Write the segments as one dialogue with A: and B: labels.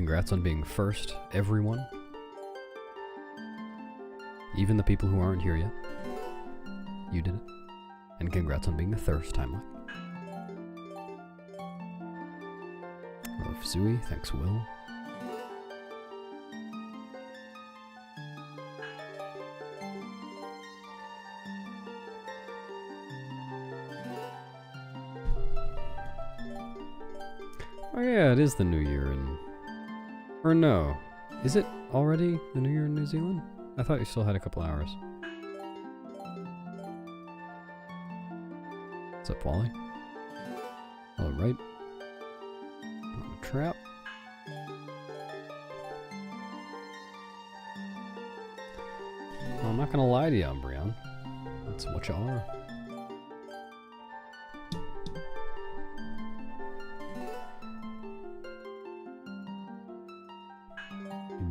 A: congrats on being first, everyone. Even the people who aren't here yet. You did it. And congrats on being the thirst timeline. Love Zooey, thanks Will. Oh yeah, it is the new year in... Or no. Is it already the new year in New Zealand? I thought you still had a couple hours. What's up, Wally? Hello, right? Trap. Well, I'm not gonna lie to you, Umbreon. That's what you are.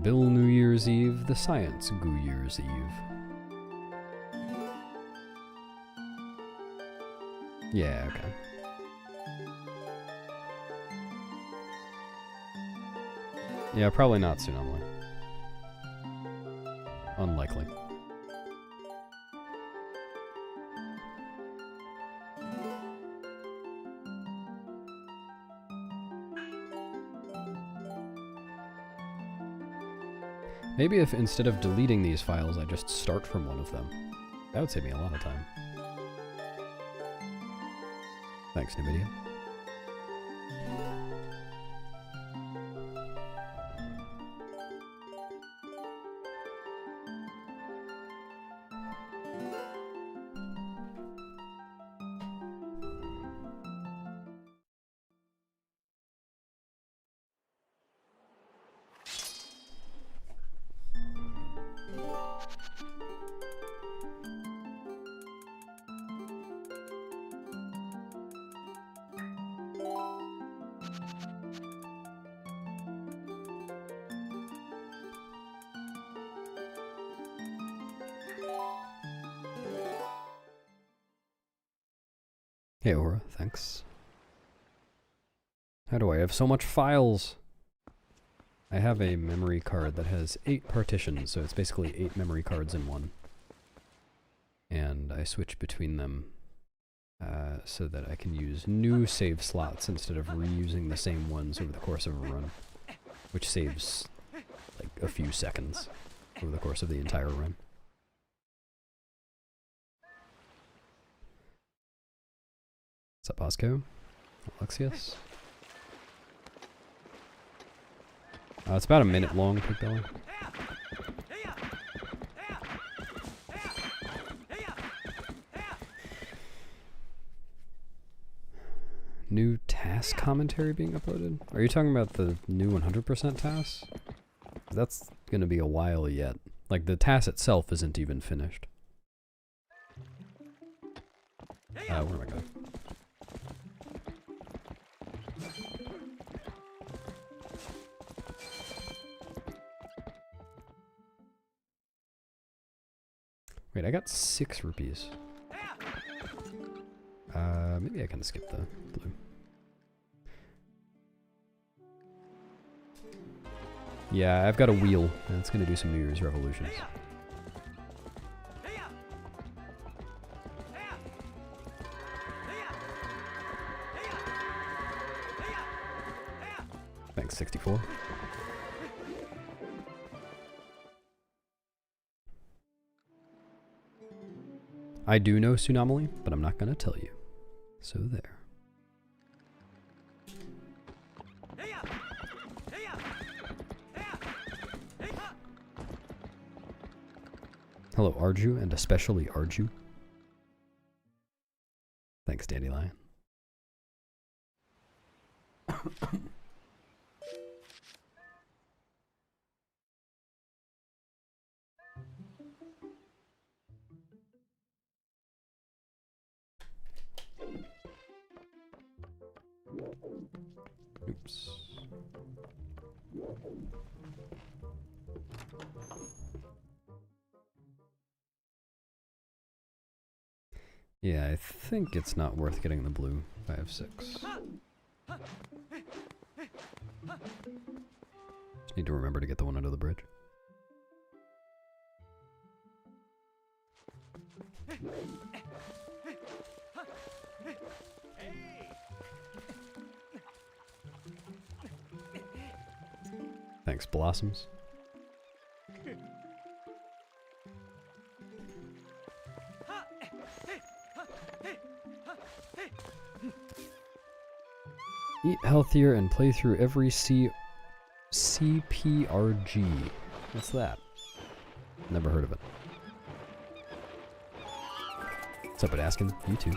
A: Bill New Year's Eve, the Science Goo Year's Eve. Yeah, okay. Yeah, probably not Tsunami. Unlikely. Maybe if instead of deleting these files, I just start from one of them. That would save me a lot of time. Thanks, new video. Hey Aura, thanks. How do I have so much files? I have a memory card that has 8 partitions, so it's basically 8 memory cards in one. And I switch between them so that I can use new save slots instead of reusing the same ones over the course of a run, which saves like a few seconds over the course of the entire run. What's up, Osco? Alexius? It's about a minute long, Pig Belly. New task commentary being uploaded? Are you talking about the new 100% task? That's gonna be a while yet. Like, the task itself isn't even finished. Where am I going? Wait, I got 6 rupees. Maybe I can skip the blue. Yeah, I've got a wheel, and it's gonna do some New Year's revolutions. Thanks, 64. I do know Tsunami, but I'm not gonna tell you. So there. Hello, Arju, and especially Arju. Thanks, Dandelion. Oops. Yeah, I think it's not worth getting the blue. I have 6. Need to remember to get the one under the bridge. Thanks, Blossoms. Eat healthier and play through every CPRG. What's that? Never heard of it. What's up, Askin? You too.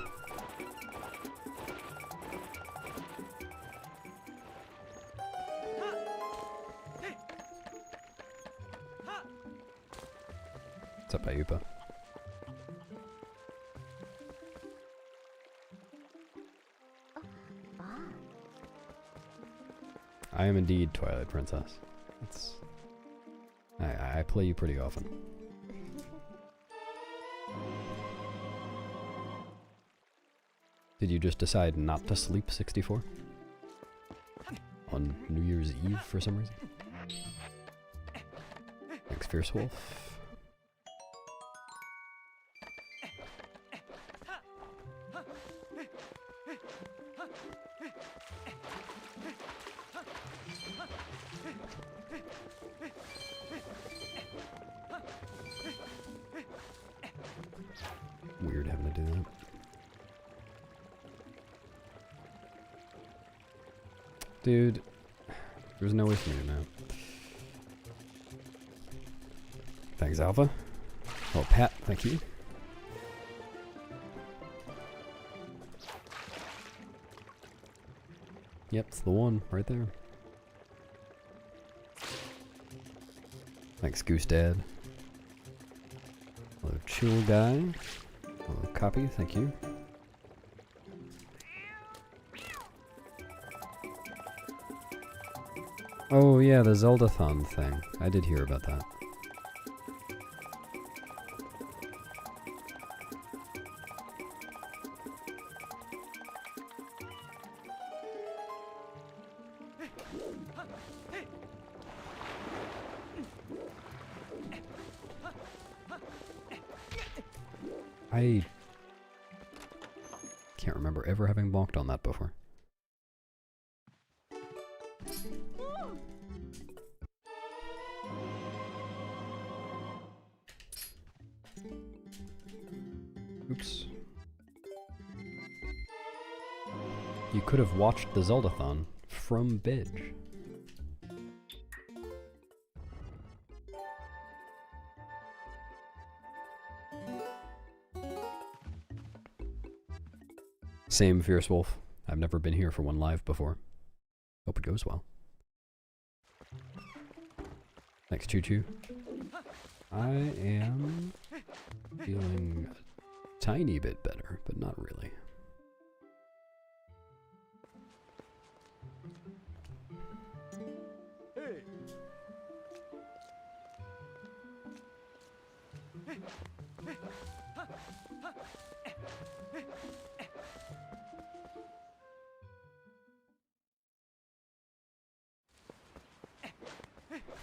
A: What's up, Ayupa? I am indeed Twilight Princess. It's I play you pretty often. Did you just decide not to sleep 64? On New Year's Eve for some reason? Thanks, Fierce Wolf. Weird having to do that. Dude, there's no way for me to know. Thanks, Alpha. Oh, Pat, thank you. Yep, it's the one right there. Thanks, Goose Dad. Hello, Chill Guy. Hello, Copy, thank you. Oh yeah, the Zeldathon thing. I did hear about that. I can't remember ever having bonked on that before. Oops. You could have watched the Zeldathon from Bidge. Same, Fierce Wolf. I've never been here for one live before. Hope it goes well. Thanks, Choo Choo. I am feeling a tiny bit better, but not really.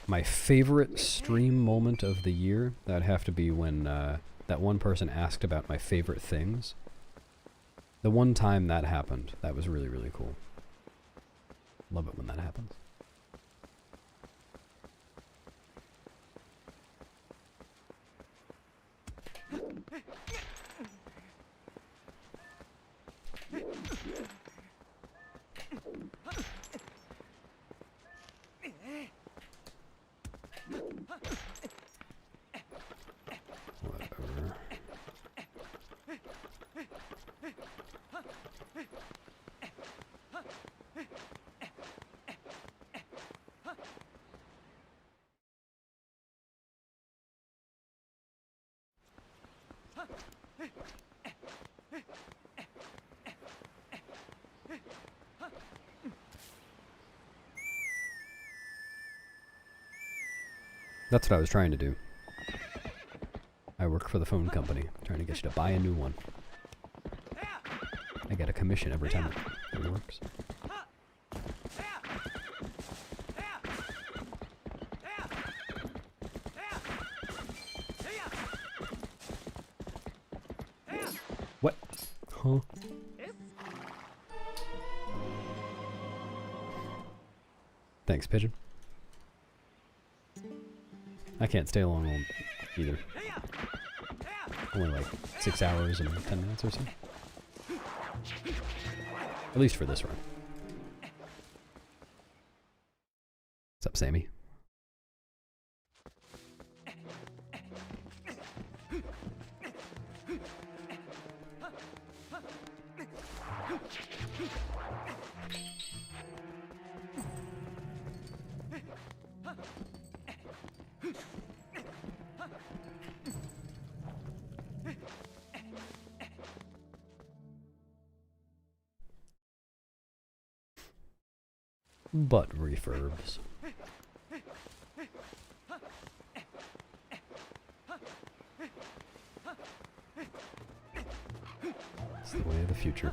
A: My favorite stream moment of the year, that'd have to be when that one person asked about my favorite things. The one time that happened, that was really, really cool. Love it when that happens. Whatever. That's what I was trying to do. I work for the phone company, trying to get you to buy a new one. I get a commission every time it works. Huh? Thanks, Pigeon. I can't stay long either. Only like 6 hours and 10 minutes or so. At least for this run. What's up, Sammy? But refurbs. It's the way of the future.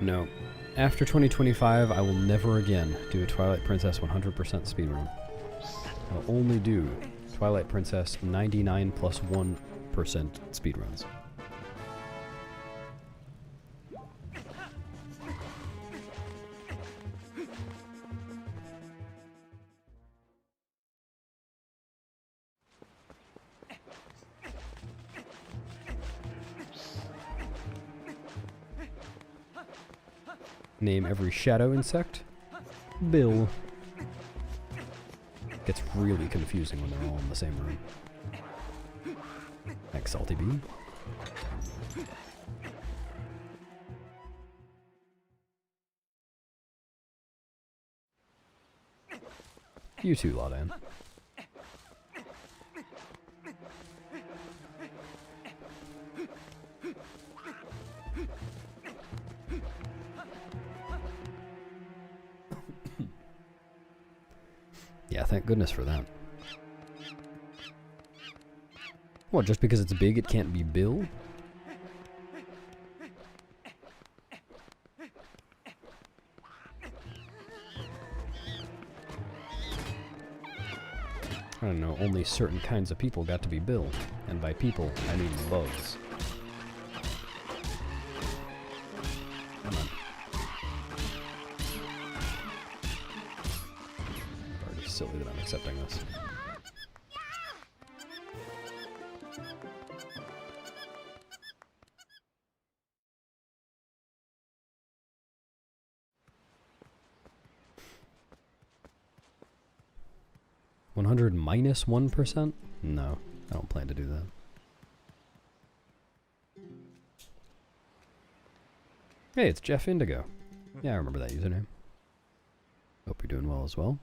A: No. After 2025, I will never again do a Twilight Princess 100% speedrun. I'll only do Twilight Princess 99 plus 1% speedruns. Name every shadow insect. Bill. Gets really confusing when they're all in the same room. Thanks, Salty Bee. You too, Laudan. Yeah, thank goodness for that. What, just because it's big it can't be Bill? I don't know, only certain kinds of people got to be Bill. And by people, I mean bugs. Come on. Already silly that I'm accepting this. $100 minus 1%? No, I don't plan to do that. Hey, it's Jeff Indigo. Yeah, I remember that username. Hope you're doing well as well.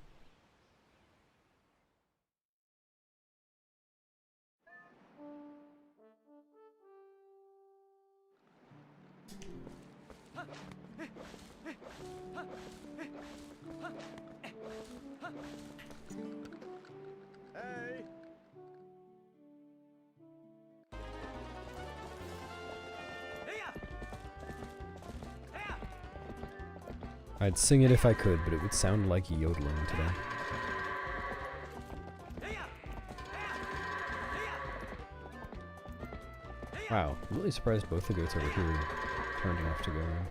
B: Hey!
A: I'd sing it if I could, but it would sound like yodeling today. Wow, I'm really surprised both the goats over here turned enough to go in.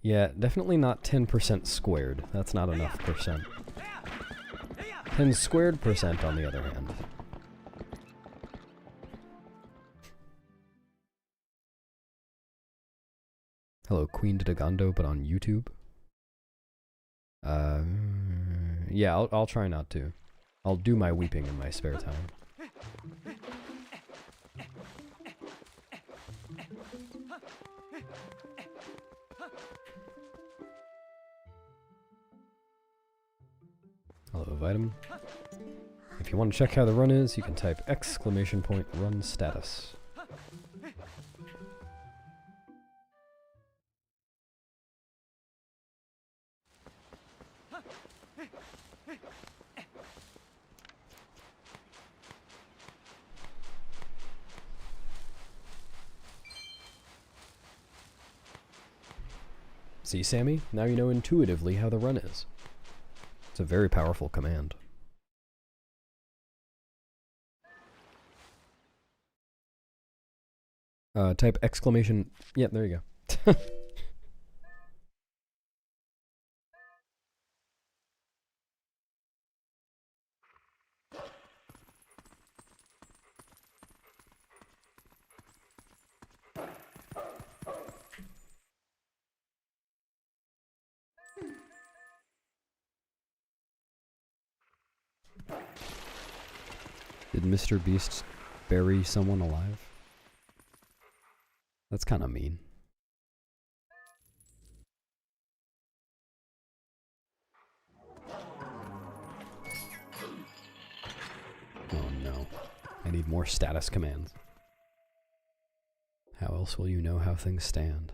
A: Yeah, definitely not 10% squared. That's not enough percent. 10 squared percent, on the other hand. Hello, Queen Dagando, but on YouTube? Yeah, I'll try not to. I'll do my weeping in my spare time. Hello, Vitamin. If you want to check how the run is, you can type !run status. See, Sammy? Now you know intuitively how the run is. It's a very powerful command. Type exclamation... Yeah, there you go. Did Mr. Beast bury someone alive? That's kind of mean. Oh no. I need more status commands. How else will you know how things stand?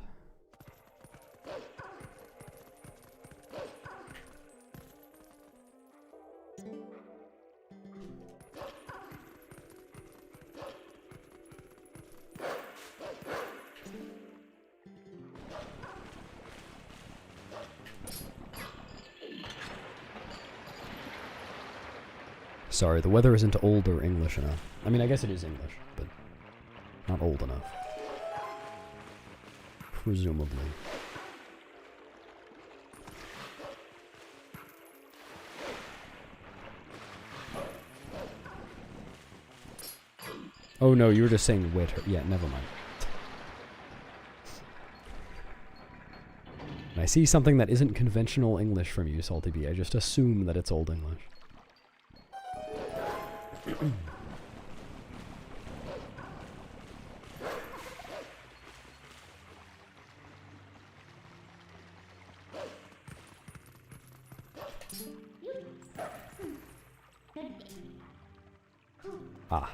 A: Sorry, the weather isn't old or English enough. I mean, I guess it is English, but not old enough. Presumably. Oh no, you were just saying winter. Yeah, never mind. When I see something that isn't conventional English from you, Salty Bee, I just assume that it's Old English. Ah.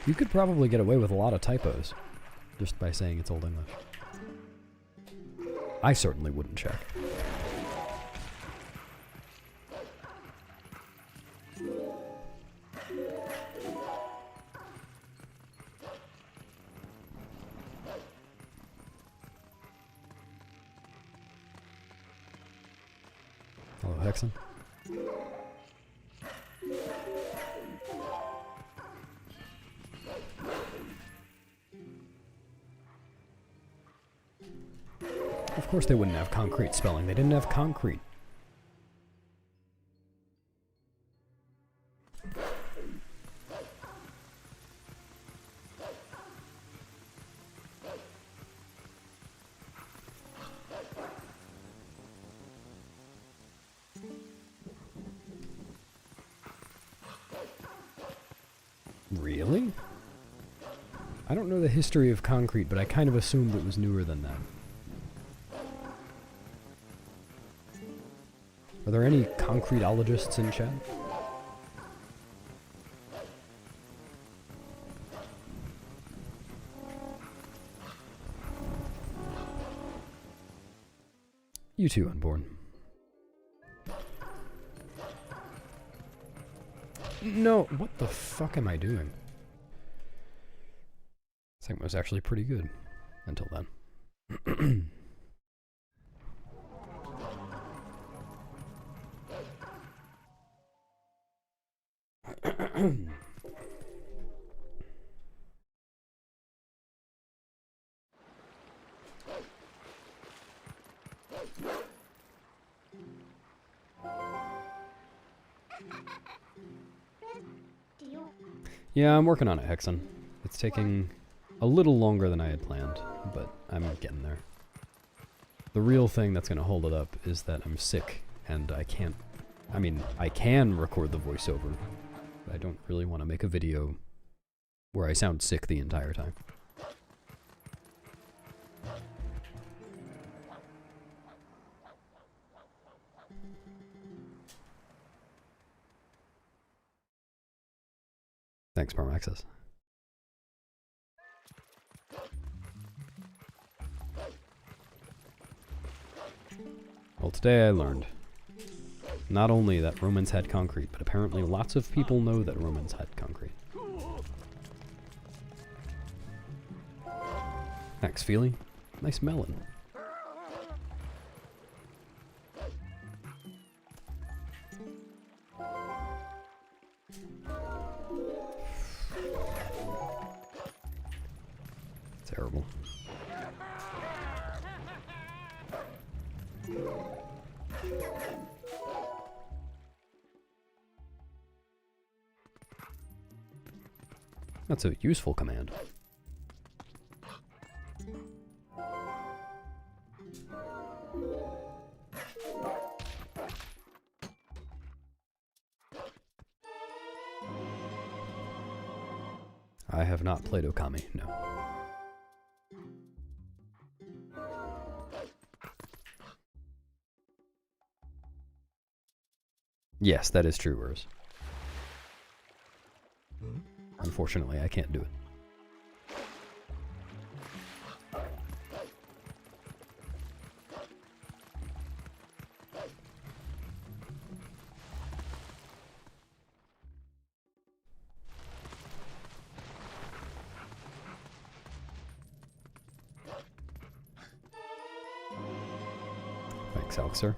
A: You could probably get away with a lot of typos just by saying it's Old English. I certainly wouldn't check. Hello, Hexen. Of course they wouldn't have concrete spelling. They didn't have concrete. Really? I don't know the history of concrete, but I kind of assumed it was newer than that. Are there any concreteologists in chat? You too, Unborn. No, what the fuck am I doing? This thing was actually pretty good until then. Yeah, I'm working on it, Hexen. It's taking a little longer than I had planned, but I'm getting there. The real thing that's going to hold it up is that I'm sick, and I can't... I mean, I can record the voiceover, but I don't really want to make a video where I sound sick the entire time. Thanks, Parmaxis. Well, today I learned not only that Romans had concrete, but apparently lots of people know that Romans had concrete. Thanks, Feely. Nice melon. Terrible. That's a useful command. I have not played Okami, no. Yes, that is true, Urs. Unfortunately, I can't do it. Thanks, Alxer.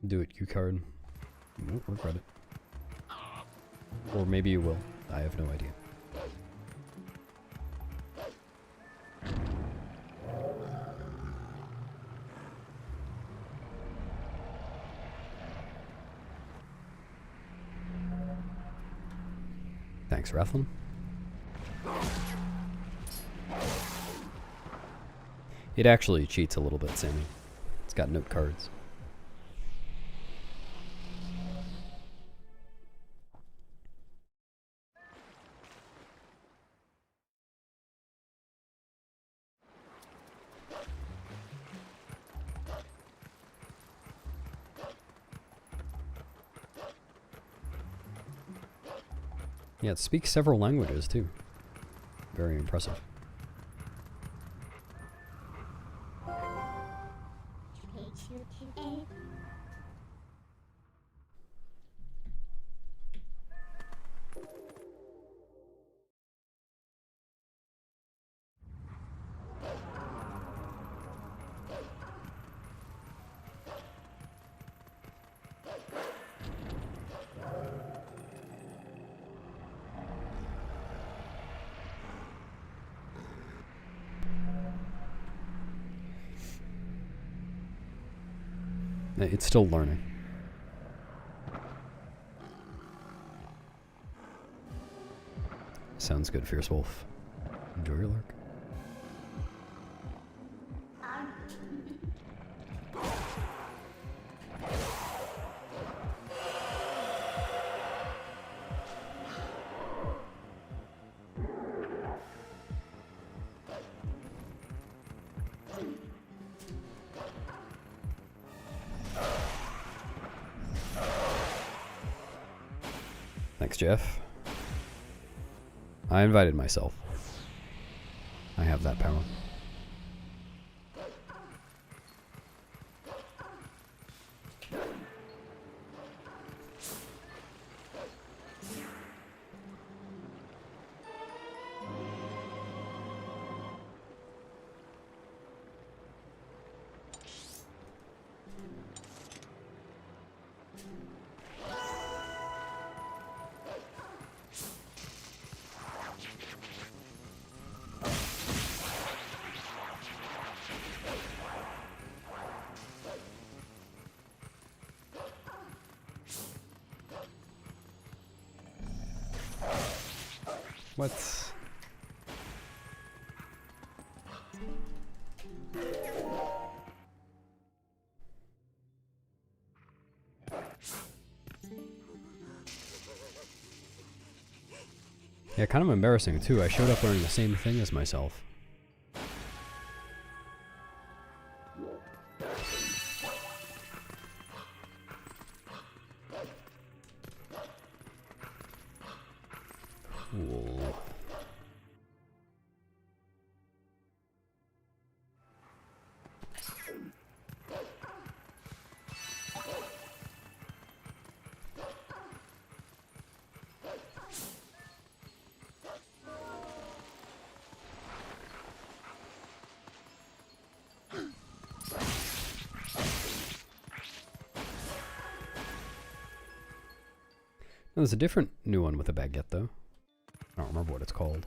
A: Do it, Q-card. You won't regret it. Or maybe you will. I have no idea. Thanks, Rathlin. It actually cheats a little bit, Sammy. It's got note cards. Yeah, it speaks several languages, too. Very impressive. It's still learning. Sounds good, Fierce Wolf. Enjoy your lurk. Thanks, Jeff. I invited myself. I have that power. What? Yeah, kind of embarrassing too. I showed up wearing the same thing as myself. Cool. There's a different new one with a baguette, though. I don't remember what it's called.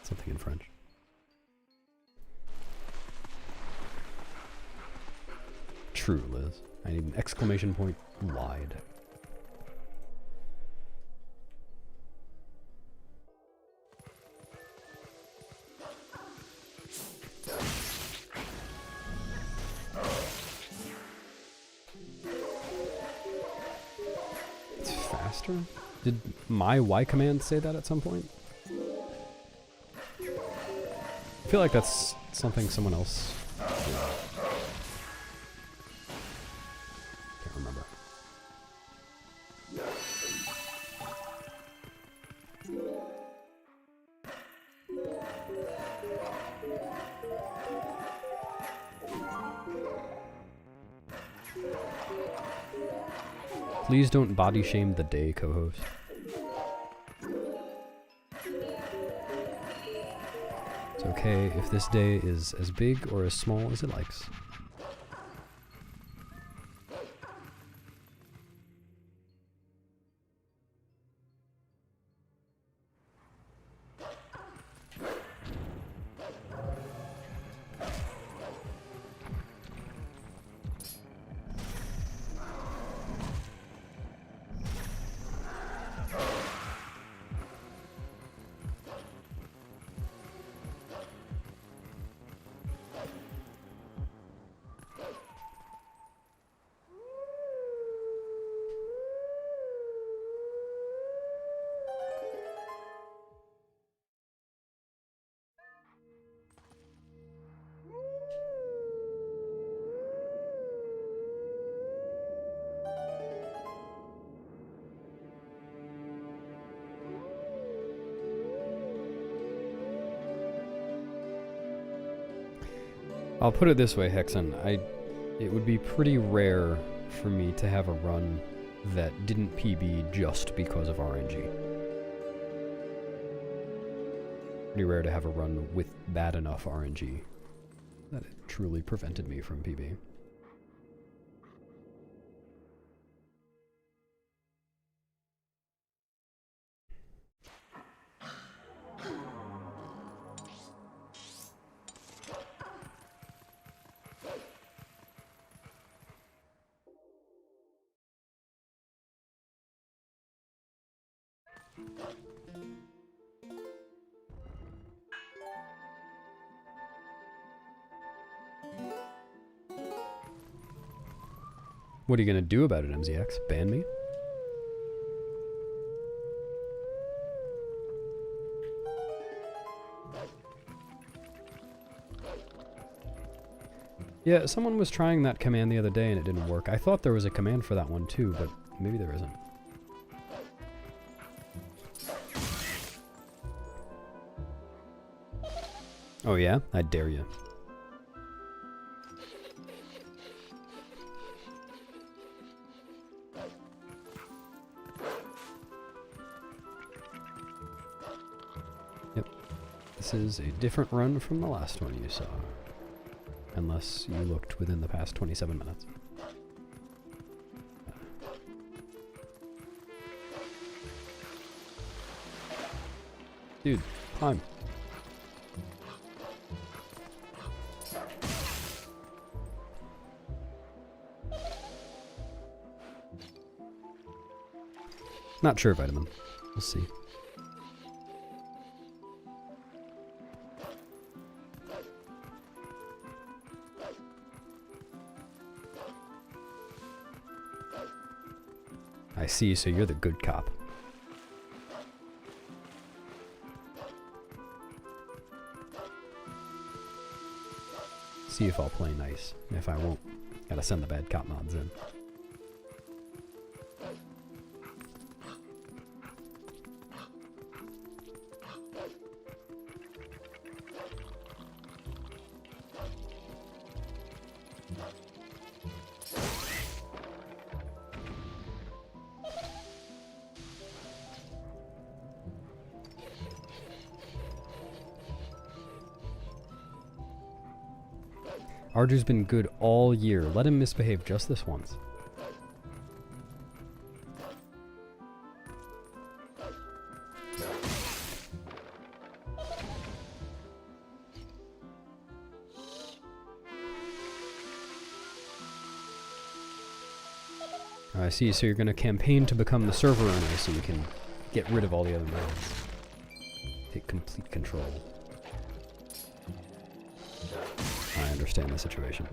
A: Something in French. True, Liz. I need an exclamation point wide. Faster? Did my Y command say that at some point? I feel like that's something someone else did. Can't remember. Please don't body shame the day co-host. It's okay if this day is as big or as small as it likes. I'll put it this way, Hexen. It would be pretty rare for me to have a run that didn't PB just because of RNG. Pretty rare to have a run with bad enough RNG that it truly prevented me from PB. What are you gonna do about it, MZX? Ban me? Yeah, someone was trying that command the other day and it didn't work. I thought there was a command for that one too, but maybe there isn't. Oh yeah? I dare you. Yep. This is a different run from the last one you saw. Unless you looked within the past 27 minutes. Dude, climb. Not sure, Vitamin. We'll see. I see, so you're the good cop. see if I'll play nice. If I won't, gotta send the bad cop mods in. Arju's been good all year. Let him misbehave just this once. I see, so you're going to campaign to become the server owner so you can get rid of all the other mods. Take complete control. I understand the situation.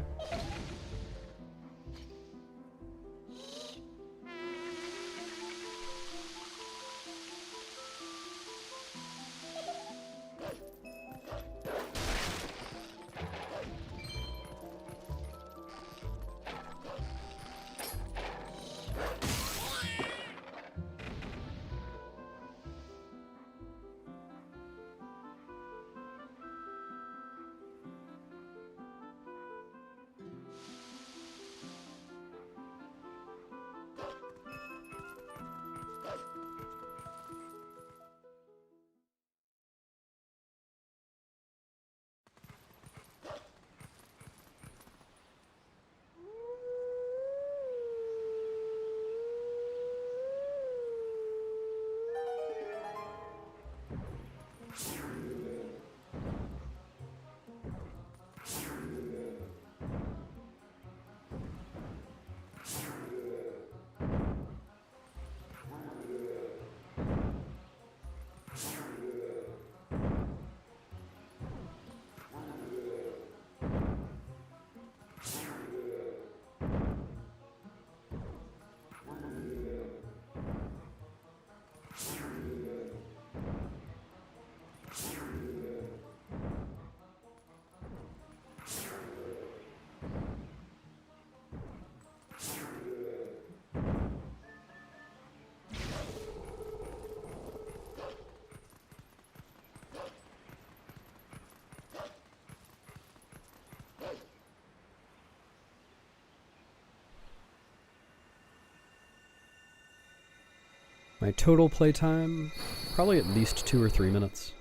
A: My total playtime, probably at least 2 or 3 minutes.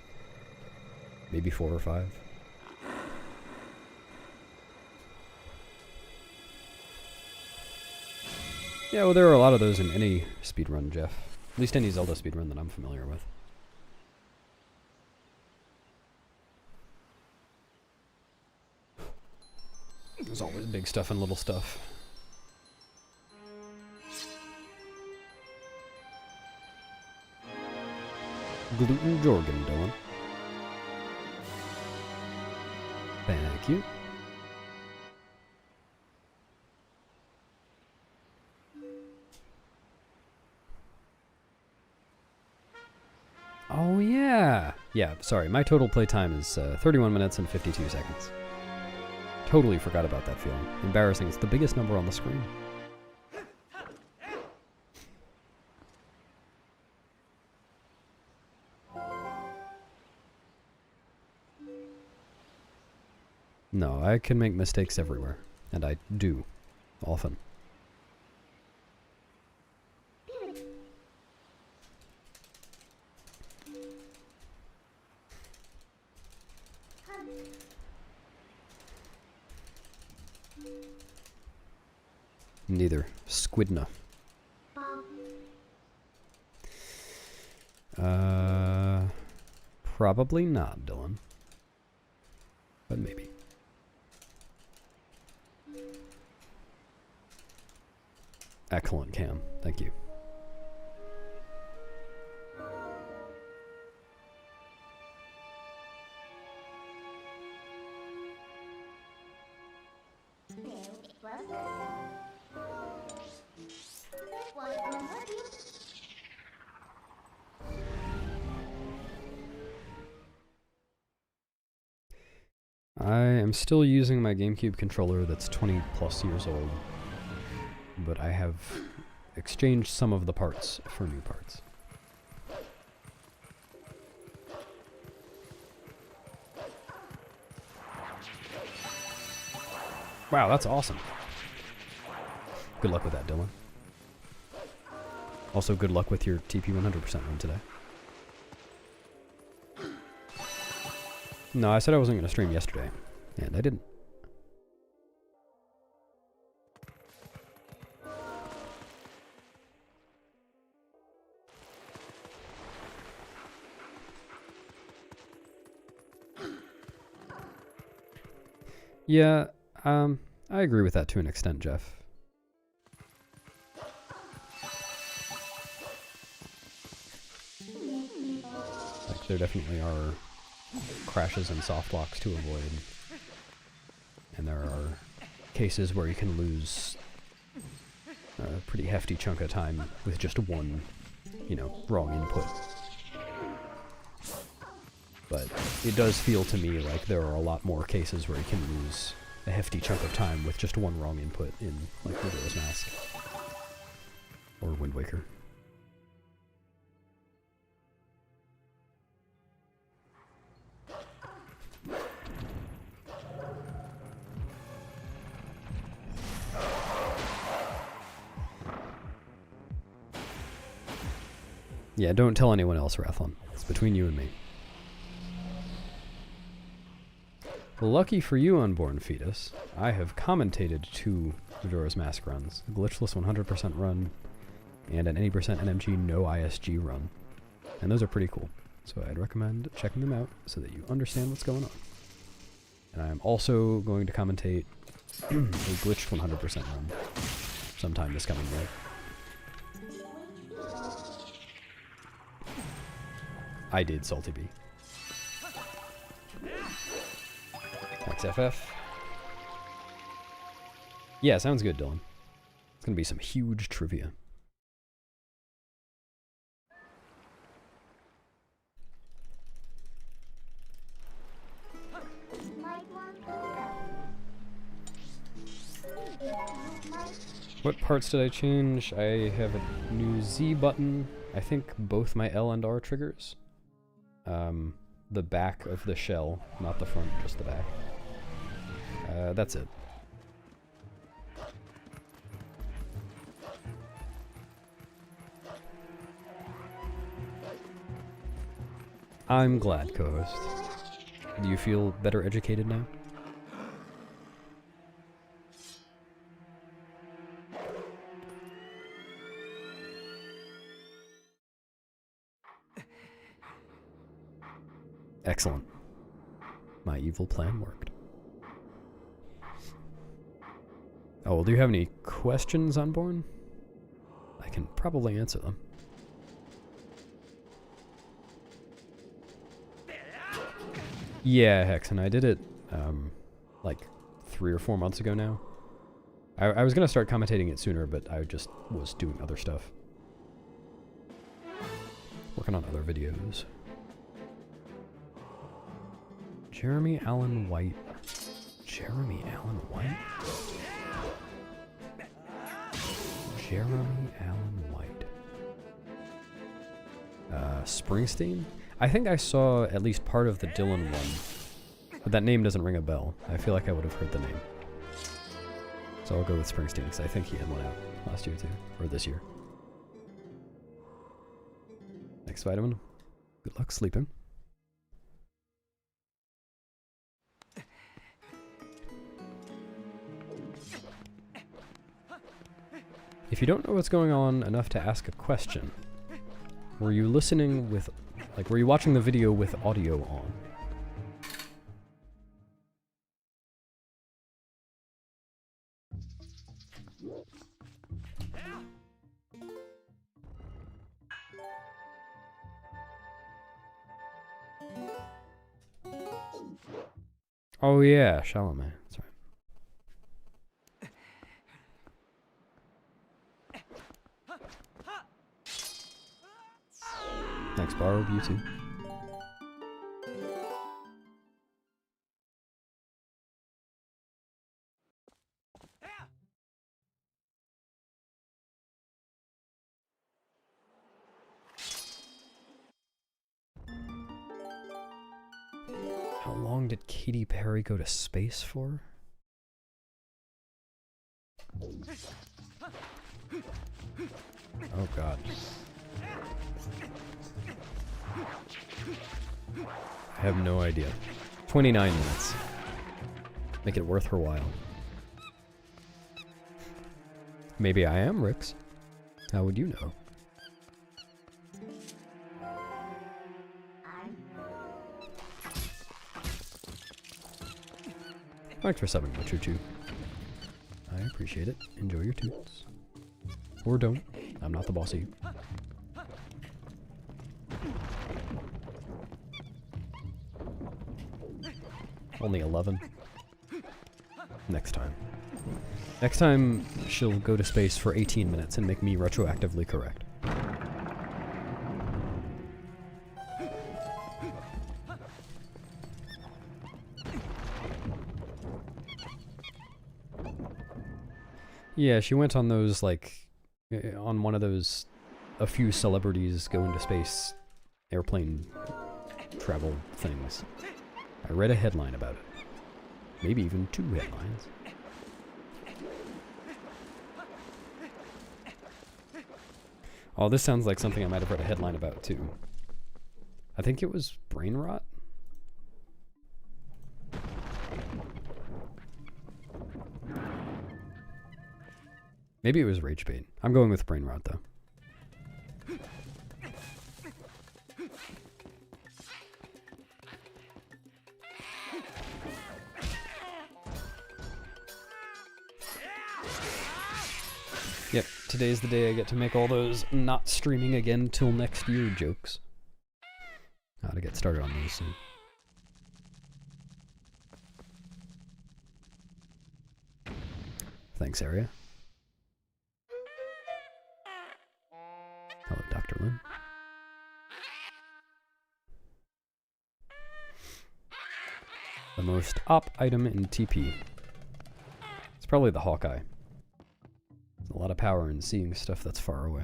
A: Maybe 4 or 5. Yeah, well, there are a lot of those in any speedrun, Jeff. At least any Zelda speedrun that I'm familiar with. There's always big stuff and little stuff. Gluten Jorgen, Dylan. Thank you. Oh yeah! Yeah, sorry, my total playtime is 31 minutes and 52 seconds. Totally forgot about that feeling. Embarrassing, it's the biggest number on the screen. No, I can make mistakes everywhere, and I do, often. Neither. Squidna. Probably not, Dylan. But maybe. Excellent, Cam. Thank you. I am still using my GameCube controller that's 20 plus years old, but I have exchanged some of the parts for new parts. Wow, that's awesome. Good luck with that, Dylan. Also, good luck with your TP 100% run today. No, I said I wasn't going to stream yesterday, and I didn't. Yeah, I agree with that to an extent, Jeff. Like, there definitely are crashes and soft locks to avoid. And there are cases where you can lose a pretty hefty chunk of time with just one, you know, wrong input. But it does feel to me like there are a lot more cases where you can lose a hefty chunk of time with just one wrong input in, like, Majora's Mask. Or Wind Waker. Yeah, don't tell anyone else, Rathlon. It's between you and me. Lucky for you, Unborn Fetus, I have commentated 2 Majora's Mask runs. A glitchless 100% run, and an any percent NMG no ISG run. And those are pretty cool. So I'd recommend checking them out so that you understand what's going on. And I'm also going to commentate a glitched 100% run sometime this coming year. I did, Salty B. XFF. Yeah, sounds good, Dylan. It's gonna be some huge trivia. What parts did I change? I have a new Z button. I think both my L and R triggers. The back of the shell, not the front, just the back. That's it. I'm glad, co-host. Do you feel better educated now? Excellent. My evil plan worked. Oh, well, do you have any questions, Unborn? I can probably answer them. Yeah, Hex, and I did it, like 3 or 4 months ago now. I was gonna start commentating it sooner, but I just was doing other stuff. Working on other videos. Jeremy Allen White. Jeremy Allen White? Jeremy Allen White. Springsteen? I think I saw at least part of the Dylan one, but that name doesn't ring a bell. I feel like I would have heard the name. So I'll go with Springsteen, because I think he had one out last year too, or this year. Thanks, Vitamin. Good luck sleeping. If you don't know what's going on enough to ask a question, were you listening with, like, were you watching the video with audio on? Oh yeah, Chalamet. That's right. Thanks, Barb. You too. long did Katy Perry go to space for? Oh god. I have no idea. 29 minutes. Make it worth her while. Maybe I am Rix. How would you know? Thanks for subbing, Butcher 2. I appreciate it. Enjoy your toots. Or don't. I'm not the boss of you. Only 11. Next time. Next time, she'll go to space for 18 minutes and make me retroactively correct. Yeah, she went on those, like, on one of those, a few celebrities go into space airplane travel things. I read a headline about it. Maybe even 2 headlines. Oh, this sounds like something I might have read a headline about too. I think it was brain rot. Maybe it was rage bait. I'm going with brain rot though. Yep, today's the day I get to make all those not streaming again till next year jokes. Gotta get started on those soon. Thanks, Aria. Hello, Dr. Lynn. The most op item in TP. It's probably the Hawkeye. There's a lot of power in seeing stuff that's far away.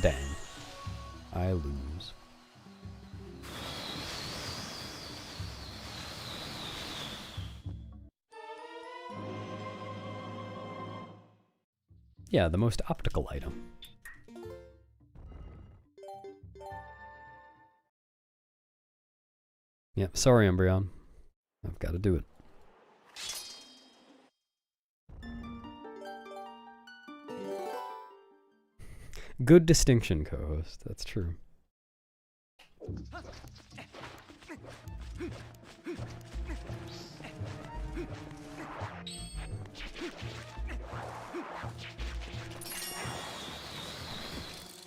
A: Dang. I lose. Yeah, the most optical item. Yep, sorry, Umbreon. I've got to do it. Good distinction, co-host. That's true.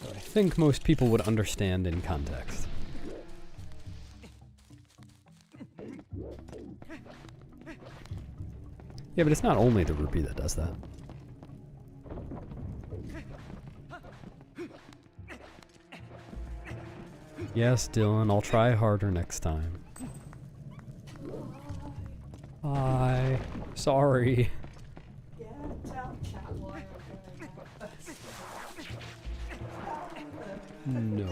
A: I think most people would understand in context. Yeah, but it's not only the rupee that does that. Yes, Dylan, I'll try harder next time. Bye. Sorry.
B: Yeah, tell chat why
A: No.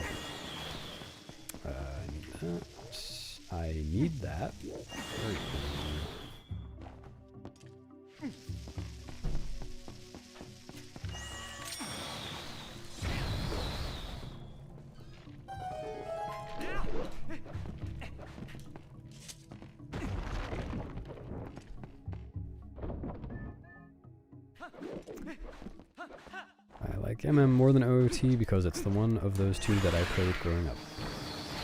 A: I need that. Very cool. I like MM more than OOT because it's the one of those two that I played growing up.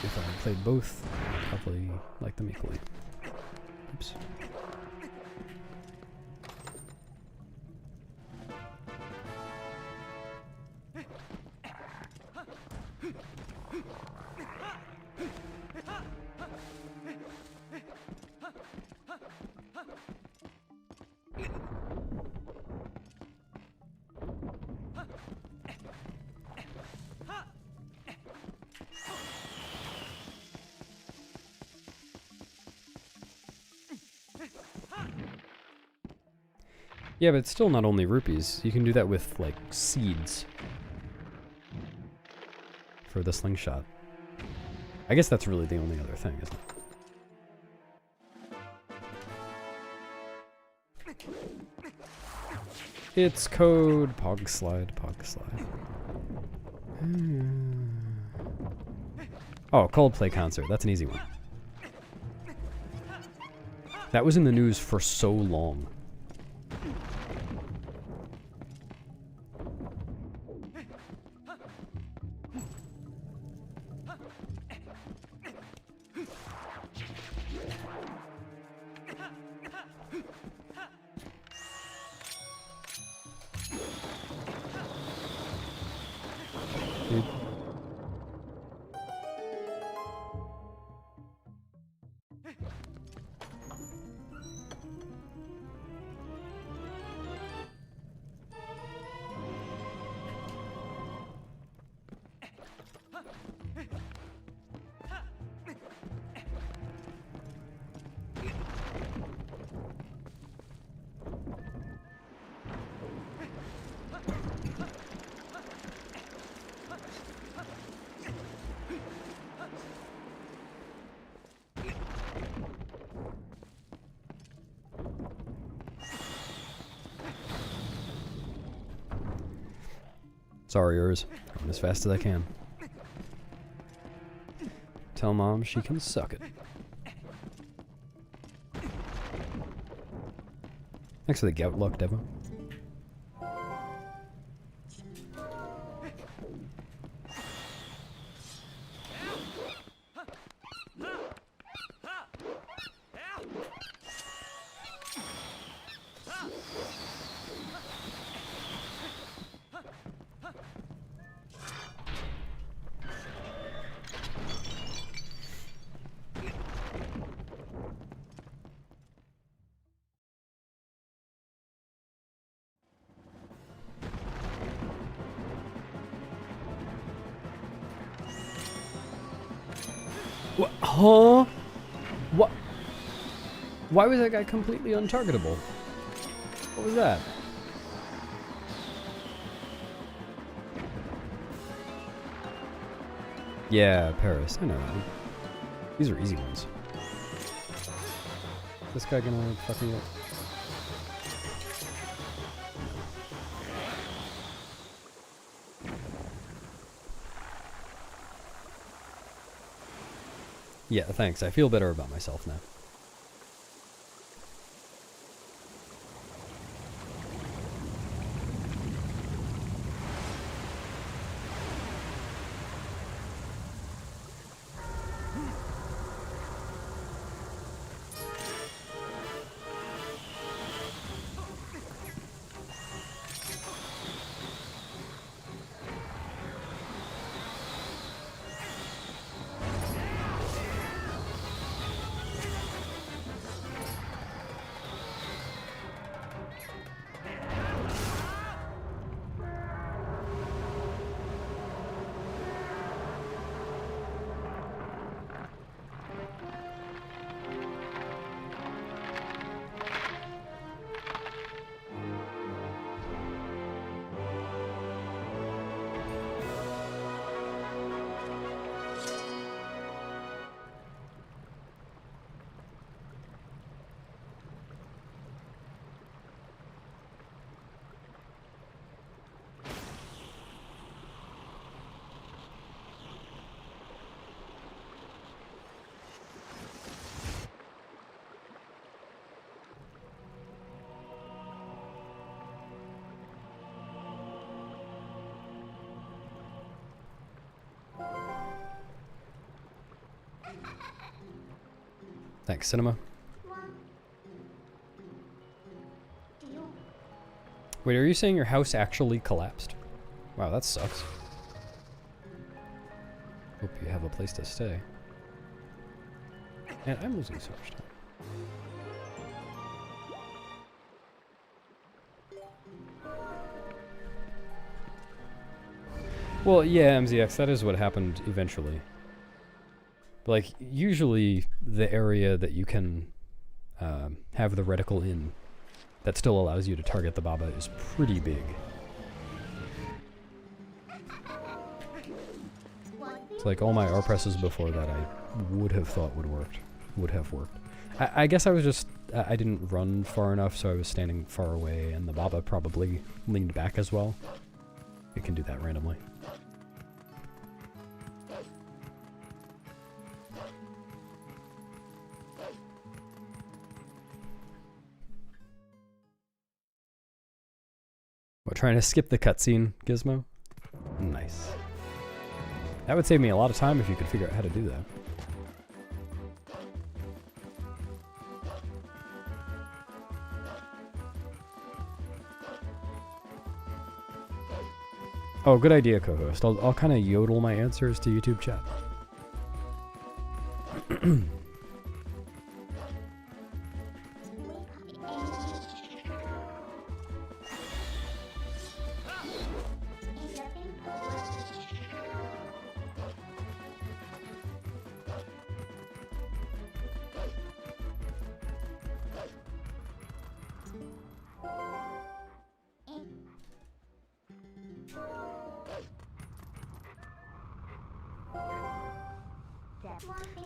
A: If I played both, I'd probably like them equally. Oops. Yeah, but it's still not only rupees. You can do that with, like, seeds. for the slingshot. I guess that's really the only other thing, isn't it? It's code. Pog slide, pog slide. Oh, Coldplay concert. That's an easy one. That was in the news for so long. Sorry, yours. Going as fast as I can. Tell Mom she can suck it. Thanks for the gout luck, Devo. What? Huh? What? Why was that guy completely untargetable? What was that? Yeah, Paris. I know that one. These are easy ones. Is this guy gonna fuck me up? Yeah, thanks. I feel better about myself now. Thanks, Cinema. Wait, are you saying your house actually collapsed? Wow, that sucks. Hope you have a place to stay. And I'm losing so much time. Well, yeah, MZX, that is what happened eventually. But, like, usually the area that you can have the reticle in that still allows you to target the Baba is pretty big. It's like all my R presses before that I would have thought would have worked. I guess I was just, I didn't run far enough, so I was standing far away, and the Baba probably leaned back as well. It can do that randomly. What, trying to skip the cutscene, Gizmo? Nice. That would save me a lot of time if you could figure out how to do that. Oh, good idea, co-host. I'll kind of yodel my answers to YouTube chat.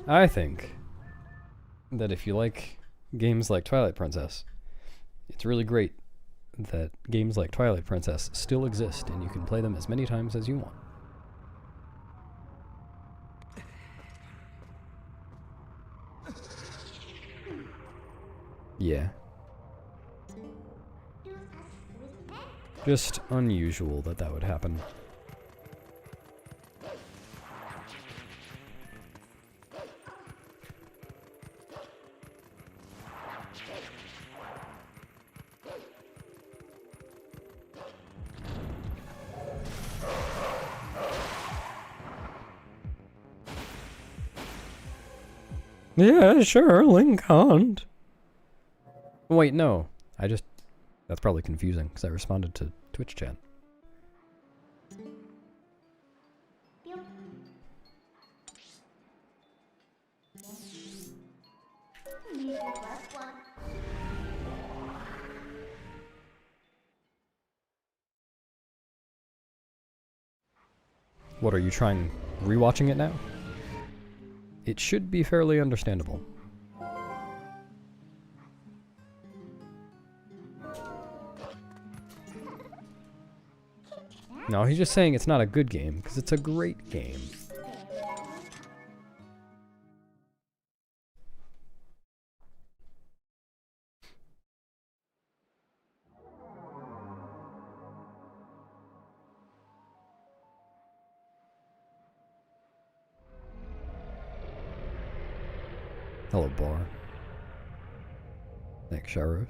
A: I think that if you like games like Twilight Princess, it's really great that games like Twilight Princess still exist and you can play them as many times as you want. Yeah. Just unusual that that would happen. Yeah, sure, Link can't. Wait, no. That's probably confusing, because I responded to Twitch chat. What, are you trying rewatching it now? It should be fairly understandable. No, he's just saying it's not a good game, because it's a great game. Hello, Bar. Thanks, Sharos.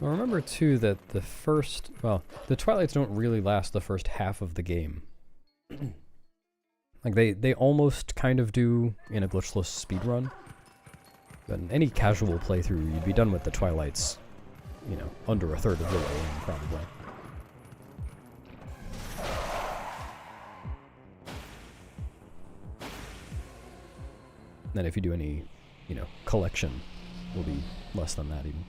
A: Well, remember too that the Twilights don't really last the first half of the game. Like they almost kind of do in a glitchless speedrun. But in any casual playthrough, you'd be done with the Twilights, you know, under a third of the way in, probably. Then if you do any, you know, collection, will be less than that even.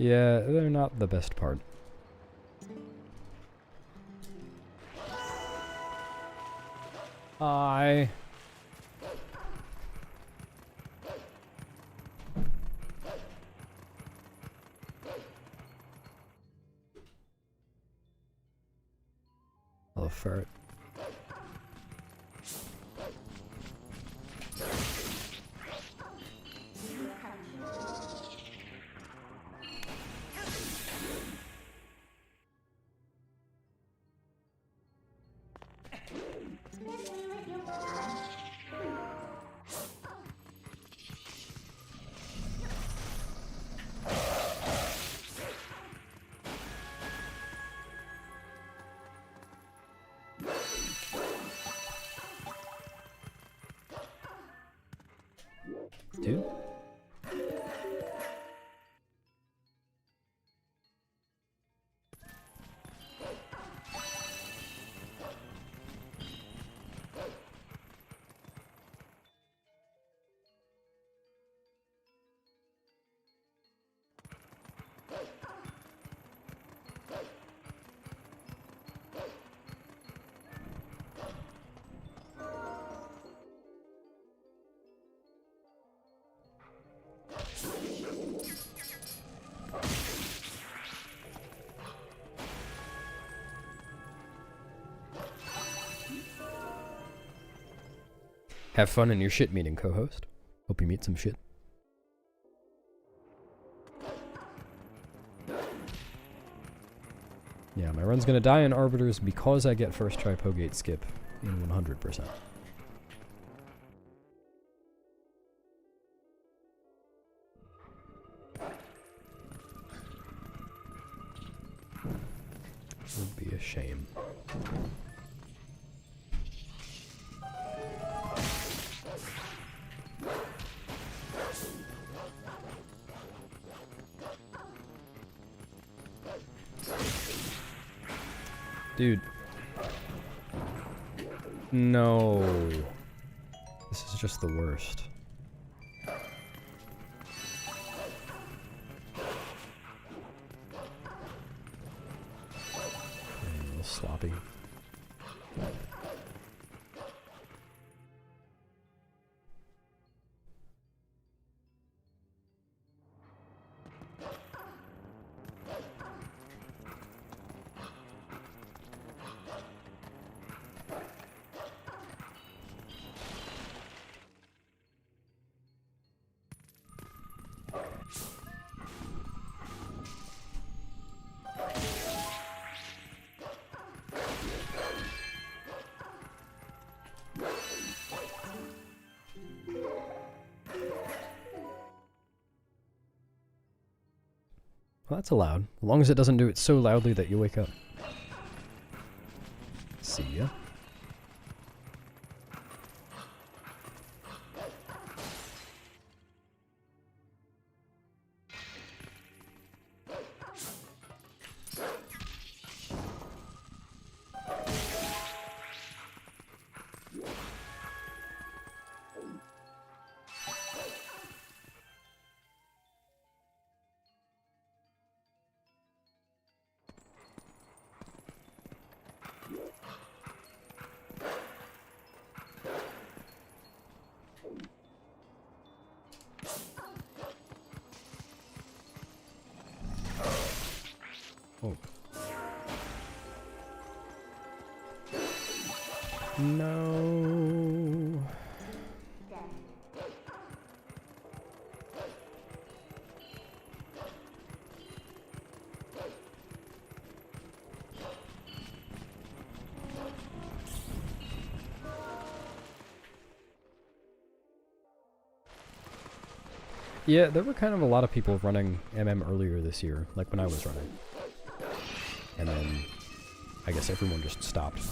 A: Yeah, they're not the best part. Hi. Hello, ferret. Dude? Have fun in your shit meeting, co-host. Hope you meet some shit. Yeah, my run's gonna die in Arbiters because I get first try Pogate skip in 100%. Would be a shame. Dude. No. This is just the worst. A little sloppy. Well, that's allowed, as long as it doesn't do it so loudly that you wake up. See ya. Oh. No. Yeah, there were kind of a lot of people running MM earlier this year, like when I was running. And then, I guess everyone just stopped.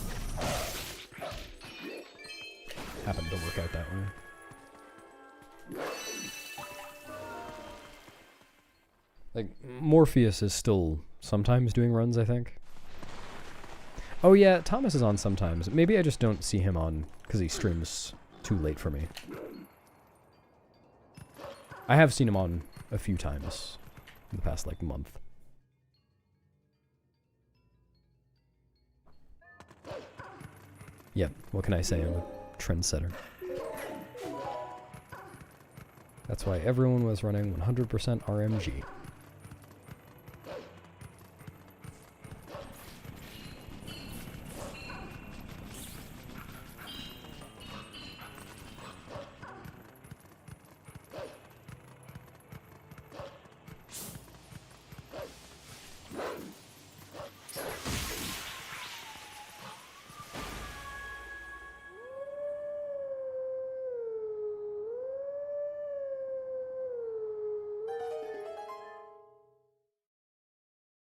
A: Happened to work out that way. Like, Morpheus is still sometimes doing runs, I think. Oh yeah, Thomas is on sometimes. Maybe I just don't see him on because he streams too late for me. I have seen him on a few times in the past, like, month. Yeah, what can I say? I'm a trendsetter. That's why everyone was running 100% RMG.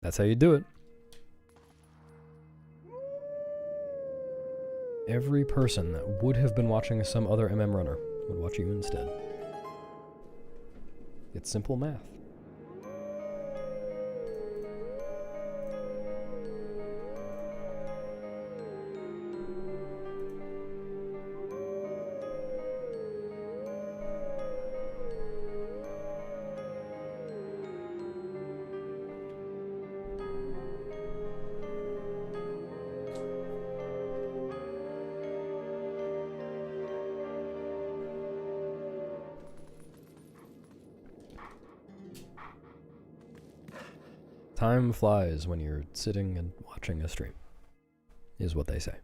A: That's how you do it. Every person that would have been watching some other MM runner would watch you instead. It's simple math. Time flies when you're sitting and watching a stream, is what they say.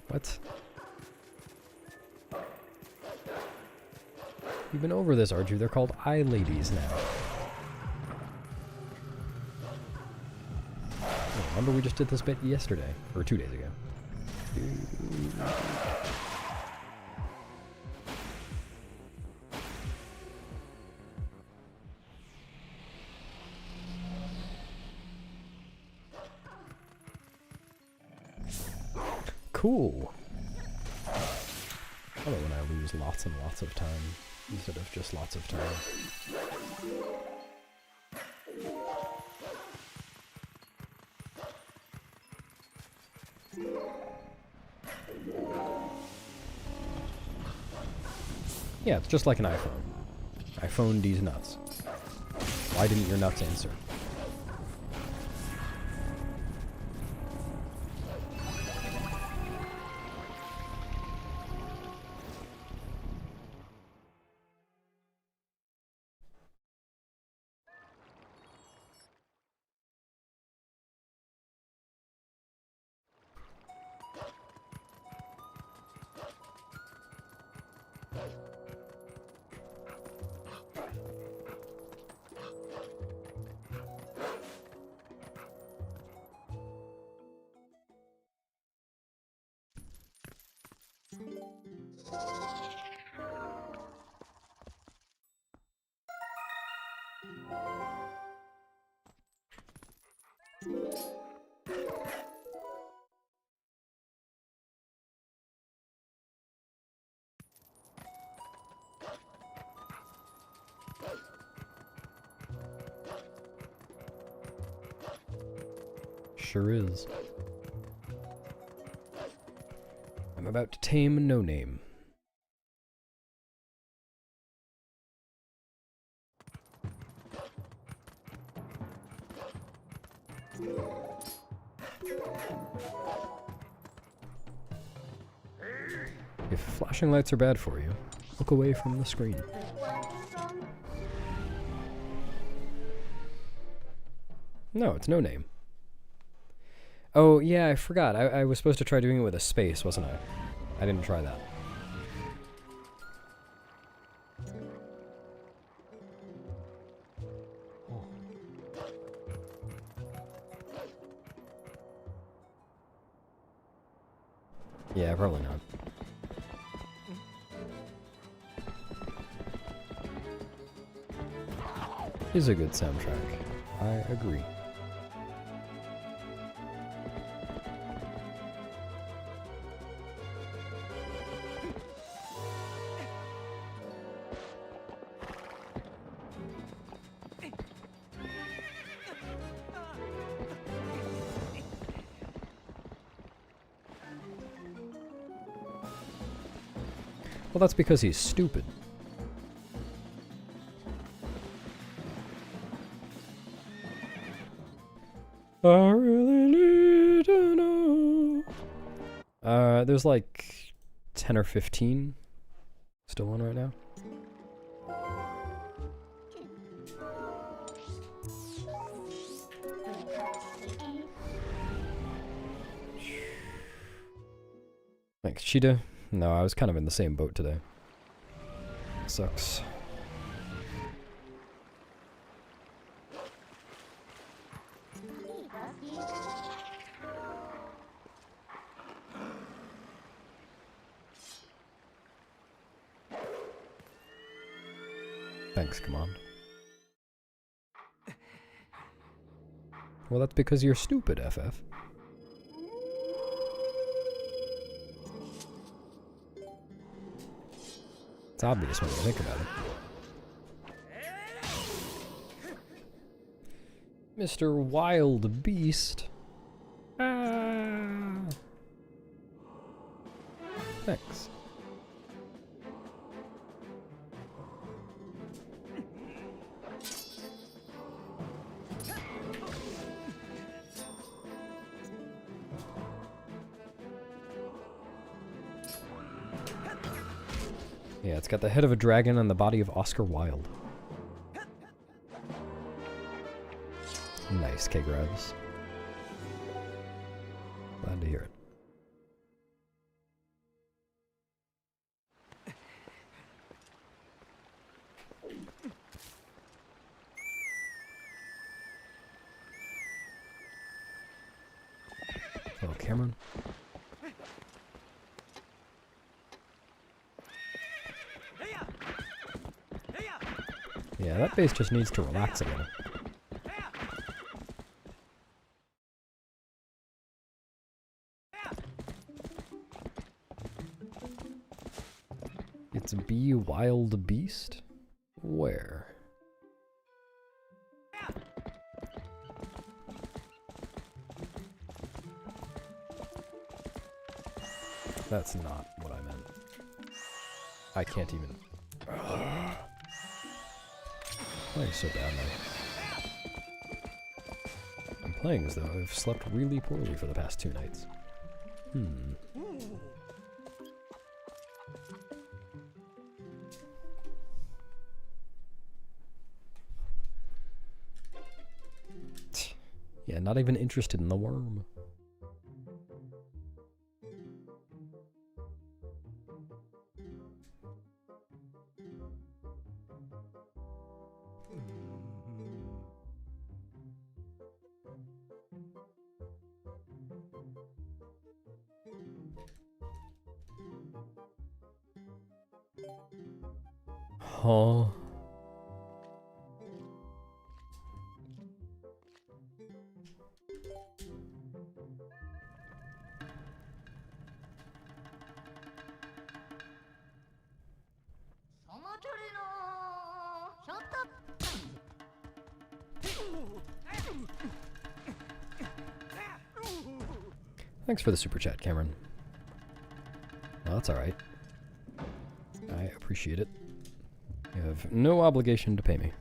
A: What? You've been over this, aren't you? They're called eye ladies now. Oh, remember we just did this bit yesterday, or 2 days ago. Cool. I love when I lose lots and lots of time instead of just lots of time. Yeah, it's just like an iPhone. I phoned these nuts. Why didn't your nuts answer? Sure is. I'm about to tame No Name. If flashing lights are bad for you, look away from the screen. No, it's No Name. Oh, yeah, I forgot. I was supposed to try doing it with a space, wasn't I? I didn't try that. Yeah, probably not. Is a good soundtrack. I agree. Well, that's because he's stupid. I really need to know. There's like 10 or 15 still on right now. Thanks, Cheetah. No, I was kind of in the same boat today. Sucks. Thanks, Command. Well, that's because you're stupid, FF. It's obvious when you think about it. Mr. Wild Beast. Ah. Thanks. Yeah, it's got the head of a dragon and the body of Oscar Wilde. Nice, K-Grabs. Glad to hear it. Hello, Cameron. Yeah, that base just needs to relax a little. It's B Wild Beast? Where? That's not what I meant. I can't even... Playing so bad now. I'm playing as though I've slept really poorly for the past 2 nights. Yeah, not even interested in the worm. Huh. Thanks for the super chat, Cameron. Well, that's alright. I appreciate it. You have no obligation to pay me.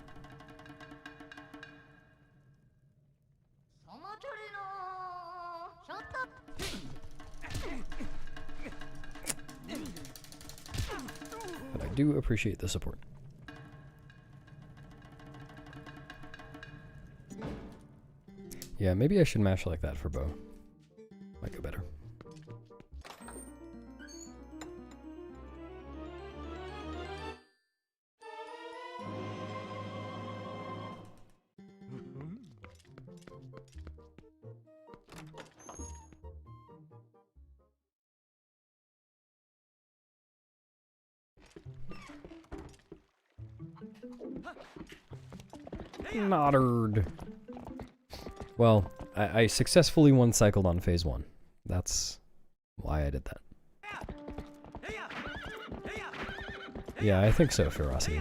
A: But I do appreciate the support. Yeah, maybe I should mash like that for bow. Might go better. Noddered. Well, I successfully one-cycled on phase 1. That's why I did that. Yeah, I think so, Ferocity.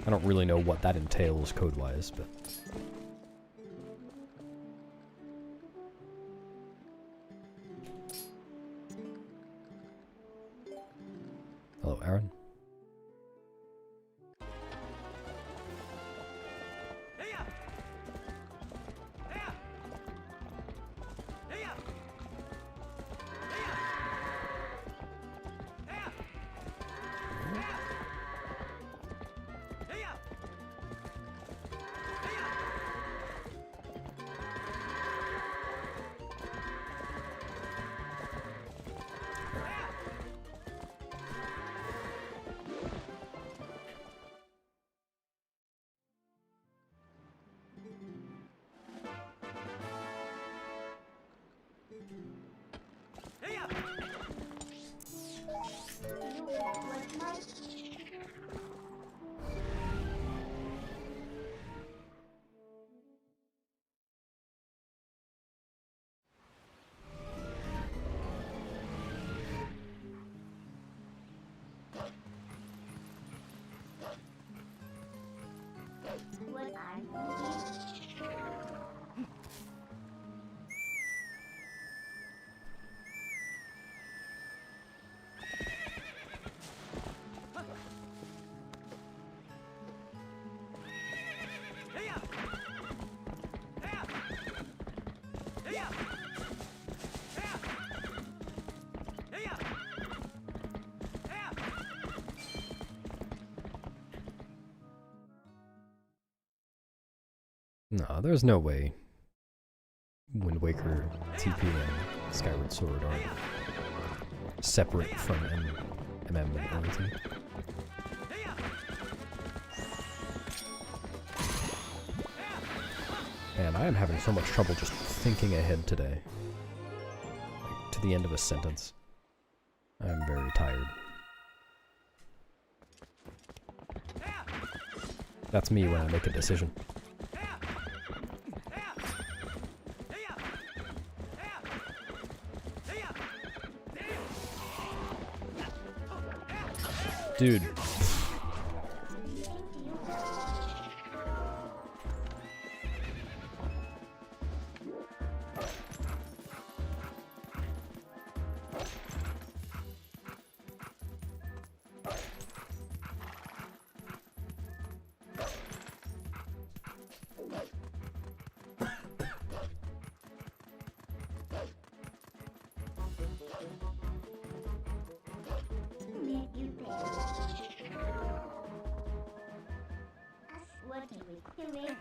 A: I don't really know what that entails code-wise, but... Hello, Aaron.
C: What are you?
A: No, there's no way Wind Waker, TP, and Skyward Sword are separate from MM and OT. And I am having so much trouble just thinking ahead today. Like, to the end of a sentence. I'm very tired. That's me when I make a decision. Dude.
C: Working with Kiwi.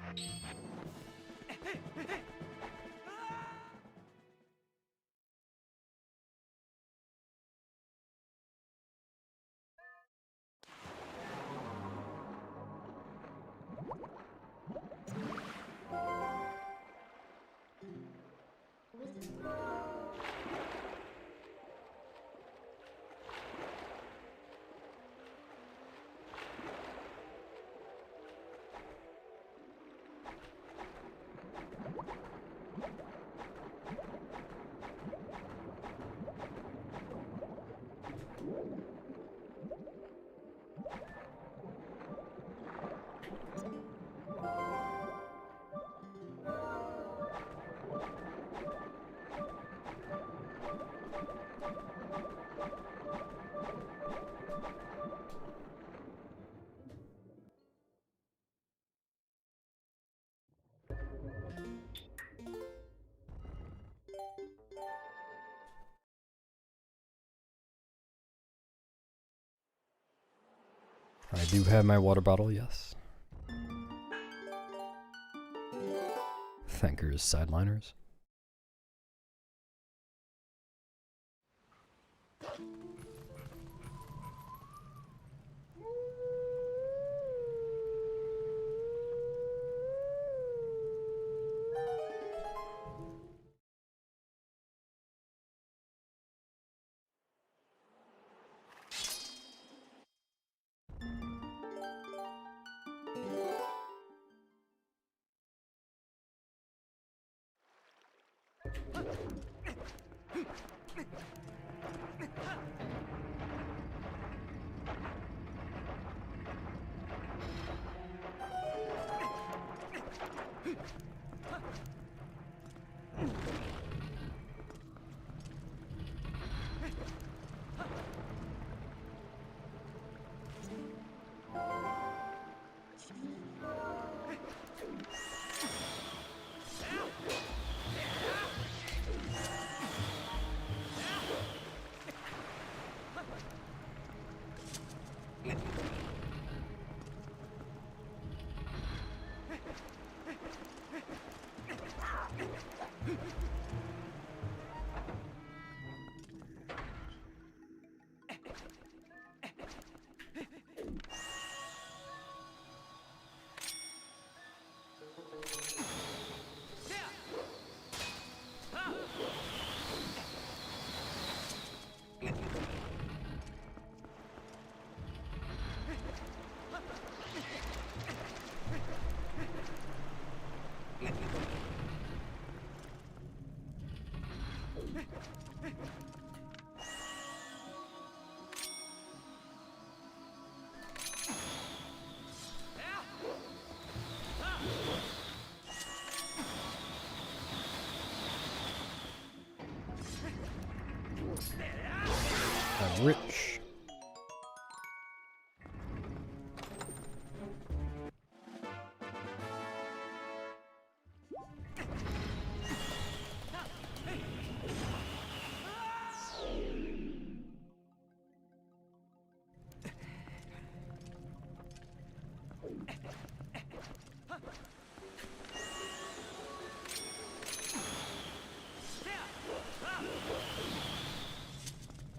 C: I do have my water bottle, yes. Thankers, sideliners.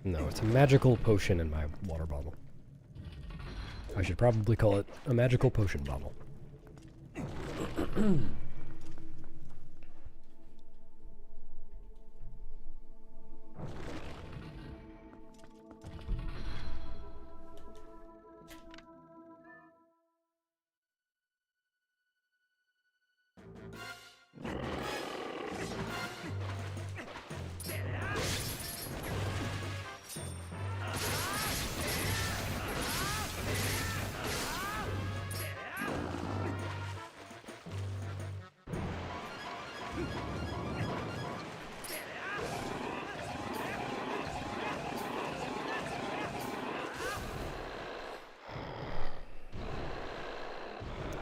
C: No, it's a magical potion in my water bottle. I should probably call it a magical potion bottle.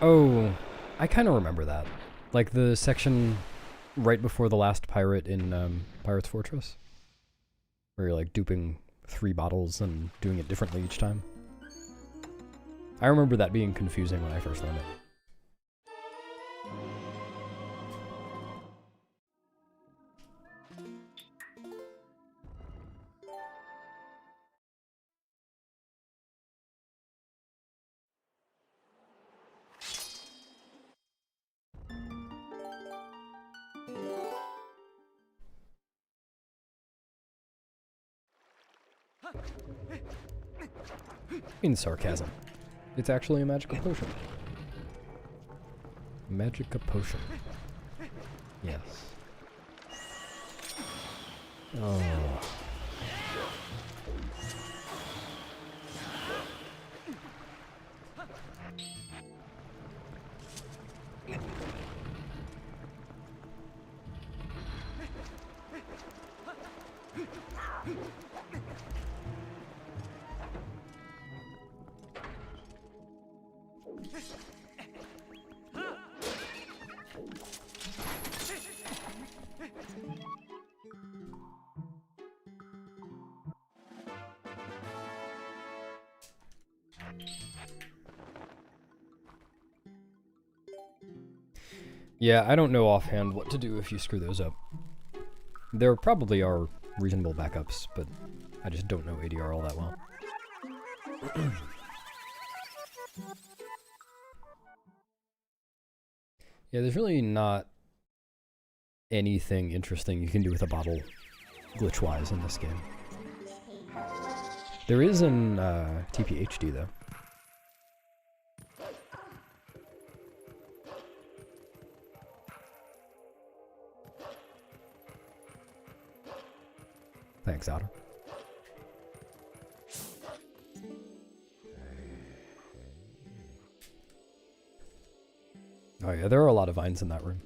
C: Oh, I kind of remember that. Like the section right before the last pirate in Pirate's Fortress. Where you're like duping 3 bottles and doing it differently each time. I remember that being confusing when I first learned it. In sarcasm. It's actually a magical potion. Magica potion. Yes. Oh. Yeah, I don't know offhand what to do if you screw those up. There probably are reasonable backups, but I just don't know ADR all that well. Yeah, there's really not anything interesting you can do with a bottle glitch-wise in this game. There is in TPHD, though. Thanks, Otter. Oh yeah, there are a lot of vines in that room.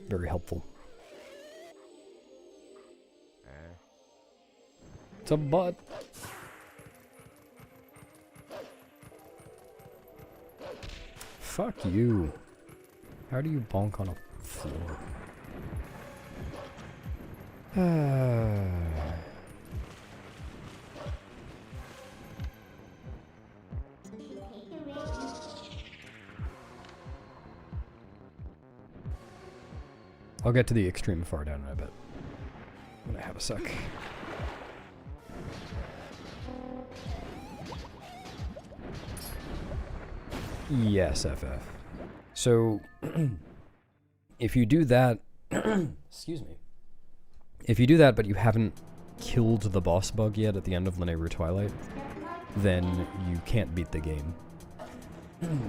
C: Very helpful. It's a butt. Fuck you. How do you bonk on a floor? I'll get to the extreme far down in a bit. When I have a sec. Yes, FF. So, if you do that... excuse me. If you do that, but you haven't killed the boss bug yet at the end of Linear Twilight, then you can't beat the game.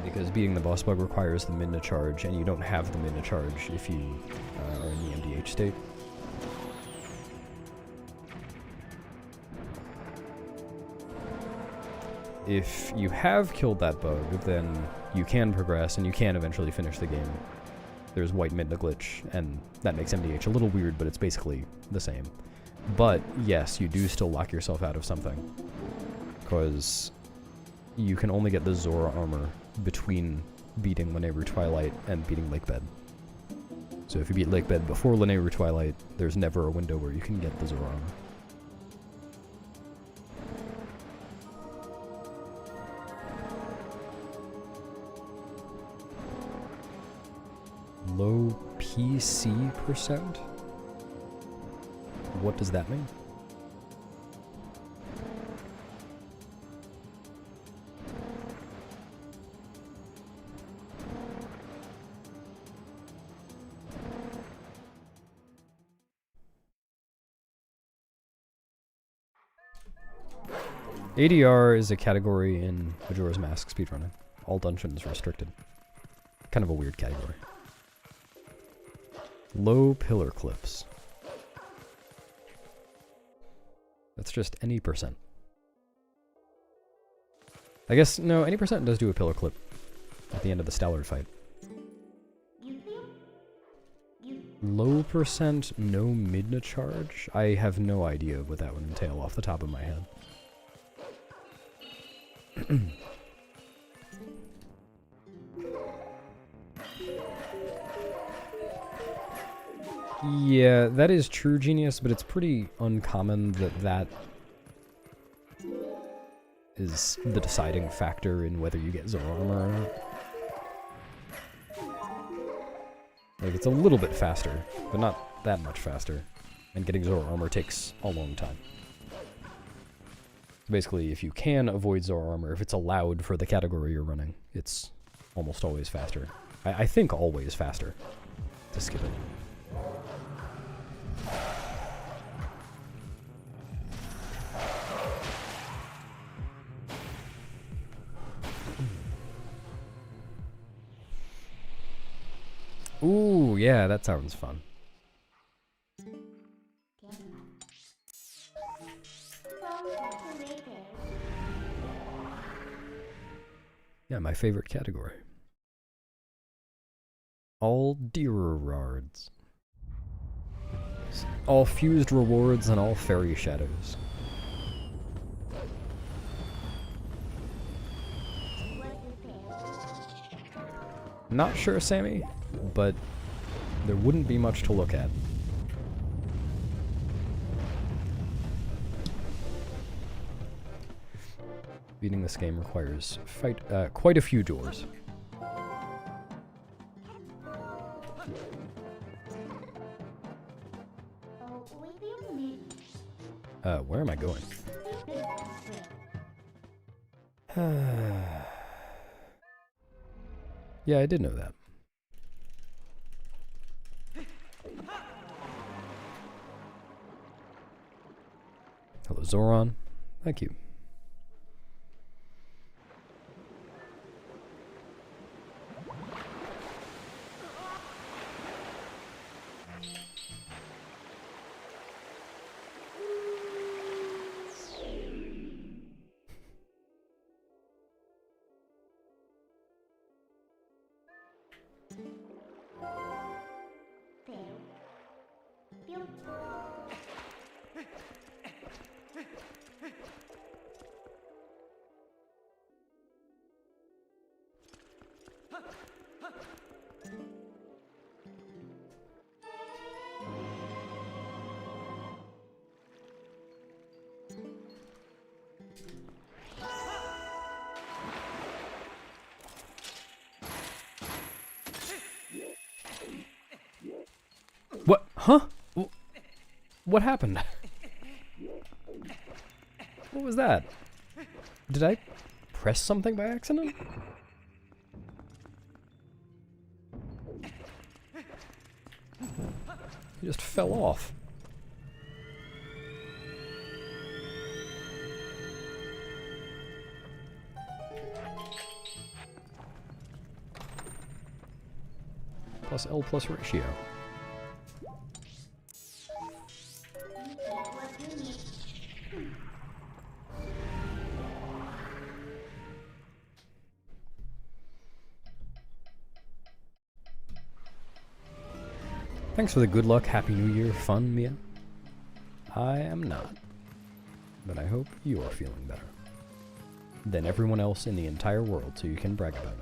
C: Because beating the boss bug requires the min to charge, and you don't have the min to charge if you are in the MDH state. If you have killed that bug, then you can progress and you can eventually finish the game. There's white min to glitch, and that makes MDH a little weird, but it's basically the same. But yes, you do still lock yourself out of something, because you can only get the Zora armor between beating Linear Twilight and beating Lakebed. So if you beat Lakebed before Linear Twilight, there's never a window where you can get the Zora armor. Low PC percent? What does that mean? ADR is a category in Majora's Mask speedrunning. All dungeons restricted. Kind of a weird category. Low pillar clips. That's just any percent. I guess, no, any percent does do a pillar clip at the end of the Stallard fight. Low percent, no Midna charge? I have no idea what that would entail off the top of my head. Yeah, that is true, Genius, but it's pretty uncommon that that is the deciding factor in whether you get Zoro armor or not. Like, it's a little bit faster, but not that much faster. And getting Zoro armor takes a long time. Basically, if you can avoid Zoro armor, if it's allowed for the category you're running, it's almost always faster. I think always faster to skip it. Ooh, yeah, that sounds fun. Yeah, my favorite category. All Deerards. All fused rewards and all fairy shadows. Not sure, Sammy, but there wouldn't be much to look at. Beating this game requires quite a few doors. Where am I going? Yeah, I did know that. Hello, Zoran. Thank you. What? Huh? What happened? What was that? Did I press something by accident? He just fell off. Plus L plus ratio. Thanks for the good luck, Happy New Year fun, Mia. I am not. But I hope you are feeling better than everyone else in the entire world, so you can brag about it.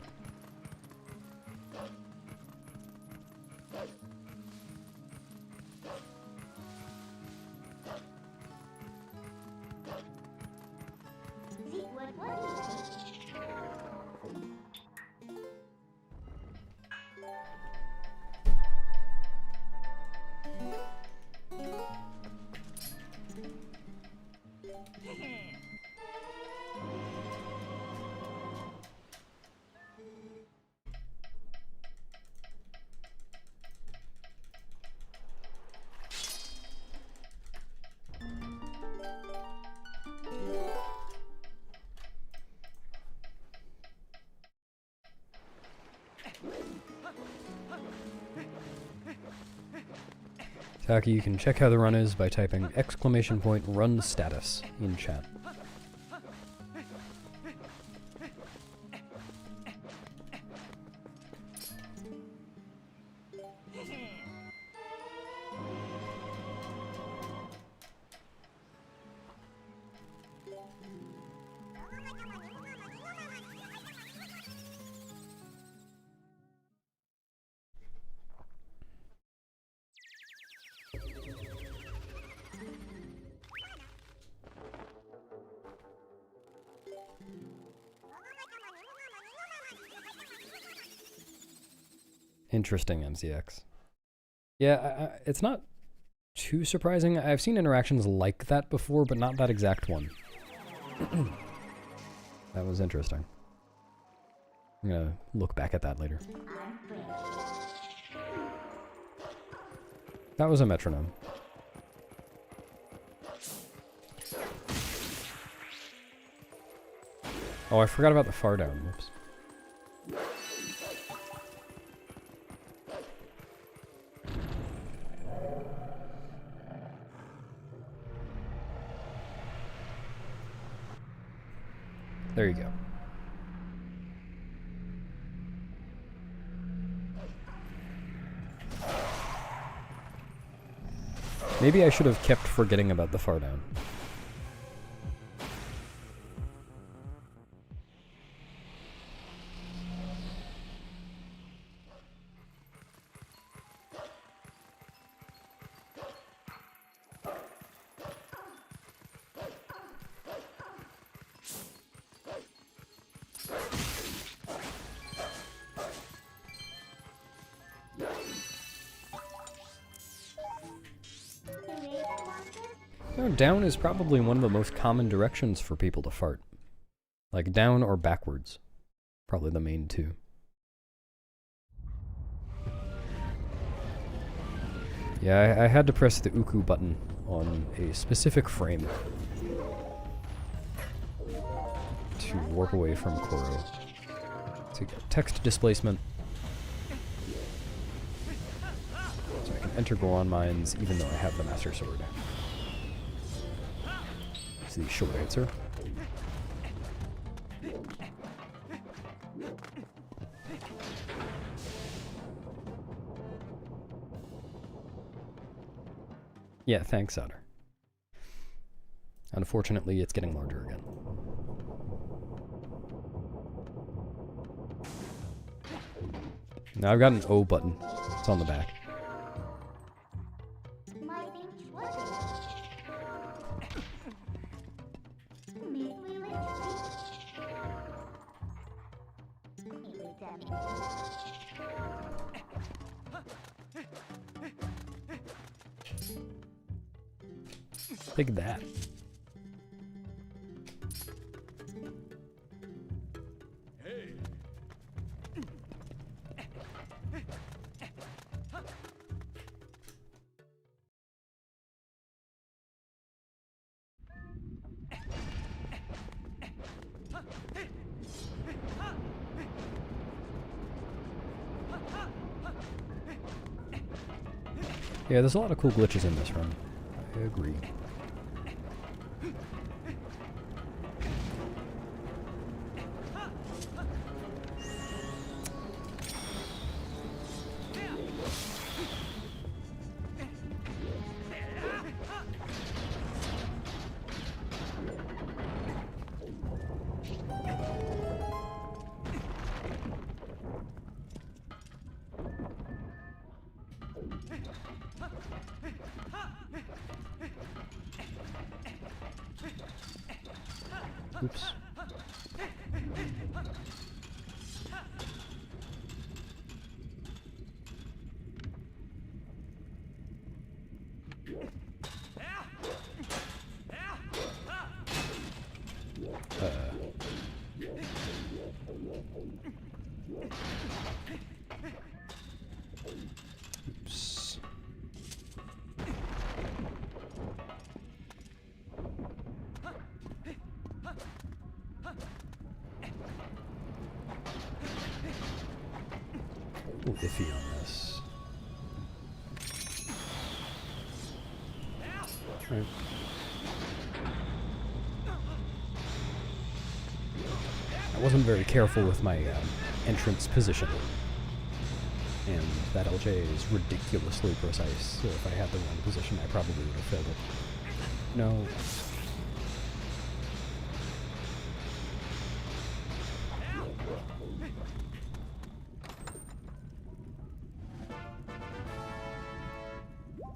A: Taki, you can check how the run is by typing !run status in chat. Interesting, MCX. Yeah, it's not too surprising. I've seen interactions like that before, but not that exact one. That was interesting. I'm gonna look back at that later. That was a metronome. Oh, I forgot about the far down. Whoops. There you go. Maybe I should have kept forgetting about the far down. You know, down is probably one of the most common directions for people to fart. Like down or backwards. Probably the main two. Yeah, I had to press the Uku button on a specific frame to warp away from Koro. To get text displacement. So I can enter Goron mines even though I have the Master Sword. Is the short answer. Yeah, thanks, Otter. Unfortunately, it's getting larger again. Now I've got an O button. It's on the back. Take that. Yeah, there's a lot of cool glitches in this run. I agree. Oops. Oops. Ooh, iffy on this. Alright. I wasn't very careful with my entrance position. And that LJ is ridiculously precise, so if I had the wrong position, I probably would have failed it. No.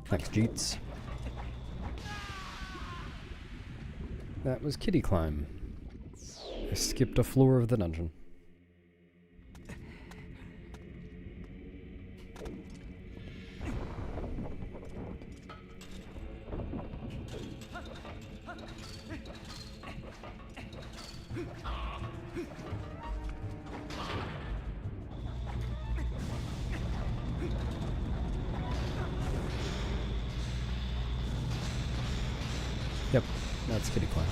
A: Thanks, Jeets. That was Kitty Climb. I skipped a floor of the dungeon. Yep, that's Kitty Climb.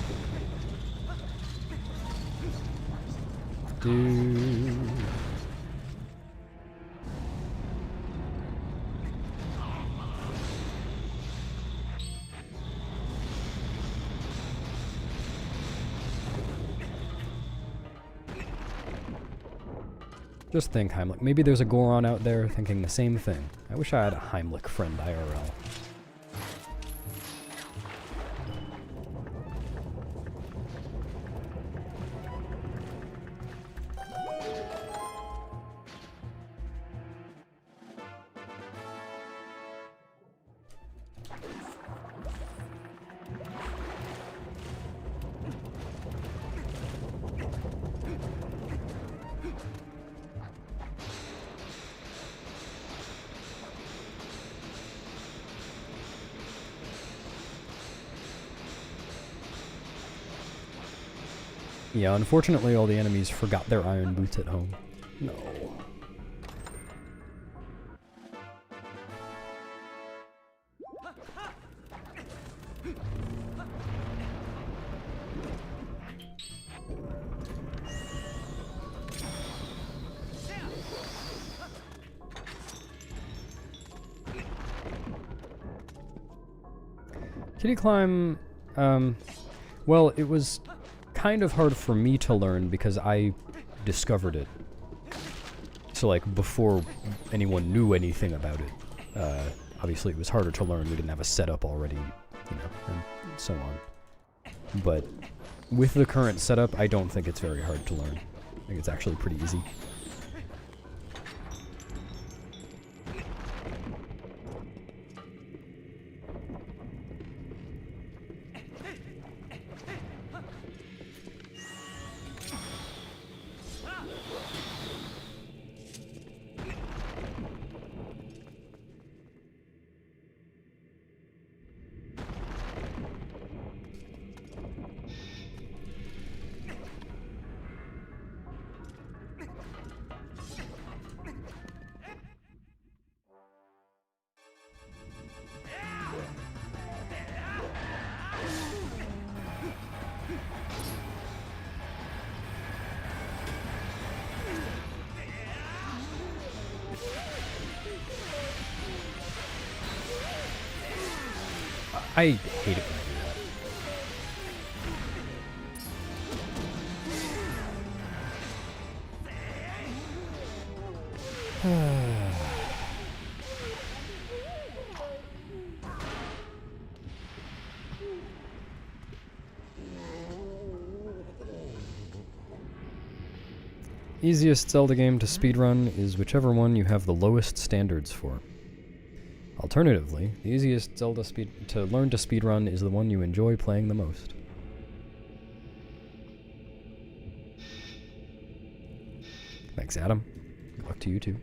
A: Just think, Heimlich. Maybe there's a Goron out there thinking the same thing. I wish I had a Heimlich friend IRL. Yeah, unfortunately all the enemies forgot their iron boots at home. No. Kitty Climb, well, it was kind of hard for me to learn because I discovered it. So like before anyone knew anything about it, obviously it was harder to learn. We didn't have a setup already, you know, and so on. But with the current setup, I don't think it's very hard to learn. I think it's actually pretty easy. I hate it when I do that. Easiest Zelda game to speedrun is whichever one you have the lowest standards for. Alternatively, the easiest Zelda to learn to speedrun is the one you enjoy playing the most. Thanks, Adam. Good luck to you too.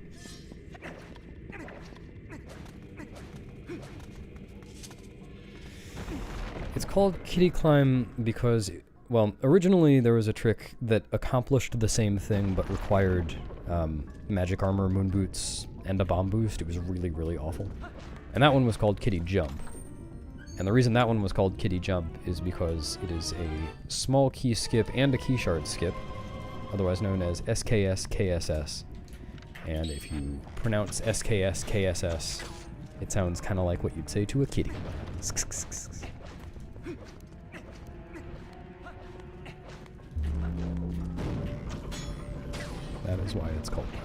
A: It's called Kitty Climb because, well, originally there was a trick that accomplished the same thing but required magic armor, moon boots, and a bomb boost. It was really, really awful. And that one was called Kitty Jump. And the reason that one was called Kitty Jump is because it is a small key skip and a key shard skip, otherwise known as SKS KSS. And if you pronounce SKS KSS, it sounds kind of like what you'd say to a kitty.
C: is why it's called that.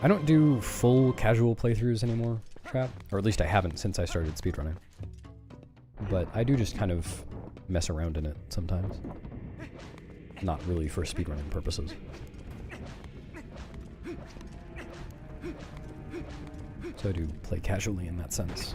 C: I don't do full casual playthroughs anymore, Trap. Or at least I haven't since I started speedrunning. But I do just kind of mess around in it sometimes. Not really for speedrunning purposes. So I do play casually in that sense.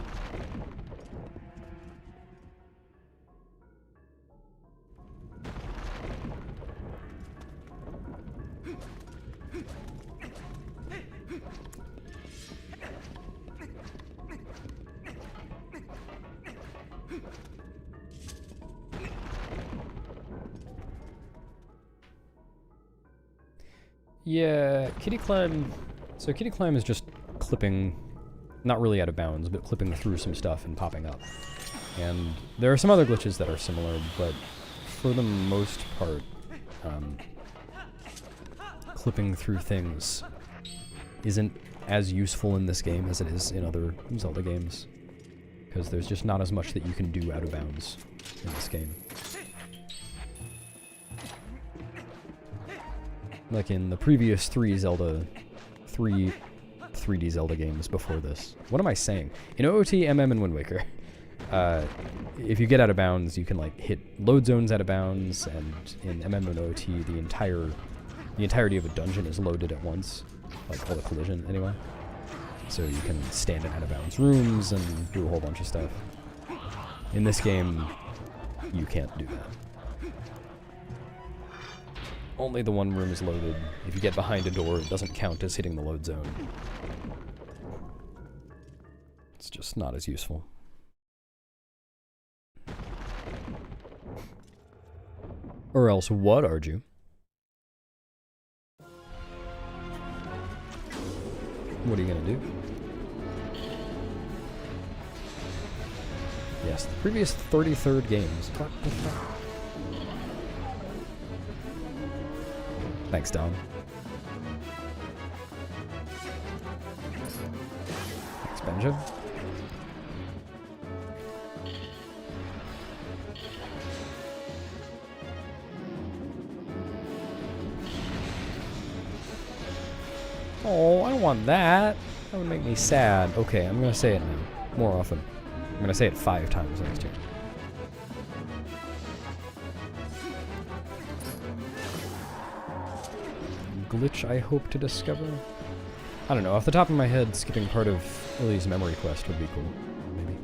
C: Yeah, kitty climb. So kitty climb is just clipping, not really out of bounds, but clipping through some stuff and popping up. And there are some other glitches that are similar, but for the most part, clipping through things isn't as useful in this game as it is in other Zelda games, because there's just not as much that you can do out of bounds in this game. Like in the previous 3D Zelda games before this. What am I saying? In OOT, MM, and Wind Waker, if you get out of bounds, you can like hit load zones out of bounds, and in MM and OOT, the entirety of a dungeon is loaded at once, like all the collision anyway. So you can stand in out of bounds rooms and do a whole bunch of stuff. In this game, you can't do that. Only the one room is loaded. If you get behind a door, it doesn't count as hitting the load zone. It's just not as useful. Or else what, Arju? What are you gonna do? Yes, the previous 33rd games. Thanks, Dom. Thanks, Benja. Oh, I don't want that. That would make me sad. Okay, I'm gonna say it now. More often. I'm gonna say it 5 times next year. Glitch I hope to discover? I don't know, off the top of my head, skipping part of Ellie's memory quest would be cool, maybe.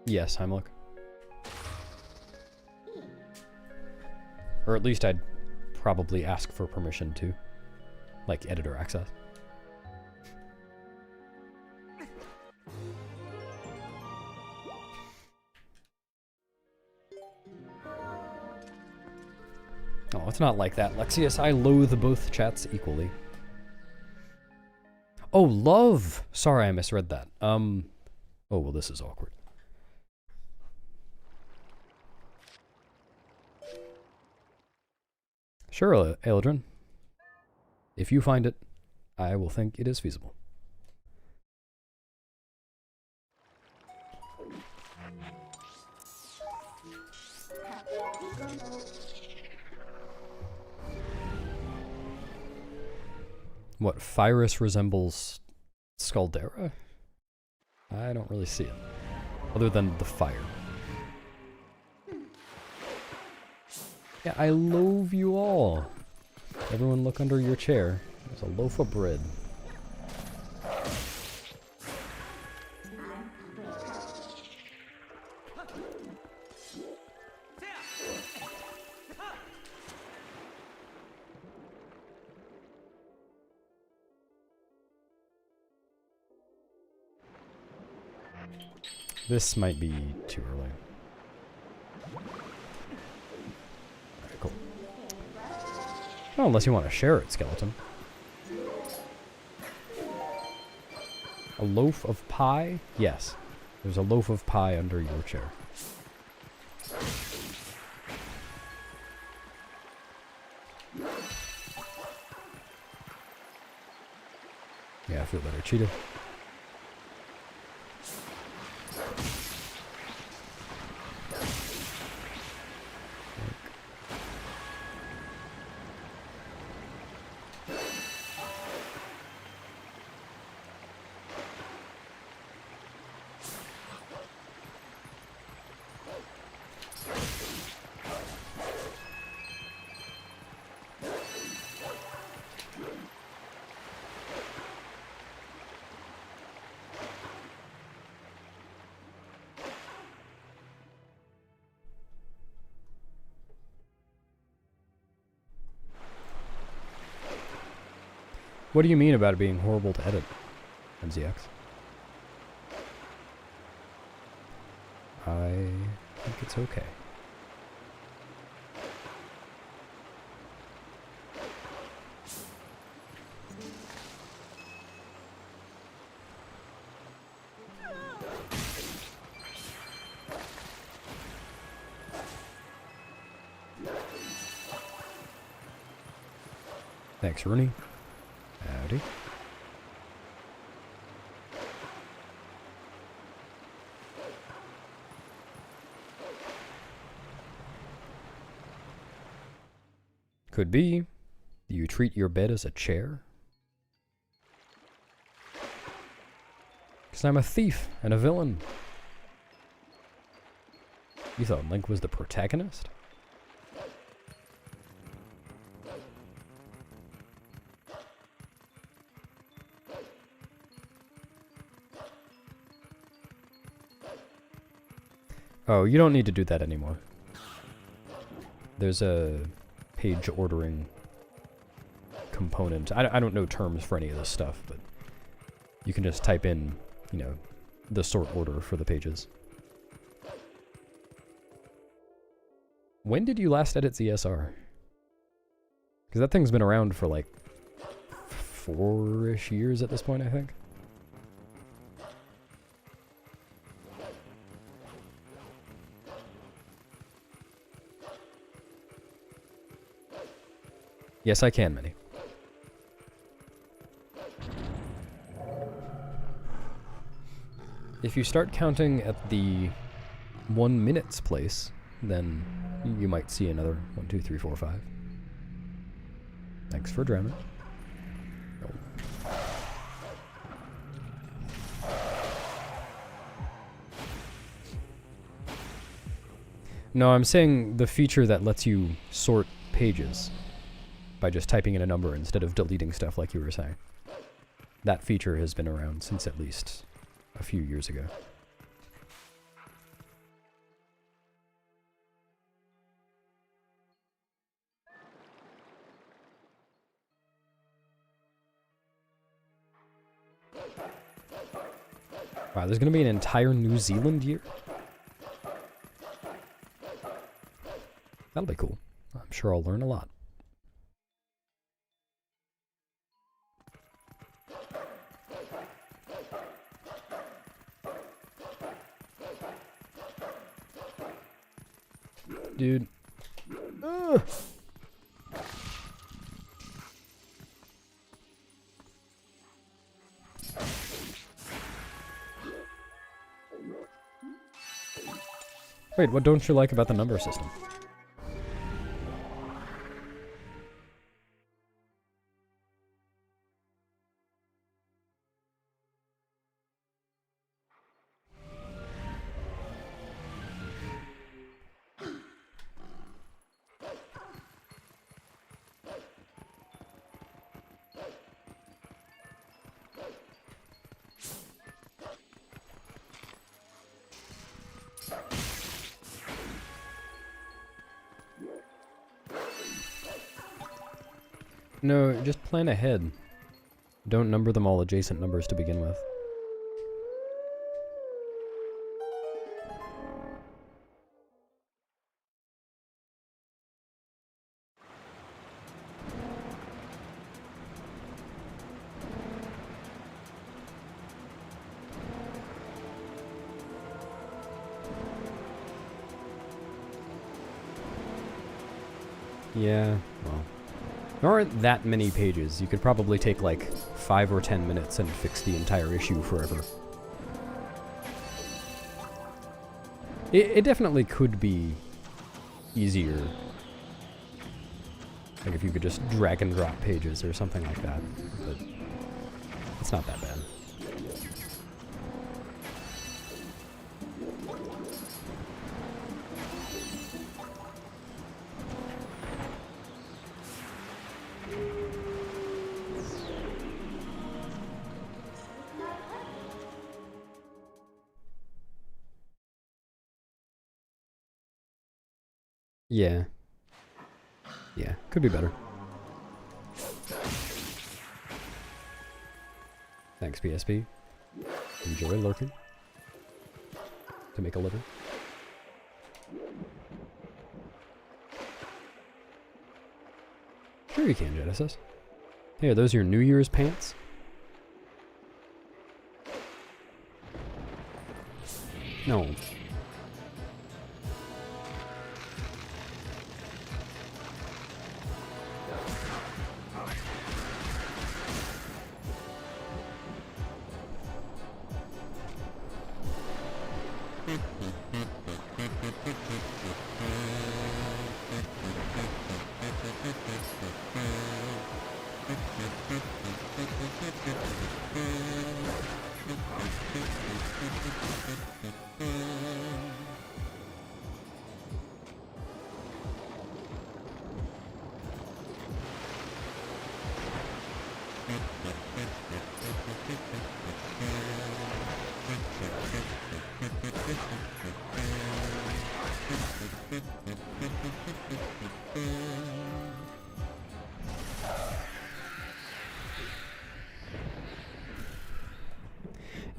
C: Yes, Heimlich. Or at least I'd probably ask for permission to. Like editor access. Oh, it's not like that, Lexius. I loathe both chats equally. Oh, love! Sorry, I misread that. Oh, well, this is awkward. Sure, Eldrin. If you find it, I will think it is feasible. What, Phyrus resembles Scaldera? I don't really see it. Other than the fire. Yeah, I loathe you all. Everyone look under your chair. There's a loaf of bread. This might be too early. Alright, cool. Oh, unless you want to share it, skeleton. A loaf of pie? Yes. There's a loaf of pie under your chair. Yeah, I feel better. Cheetah. What do you mean about it being horrible to edit, MZX? I think it's okay. Thanks, Rooney. Howdy. Could be. You treat your bed as a chair? Because I'm a thief and a villain. You thought Link was the protagonist? Oh, you don't need to do that anymore. There's a page ordering component. I don't know terms for any of this stuff, but you can just type in, you know, the sort order for the pages. When did you last edit ZSR? Because that thing's been around for like 4-ish years at this point, I think. Yes, I can, Minnie. If you start counting at the 1 minutes place, then you might see another 1, 2, 3, 4, 5. Thanks for drowning. Oh. No, I'm saying the feature that lets you sort pages by just typing in a number instead of deleting stuff like you were saying. That feature has been around since at least a few years ago. Wow, there's gonna be an entire New Zealand year? That'll be cool. I'm sure I'll learn a lot. Dude. Ugh. Wait, what don't you like about the number system? No, just plan ahead. Don't number them all adjacent numbers to begin with. Yeah, well. There aren't that many pages. You could probably take like 5 or 10 minutes and fix the entire issue forever. It definitely could be easier. Like if you could just drag and drop pages or something like that. But it's not that bad. Yeah. Yeah, could be better. Thanks, PSP. Enjoy lurking. To make a living. Sure you can, Genesis. Hey, are those your New Year's pants? No.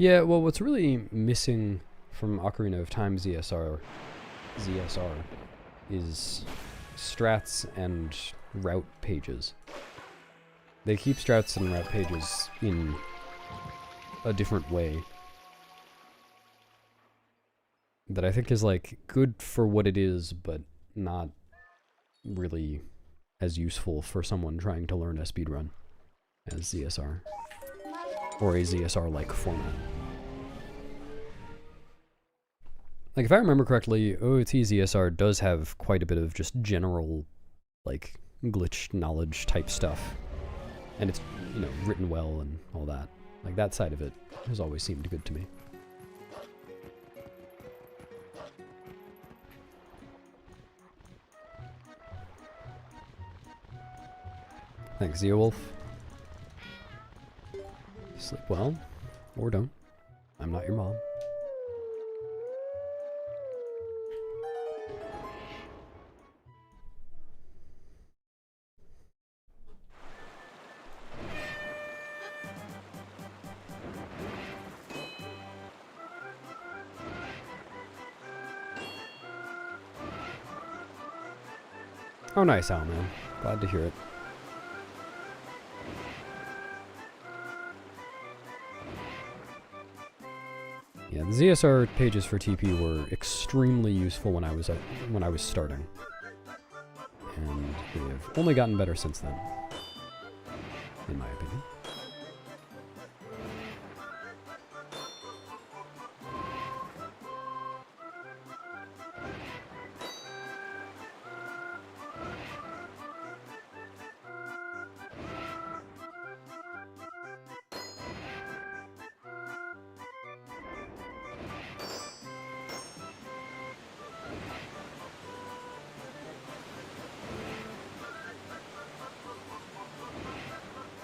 C: Yeah, well, what's really missing from Ocarina of Time ZSR is strats and route pages. They keep strats and route pages in a different way that I think is, like, good for what it is, but not really as useful for someone trying to learn a speedrun as ZSR. Or a ZSR-like format. Like, if I remember correctly, OOT ZSR does have quite a bit of just general, like, glitch knowledge type stuff. And it's, you know, written well and all that. Like, that side of it has always seemed good to me. Thanks, Zeowolf. Sleep well, or don't. I'm not your mom. Oh, nice, Al, man. Glad to hear it. Yeah, the ZSR pages for TP were extremely useful when I was starting, and they've only gotten better since then, in my opinion.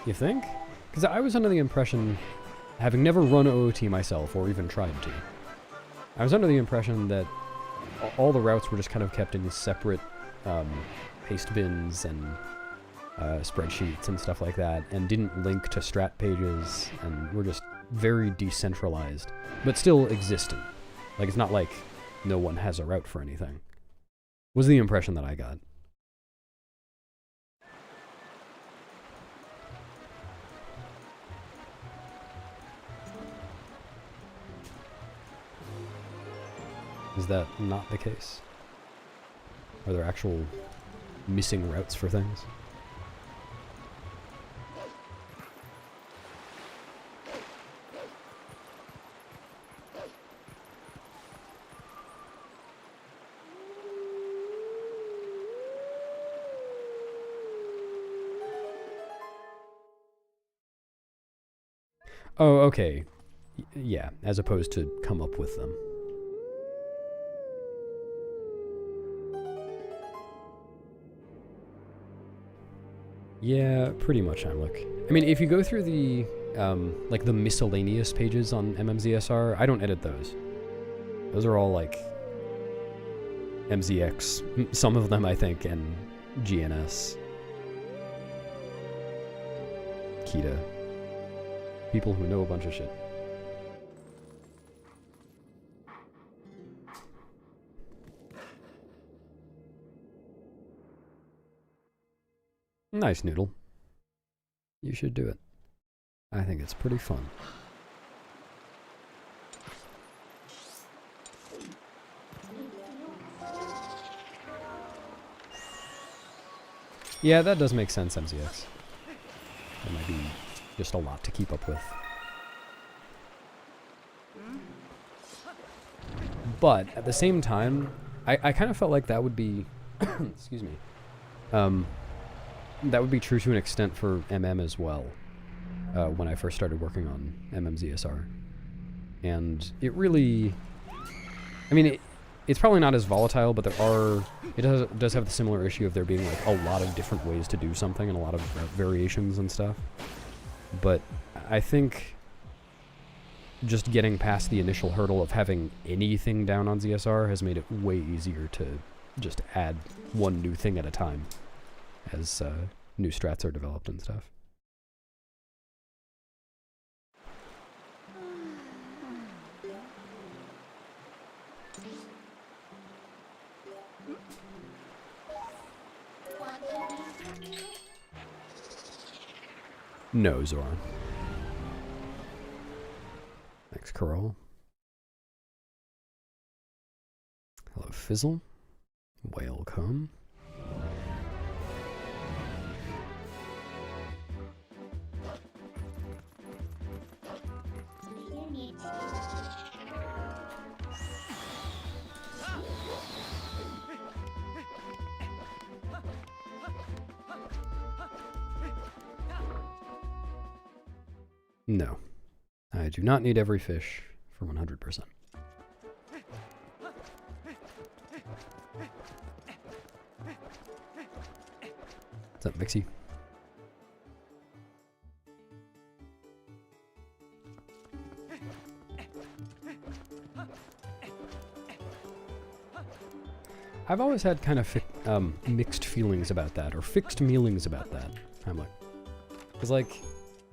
A: You think? Because I was under the impression, having never run OOT myself, or even tried to, I was under the impression that all the routes were just kind of kept in separate paste bins and spreadsheets and stuff like that, and didn't link to strat pages, and were just very decentralized, but still existent. Like, it's not like no one has a route for anything. Was the impression that I got. Is that not the case? Are there actual missing routes for things? Oh, okay. Yeah, as opposed to come up with them. Yeah, pretty much, Heimlich. I mean, if you go through the, like the miscellaneous pages on MMZSR, I don't edit those. Those are all, like, MZX, some of them, I think, and GNS. Kita. People who know a bunch of shit. Nice, Noodle. You should do it. I think it's pretty fun. Yeah, that does make sense, MZX. That might be just a lot to keep up with. But at the same time, I kind of felt like that would be excuse me. That would be true to an extent for MM as well, when I first started working on MMZSR. And it really, I mean, it's probably not as volatile, but it does have the similar issue of there being like a lot of different ways to do something and a lot of variations and stuff. But I think just getting past the initial hurdle of having anything down on ZSR has made it way easier to just add one new thing at a time as new strats are developed and stuff. No, Zoran. Thanks, Coral. Hello, Fizzle. Welcome. No. I do not need every fish for 100%. What's up, Mixie? I've always had kind of mixed feelings about that, or fixed mealings about that. I'm like, because like,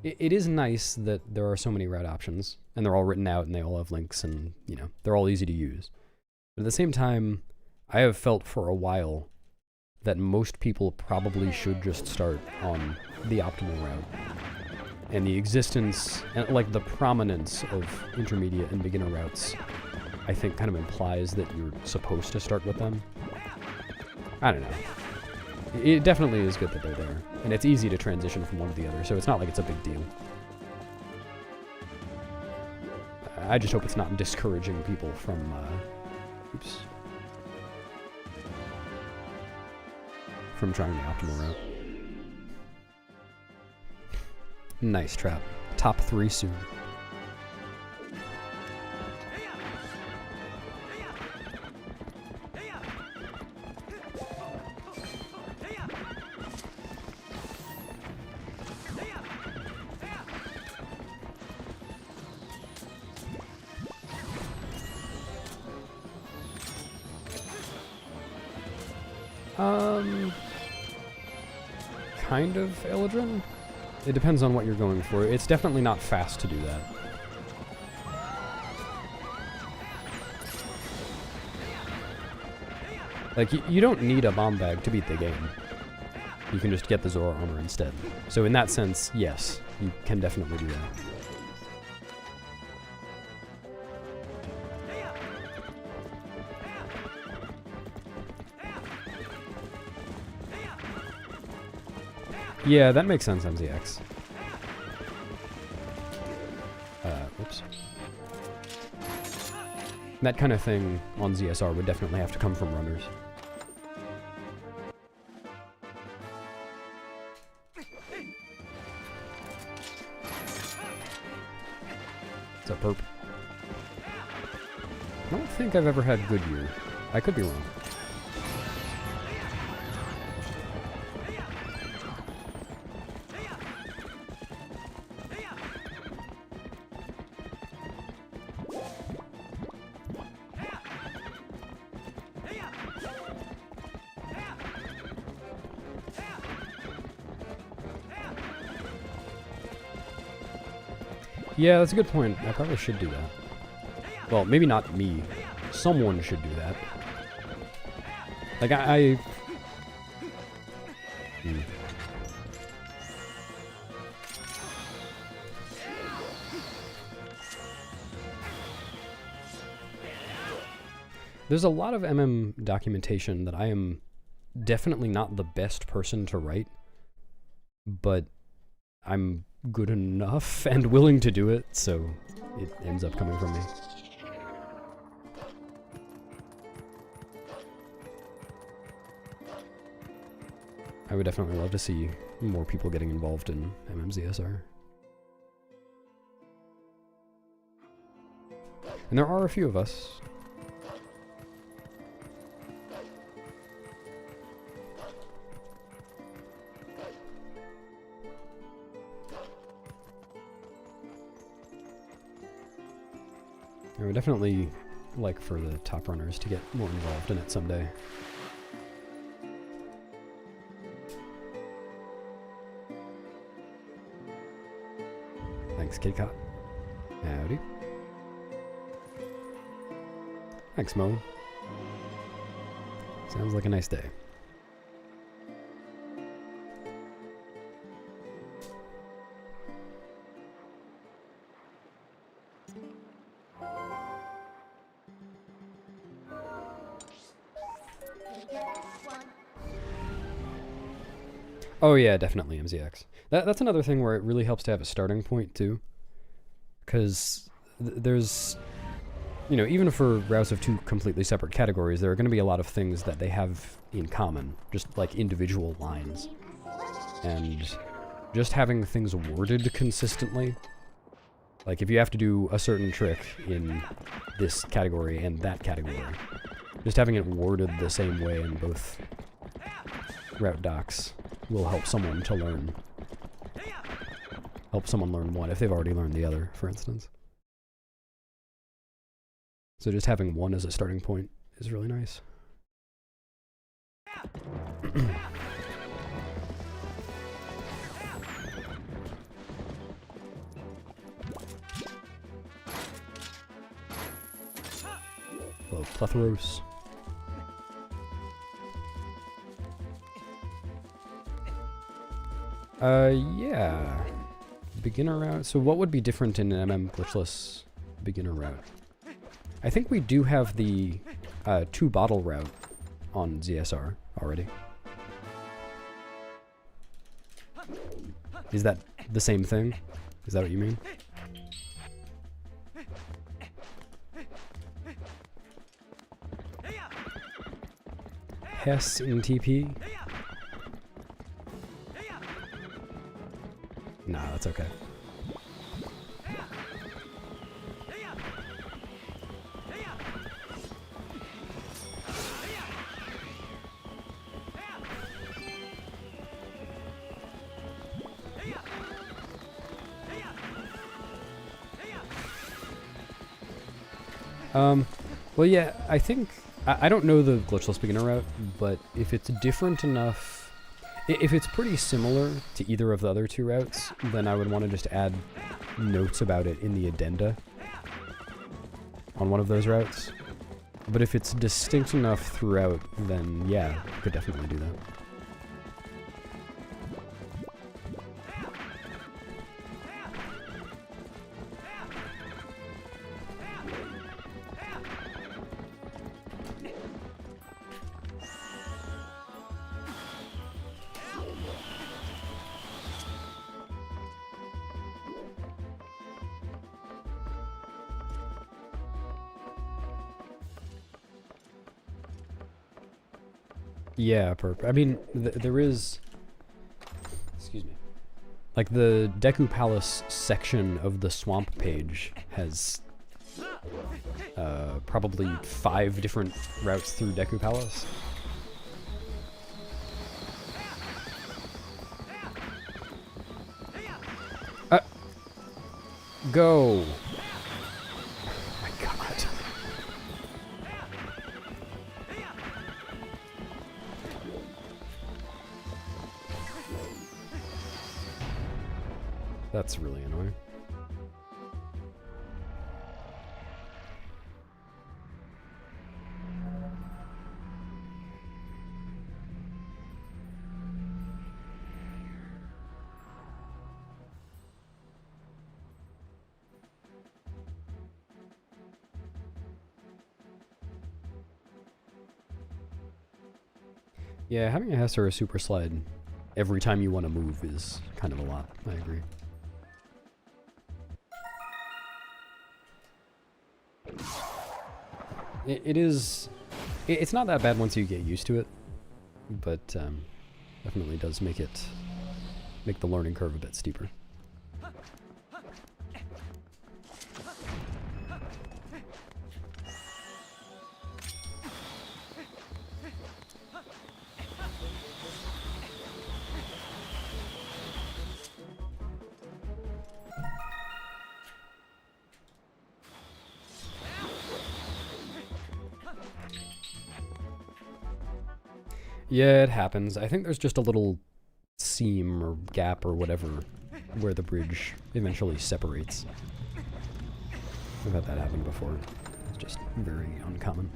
A: it is nice that there are so many route options, and they're all written out, and they all have links, and, you know, they're all easy to use. But at the same time, I have felt for a while that most people probably should just start on the optimal route. And the existence, and like the prominence of intermediate and beginner routes, I think kind of implies that you're supposed to start with them. I don't know. It definitely is good that they're there, and it's easy to transition from one to the other, so it's not like it's a big deal. I just hope it's not discouraging people from, oops. From trying the optimal route. Nice trap. Top 3 soon. Kind of Eladrin. It depends on what you're going for. It's definitely not fast to do that. Like, you don't need a bomb bag to beat the game. You can just get the Zora armor instead. So in that sense, yes, you can definitely do that. Yeah, that makes sense, MZX. Whoops. That kind of thing on ZSR would definitely have to come from runners. What's up, Perp? I don't think I've ever had Goodyear. I could be wrong. Yeah, that's a good point. I probably should do that. Well, maybe not me. Someone should do that. Like, There's a lot of MM documentation that I am definitely not the best person to write, but I'm good enough and willing to do it, so it ends up coming from me. I would definitely love to see more people getting involved in MMZSR. And there are a few of us. I would definitely like for the top runners to get more involved in it someday. Thanks, Kitty Cop. Howdy. Thanks, Mo. Sounds like a nice day. Oh yeah, definitely MZX. That's another thing where it really helps to have a starting point too. Because there's, you know, even for routes of two completely separate categories, there are going to be a lot of things that they have in common, just like individual lines. And just having things worded consistently, like if you have to do a certain trick in this category and that category, just having it worded the same way in both route docs will help someone to learn. Help someone learn one if they've already learned the other, for instance. So just having one as a starting point is really nice. Hello, Plethoros. Yeah. Beginner route. So what would be different in an MM glitchless beginner route? I think we do have the 2-bottle route on ZSR already. Is that the same thing? Is that what you mean? Hess in TP? Nah, that's okay. Well, yeah, I think I don't know the glitchless beginner route, but if it's different enough, if it's pretty similar to either of the other two routes, then I would want to just add notes about it in the addenda on one of those routes. But if it's distinct enough throughout, then yeah, I could definitely do that. Yeah, I mean, there is... Excuse me. Like, the Deku Palace section of the swamp page has probably 5 different routes through Deku Palace. Go! Oh my god. That's really annoying. Yeah, having a Hess or a Super Slide every time you want to move is kind of a lot. I agree. It is... It's not that bad once you get used to it, but definitely does make the learning curve a bit steeper. Yeah, it happens. I think there's just a little seam or gap or whatever where the bridge eventually separates. I've had that happen before. It's just very uncommon.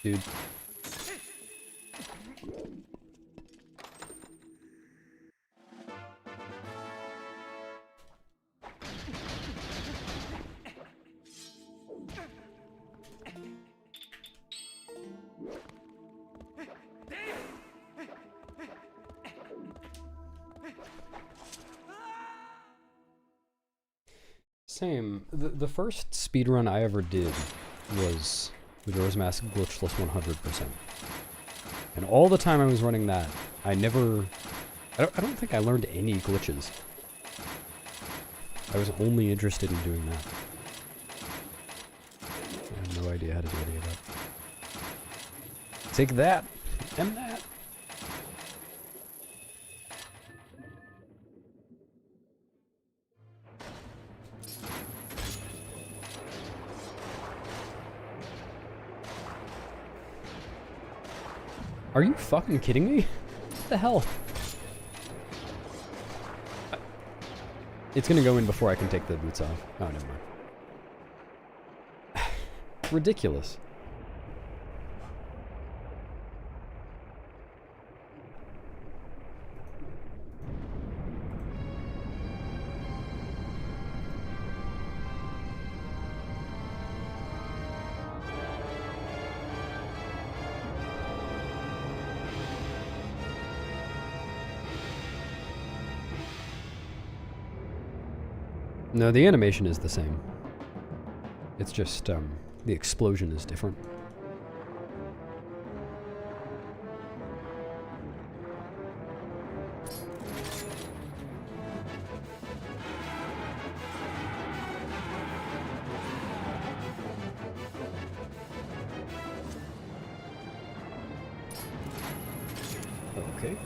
A: Dude. Same. The first speedrun I ever did was Majora's Mask glitchless 100%. And all the time I was running that, I don't think I learned any glitches. I was only interested in doing that. I have no idea how to do any of that. Take that! And that! Are you fucking kidding me? What the hell? It's gonna go in before I can take the boots off. Oh, never mind. Ridiculous. No, the animation is the same. It's just, the explosion is different. Okay.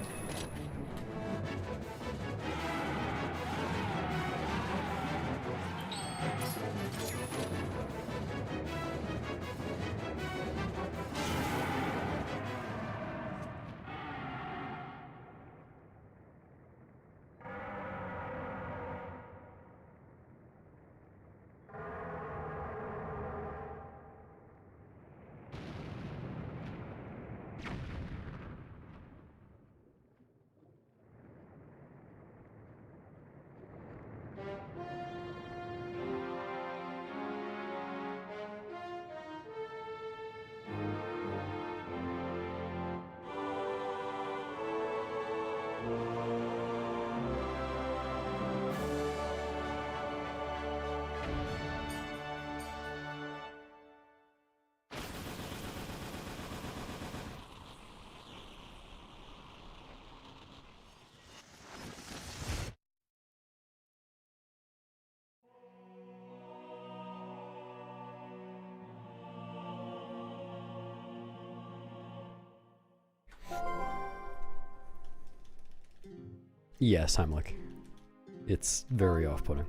A: Yes, Heimlich. It's very off-putting.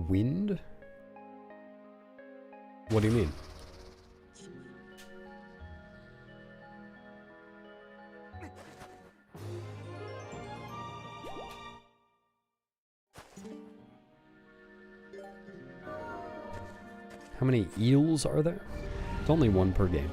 A: Wind? What do you mean? How many eels are there? It's only one per game.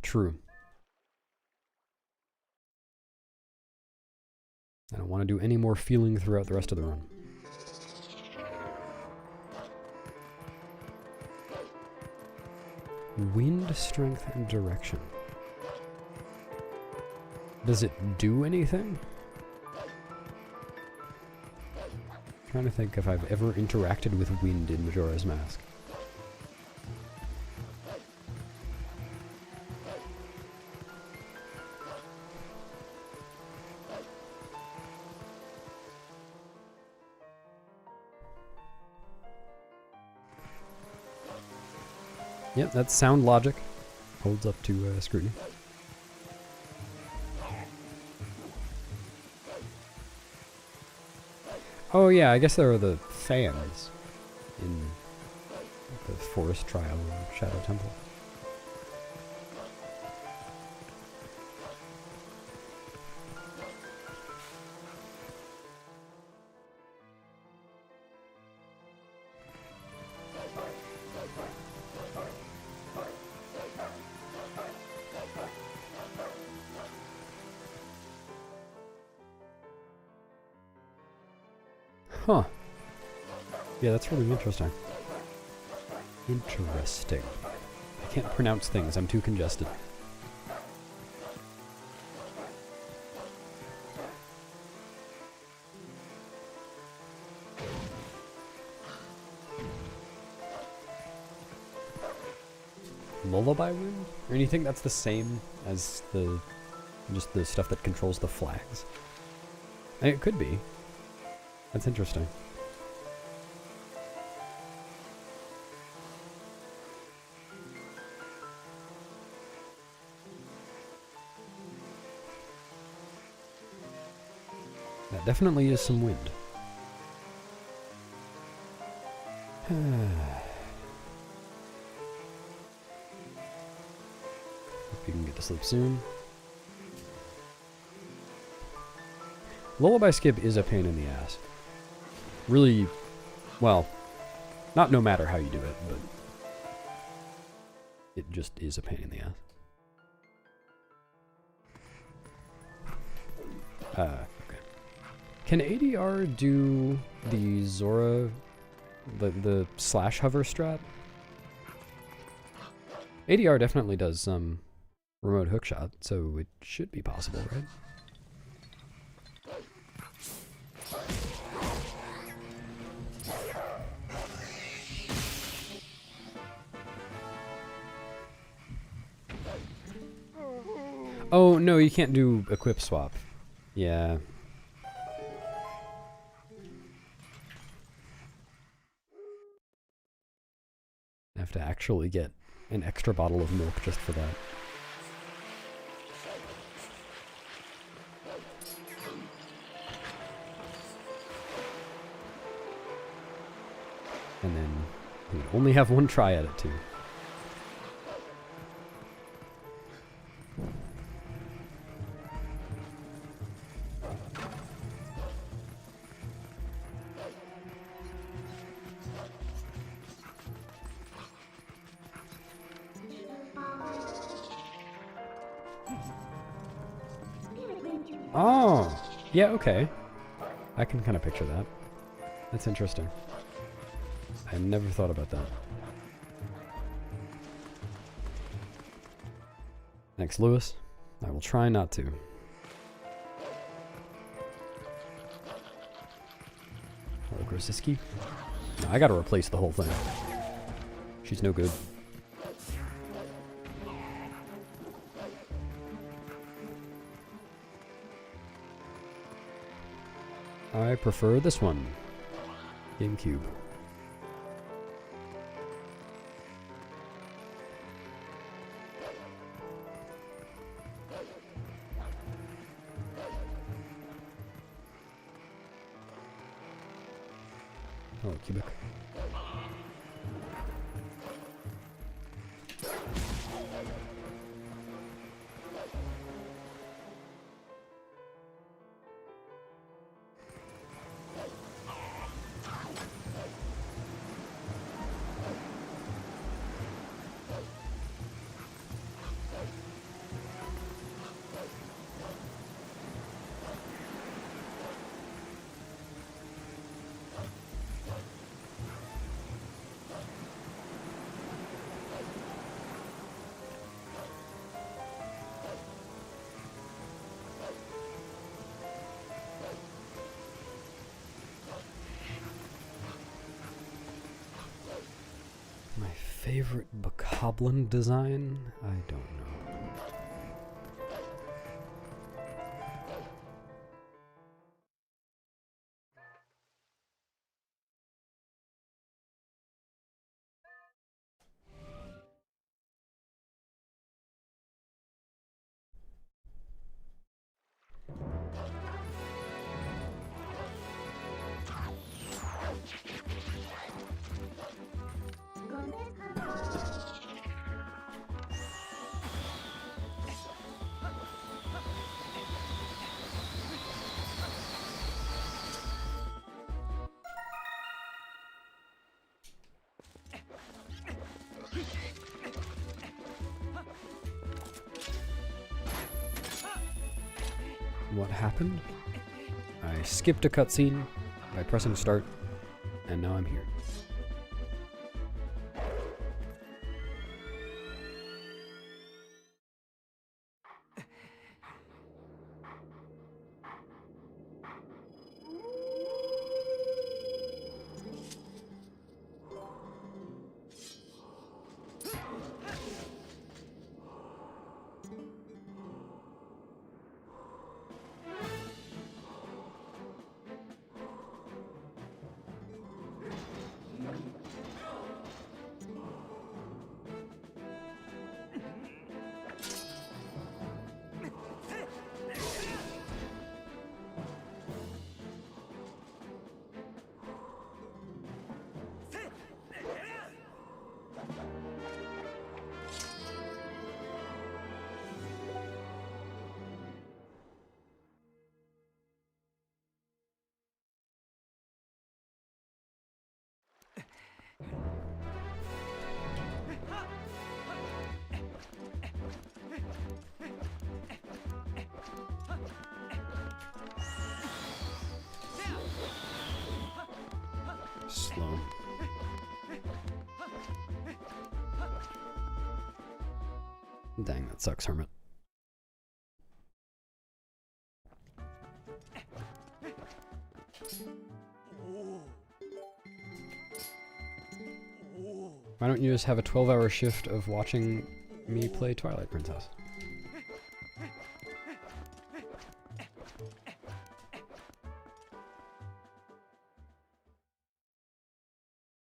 A: True. I don't want to do any more feeling throughout the rest of the run. Wind, strength, and direction. Does it do anything? I'm trying to think if I've ever interacted with wind in Majora's Mask. Yep, that's sound logic. Holds up to scrutiny. Oh yeah, I guess there are the fans in the Forest Trial and Shadow Temple. Huh. Yeah, that's really interesting. Interesting. I can't pronounce things, I'm too congested. Lullaby wind? Or anything that's the same as just the stuff that controls the flags? It could be. That's interesting. That definitely is some wind. Hope you can get to sleep soon. Lullaby skip is a pain in the ass. Really, well, not no matter how you do it, but it just is a pain in the ass. Okay. Can ADR do the Zora, the slash hover strat? ADR definitely does some remote hookshot, so it should be possible, right? Oh, no, you can't do equip swap. Yeah. I have to actually get an extra bottle of milk just for that. And then we only have one try at it too. Oh, yeah, okay. I can kind of picture that. That's interesting. I never thought about that. Thanks, Lewis. I will try not to. Hello, Grosiski. No, I gotta replace the whole thing. She's no good. I prefer this one. GameCube. Oh, cubic. My favorite bokoblin design? I don't know. What happened? I skipped a cutscene by pressing start, and now I'm here. Slow. Dang, that sucks, Hermit. Why don't you just have a 12-hour shift of watching me play Twilight Princess?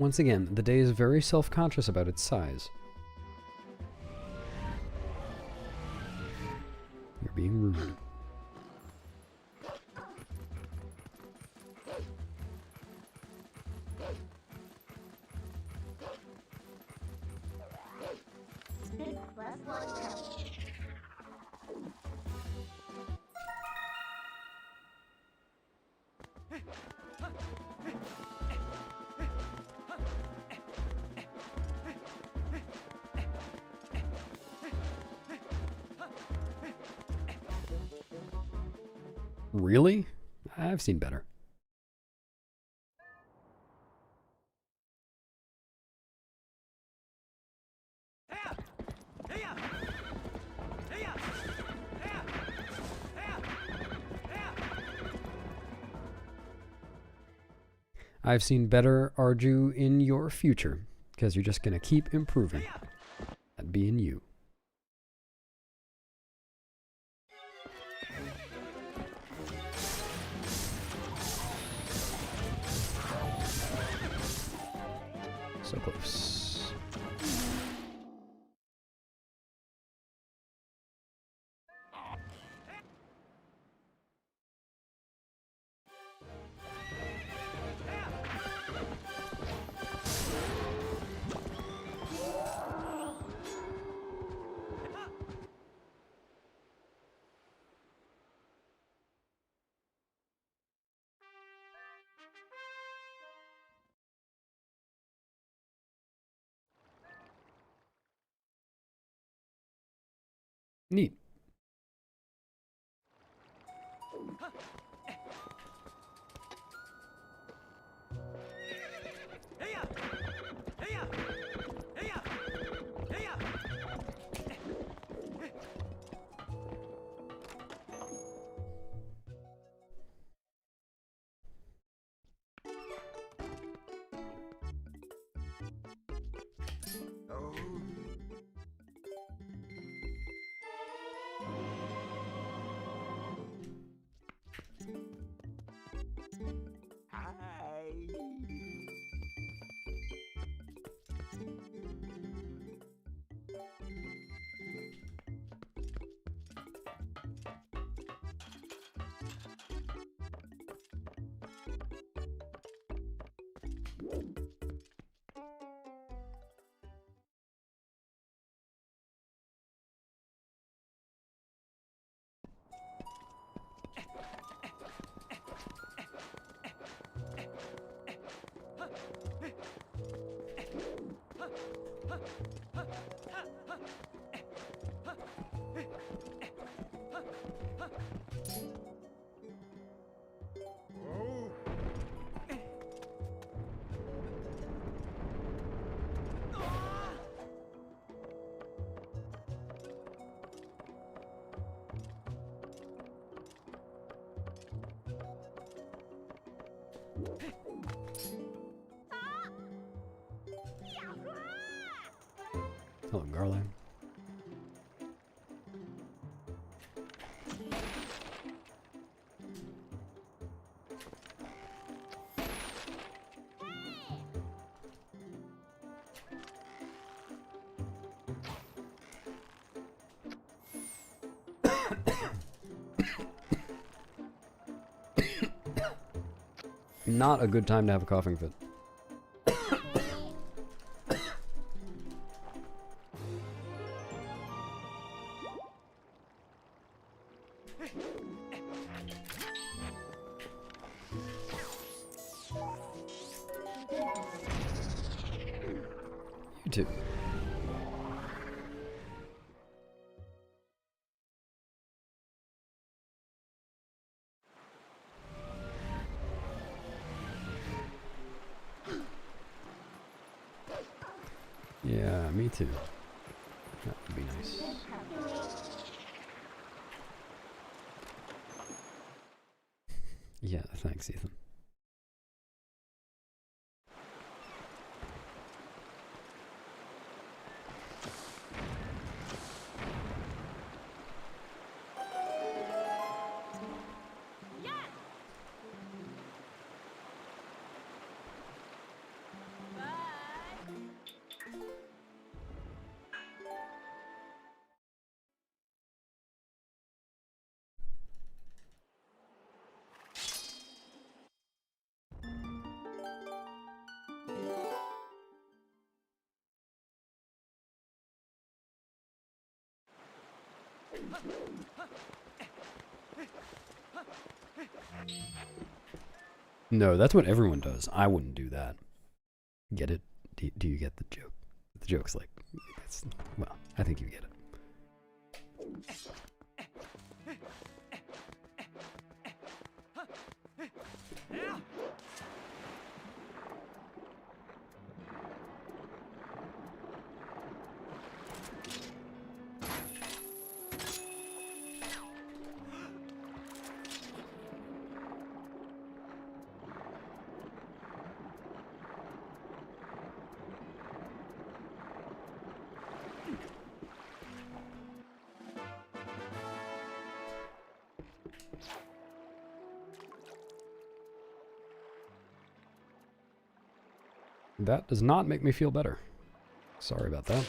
A: Once again, the day is very self-conscious about its size. You're being rude. Really? I've seen better. I've seen better, Arju, in your future, because you're just going to keep improving at being you. So close. Neat. Hello, Garland. Not a good time to have a coughing fit. You too. Yeah, me too. That would be nice. Yeah, thanks, Ethan. No, that's what everyone does. I wouldn't do that. Get it? Do you get the joke? The joke's like, it's, well, I think you get it. That does not make me feel better. Sorry about that.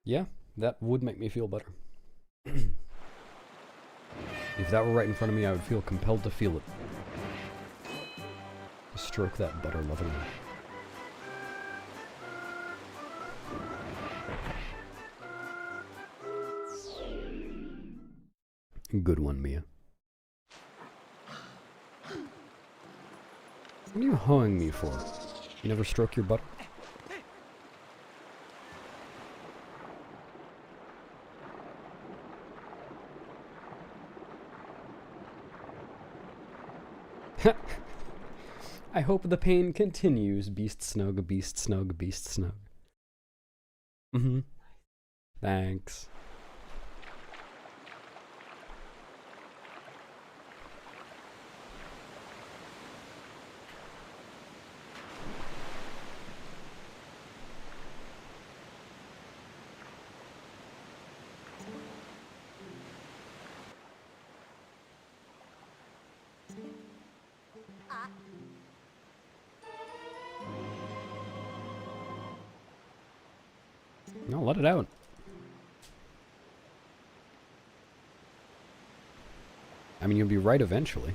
A: Yeah, that would make me feel better. If that were right in front of me, I would feel compelled to feel it. Stroke that butter lovingly. Good one, Mia. What are you hoeing me for? You never stroke your butter? I hope the pain continues, beast snug, beast snug, beast snug. Mm-hmm. Thanks. No, let it out. I mean, you'll be right eventually.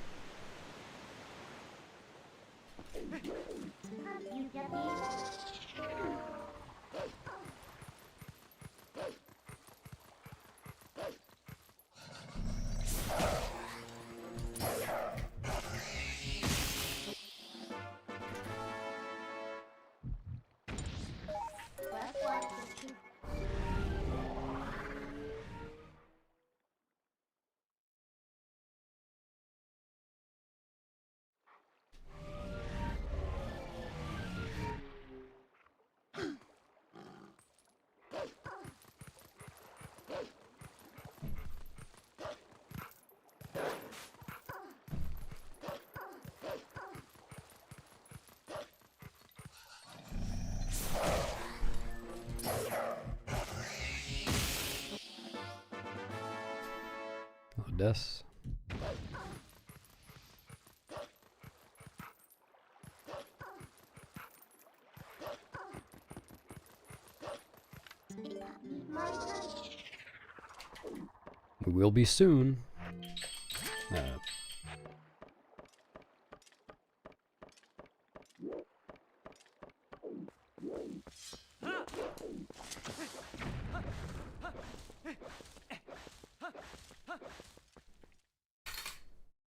A: Oh, Des. We will be soon.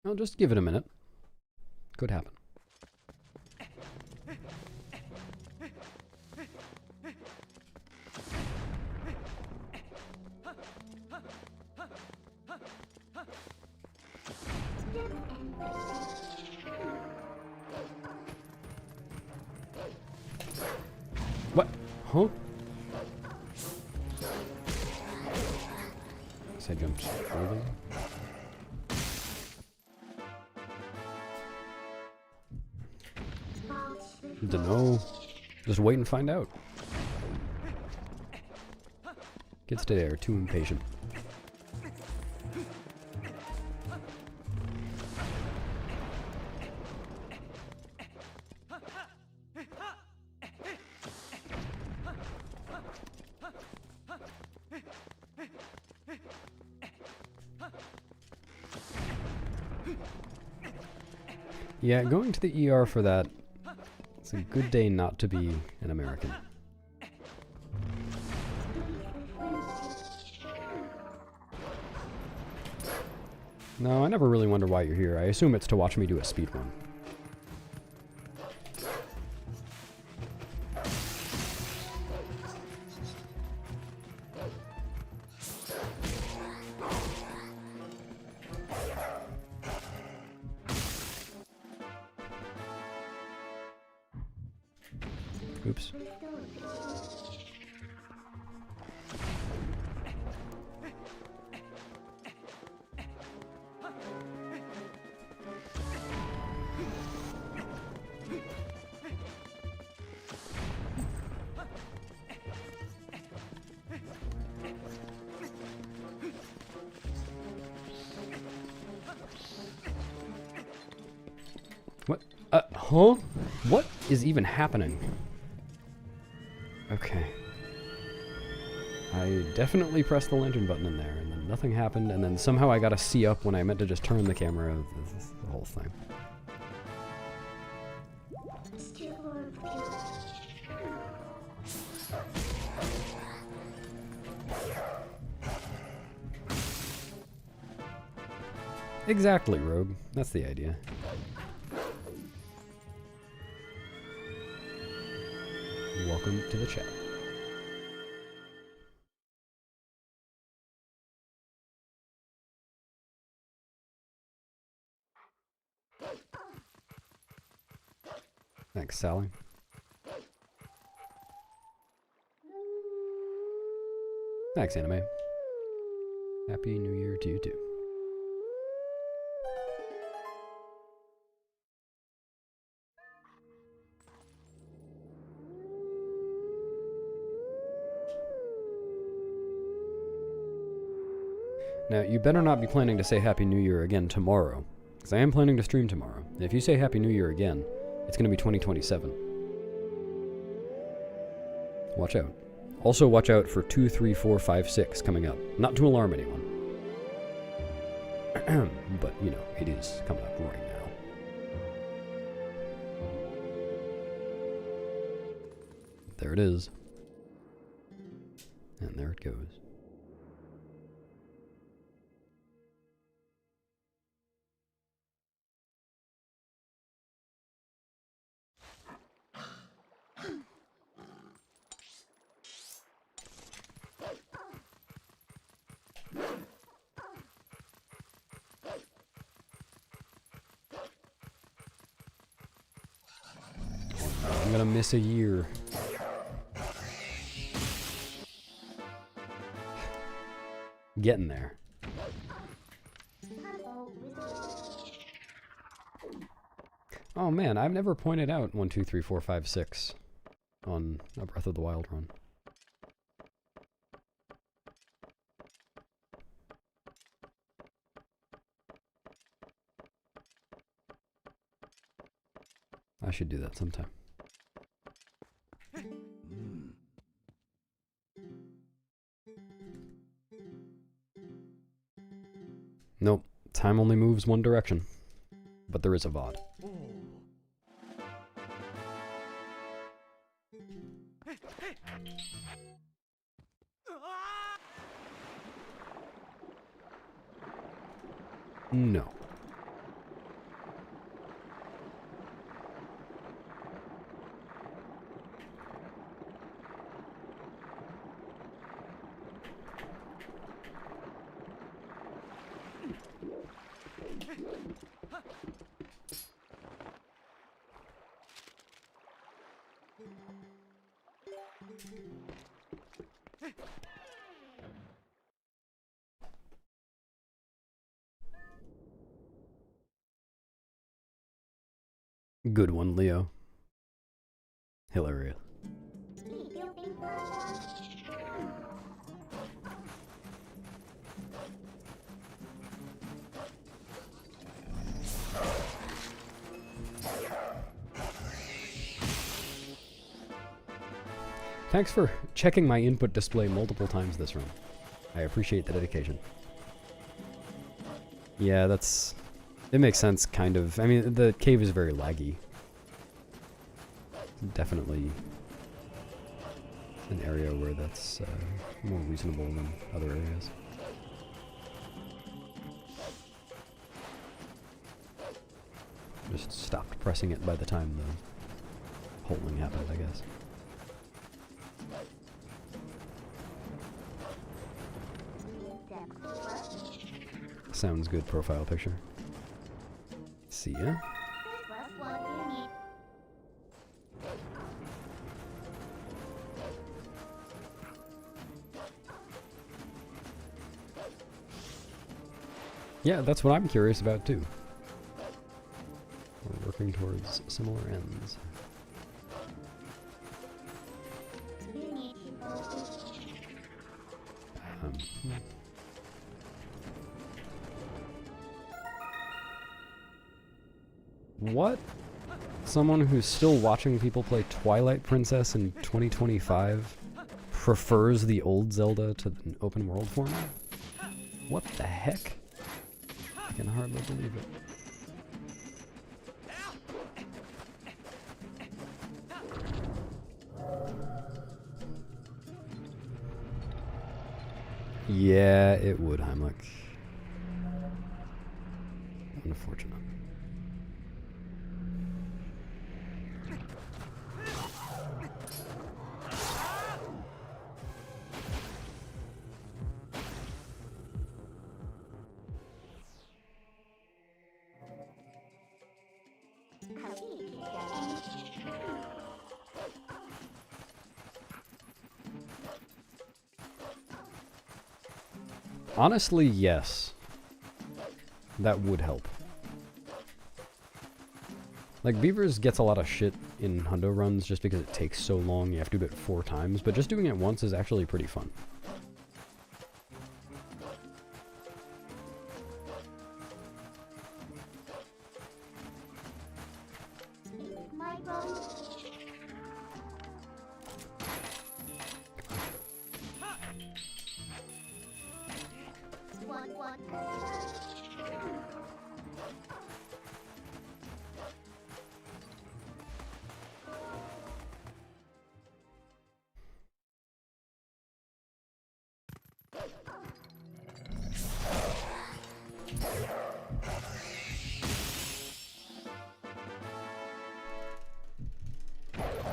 A: I'll just give it a minute. Could happen. What? Huh? Guess I jumped further. Dunno. Just wait and find out. Kids today are too impatient. Yeah, going to the ER for that, it's a good day not to be an American. No, I never really wonder why you're here. I assume it's to watch me do a speedrun. Oops. What? Huh? What is even happening? Okay. I definitely pressed the lantern button in there, and then nothing happened, and then somehow I got a C up when I meant to just turn the camera. This is the whole thing. Exactly, Rogue. That's the idea. Welcome to the chat. Thanks, Sally. Thanks, Anime. Happy New Year to you too. Now, you better not be planning to say Happy New Year again tomorrow, because I am planning to stream tomorrow. And if you say Happy New Year again, it's going to be 2027. Watch out. Also, watch out for 2, 3, 4, 5, 6 coming up. Not to alarm anyone. But, you know, it is coming up right now. There it is. And there it goes. I'm gonna miss a year. Getting there. Oh man, I've never pointed out 1, 2, 3, 4, 5, 6 on a Breath of the Wild run. I should do that sometime. Nope, time only moves one direction. But there is a VOD. No. Good one, Leo. Hilarious. Thanks for checking my input display multiple times this run. I appreciate the dedication. Yeah, that's... It makes sense, kind of. I mean, the cave is very laggy. Definitely an area where that's more reasonable than other areas. Just stopped pressing it by the time the holding happened, I guess. Sounds good, profile picture. See ya. Yeah, that's what I'm curious about too. We're working towards similar ends. What? Someone who's still watching people play Twilight Princess in 2025 prefers the old Zelda to an open world format? What the heck? I can hardly believe it. Yeah, it would, Heimlich. Unfortunate. Honestly, yes. That would help. Like, Beavers gets a lot of shit in hundo runs just because it takes so long, you have to do it 4 times, but just doing it once is actually pretty fun.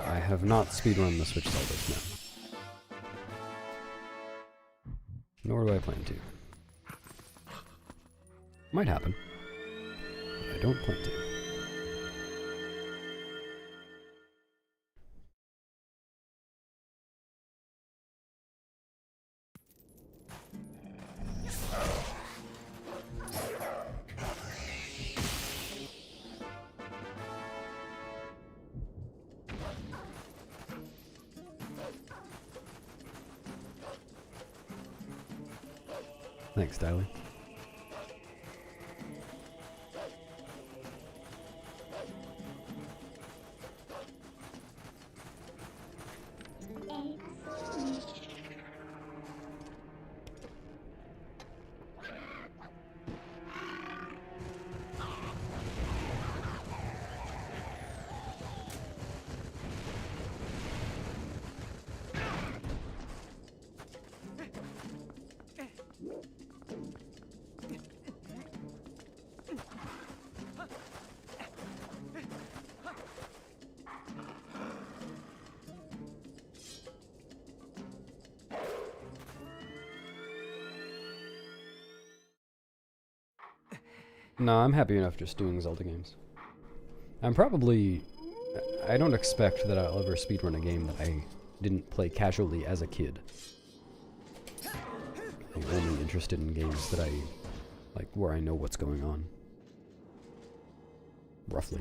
A: I have not speedrun the Switch Zeldas, no. Nor do I plan to. Might happen. But I don't plan to. Thanks, Tyler. No, I'm happy enough just doing Zelda games. I'm probably I don't expect that I'll ever speedrun a game that I didn't play casually as a kid. I'm only interested in games that I, like, where I know what's going on. Roughly.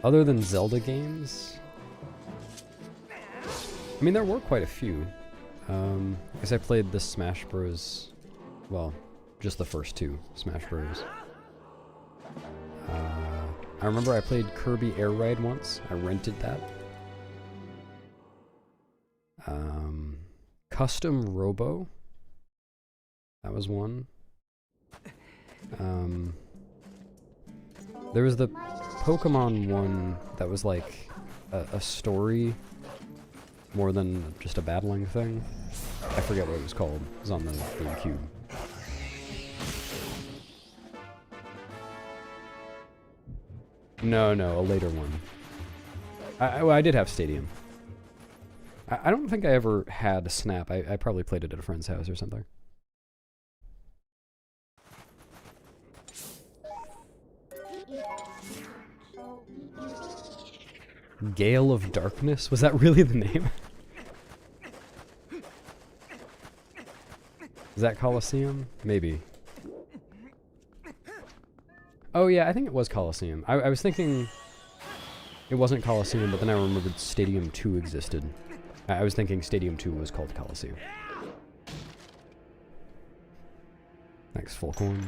A: Other than Zelda games, I mean, there were quite a few. I guess I played the Smash Bros. Well, just the first two Smash Bros. I remember I played Kirby Air Ride once. I rented that. Custom Robo. That was one. There was the Pokemon one that was like a story more than just a battling thing. I forget what it was called. It was on the GameCube. No, a later one. Well, I did have Stadium. I don't think I ever had Snap. I probably played it at a friend's house or something. Gale of Darkness? Was that really the name? Is that Coliseum? Maybe. Oh yeah, I think it was Coliseum. I was thinking it wasn't Coliseum, but then I remembered Stadium 2 existed. I was thinking Stadium 2 was called Coliseum. Thanks, Fulcorn.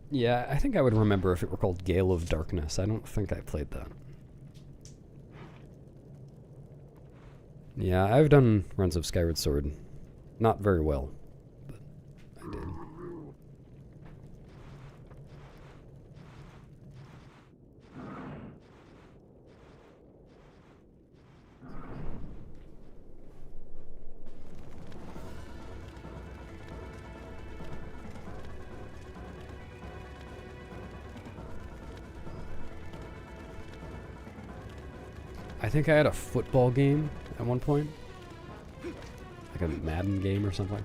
A: Yeah, I think I would remember if it were called Gale of Darkness. I don't think I played that. Yeah, I've done runs of Skyward Sword. Not very well, but I did. I think I had a football game at one point. Like a Madden game or something.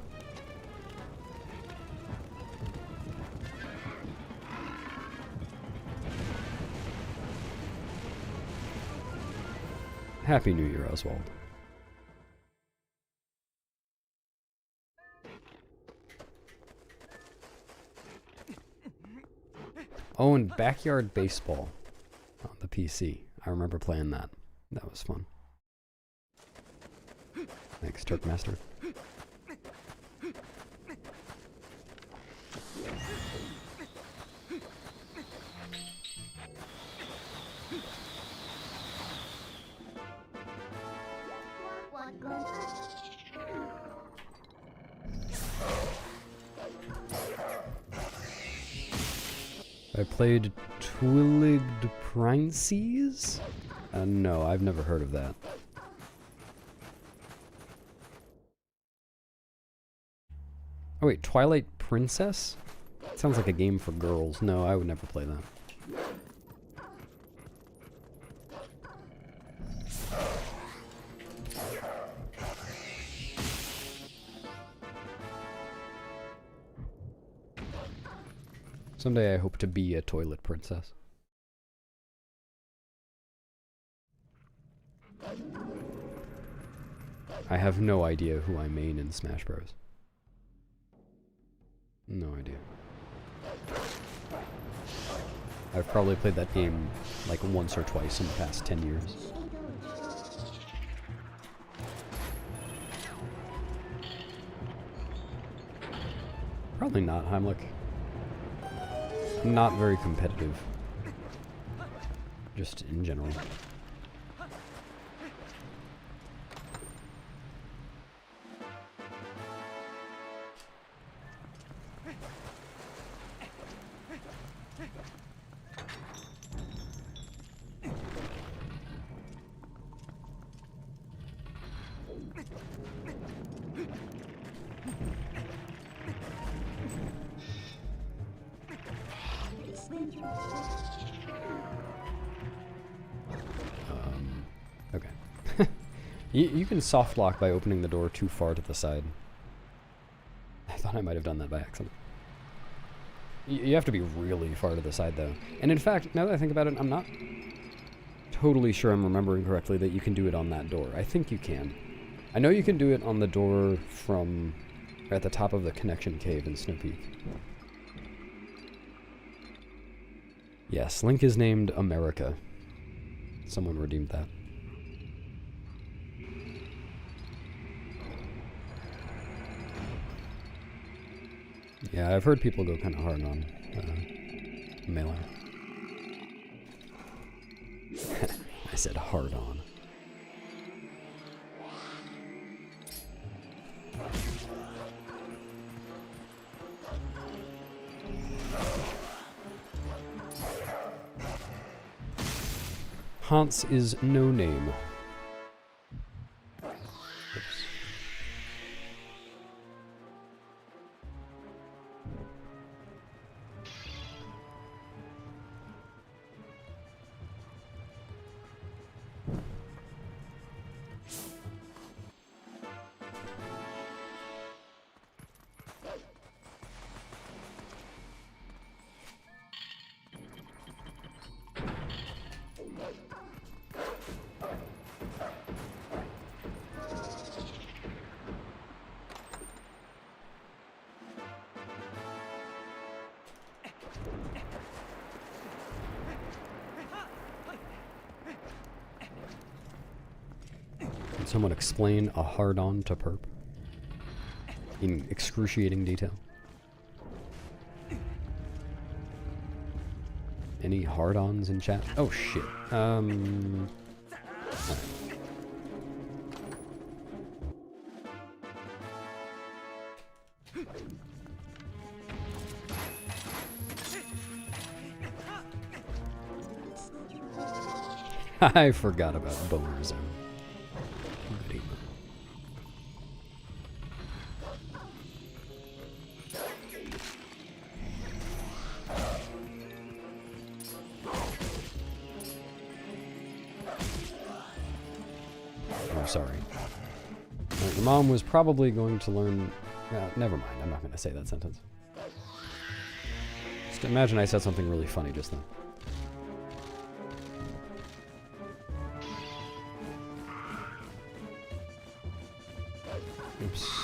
A: Happy New Year, Oswald. Oh, and Backyard Baseball on the PC. I remember playing that. That was fun. Thanks, Turkmaster. I played Twilight Princess? No, I've never heard of that. Oh wait, Twilight Princess? Sounds like a game for girls. No, I would never play that. Someday I hope to be a toilet princess. I have no idea who I main in Smash Bros. No idea. I've probably played that game like once or twice in the past 10 years. Probably not, Heimlich. Not very competitive. Just in general. Okay. You can soft lock by opening the door too far to the side. I thought I might have done that by accident. You have to be really far to the side, though. And in fact, now that I think about it, I'm not totally sure I'm remembering correctly that you can do it on that door. I think you can. I know you can do it on the door from at the top of the connection cave in Snow Peak. Yes, Link is named America. Someone redeemed that. Yeah, I've heard people go kind of hard on Melee. I said hard on. Hans is no name. Oops. Can someone explain a hard-on to perp in excruciating detail? Any hard-ons in chat? Oh shit. Alright. I forgot about Boner Zone. Goody. I'm sorry. Your mom was probably going to learn... never mind, I'm not going to say that sentence. Just imagine I said something really funny just then. Oops.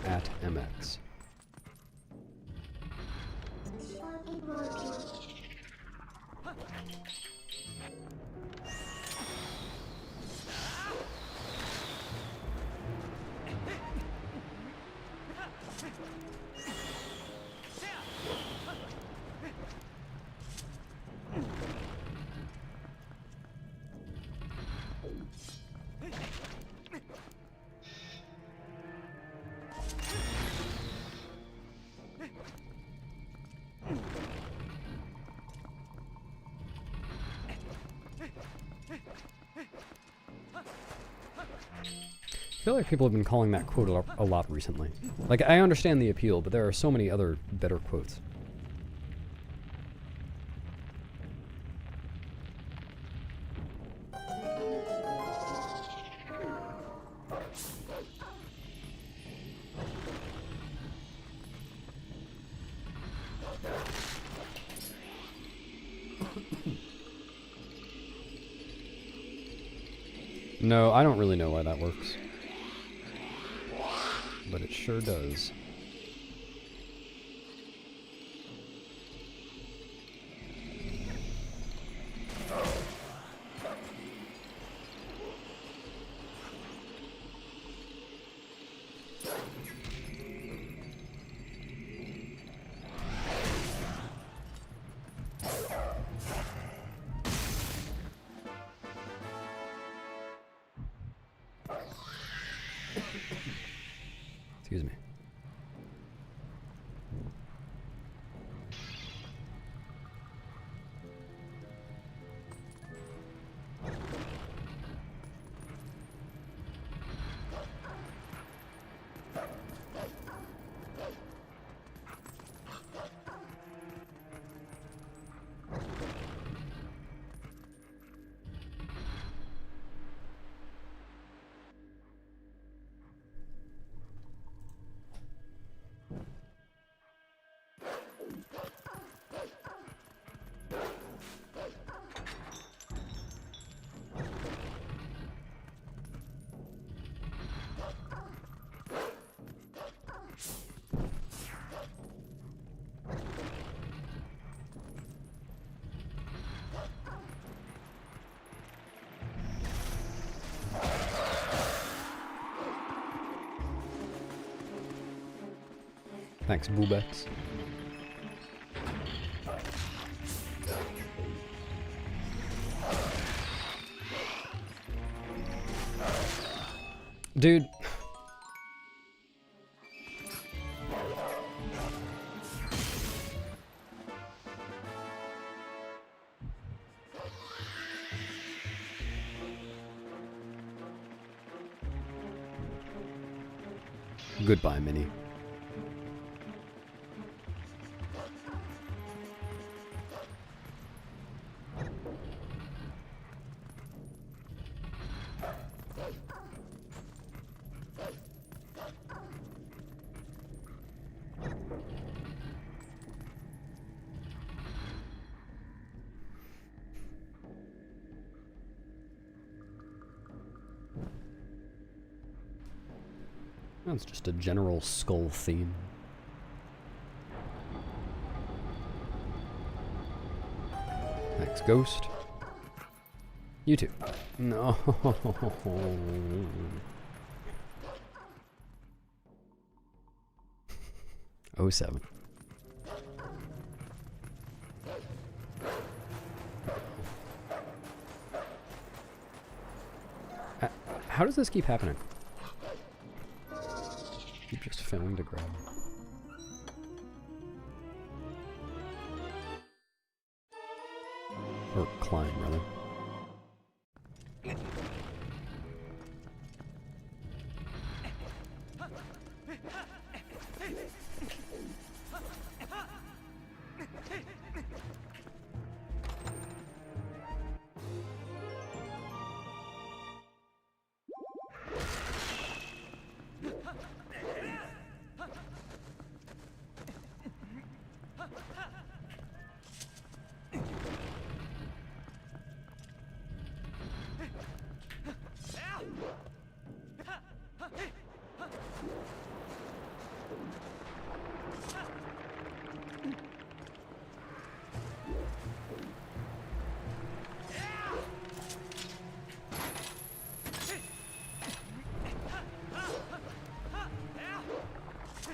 A: At MX. I feel like people have been calling that quote a lot recently. Like, I understand the appeal, but there are so many other better quotes. No, I don't really know why that works. But it sure does. Excuse me. Thanks, Boobex. Dude. Goodbye, Minnie. That's just a general skull theme. Thanks, Ghost. You too. No. 07. How does this keep happening? Keep just failing to grab. Or climb, rather.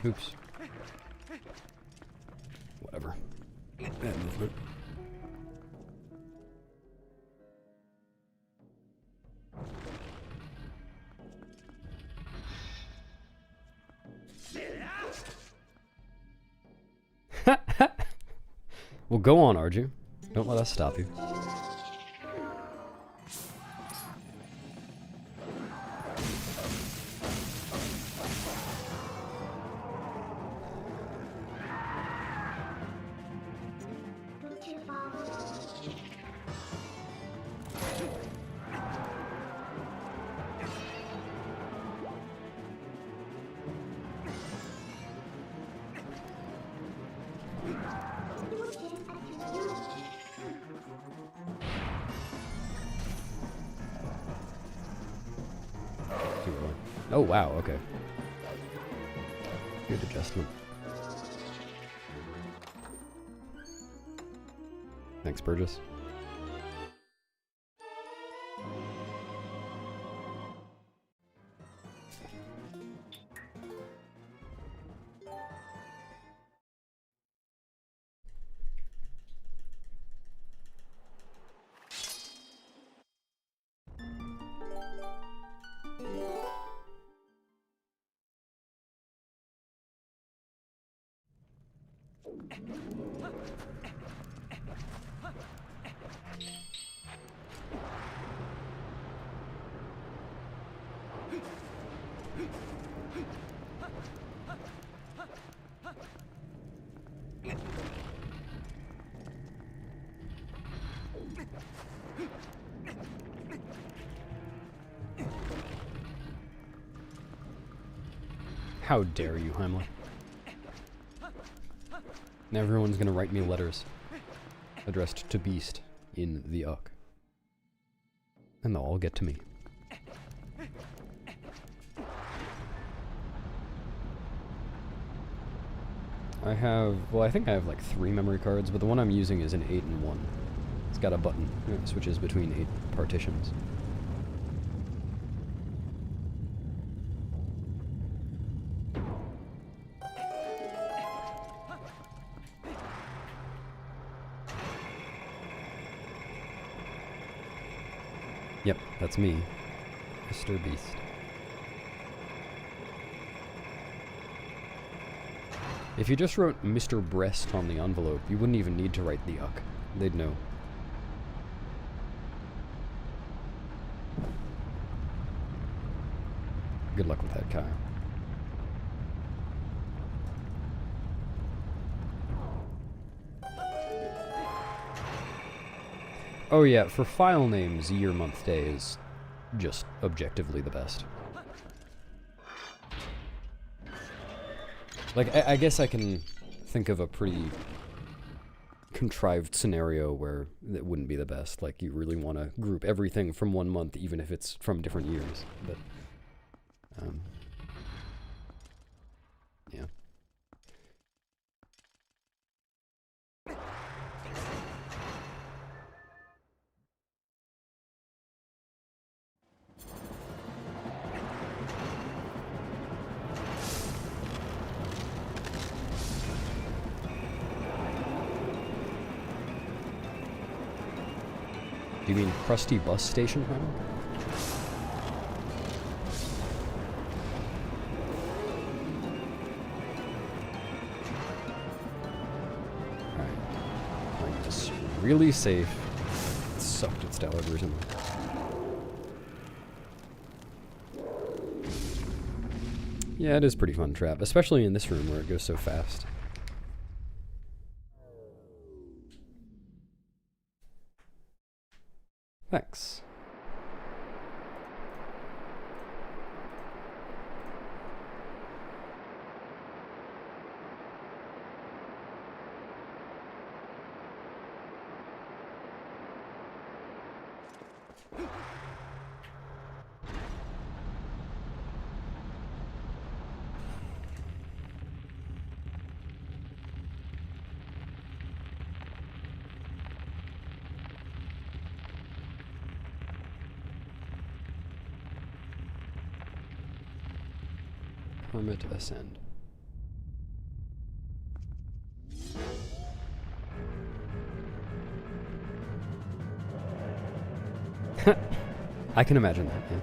A: Oops. Whatever. Bad movement. Well, go on, Arju. Don't let us stop you. Oh, wow, okay. Good adjustment. Thanks, Burgess. How dare you, Heimlich? And everyone's gonna write me letters addressed to Beast in the Uck. And they'll all get to me. I think I have like 3 memory cards, but the one I'm using is an 8 and 1. It's got a button. It switches between 8 partitions. Yep, that's me, Mr. Beast. If you just wrote Mr. Breast on the envelope, you wouldn't even need to write the Uck. They'd know. Good luck with that, Kyle. Oh yeah, for file names, year, month, day is just objectively the best. Like, I guess I can think of a pretty contrived scenario where that wouldn't be the best. Like, you really want to group everything from one month, even if it's from different years. But, yeah. Do you mean crusty bus station, Hunter? Alright. Playing this really safe. It sucked at Stellar version. Yeah, it is pretty fun trap, especially in this room where it goes so fast. Thanks. Hermit ascend. I can imagine that, yeah.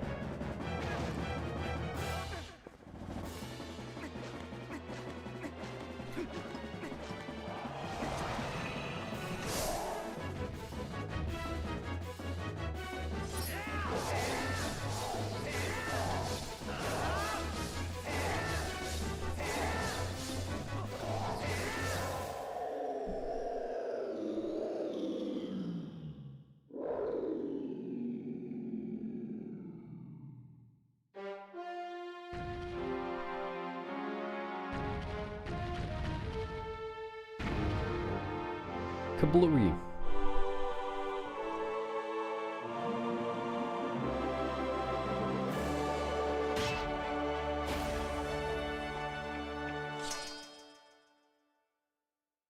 A: Kablooey.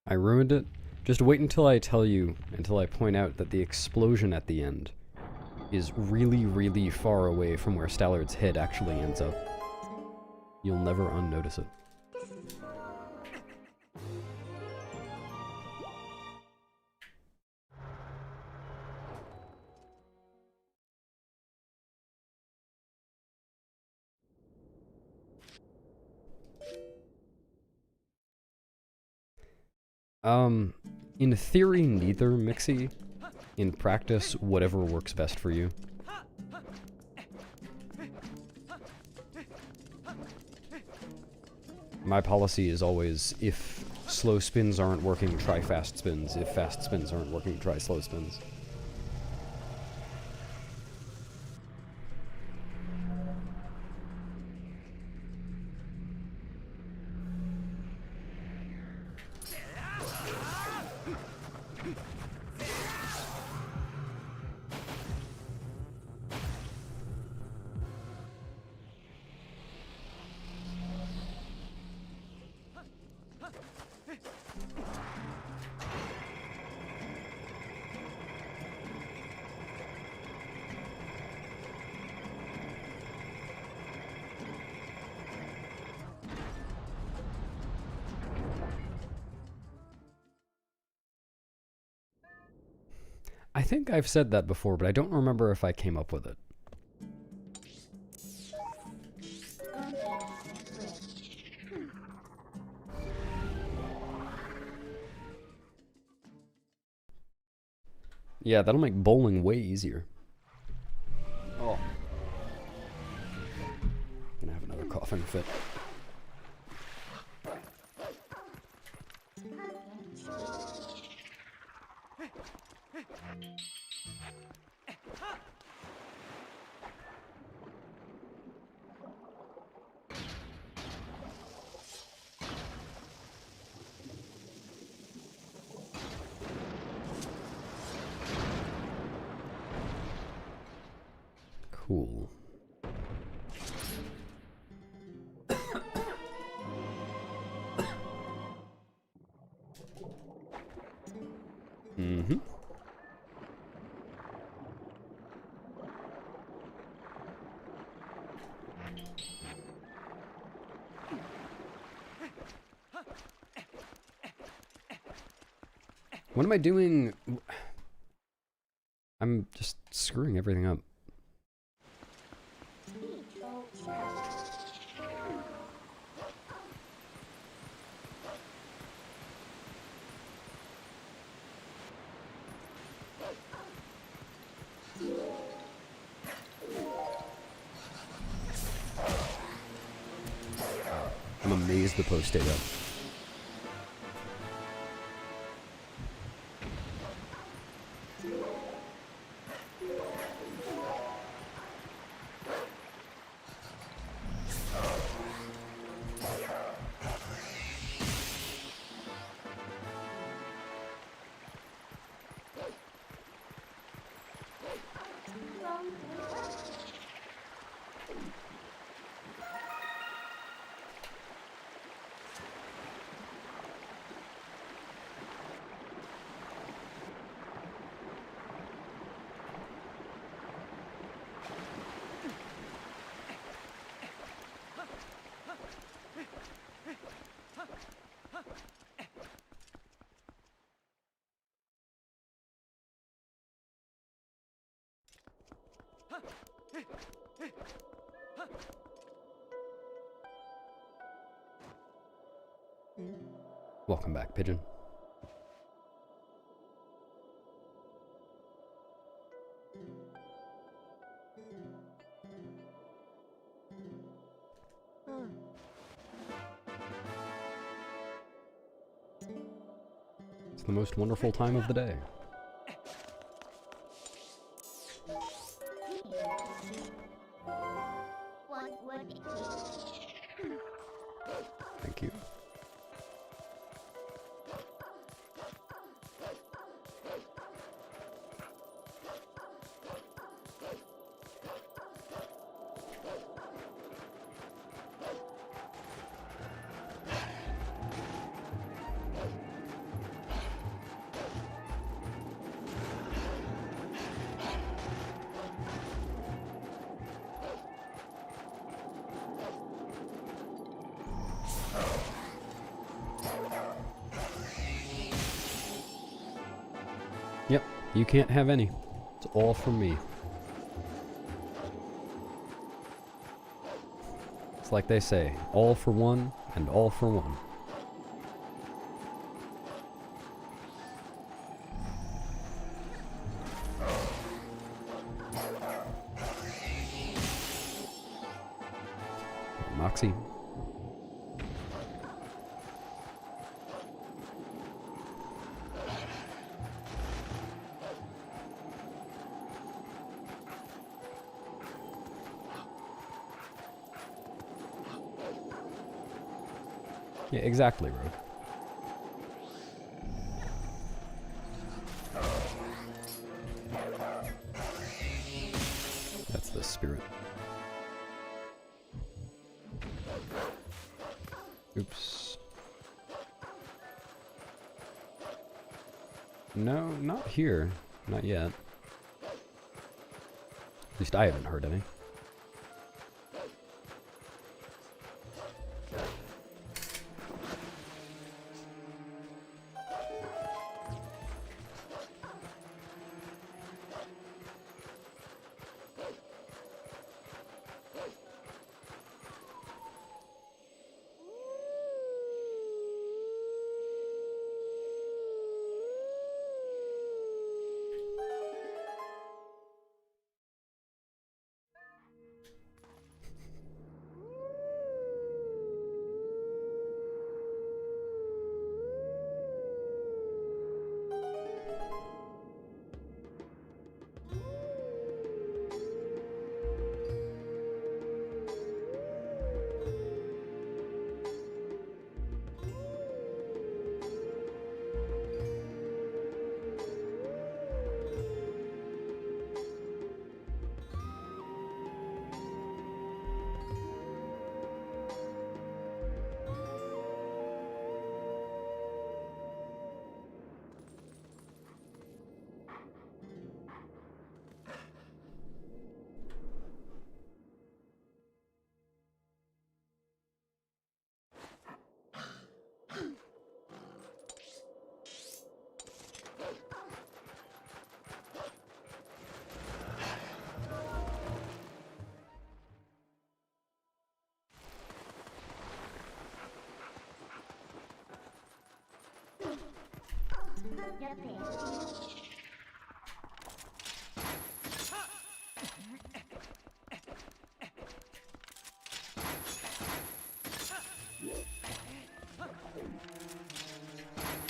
A: I ruined it. Just wait until I tell you, until I point out that the explosion at the end is really, really far away from where Stallard's head actually ends up. You'll never unnotice it. In theory, neither, Mixie. In practice, whatever works best for you. My policy is always, if slow spins aren't working, try fast spins. If fast spins aren't working, try slow spins. I think I've said that before, but I don't remember if I came up with it. Yeah, that'll make bowling way easier. Oh. Gonna have another coughing fit. Cool. Mm-hmm. What am I doing? I'm just screwing everything up. I'm amazed the post stayed up. Welcome back, Pigeon. It's the most wonderful time of the day. Thank you. Yep, you can't have any. It's all from me. It's like they say, all for one and all for one. Moxie. Yeah, exactly, Rogue. That's the spirit. Oops. No, not here. Not yet. At least I haven't heard any.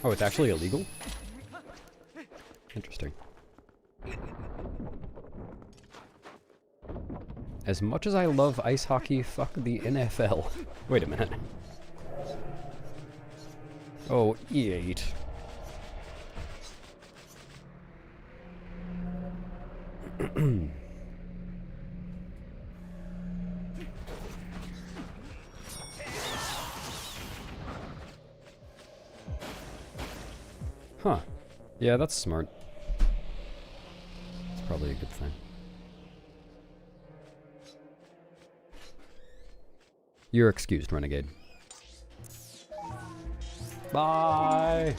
A: Oh, it's actually illegal? Interesting. As much as I love ice hockey, fuck the NFL. Wait a minute. Oh, E8. Huh. Yeah, that's smart. It's probably a good thing. You're excused, Renegade. Bye!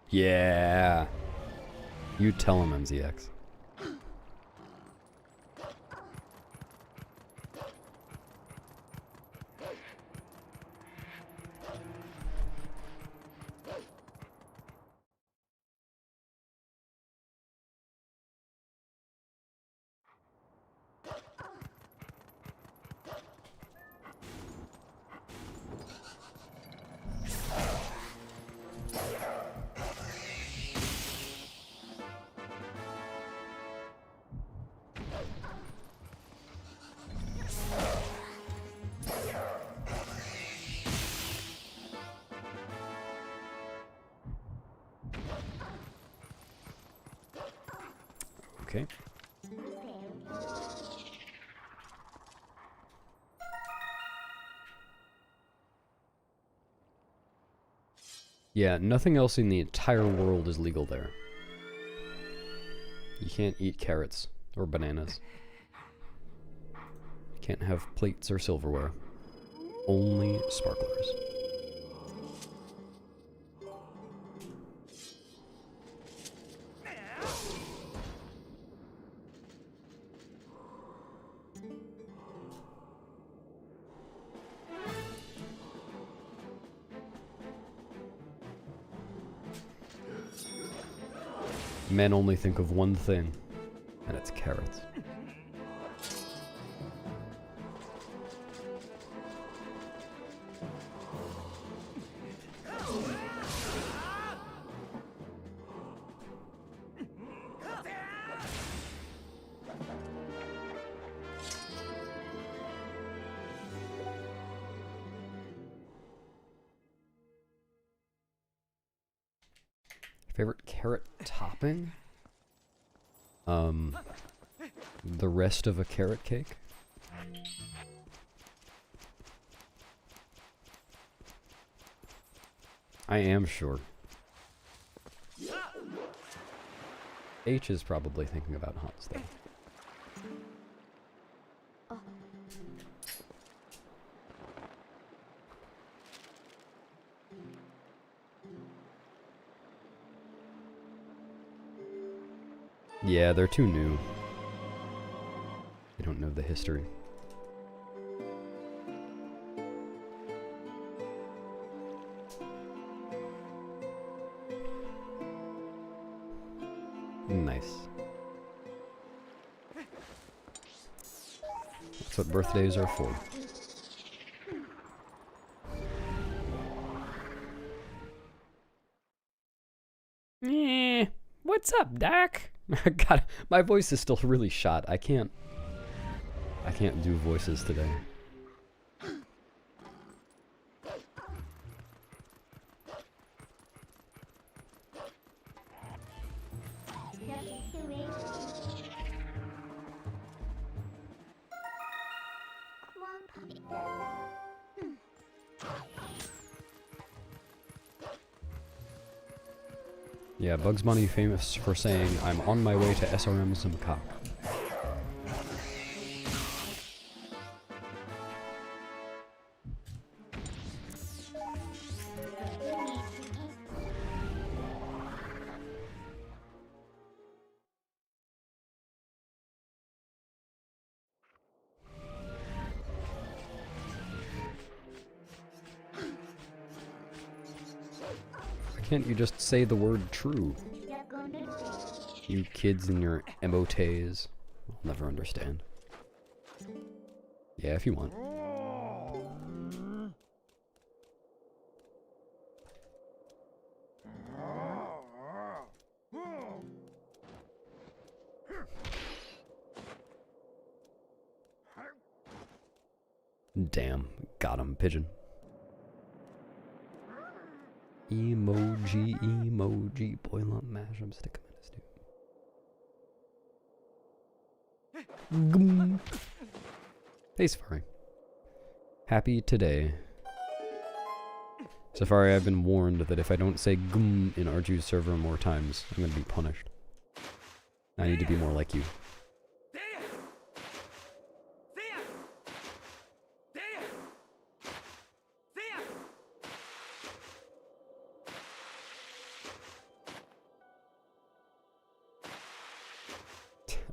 A: Yeah! You tell him, MZX. Okay. Yeah, nothing else in the entire world is legal there. You can't eat carrots or bananas. You can't have plates or silverware. Only sparklers. Men only think of one thing, and it's carrots. Favorite carrot topping? The rest of a carrot cake? I am sure. H is probably thinking about hot stuff. Yeah, they're too new. They don't know the history. Nice. That's what birthdays are for. What's up, Doc? God, my voice is still really shot. I can't do voices today. Yeah, Bugs Bunny famous for saying, "I'm on my way to SRM some cock." Why can't you just say the word true? You kids and your emotes. I'll never understand. Yeah, if you want. Damn, got him, pigeon. Emoji, emoji, boil up, mash 'em, stick 'em in a stew. Gum. Hey, Safari. Happy today. Safari, I've been warned that if I don't say gum in Arju's server more times, I'm gonna be punished. I need to be more like you.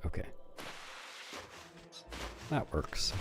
A: Okay. That works.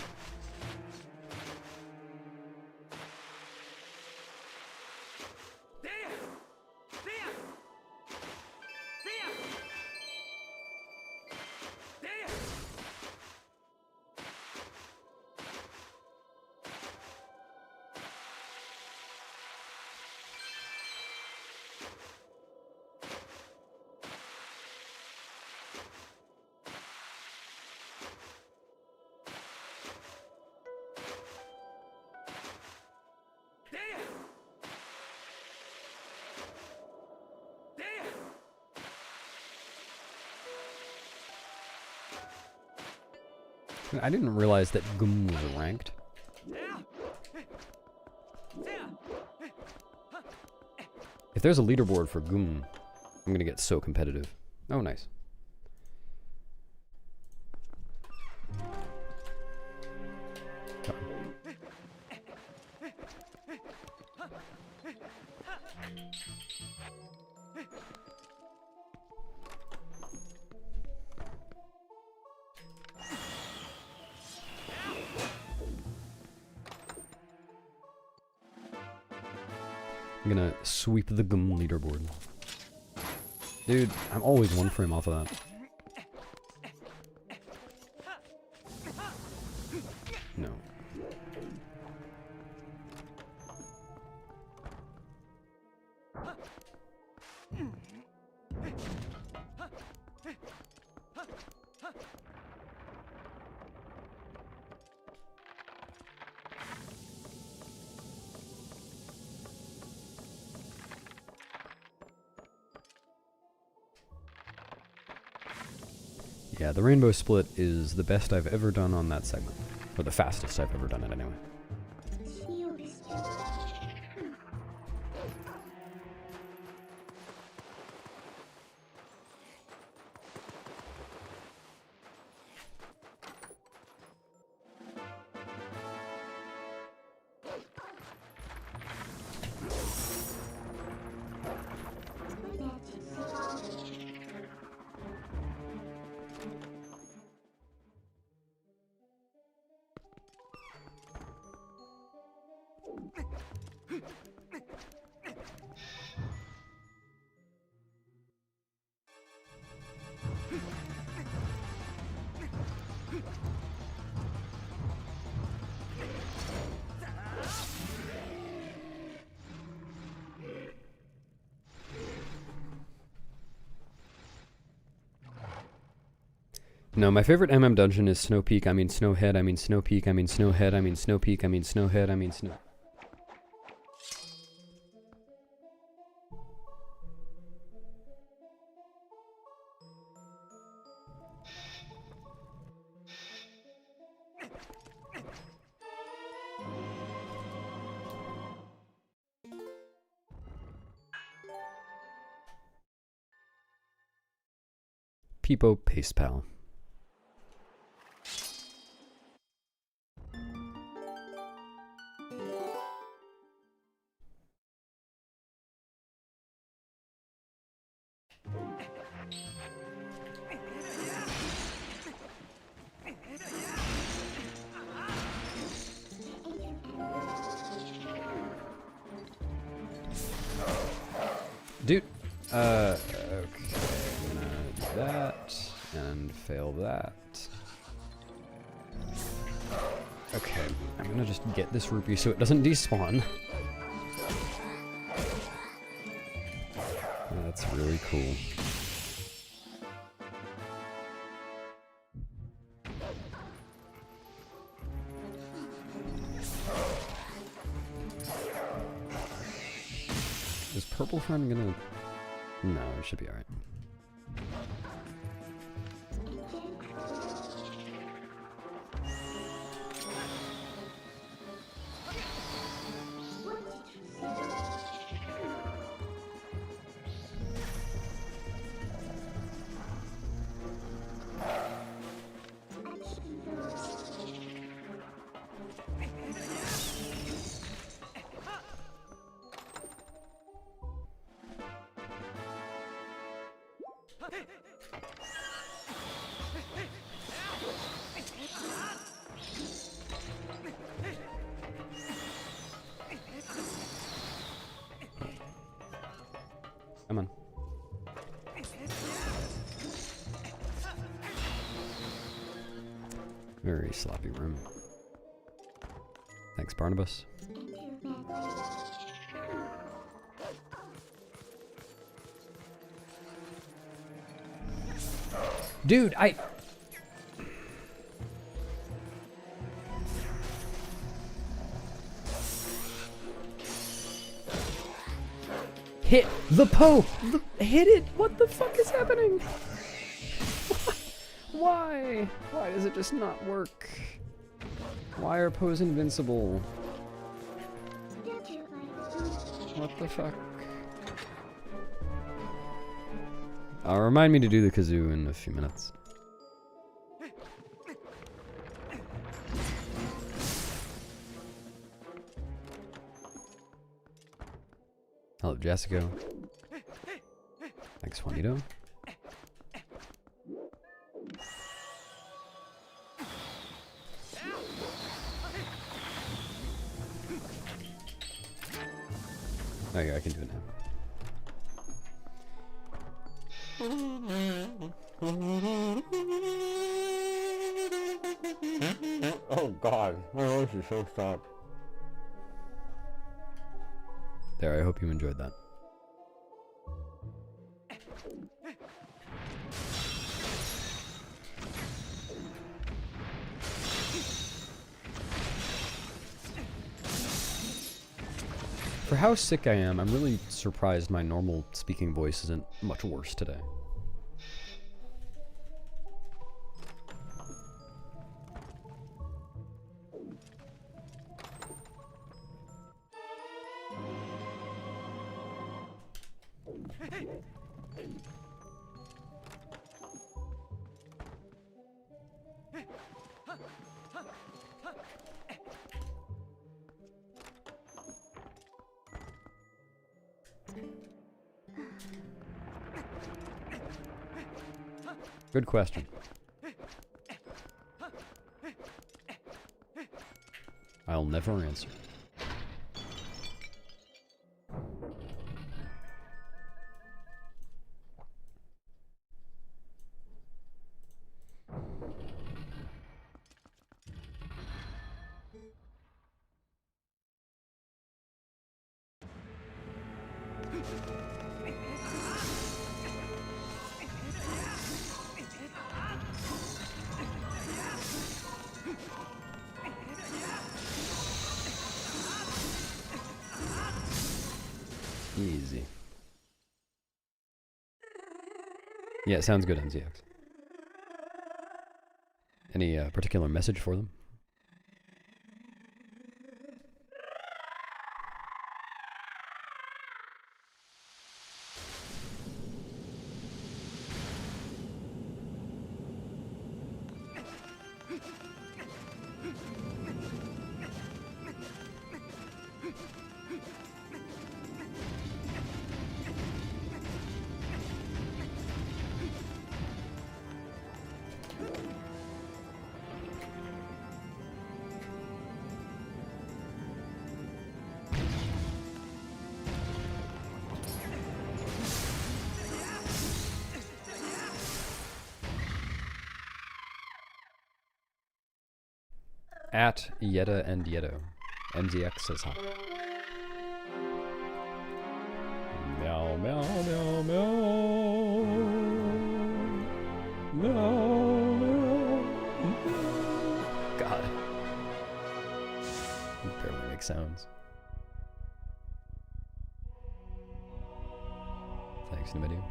A: I didn't realize that Gum was ranked. If there's a leaderboard for Gum, I'm gonna get so competitive. Oh, nice. I'm gonna sweep the Gum leaderboard. Dude, I'm always one frame off of that. No. Yeah, the rainbow split is the best I've ever done on that segment. Or the fastest I've ever done it, anyway. No, my favorite MM dungeon is Snow Peak, I mean Snowhead, I mean Snow Peak, I mean Snowhead, I mean Snow Peak, I mean Snowhead, I mean Snow... Peepo Paste Pal. Dude, okay, I'm gonna do that, and fail that. Okay, I'm gonna just get this rupee so it doesn't despawn. That's really cool. Is Purple Friend gonna... No, it should be alright. Come on. Very sloppy room. Thanks, Barnabas. Dude, hit the Poe! Hit it! What the fuck is happening? Why? Why does it just not work? Why are Poes invincible? What the fuck? Remind me to do the kazoo in a few minutes. Hello, Jessica. Thanks, Juanito. Okay, I can do it now.
C: Oh god, my voice is so stopped. There, I hope you enjoyed that. For how sick I am, I'm really surprised my normal speaking voice isn't much worse today. Good question. I'll never answer. Easy. Yeah, it sounds good, MZX. Any particular message for them? At Yetta and Yetto. MZX says hi. Meow, meow, meow, meow. Meow, meow. God. You barely make sounds. Thanks, Nvidia.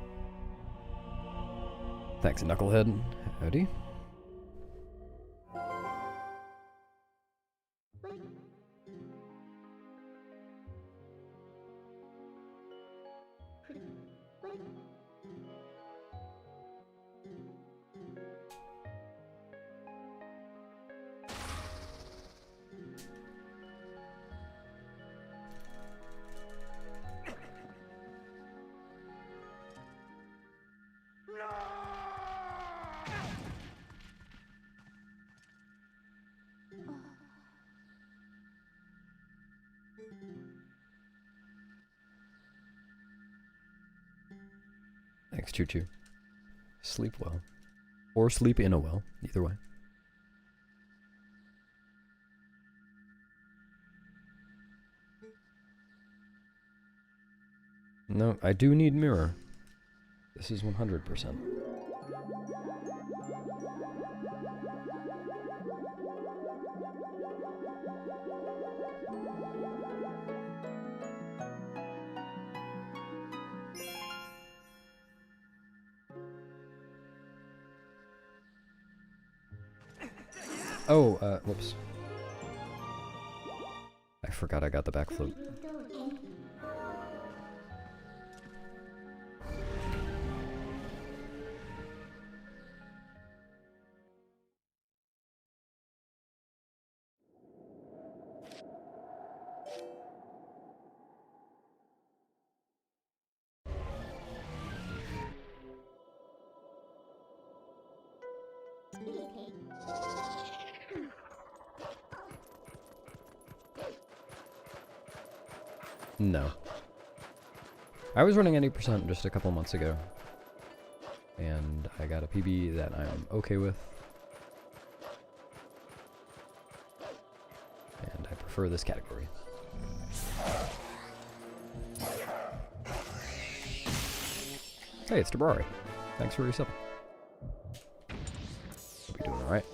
C: Thanks, Knucklehead. Howdy. Thanks, Choo Choo. Sleep well. Or sleep in a well, either way. No, I do need mirror. This is 100%. Oh, whoops. I forgot I got the back flip. No. I was running 80% just a couple months ago. And I got a PB that I'm okay with. And I prefer this category. Hey, it's Debrari. Thanks for resubbing. Hope you're doing alright.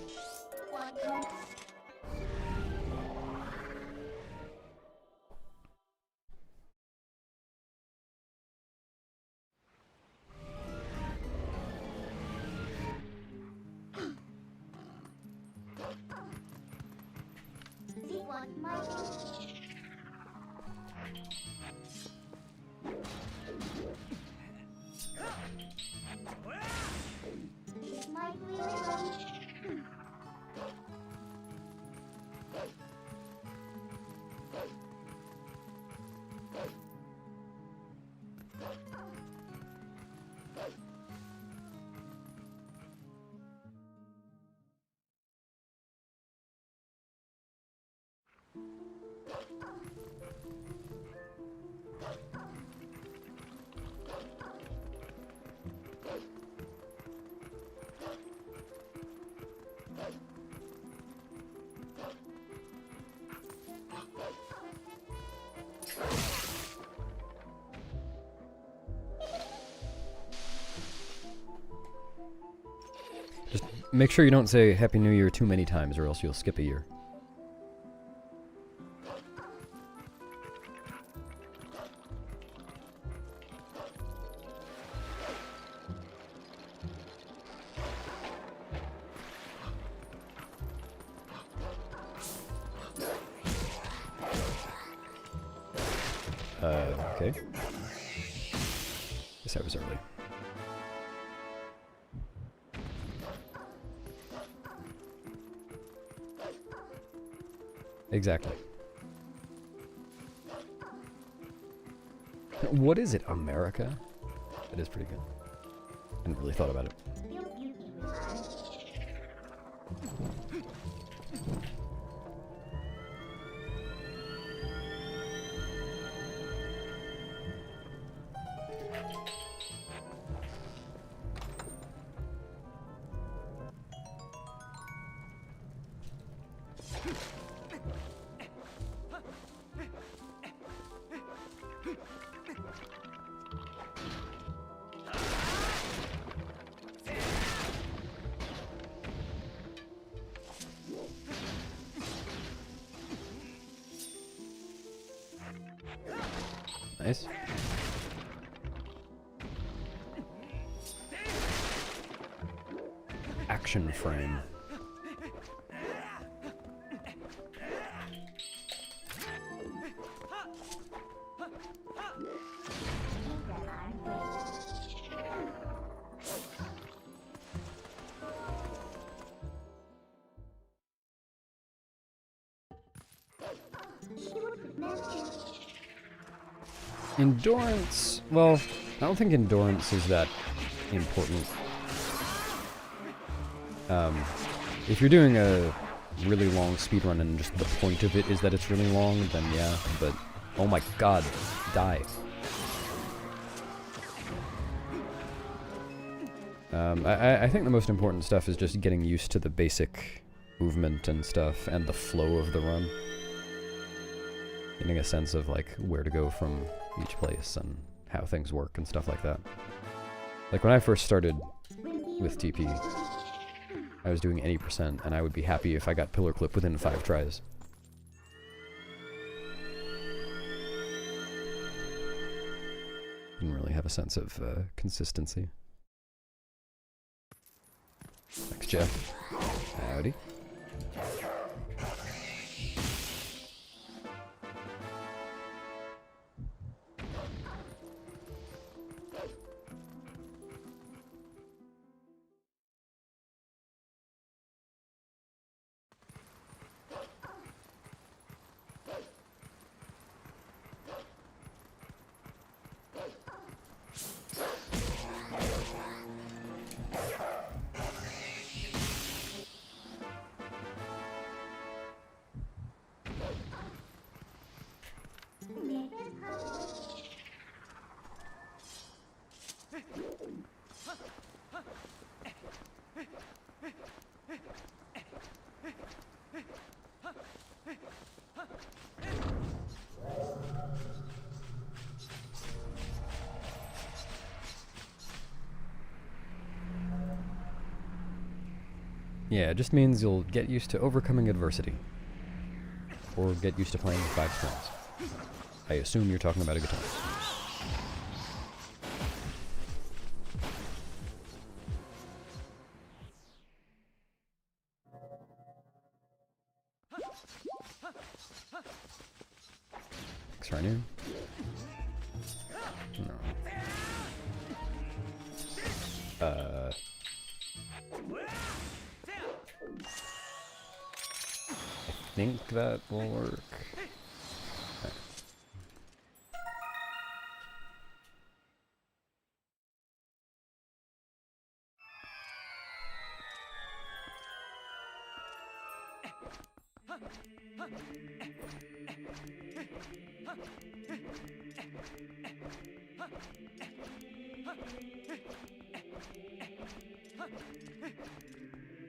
C: Just make sure you don't say Happy New Year too many times or else you'll skip a year. Okay. Guess I was early. Exactly. What is it, America? That is pretty good. I hadn't really thought about it. Nice. Action frame. Endurance, well, I don't think endurance is that important. If you're doing a really long speedrun and just the point of it is that it's really long, then yeah, but oh my god, die. I think the most important stuff is just getting used to the basic movement and stuff and the flow of the run. Getting a sense of like where to go from each place and how things work and stuff like that. Like when I first started with TP, I was doing any percent and I would be happy if I got pillar clip within 5 tries. Didn't really have a sense of consistency. Thanks, Jeff. Howdy.
A: Yeah, it just means you'll get used to overcoming adversity. Or get used to playing with 5 strings. I assume you're talking about a guitar. Thanks, Rainier. No. I think that will work. Okay.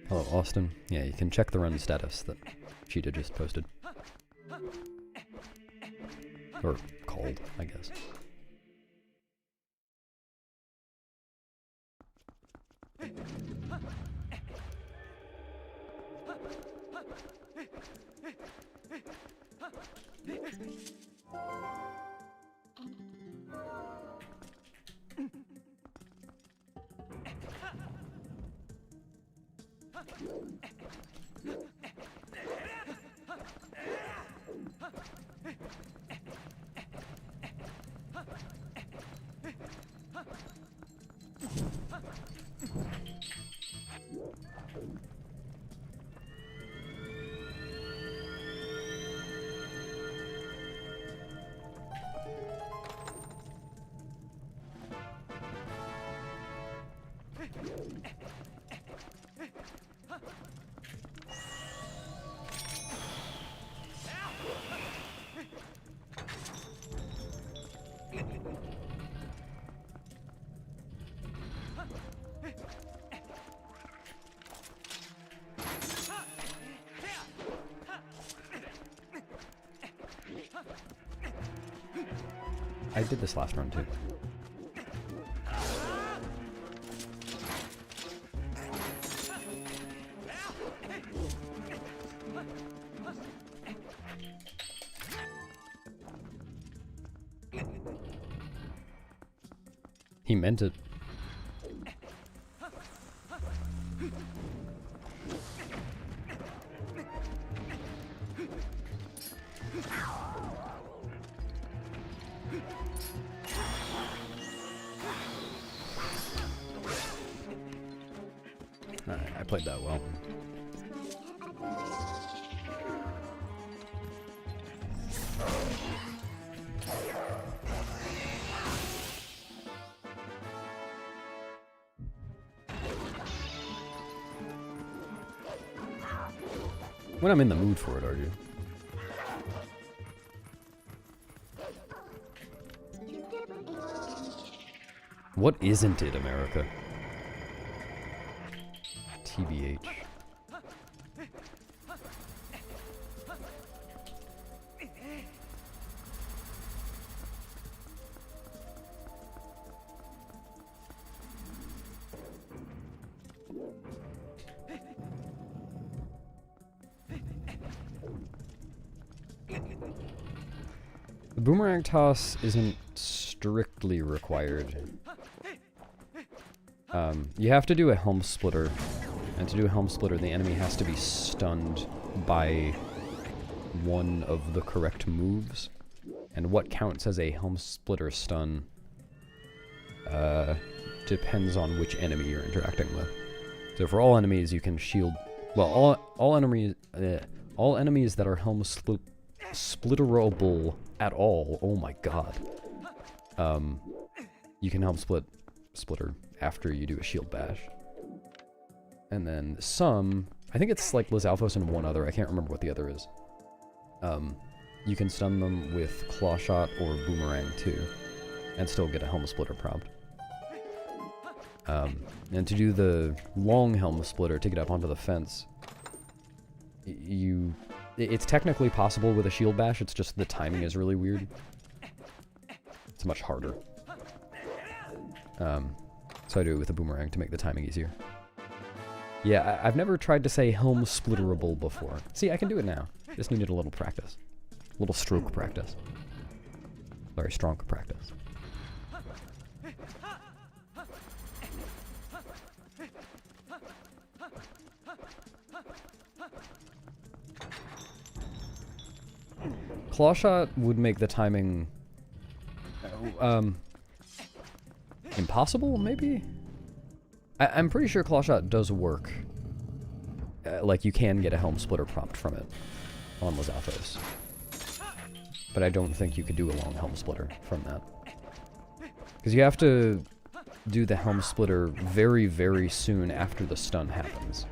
A: Hello, Austin. Yeah, you can check the run status that Cheetah just posted. Or called, I guess. I did this last run too. He meant it. Alright, I played that well. When I'm in the mood for it, are you? What isn't it, America? TBH. The boomerang toss isn't strictly required. You have to do a helm splitter, and to do a helm splitter, the enemy has to be stunned by one of the correct moves. And what counts as a helm splitter stun depends on which enemy you're interacting with. So for all enemies, you can shield. Well, all enemies that are helm splitterable at all. Oh my god. You can helm splitter after you do a shield bash. And then some, I think it's like Lizalfos and one other, I can't remember what the other is. You can stun them with claw shot or boomerang too, and still get a helm splitter prompt.
C: And to do the long helm splitter to get up onto the fence, it's technically possible with a shield bash, it's just the timing is really weird. It's much harder. So I do it with a boomerang to make the timing easier. Yeah, I've never tried to say helm splitterable before. See, I can do it now. Just needed a little practice. A little stroke practice. Very strong practice. Claw shot would make the timing impossible, maybe? I'm pretty sure claw shot does work. Like, you can get a helm splitter prompt from it on Lazathos. But I don't think you could do a long helm splitter from that. Because you have to do the helm splitter very, very soon after the stun happens.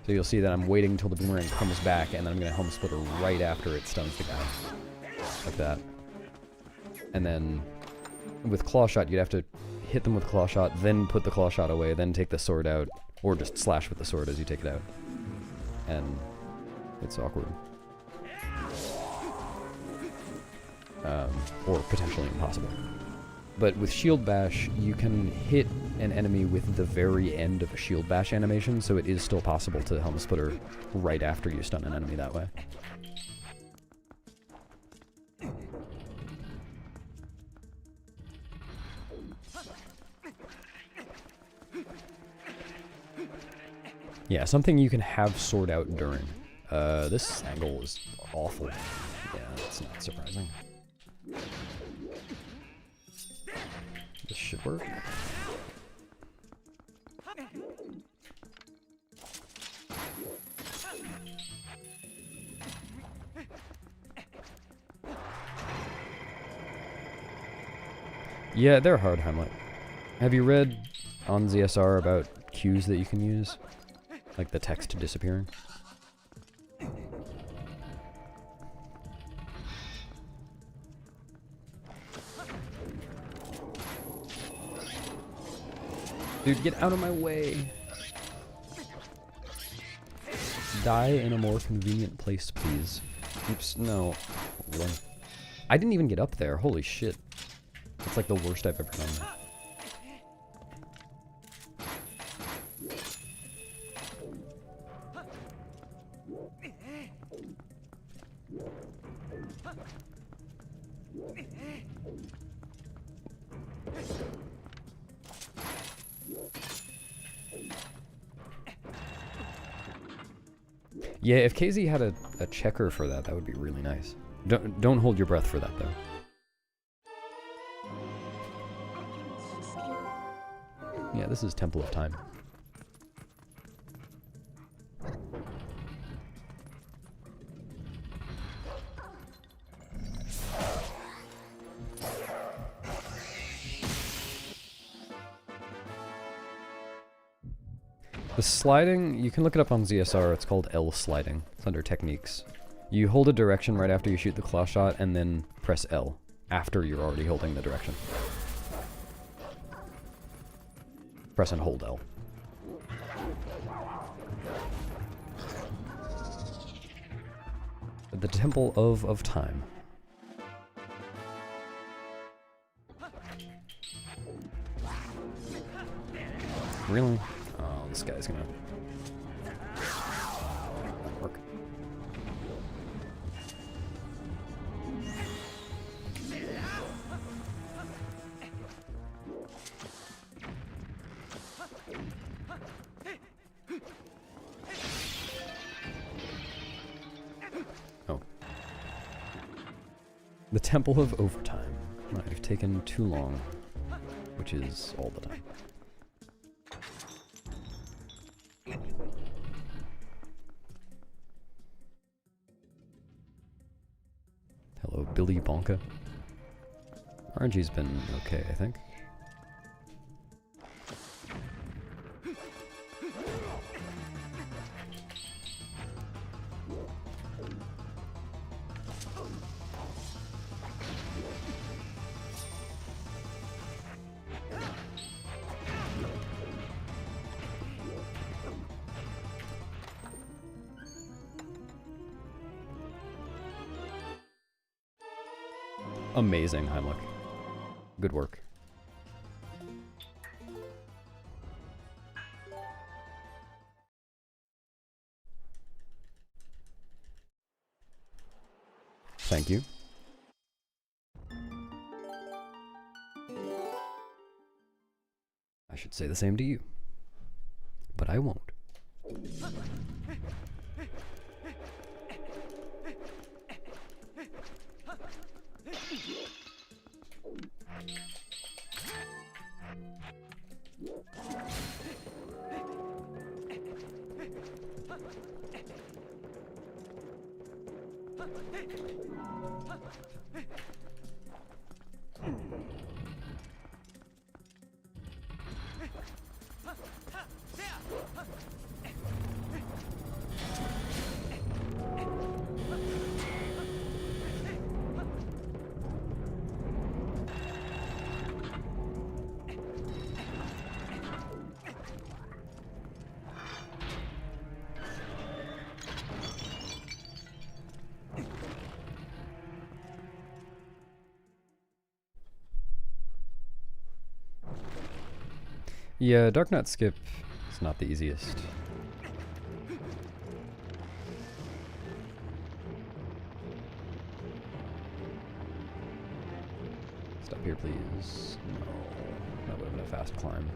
C: So you'll see that I'm waiting until the boomerang comes back, and then I'm going to helm splitter right after it stuns the guy. Like that. And then with claw shot, you'd have to hit them with claw shot, then put the claw shot away, then take the sword out, or just slash with the sword as you take it out. And it's awkward. Or potentially impossible. But with shield bash, you can hit an enemy with the very end of a shield bash animation, so it is still possible to helm splitter right after you stun an enemy that way. Yeah, something you can have sword out during. This angle is awful. Yeah, that's not surprising. This should work. Yeah, they're hard, Hamlet. Have you read on ZSR about cues that you can use? Like the text disappearing? Dude, get out of my way! Die in a more convenient place, please. Oops, no. Run. I didn't even get up there, holy shit. That's like the worst I've ever done. Yeah, if KZ had a checker for that, that would be really nice. Don't hold your breath for that, though. Yeah, this is Temple of Time. The sliding, you can look it up on ZSR, it's called L sliding. It's under techniques. You hold a direction right after you shoot the claw shot, and then press L after you're already holding the direction. Press and hold L. The Temple of Time. Really? Oh, this guy's gonna work. Oh. The Temple of Overtime. I've taken too long, which is all the time. Hello, Billy Bonka. RNG's been okay, I think.
A: Amazing, Heimlich. Good work. Thank you. I should say the same to you, but I won't. Yeah, Dark Knight skip is not the easiest. Stop here, please. No, that would have been a fast climb.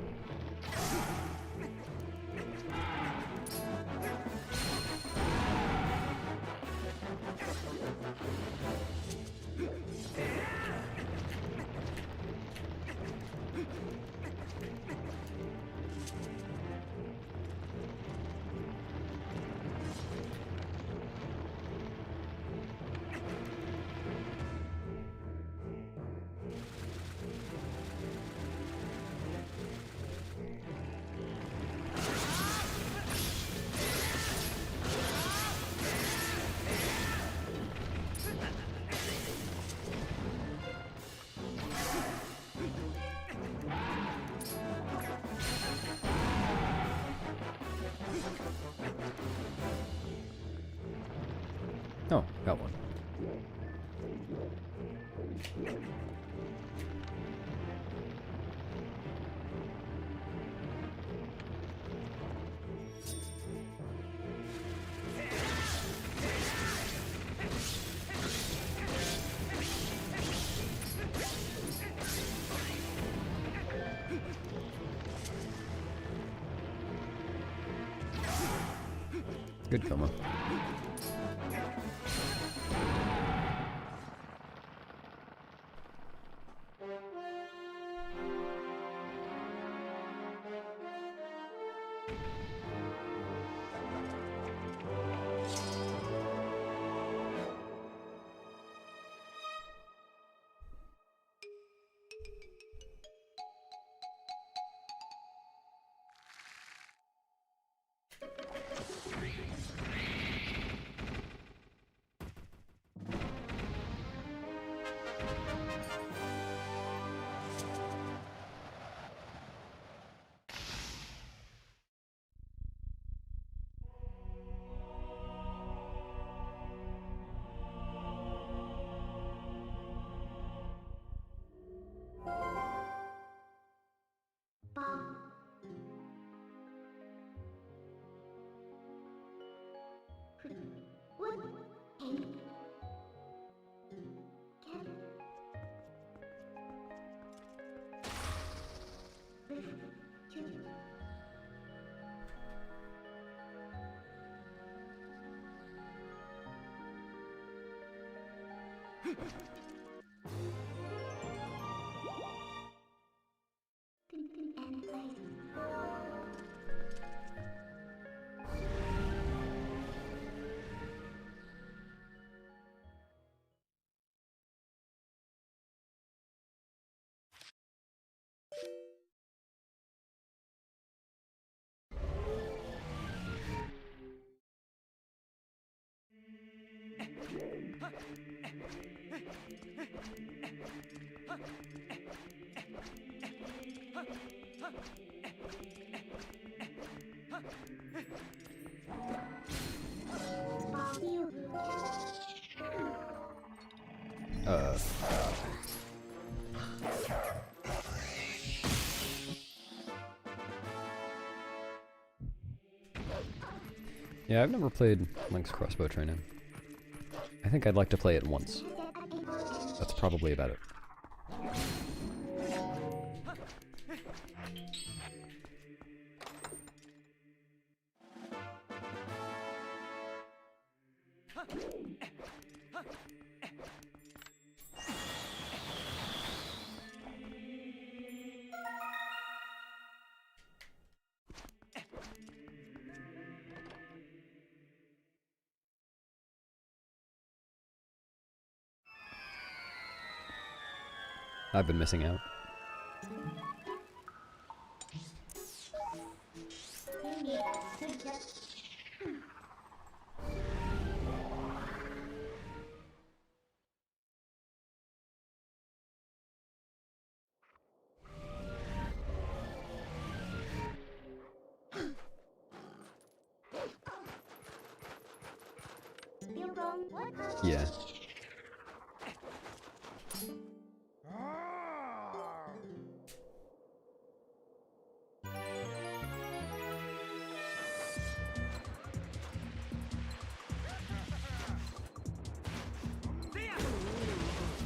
A: Oh, got one. Good coma. Yeah, I've never played Link's Crossbow Training. I think I'd like to play it once. That's probably about it. I've been missing out. Yeah.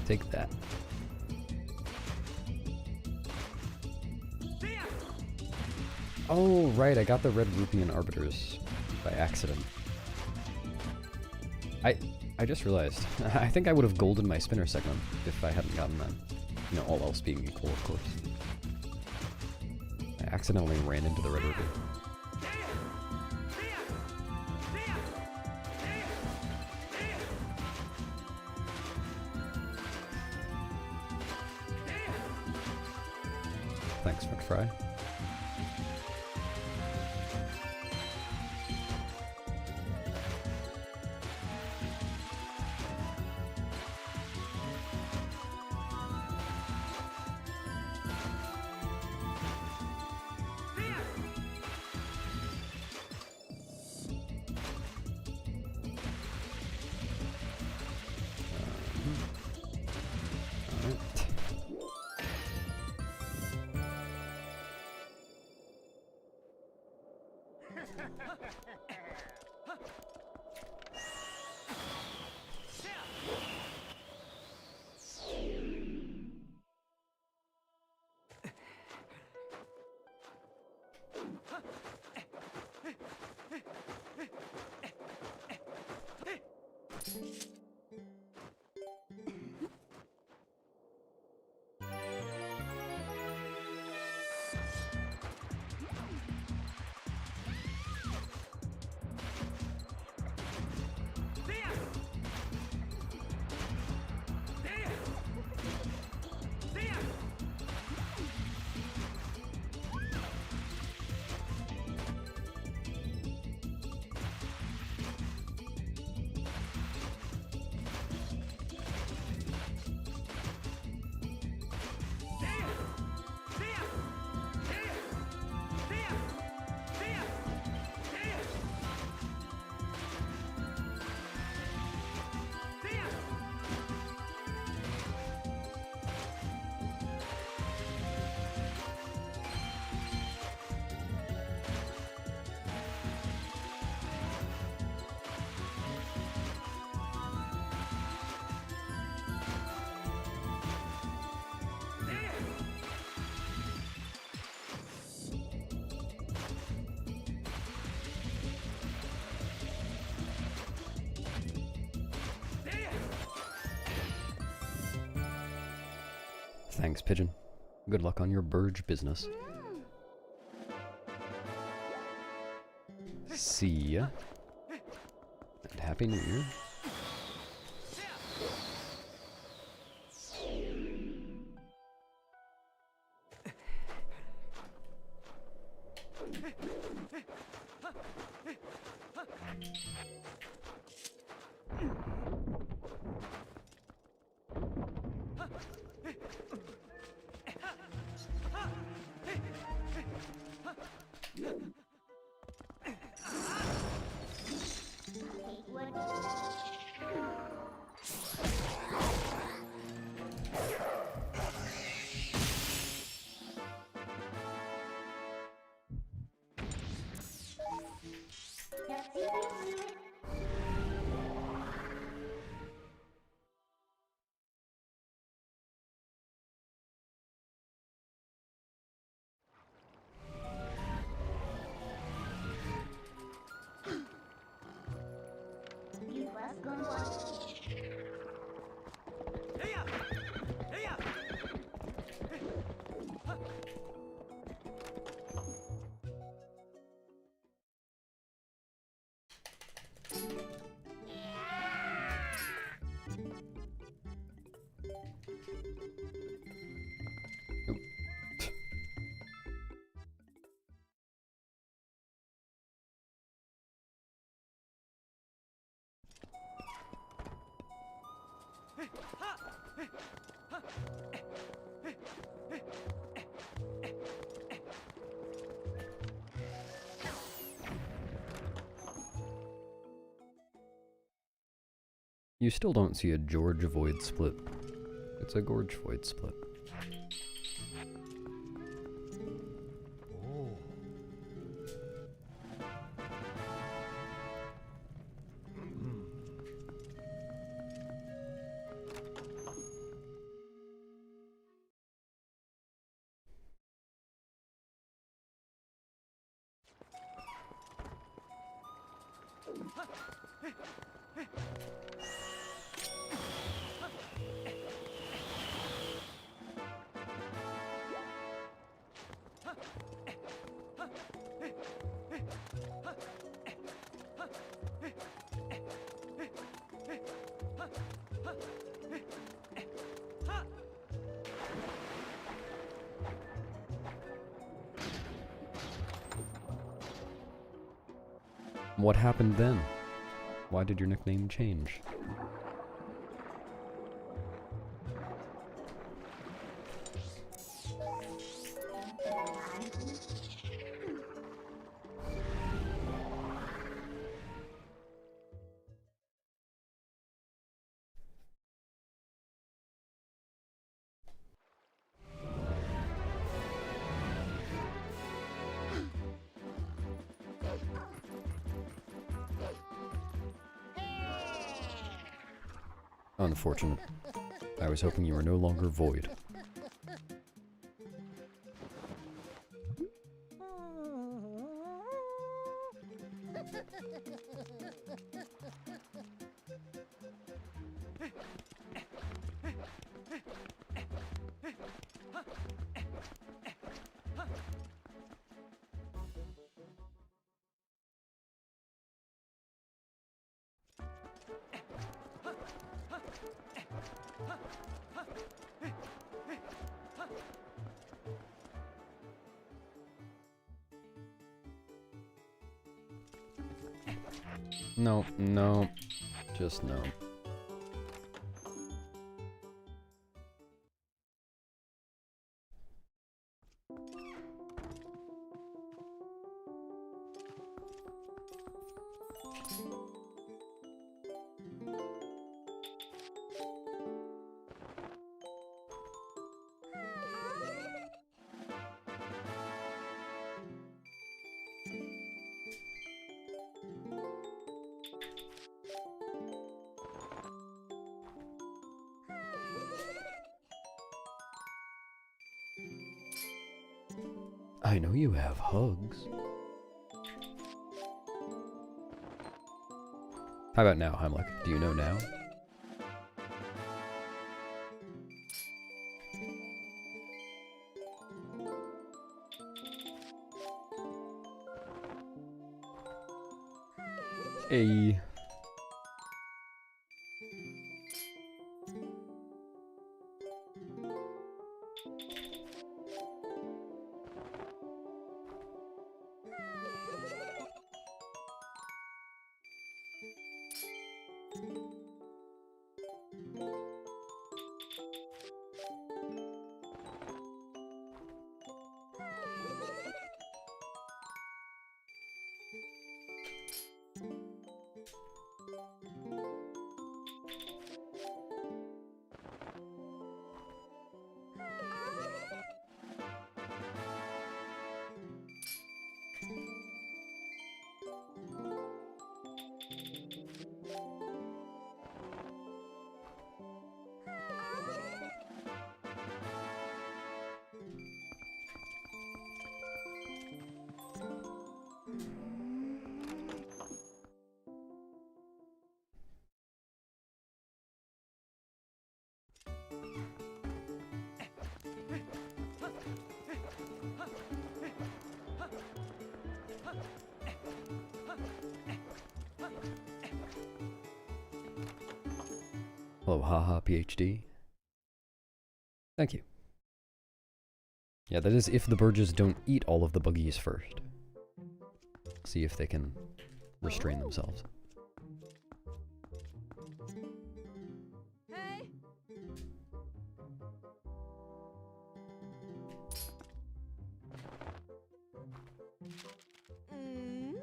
A: Take that. Oh, right, I got the red rupee and arbiters by accident. I just realized. I think I would have golden my spinner segment if I hadn't gotten that. You know, all else being equal, of course. I accidentally ran into the red rupee. Thanks, French fry. Thanks, Pigeon. Good luck on your Burge business. See ya. And Happy New Year. You still don't see a George void split. It's a Gorge void split. What happened then? Why did your nickname change? Unfortunate. I was hoping you were no longer void. No, no. Just no. I know you have hugs. How about now, Heimlich? Do you know now? Hey. Hello, haha, PhD. Thank you. Yeah, that is if the birds don't eat all of the buggies first. See if they can restrain themselves.
D: Hey.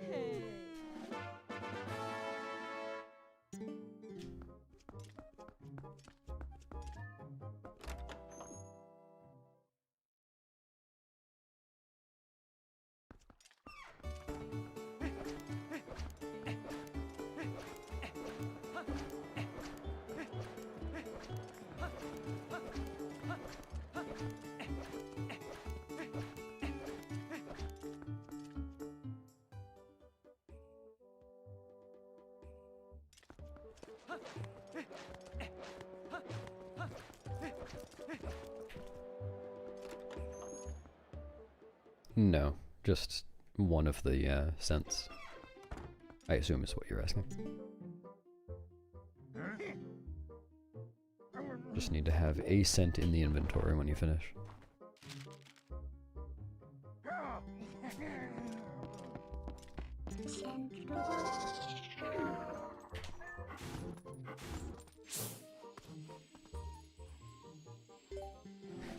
D: Hey.
A: No, just one of the scents. I assume is what you're asking. Just need to have a scent in the inventory when you finish.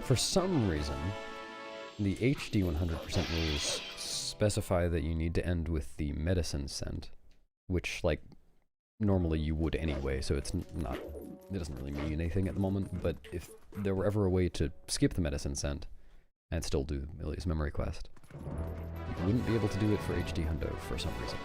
A: For some reason, the HD 100% rules specify that you need to end with the medicine scent, which, like, normally you would anyway, so it's not, it doesn't really mean anything at the moment, but if there were ever a way to skip the medicine scent and still do Millie's memory quest, you wouldn't be able to do it for HD Hundo for some reason.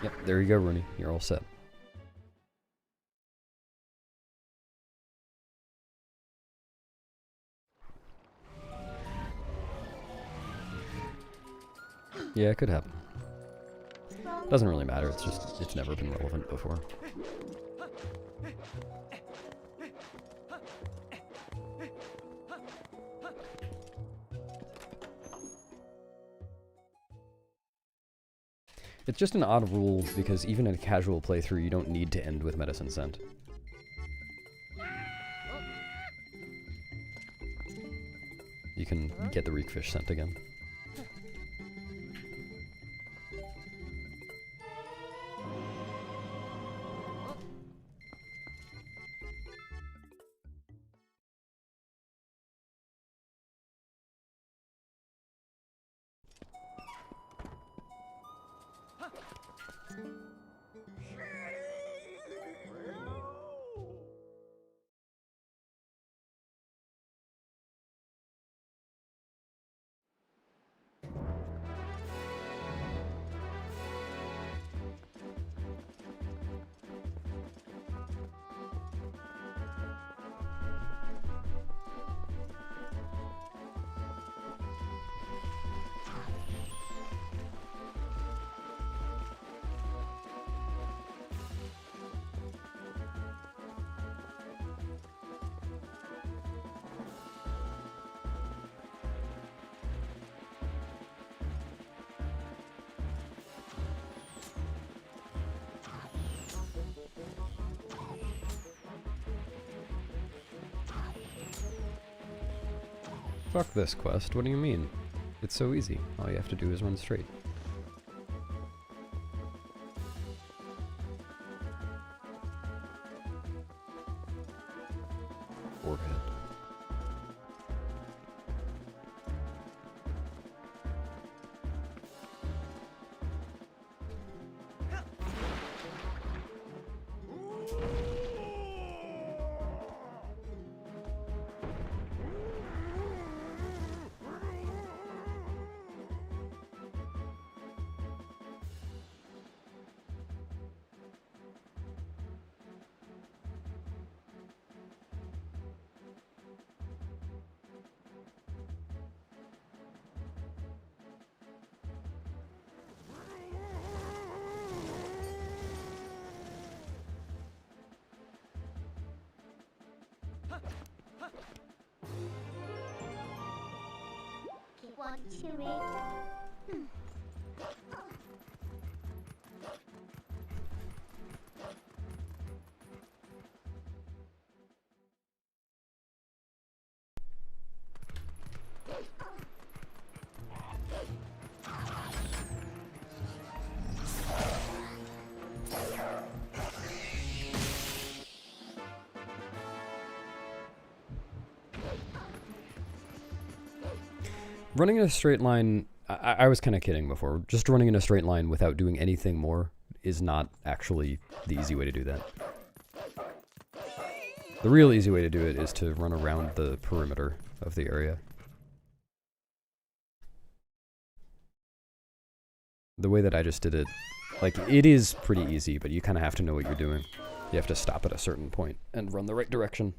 A: Yep, there you go, Rooney. You're all set. Yeah, it could happen. Doesn't really matter, it's just, it's never been relevant before. It's just an odd rule because even in a casual playthrough you don't need to end with medicine scent. You can get the reekfish scent again. Fuck this quest, what do you mean? It's so easy, all you have to do is run straight. Forehead. Running in a straight line, I was kind of kidding before. Just running in a straight line without doing anything more is not actually the easy way to do that. The real easy way to do it is to run around the perimeter of the area. The way that I just did it, like, it is pretty easy, but you kind of have to know what you're doing. You have to stop at a certain point and run the right direction.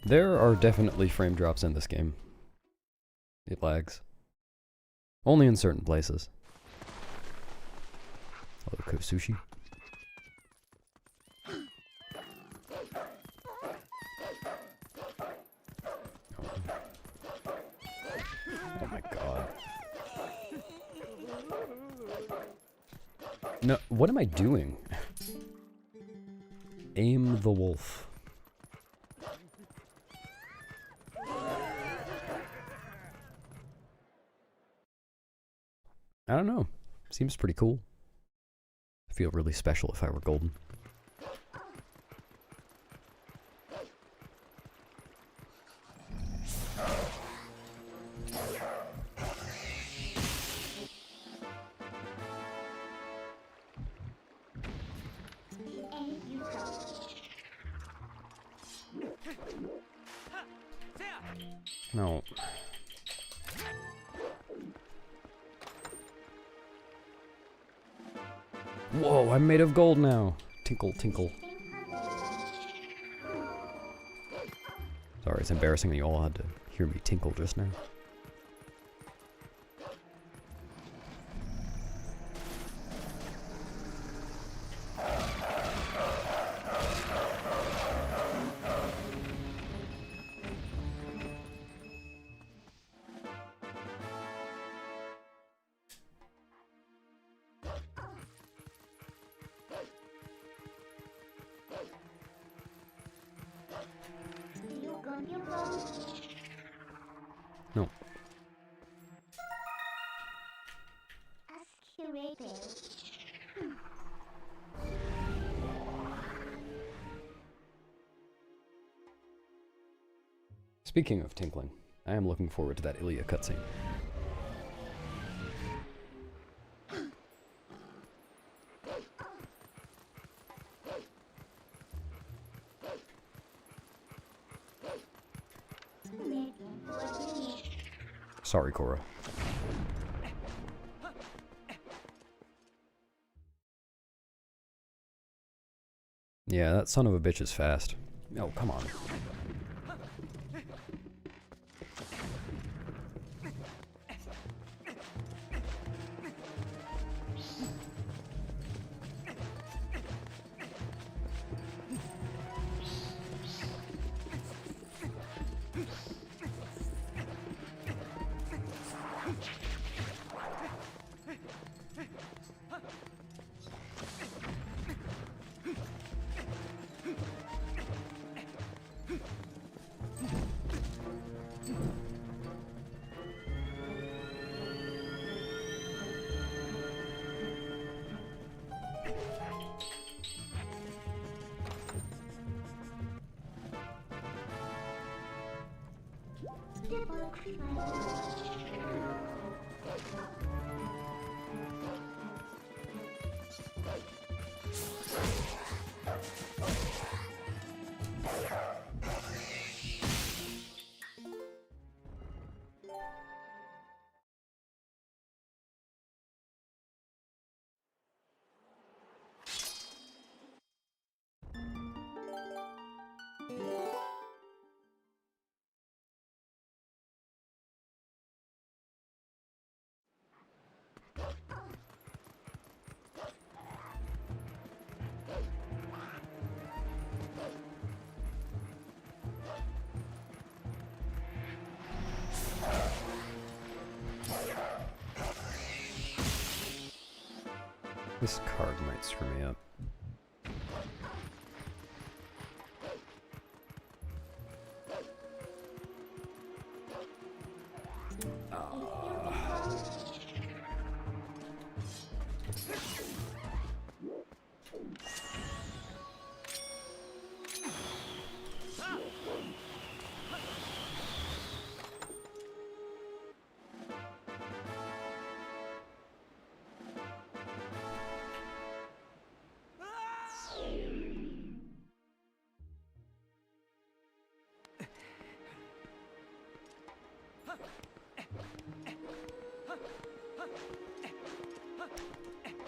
A: There are definitely frame drops in this game. It lags. Only in certain places. Hello, Sushi. Oh my god. No, what am I doing? Aim the wolf. I don't know. Seems pretty cool. I feel really special if I were golden. No. Whoa, I'm made of gold now. Tinkle, tinkle. Sorry, it's embarrassing that you all had to hear me tinkle just now. No. Speaking of tinkling, I am looking forward to that Ilya cutscene. Sorry, Cora. Yeah, that son of a bitch is fast. Oh, come on. This card might screw me up.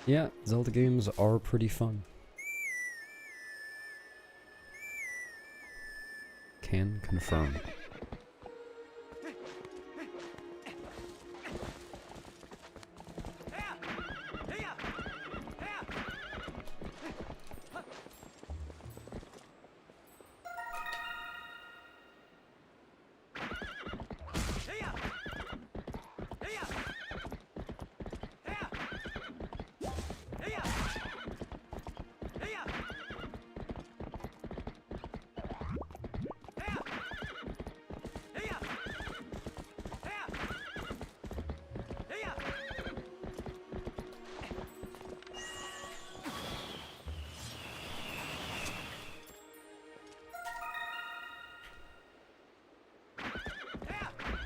A: Yeah, Zelda games are pretty fun. Can confirm.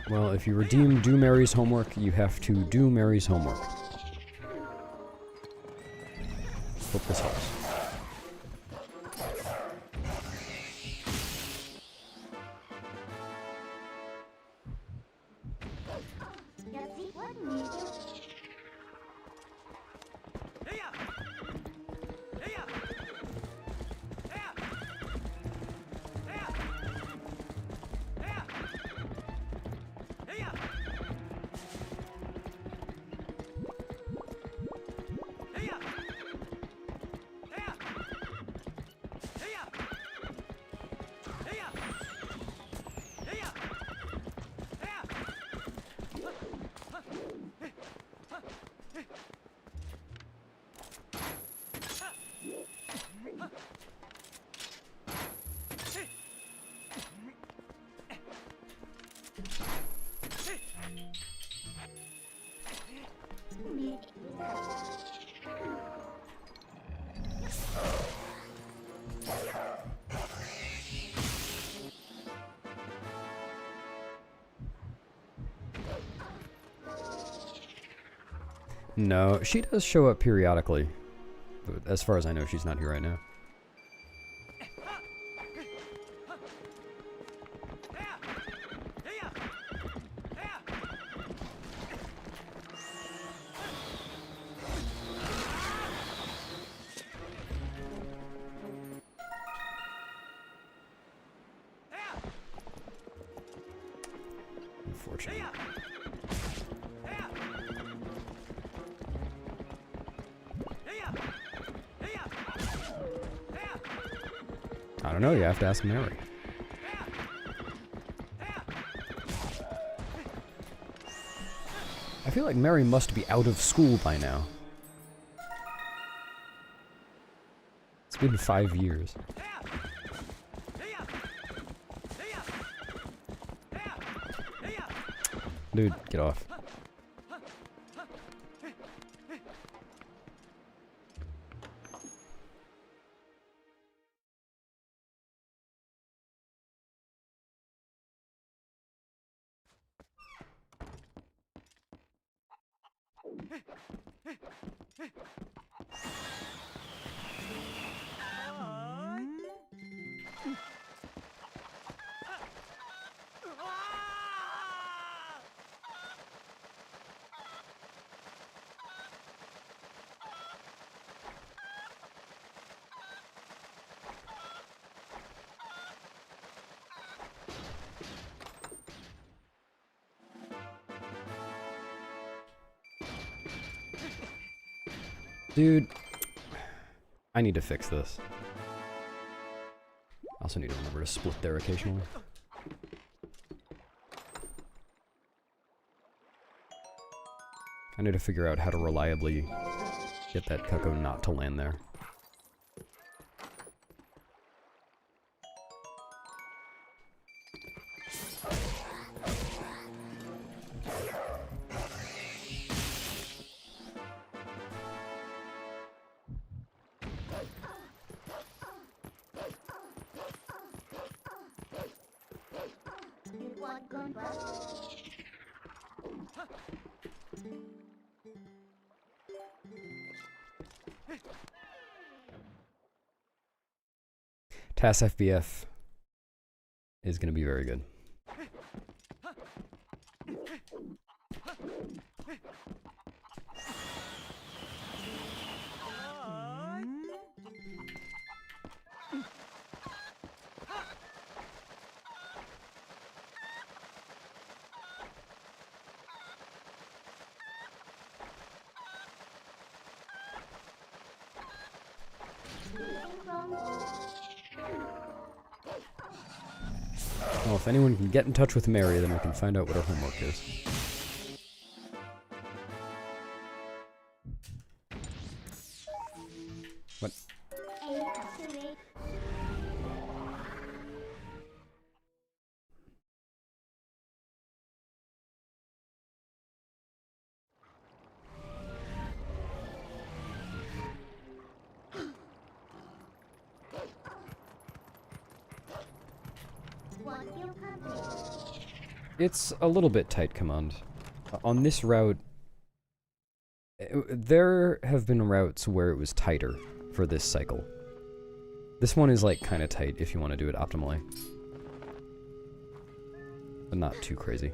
A: Well, if you redeem Do Mary's Homework, you have to do Mary's homework. Hope this helps. No, she does show up periodically. But as far as I know, she's not here right now. Unfortunate. I don't know, you have to ask Mary. I feel like Mary must be out of school by now. It's been 5 years. Dude, get off. Dude, I need to fix this. I also need to remember to split there occasionally. I need to figure out how to reliably Get that cuckoo not to land there. TAS FBF is going to be very good. Well, if anyone can get in touch with Mary, then we can find out what her homework is. What? It's a little bit tight, Command. On this route, there have been routes where it was tighter for this cycle. This one is like kind of tight if you want to do it optimally. But not too crazy.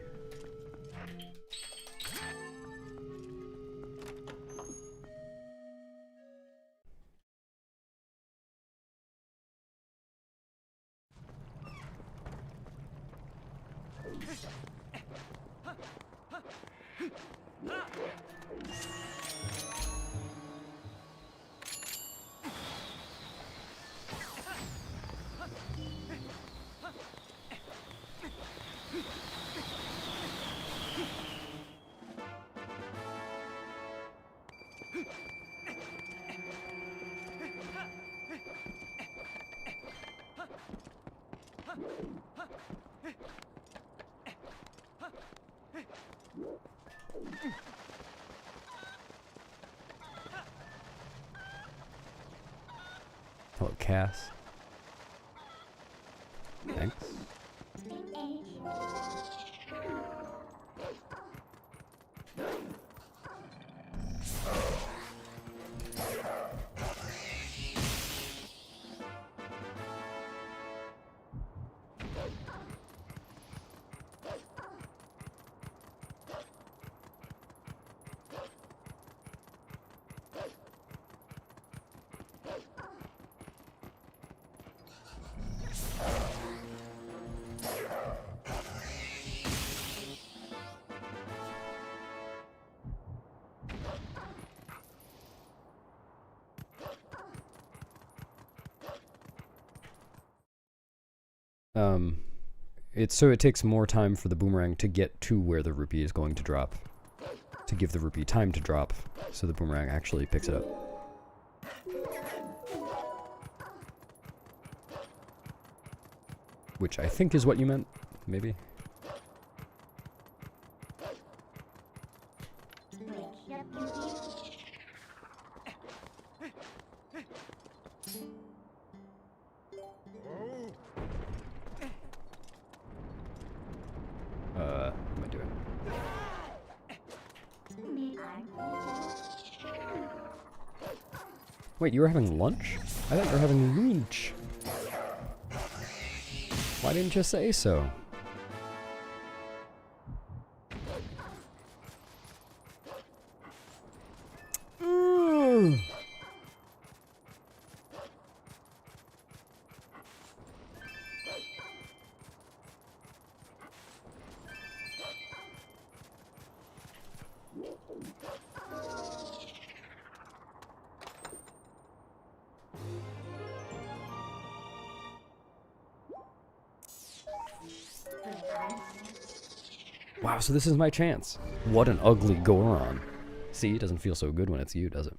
A: Hello, Cass. Thanks. So it takes more time for the boomerang to get to where the rupee is going to drop, to give the rupee time to drop, so the boomerang actually picks it up. Which I think is what you meant, maybe? What am I doing? Wait, you were having lunch? I thought you were having lunch. Why didn't you say so? Wow, so this is my chance. What an ugly Goron. See, it doesn't feel so good when it's you, does it?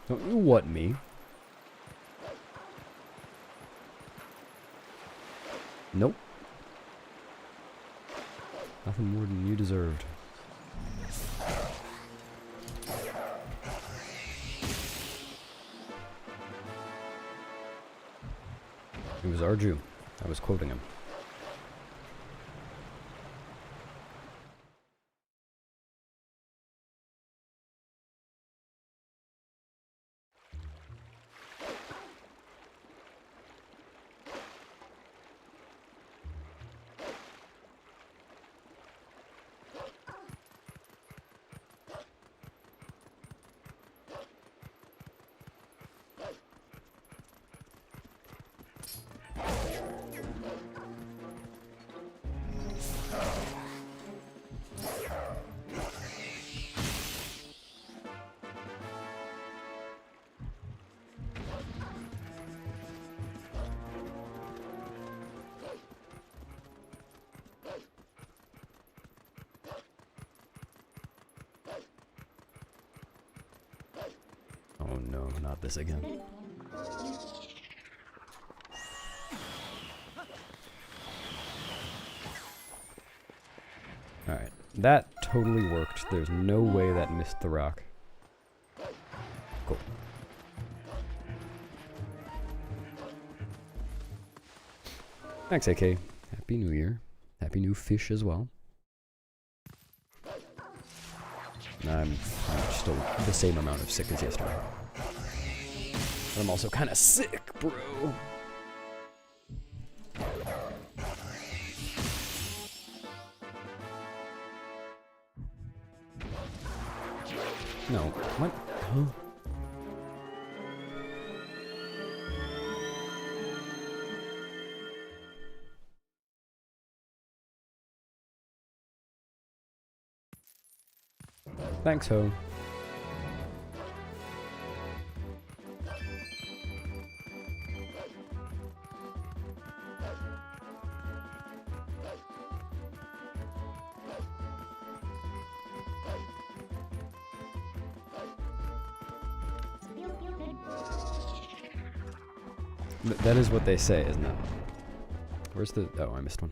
C: Don't you what me? Nope. Nothing more than you deserved. It was Arju. I was quoting him. Oh no, not this again. Alright, that totally worked. There's no way that missed the rock. Cool. Thanks, AK. Happy New Year. Happy New Fish as well. I'm still the same amount of sick as yesterday. But I'm also kind of sick, bro. No, what? Huh? Thanks, Ho. That is what they say, isn't it? Where's the... Oh, I missed one.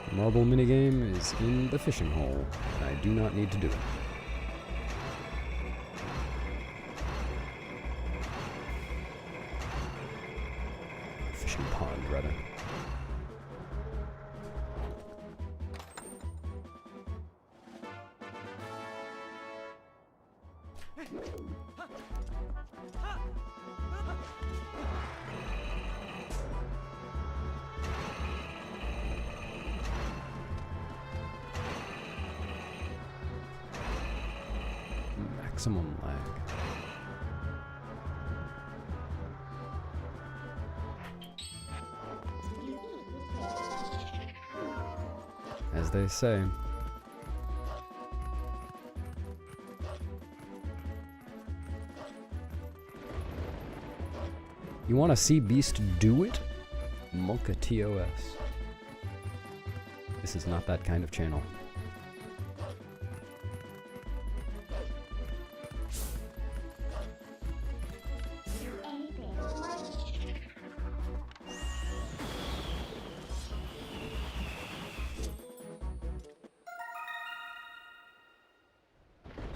C: The marble minigame is in the fishing hole, and I do not need to do it. Fishing pond, rather. Maximum lag. As they say. You want to see Beast do it? Monka TOS. This is not that kind of channel.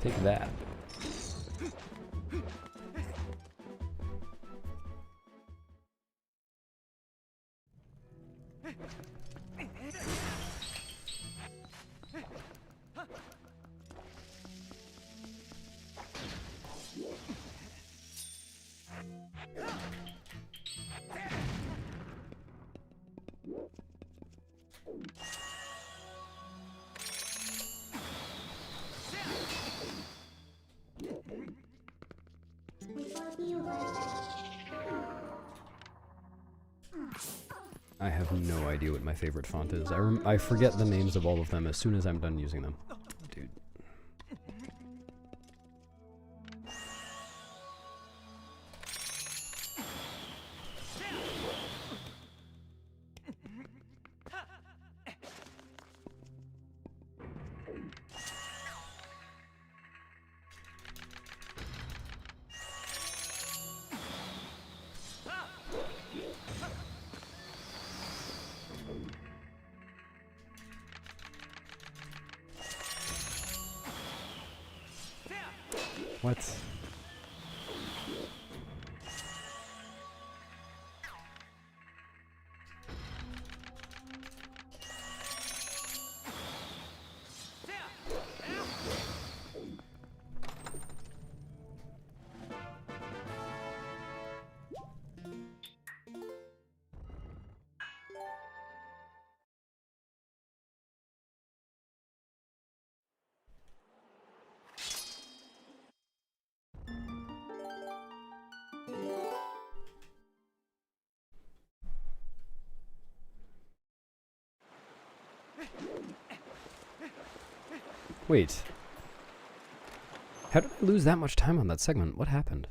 C: Take that. I have no idea what my favorite font is. I forget the names of all of them as soon as I'm done using them. Dude.
A: What? Wait. How did I lose that much time on that segment? What happened?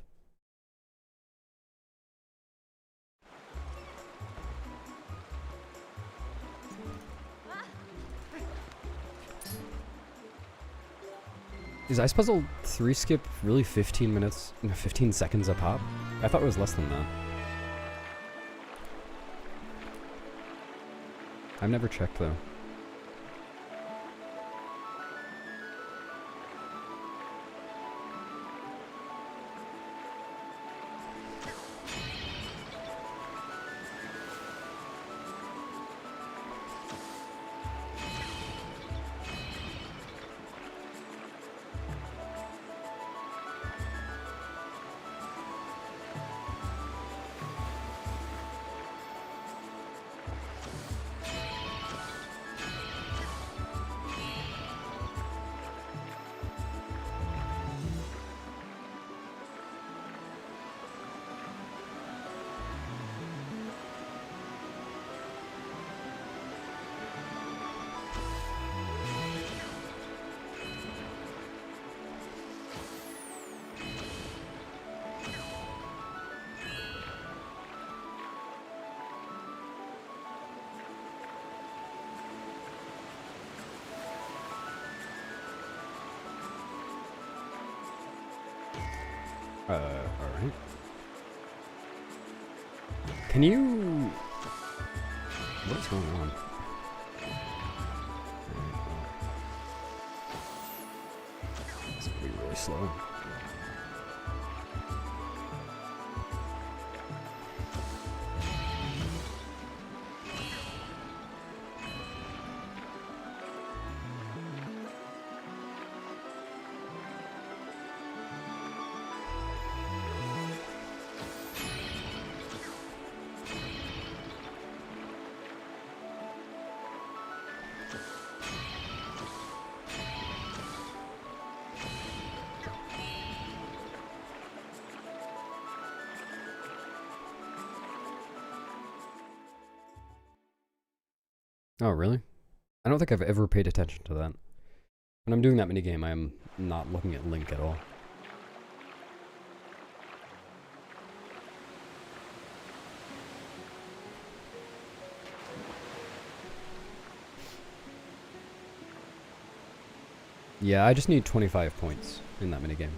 A: Is Ice Puzzle 3 skip really 15 minutes, 15 seconds a pop? I thought it was less than that. I've never checked though. Alright. Can you... What is going on? It's gonna be really slow. Oh, really? I don't think I've ever paid attention to that. When I'm doing that minigame, I'm not looking at Link at all. Yeah, I just need 25 points in that minigame.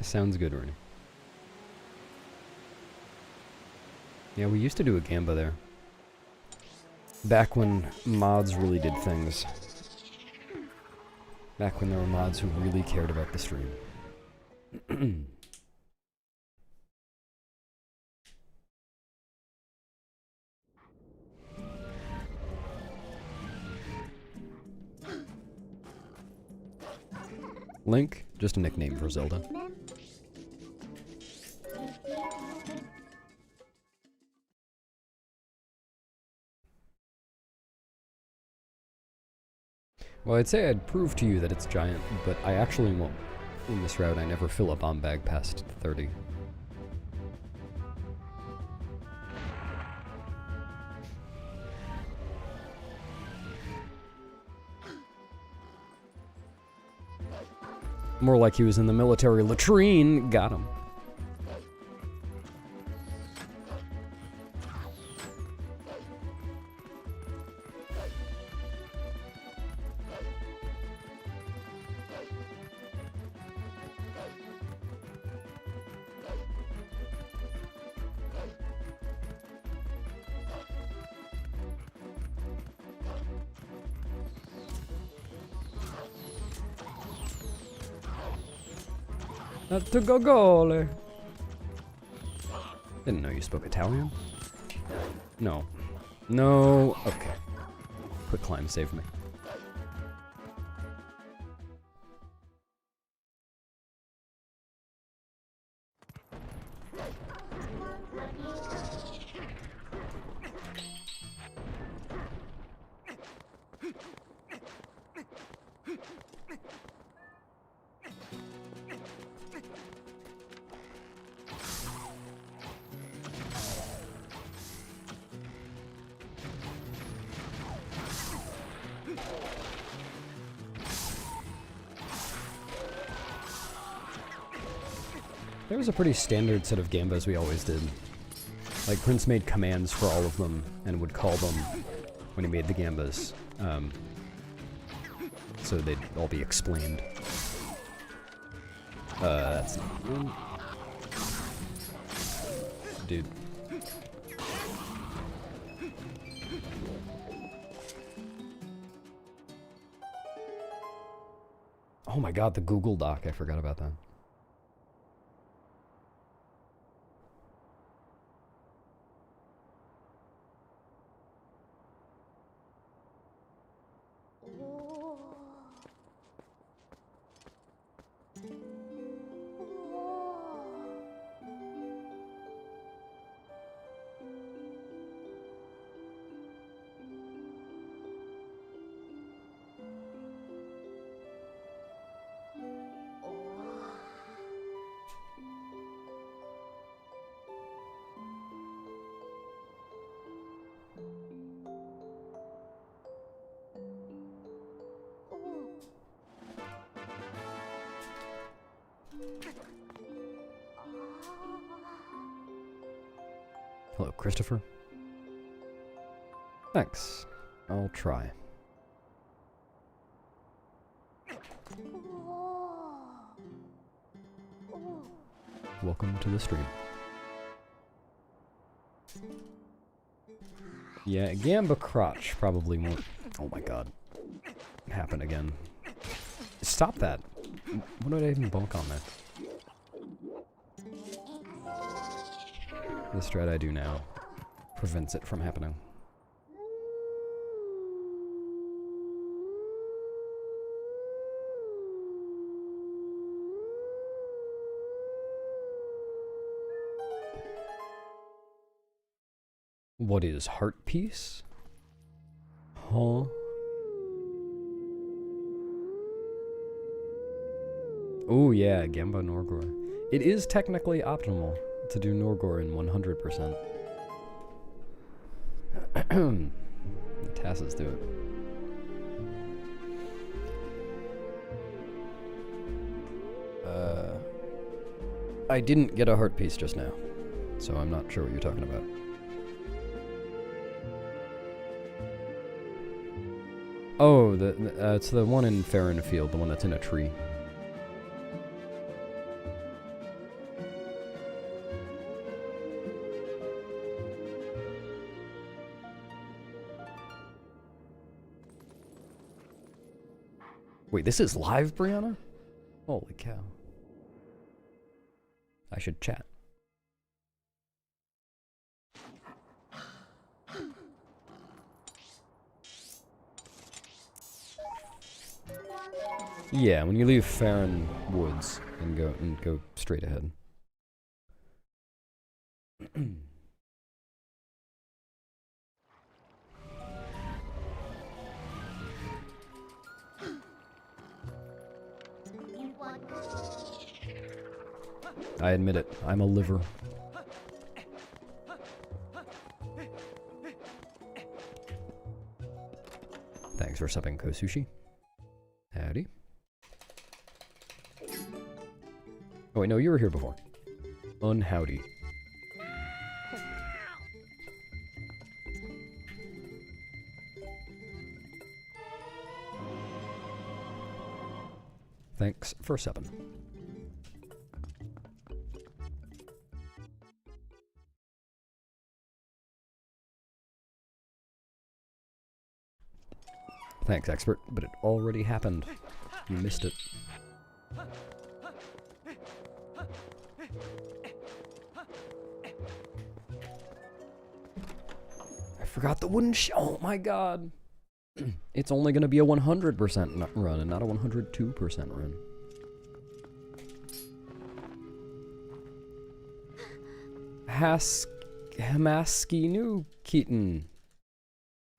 A: Sounds good, Ernie. Yeah, we used to do a Gamba there. Back when mods really did things. Back when there were mods who really cared about the stream. Link, just a nickname for Zelda. Well, I'd say I'd prove to you that it's giant, but I actually won't. In this route, I never fill a bomb bag past 30. More like he was in the military latrine. Got him.
C: to go goalie. Didn't know you spoke Italian. No. No. Okay. Quick climb saved me. There was a pretty standard set of gambas we always did. Like, Prince made commands for all of them and would call them when he made the gambas. So they'd all be explained. That's not... Dude. Oh my god, the Google Doc. I forgot about that. Hello, Christopher. Thanks. I'll try. Welcome to the stream. Yeah, Gamba crotch probably won't... Oh my god. Happen again. Stop that. What did I even bonk on that? The strat I do now prevents it from happening. What is heart piece? Huh? Oh yeah, Gamba Norgor. It is technically optimal to do Norgor in 100%. The Tasses do it. I didn't get a heart piece just now, so I'm not sure what you're talking about. Oh, it's the one in Farrenfield, the one that's in a tree. Wait, this is live, Brianna? Holy cow. I should chat. Yeah, when you leave Farron Woods and go straight ahead. I admit it, I'm a liver. Thanks for subbing, Kosushi. Howdy. Oh wait, no, you were here before. Unhowdy. Thanks for subbing. Thanks, expert, but it already happened. You missed it. I forgot the wooden oh my god. It's only going to be a 100% run and not a 102% run. Hamaskinu Keaton.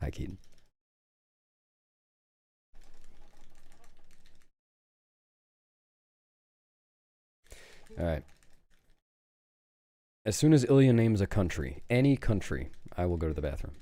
C: Hi, Keaton. Alright. As soon as Ilya names a country, any country, I will go to the bathroom.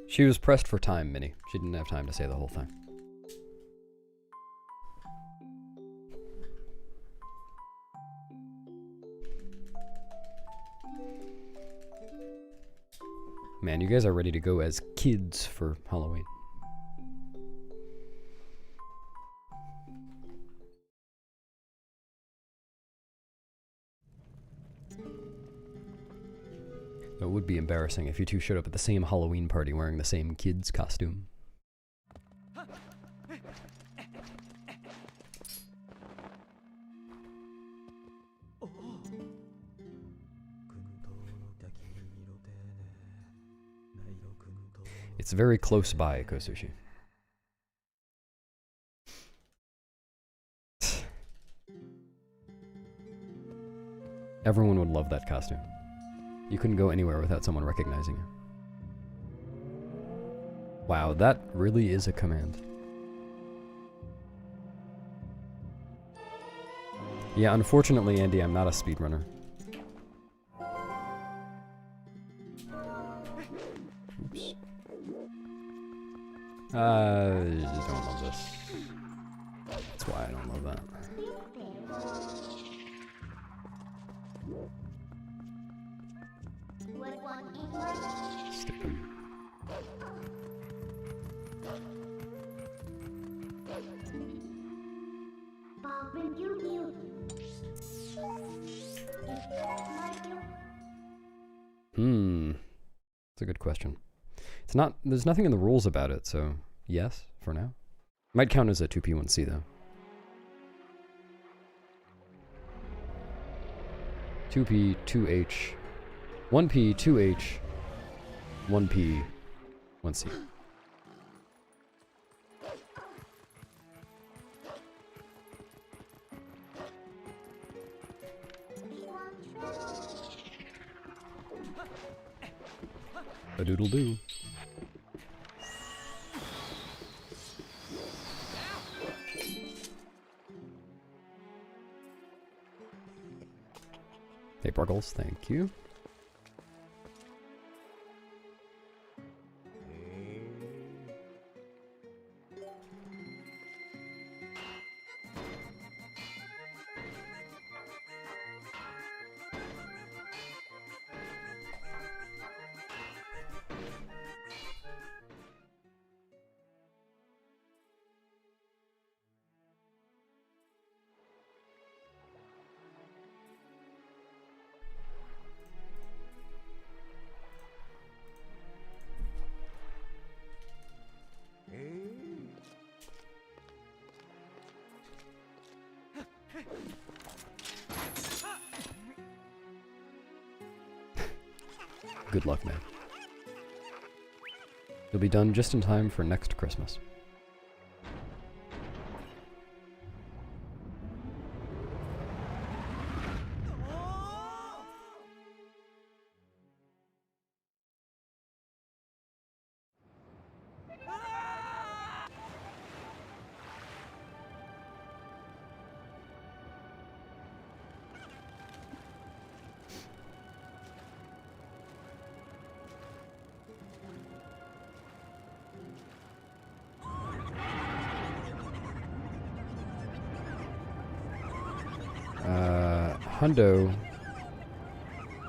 C: She was pressed for time, Minnie. She didn't have time to say the whole thing. Man, you guys are ready to go as kids for Halloween. It would be embarrassing if you two showed up at the same Halloween party wearing the same kid's costume. It's very close by, Kosushi. Everyone would love that costume. You couldn't go anywhere without someone recognizing you. Wow, that really is a command. Yeah, unfortunately, Andy, I'm not a speedrunner. Oops. I just don't love this. That's why I don't love that. Stick him. That's a good question. It's not, there's nothing in the rules about it, so yes, for now. Might count as a 2P1C though. 2P, 2H, 1P, 2H, 1P, 1C. A doodle doo. Hey, Burgles, thank you.
A: Good luck, man. You'll be done just in time for next Christmas. Hundo...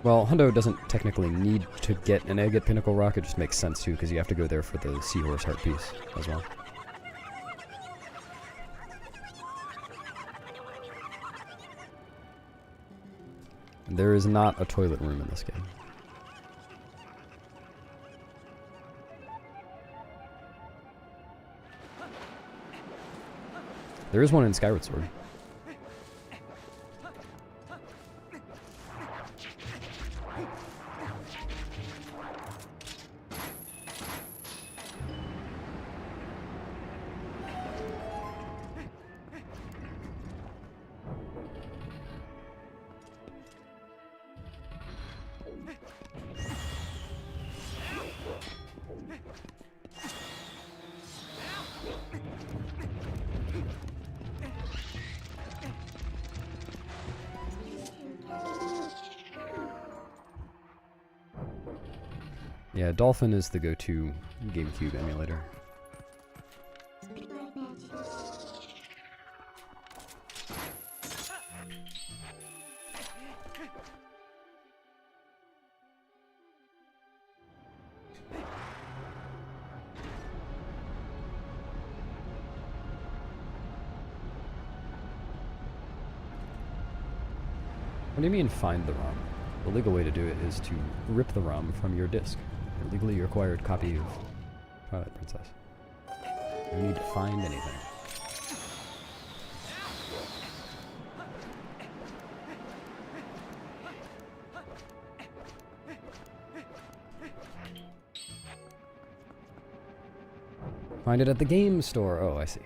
A: Well, Hundo doesn't technically need to get an egg at Pinnacle Rock, it just makes sense too, because you have to go there for the Seahorse Heart piece as well. And there is not a toilet room in this game. There is one in Skyward Sword. Yeah, Dolphin is the go-to GameCube emulator. What do you mean find the ROM? The legal way to do it is to rip the ROM from your disc. Your legally required copy of Twilight Princess. You don't need to find anything. Find it at the game store. Oh, I see.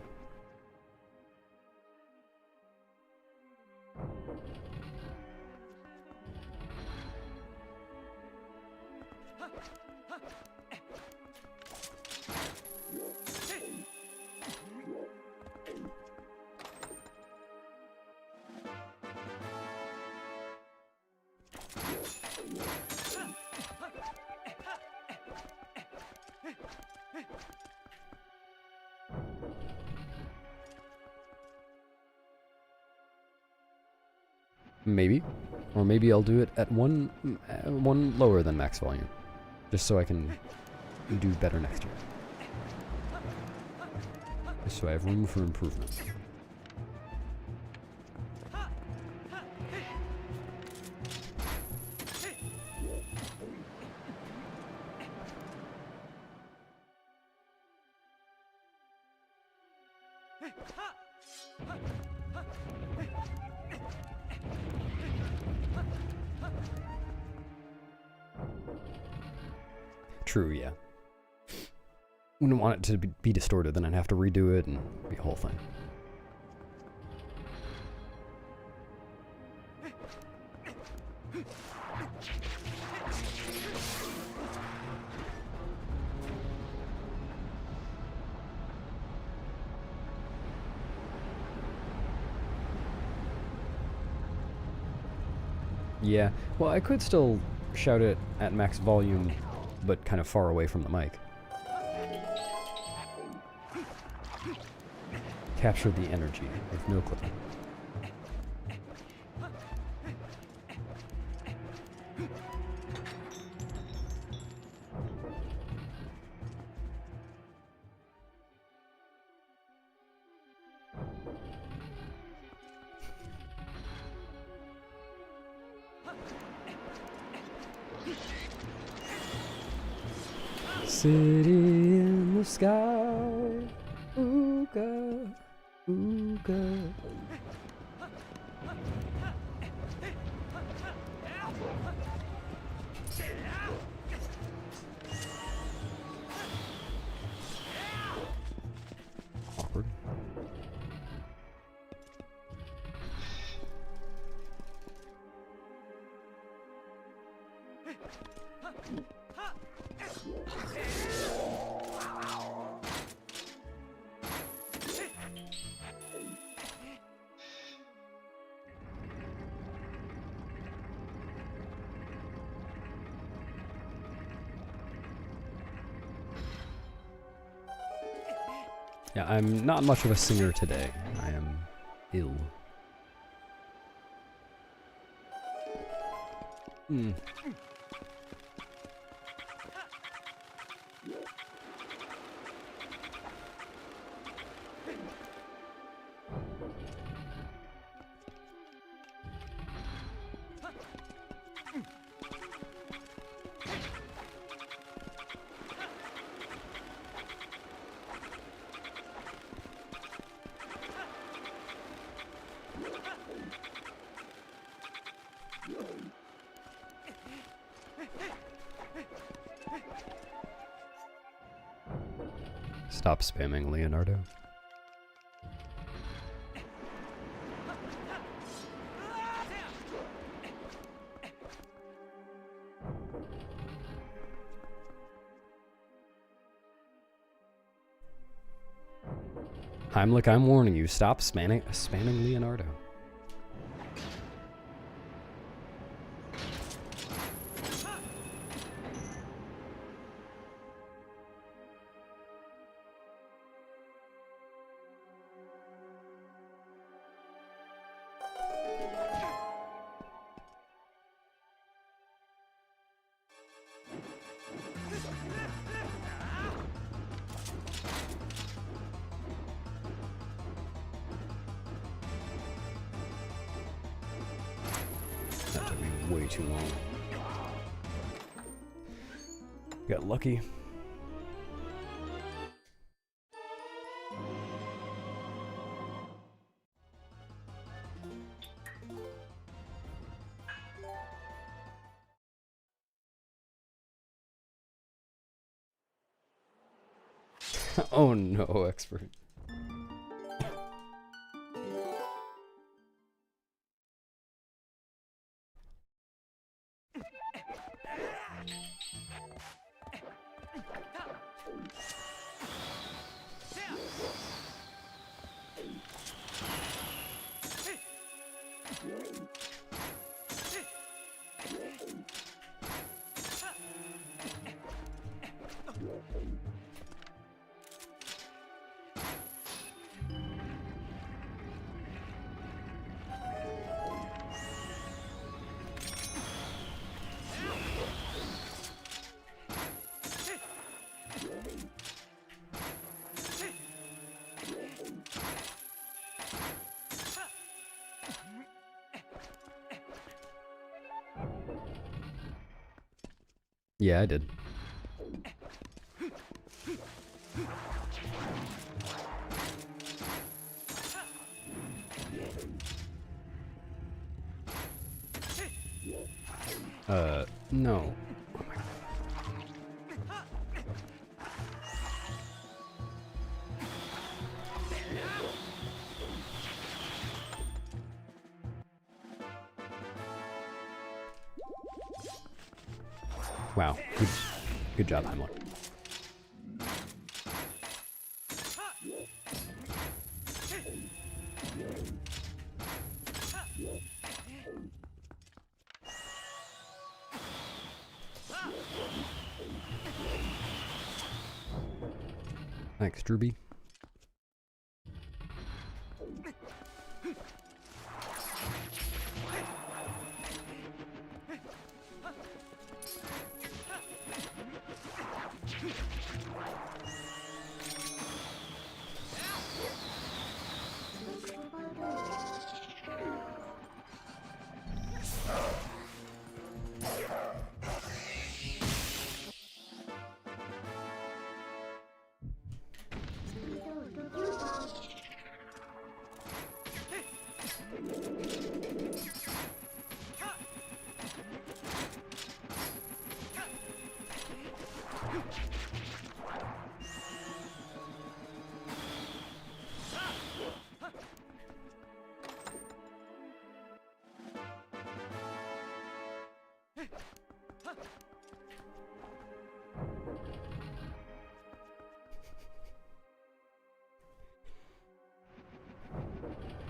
A: Maybe. Or maybe I'll do it at one lower than max volume. Just so I can do better next year. Just so I have room for improvement. True, yeah. Wouldn't want it to be distorted, then I'd have to redo it and be a whole thing. Yeah, well, I could still shout it at max volume, but kind of far away from the mic. Capture the energy with no clipping. City in the sky, ooga, ooga. Yeah, I'm not much of a singer today. I am ill. Hmm. Stop spamming, Leonardo. Heimlich, I'm warning you. Stop spamming Leonardo. That took me way too long. Got lucky. Oh no, expert. Yeah, I did. No. Oh my God. Wow. Good job, Heimlich. Thanks, Drewby.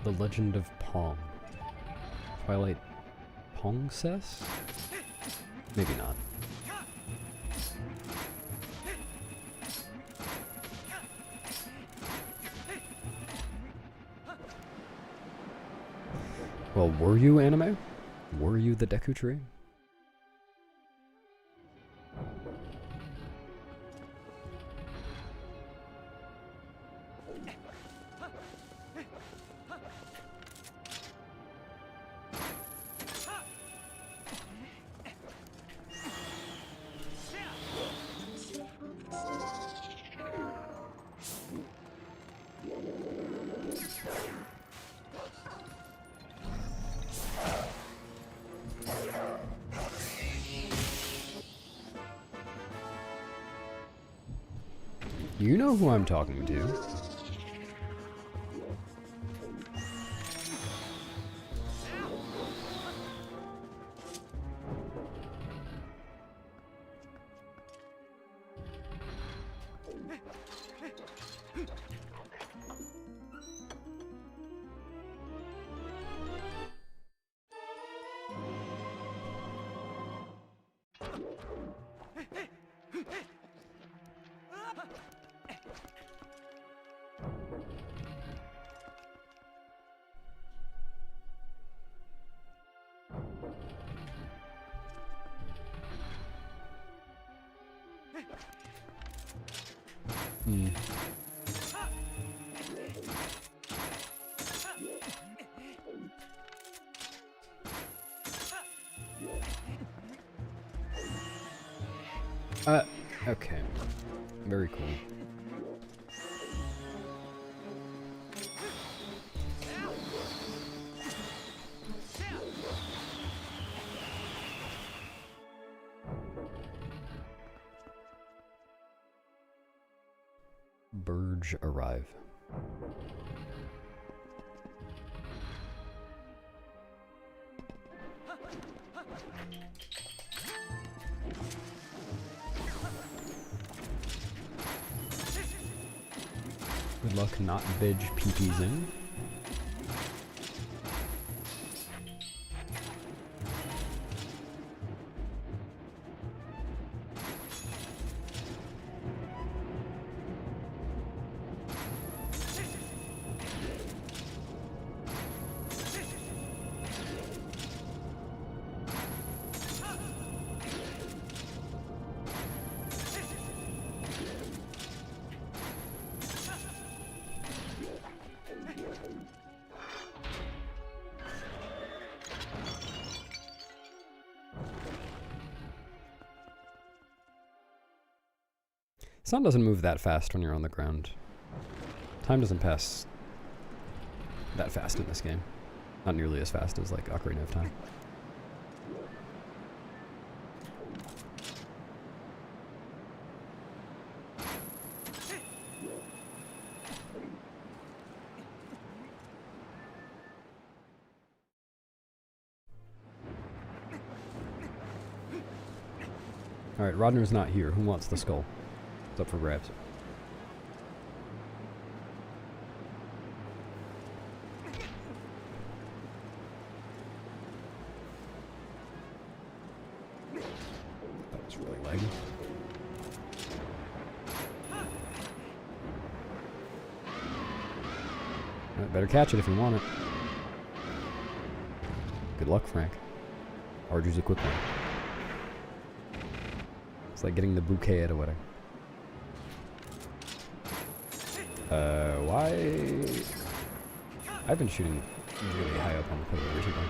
A: The Legend of Pong. Twilight Princess? Maybe not. Well, were you anime? Were you the Deku Tree? You know who I'm talking to. Okay. Very cool. Burge arrive. Good luck not Bidge PPs in. Sun doesn't move that fast when you're on the ground. Time doesn't pass that fast in this game. Not nearly as fast as like Ocarina of Time. Alright, Rodner's not here. Who wants the skull? It's up for grabs. That was really laggy. Alright, better catch it if you want it. Good luck, Frank. Ardu's a quick one. It's like getting the bouquet at a wedding. Why? I've been shooting really high up on the pillar recently.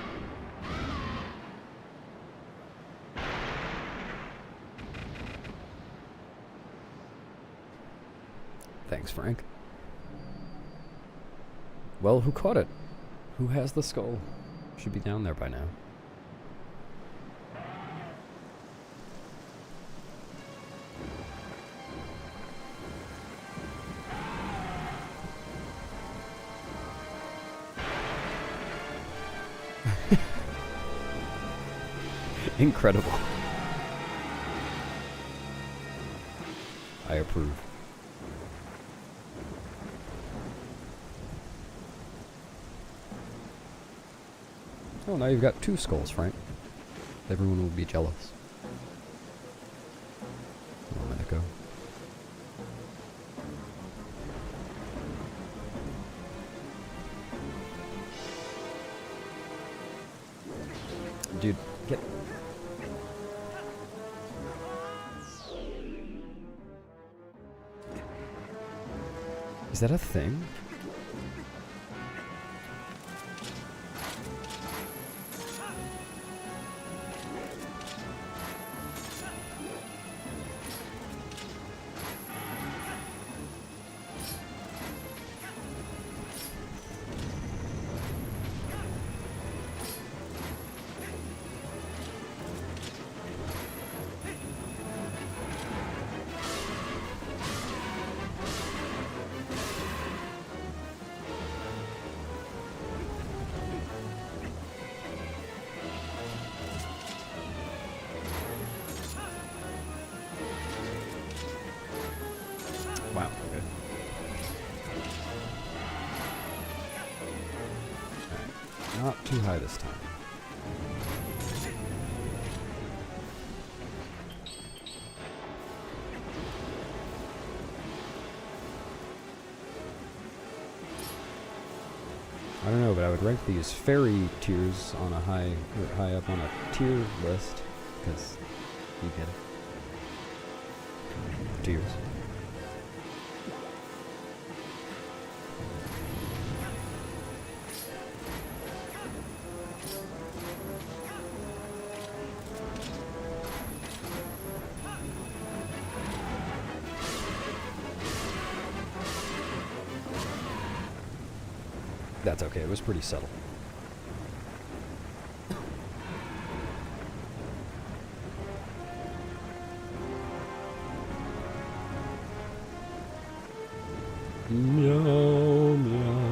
A: Thanks, Frank. Well, who caught it? Who has the skull? Should be down there by now. Incredible.
C: I approve. Oh, now you've got 2 skulls, Frank. Everyone will be jealous. Oh, let it go. Dude, get... Is that a thing? Wow, okay. Alright. Not too high this time. I don't know, but I would rank these fairy tiers on a high up on a tier list, because you get it. Tiers. That's okay, it was pretty subtle. Meow, meow,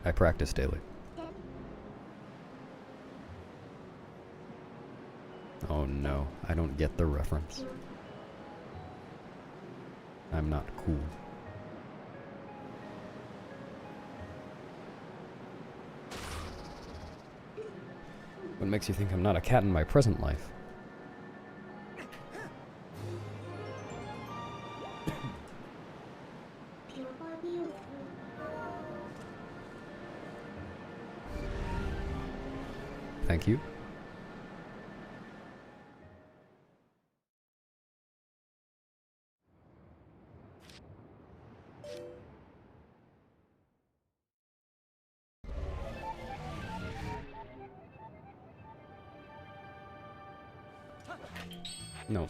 C: I practice daily. Oh no, I don't get the reference. I'm not cool. What makes you think I'm not a cat in my present life? Thank you. No.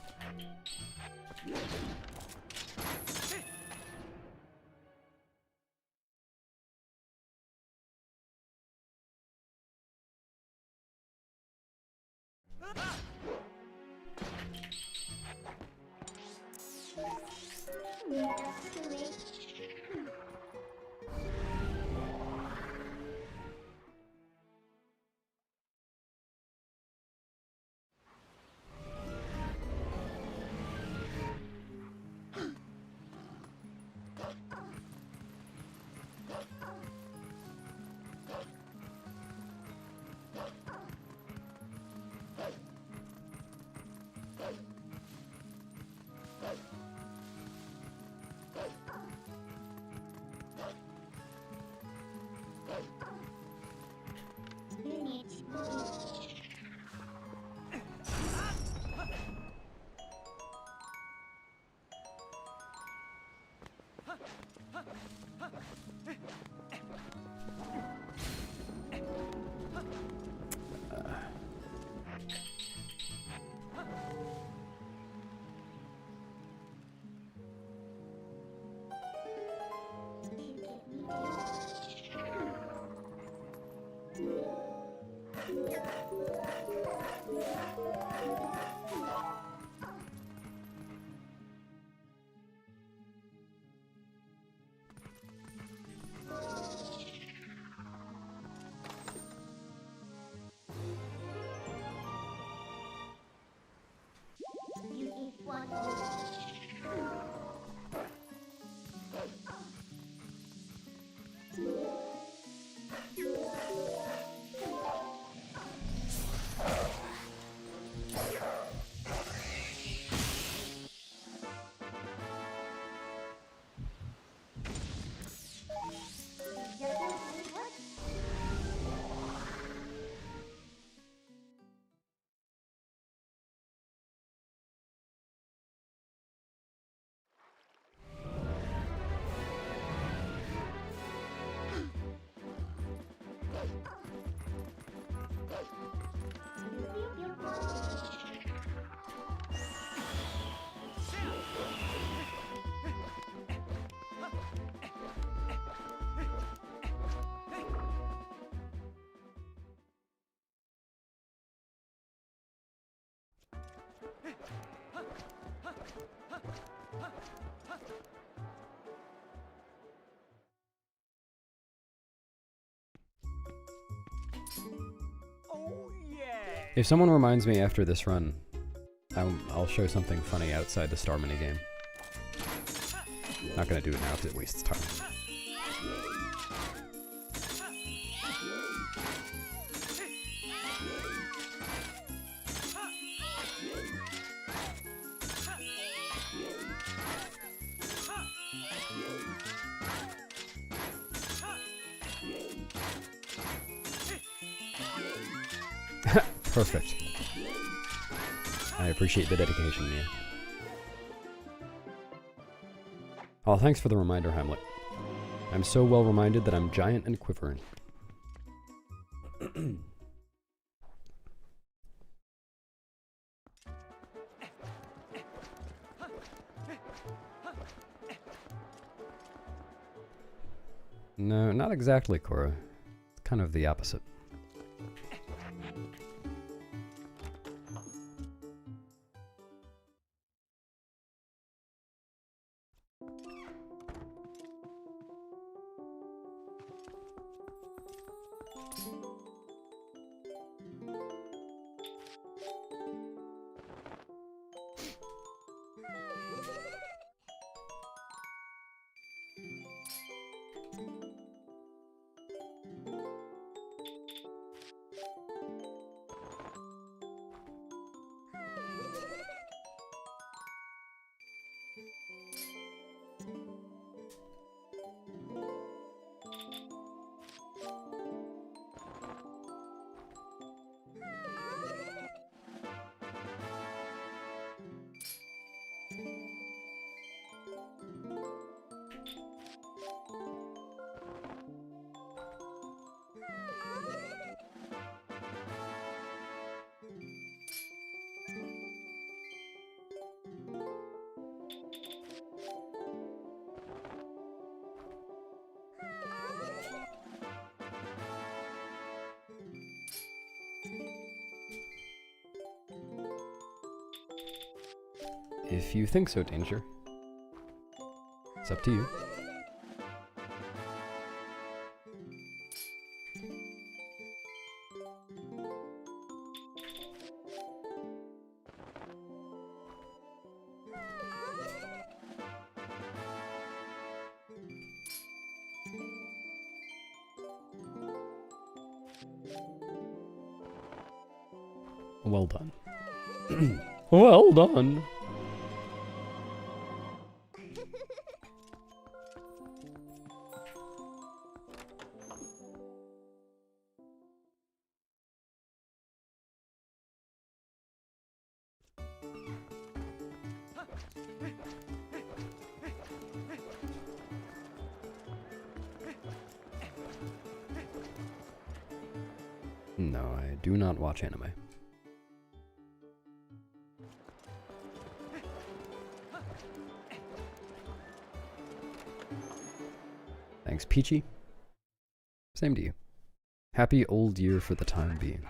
D: Oh yeah!
A: If someone reminds me after this run, I'll show something funny outside the star minigame. Not gonna do it now because it wastes time. Perfect. I appreciate the dedication, Mia. Oh, thanks for the reminder, Hamlet. I'm so well reminded that I'm giant and quivering. No, not exactly, Cora. Kind of the opposite. If you think so, Danger. It's up to you. Well done. Well done. No, I do not watch anime. Thanks, Peachy. Same to you. Happy old year for the time being.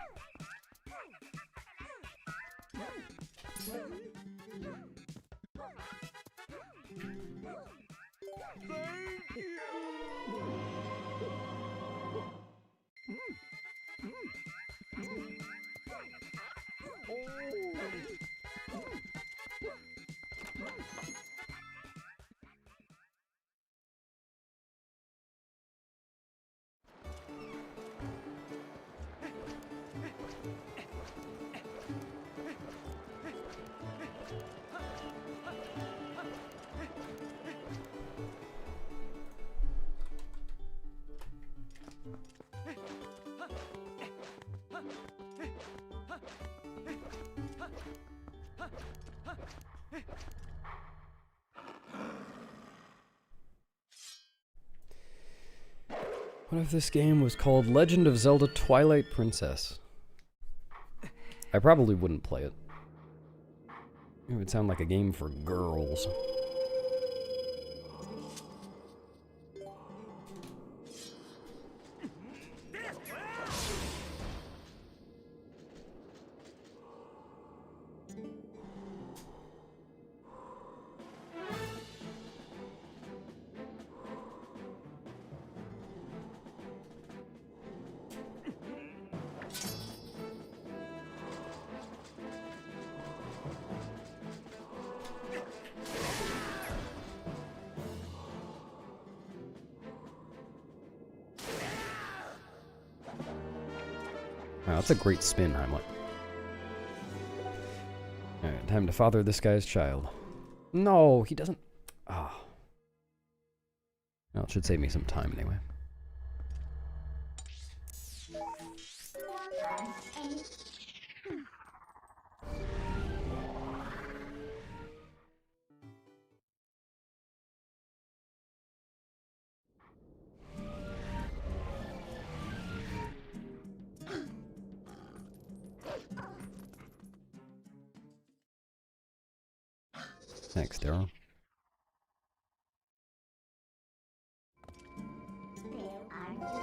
A: What if this game was called Legend of Zelda Twilight Princess? I probably wouldn't play it. It would sound like a game for girls. Wow, that's a great spin, Heimlich. Alright, time to father this guy's child. No, he doesn't... Ah. Well, it should save me some time anyway. Thanks, Daryl.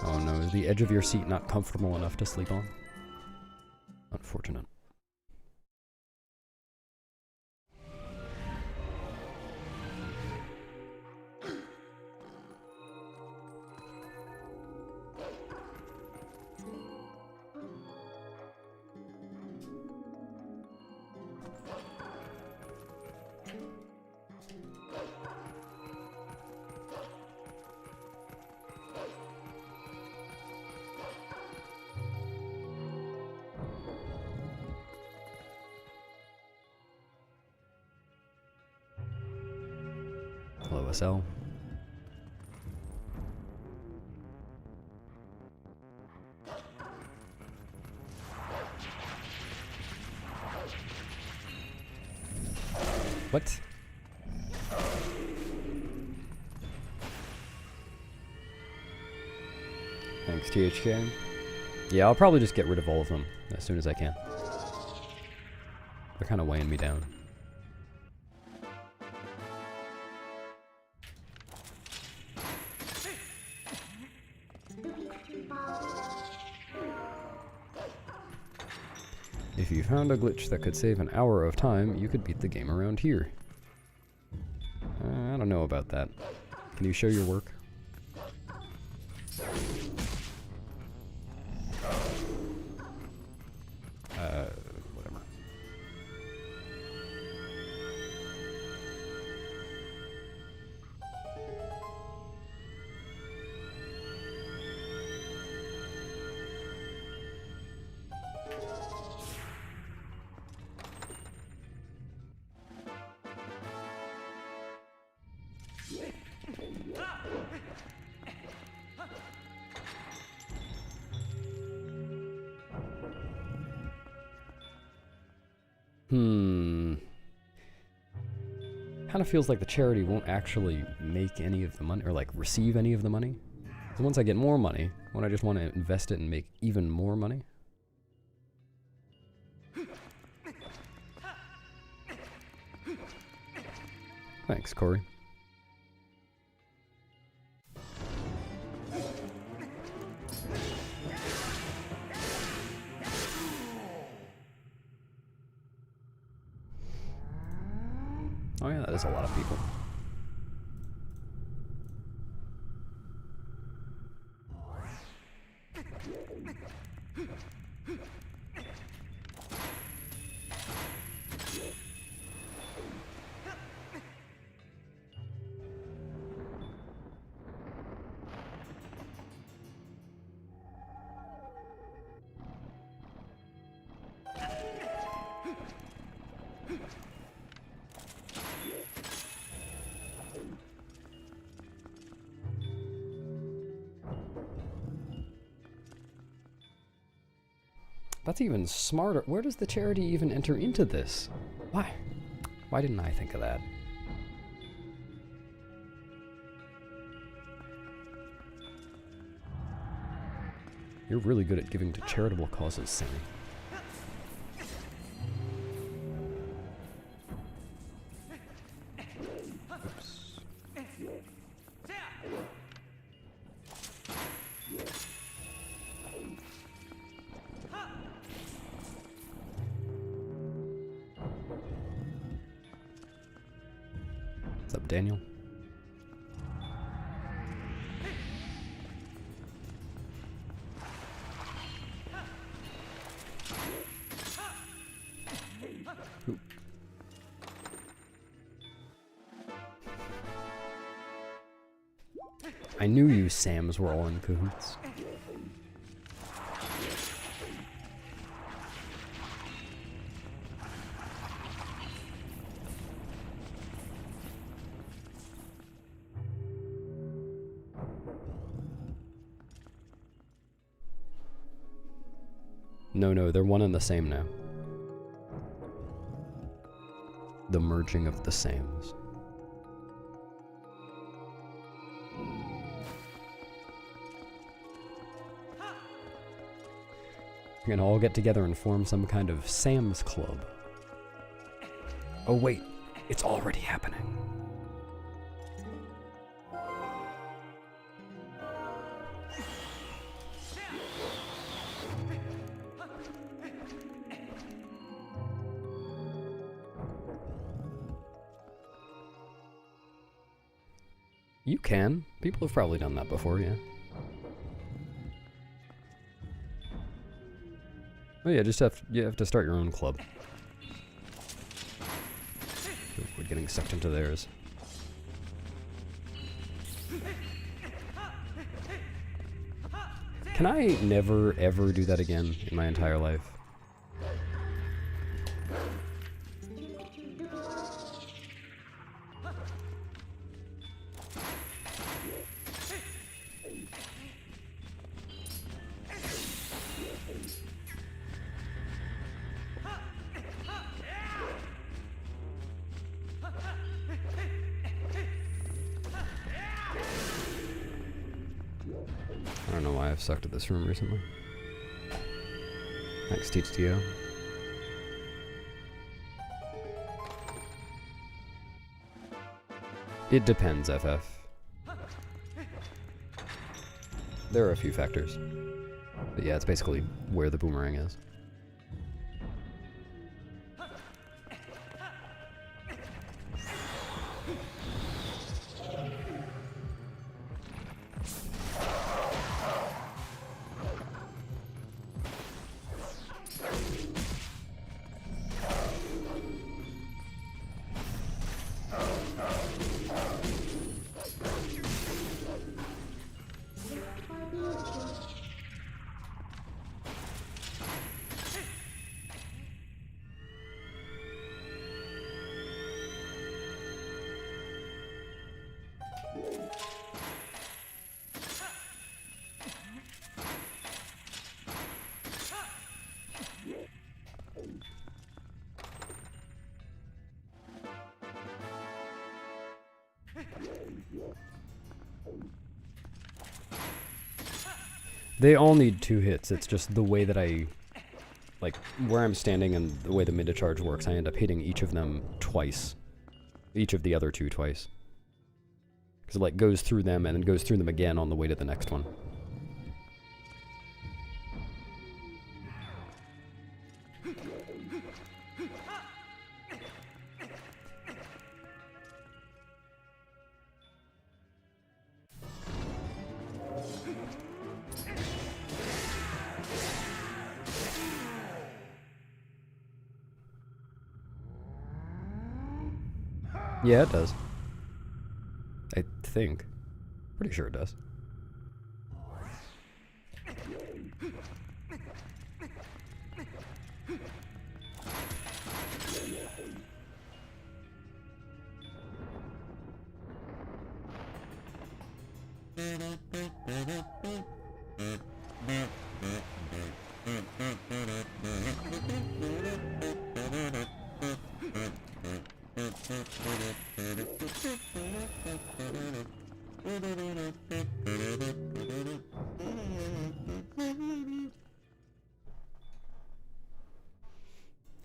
A: Oh no, is the edge of your seat not comfortable enough to sleep on? Unfortunate. Hello, SL. What? Thanks, THK. Yeah, I'll probably just get rid of all of them as soon as I can. They're kind of weighing me down. If you found a glitch that could save an hour of time, you could beat the game around here. I don't know about that. Can you show your work? Whatever. Kind of feels like the charity won't actually make any of the money, or like receive any of the money. So once I get more money, won't I just want to invest it and make even more money? Thanks, Corey. Oh yeah, that is a lot of people. That's even smarter. Where does the charity even enter into this? Why? Why didn't I think of that? You're really good at giving to charitable causes, Sammy. Oops. What's up, Daniel? Ooh. I knew you Sams were all in cahoots. No, they're one and the same now. The merging of the sames. We're gonna all get together and form some kind of Sam's Club. Oh wait, it's already happening. You can. People have probably done that before, yeah. Oh yeah, you have to start your own club. We're getting sucked into theirs. Can I never ever do that again in my entire life? I don't know why I've sucked at this room recently. Thanks, TTO. It depends, FF. There are a few factors. But yeah, it's basically where the boomerang is. They all need 2 hits. It's just the way that like, where I'm standing and the way the mid-to-charge works, I end up hitting each of them twice. Each of the other 2 twice. Because it, like, goes through them and then goes through them again on the way to the next one. Yeah, it does. I think. Pretty sure it does.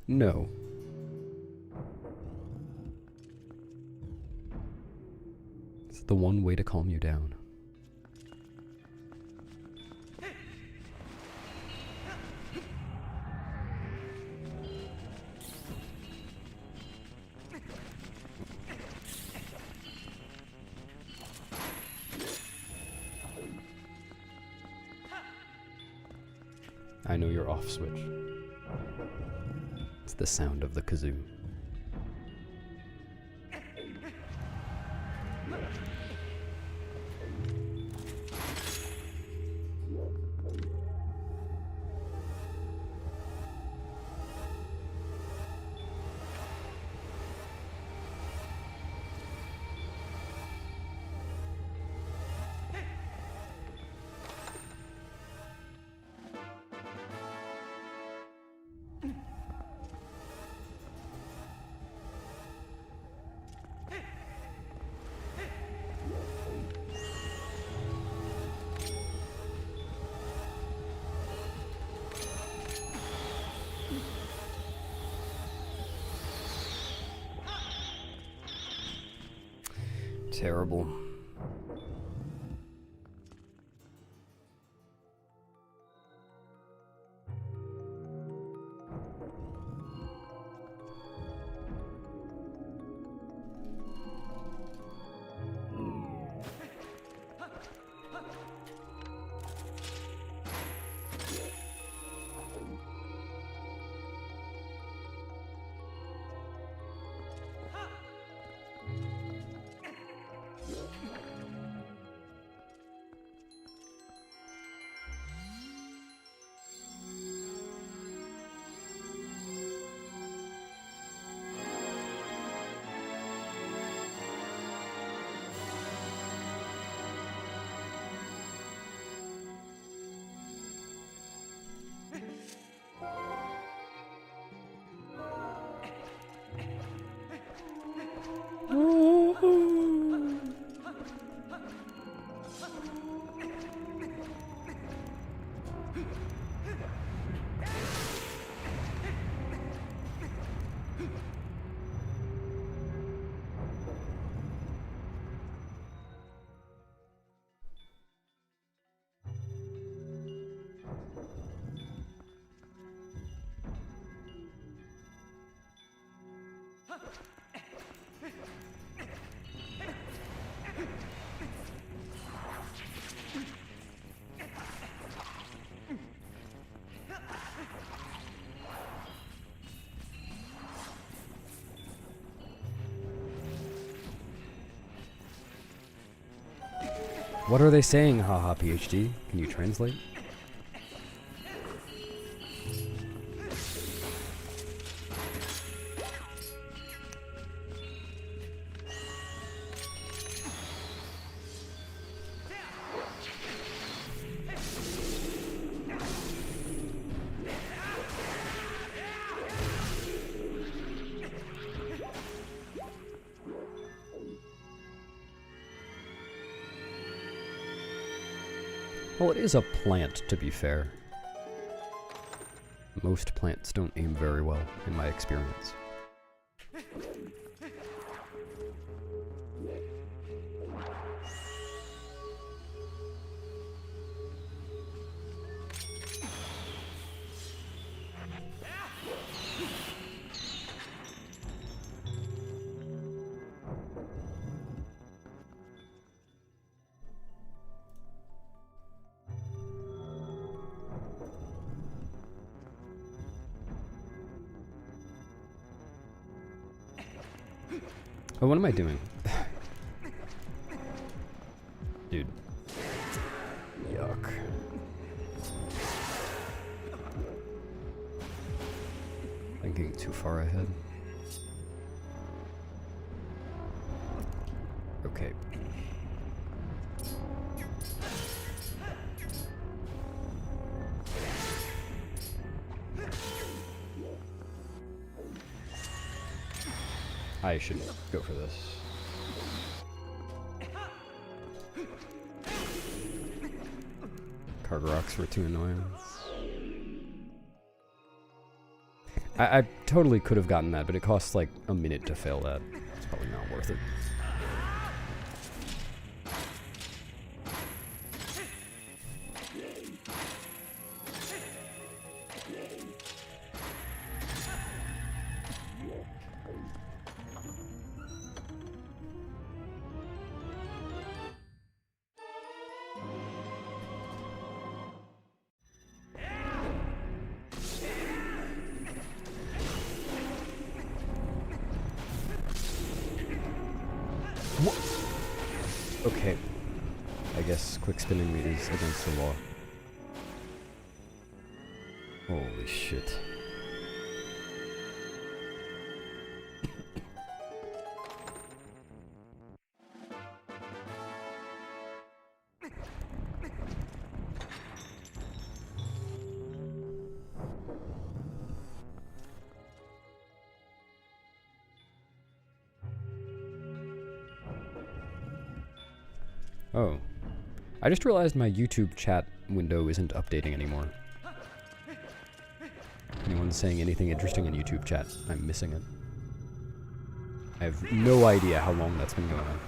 A: No. It's the one way to calm you down. I know your off switch. It's the sound of the kazoo. Terrible. What are they saying, haha PhD? Can you translate? Well, it is a plant, to be fair. Most plants don't aim very well, in my experience. Oh, what am I doing? Dude. Yuck. Thinking too far ahead. Okay. I should go for this. Card rocks were too annoying. I totally could have gotten that, but it costs like a minute to fail that. It's probably not worth it. Okay. I guess quick spinning me is against the law. Holy shit. Oh. I just realized my YouTube chat window isn't updating anymore. Anyone saying anything interesting in YouTube chat, I'm missing it. I have no idea how long that's been going on.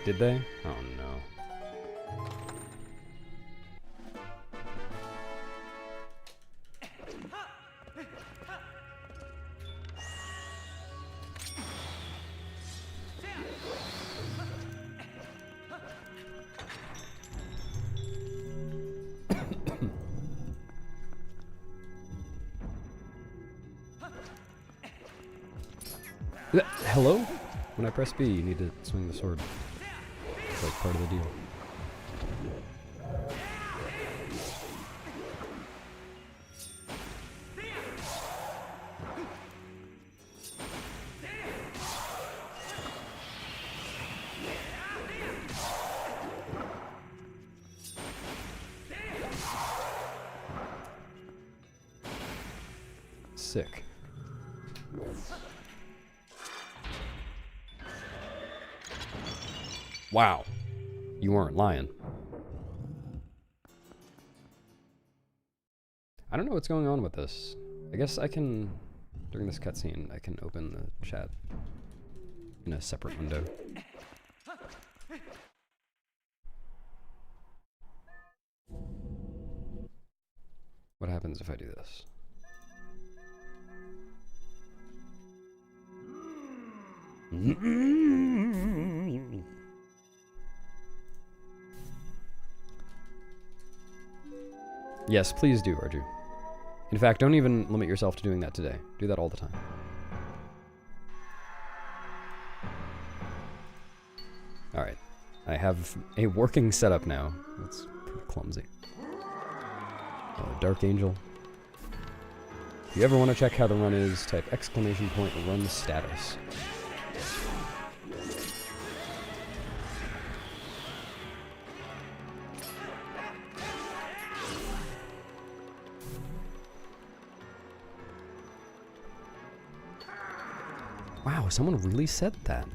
A: Did they? Oh no. Hello? When I press B, you need to swing the sword. It's like part of the deal. Sick. Wow. You weren't lying. I don't know what's going on with this. I guess I can, during this cutscene, I can open the chat in a separate window. What happens if I do this? Yes, please do, Arju. In fact, don't even limit yourself to doing that today. Do that all the time. Alright. I have a working setup now. That's pretty clumsy. Dark Angel. If you ever want to check how the run is, type !run status. Wow, someone really said that.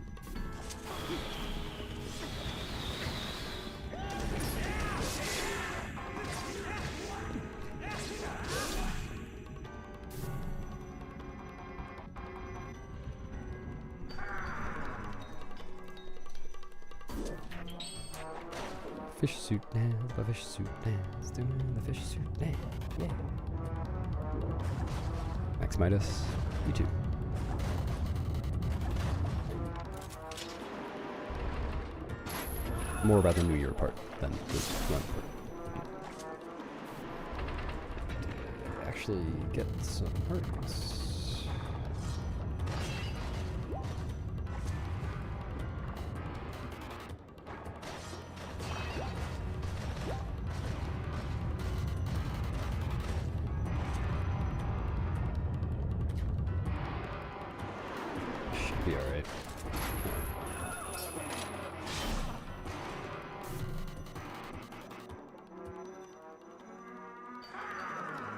A: Fish suit dance, the fish suit dance, doing the fish suit dance, yeah. Max Midas, you too. More about the New Year part than the run part. Actually get some hearts. Should be alright.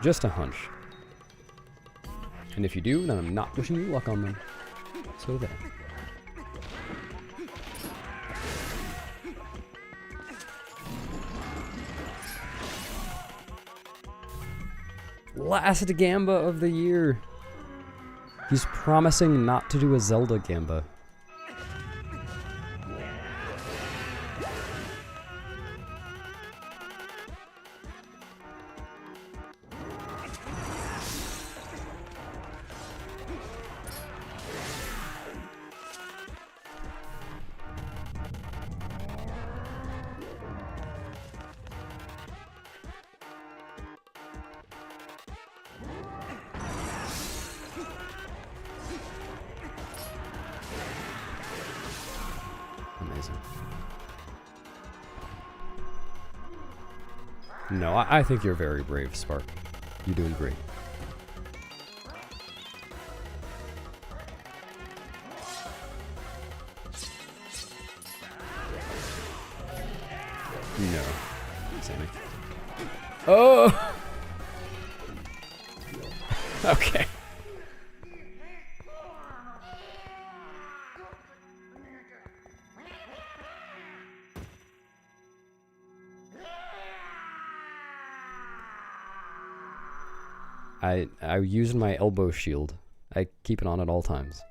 A: Just a hunch. And if you do, then I'm not wishing you luck on them. So there. Last Gamba of the year. He's promising not to do a Zelda Gamba. Amazing. No, I think you're very brave, Spark. You're doing great. No. Sammy. Oh! Okay. I use my elbow shield. I keep it on at all times.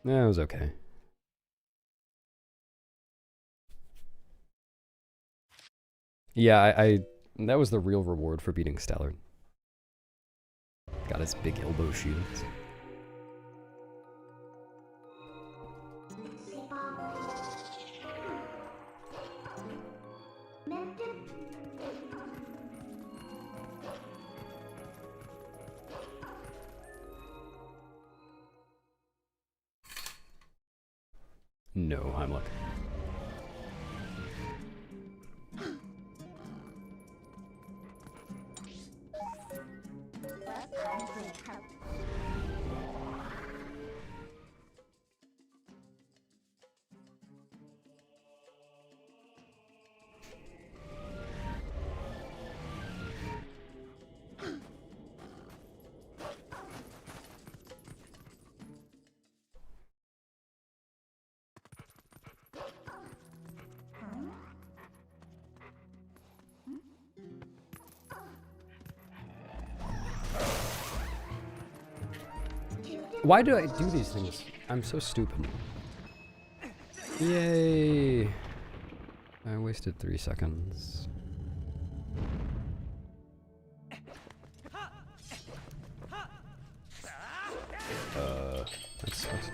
A: Yeah, it was okay. Yeah, I that was the real reward for beating Stellar. Got his big elbow shields. No, I'm lucky. Why do I do these things? I'm so stupid. Yay! I wasted 3 seconds. That sucks.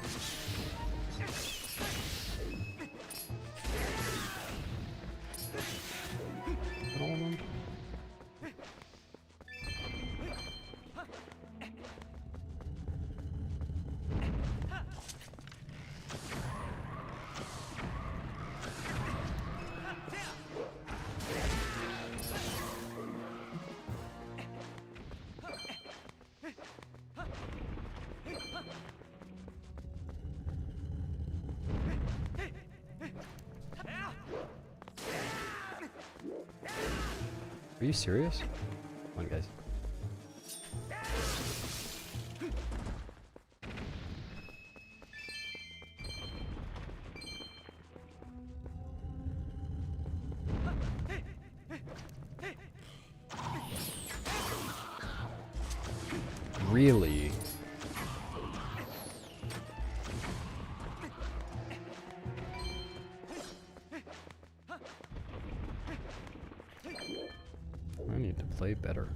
A: All of them? Are you serious? Come on, guys. Really? I need to play better.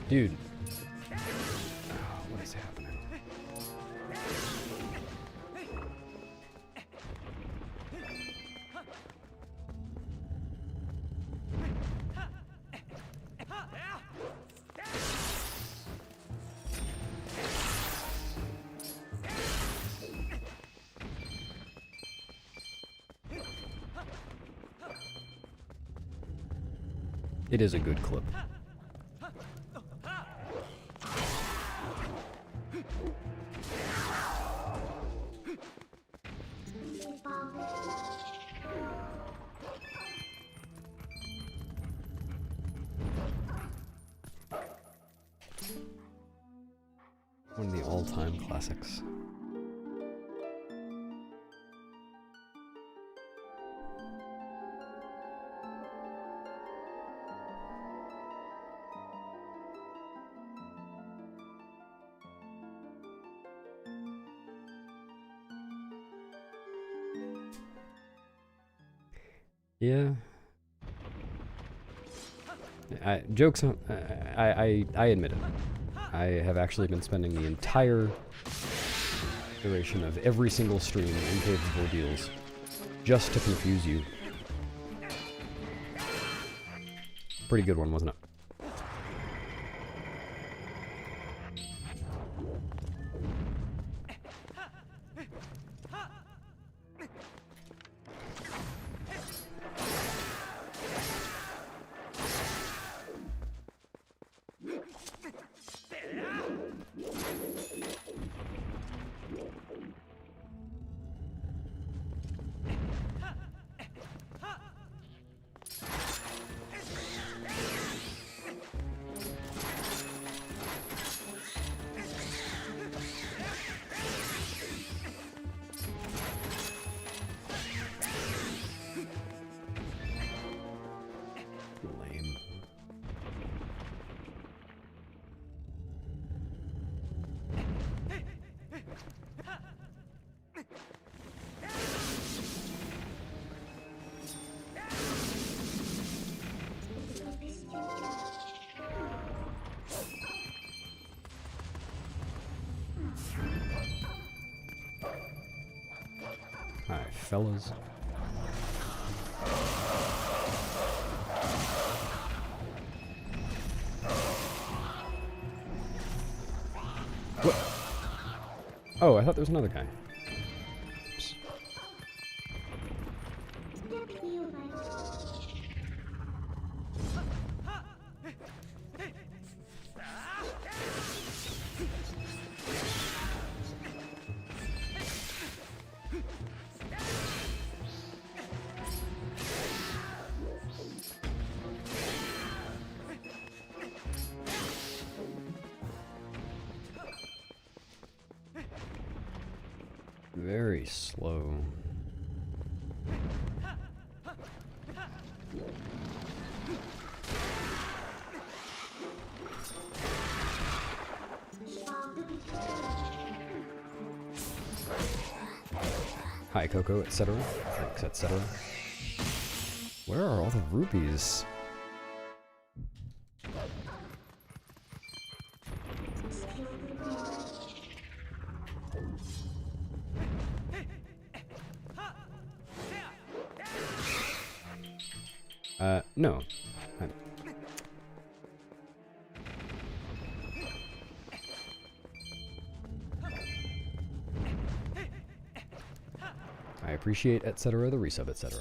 A: Dude. What is happening? It is a good clip. One of the all-time classics. Yeah. Jokes on... I admit it. I have actually been spending the entire duration of every single stream in Cave of Ordeals just to confuse you. Pretty good one, wasn't it? fellas. What? Oh, I thought there was another guy. Oops. Very slow. Hi, Coco, etc. Thanks, etc. Where are all the rupees? No. I appreciate, etc., the resub, etc.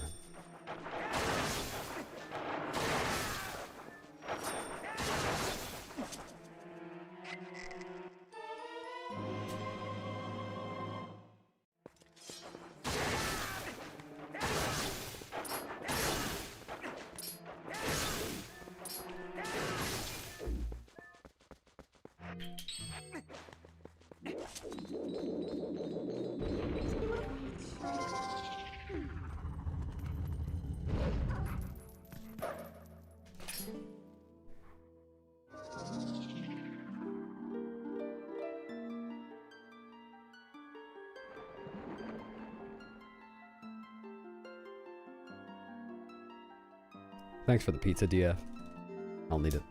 A: Thanks for the pizza, DF. I'll need it.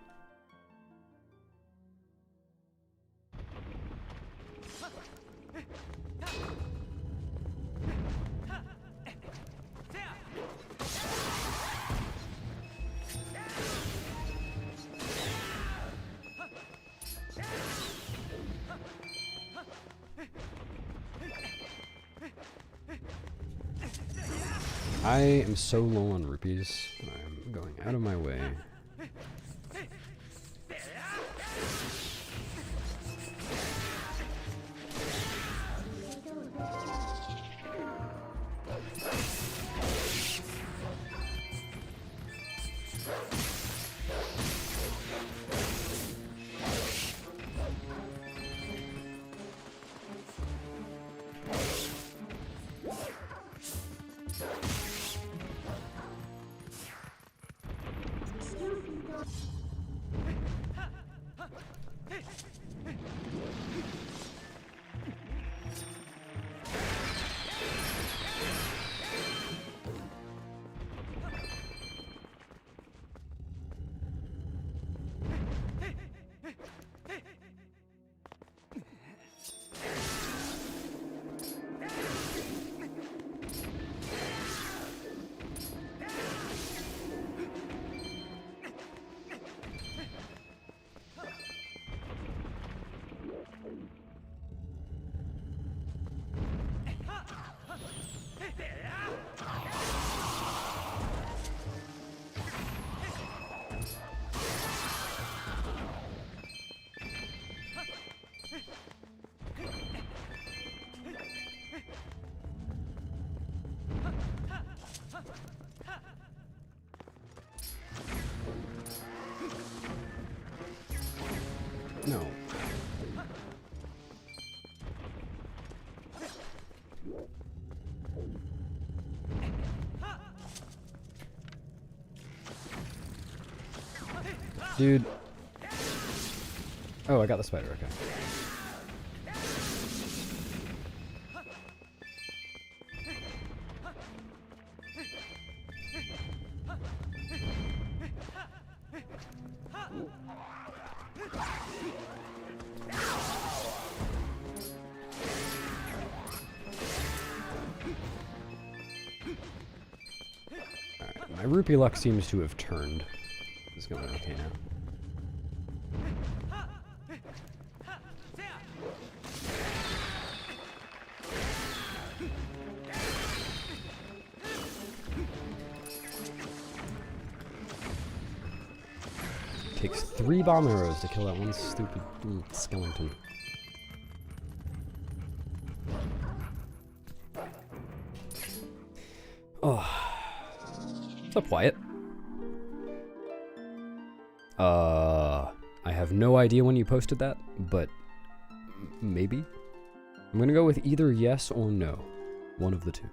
A: I am so low on rupees, I'm going out of my way. No. Dude. Oh, I got the spider, okay. My rupee luck seems to have turned. It's going okay now. Takes 3 bomb arrows to kill that one stupid skeleton. Oh. What's up, Wyatt? I have no idea when you posted that, but maybe? I'm gonna go with either yes or no. One of the two.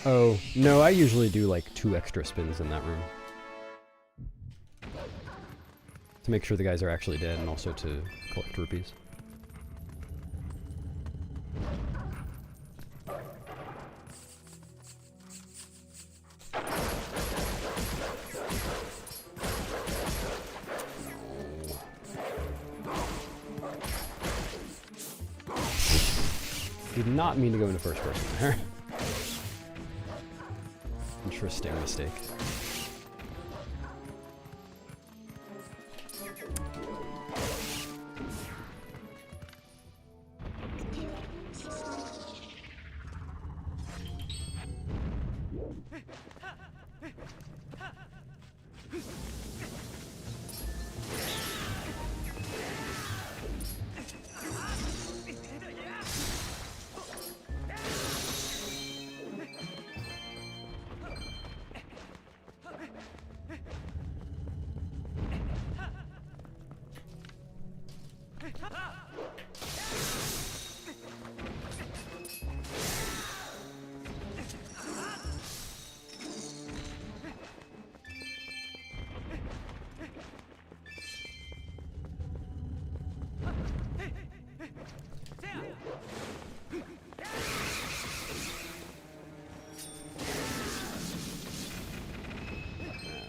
A: Oh, no, I usually do like 2 extra spins in that room. To make sure the guys are actually dead and also to collect rupees. Did not mean to go into first person there. Interesting mistake.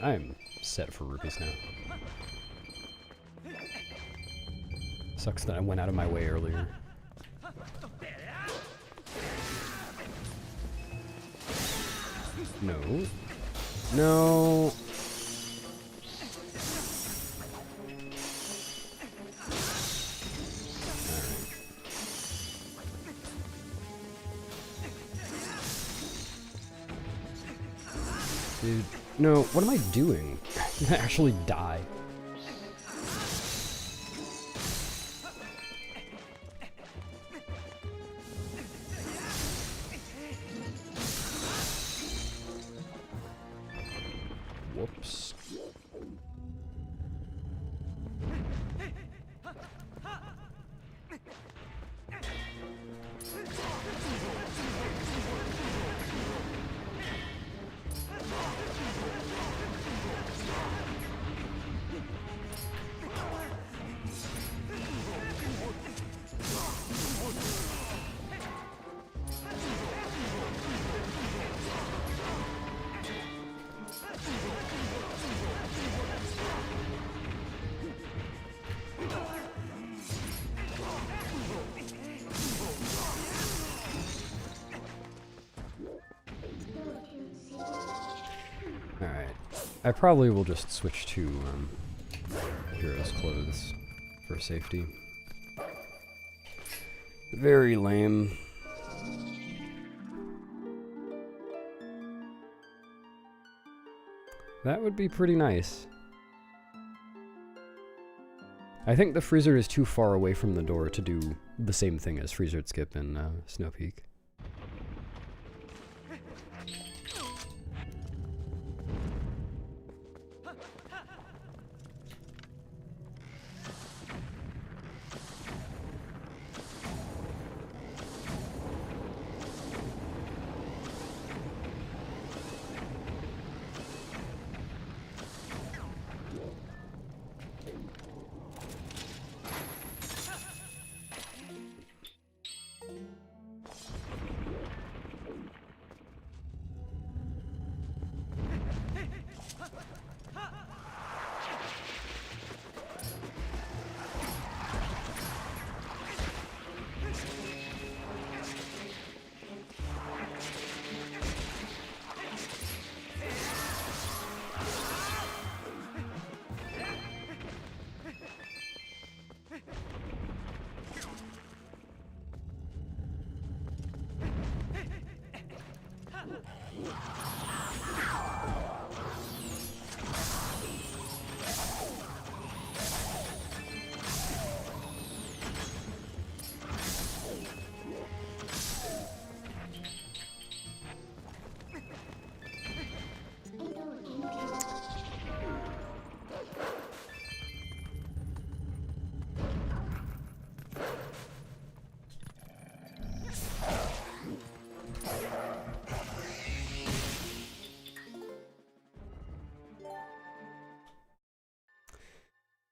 A: I'm set for rupees now. Sucks that I went out of my way earlier. No. No. Dude, no, what am I doing? I actually die. Whoops. Alright. I probably will just switch to Hero's Clothes for safety. Very lame. That would be pretty nice. I think the freezer is too far away from the door to do the same thing as Freezered Skip in Snow Peak.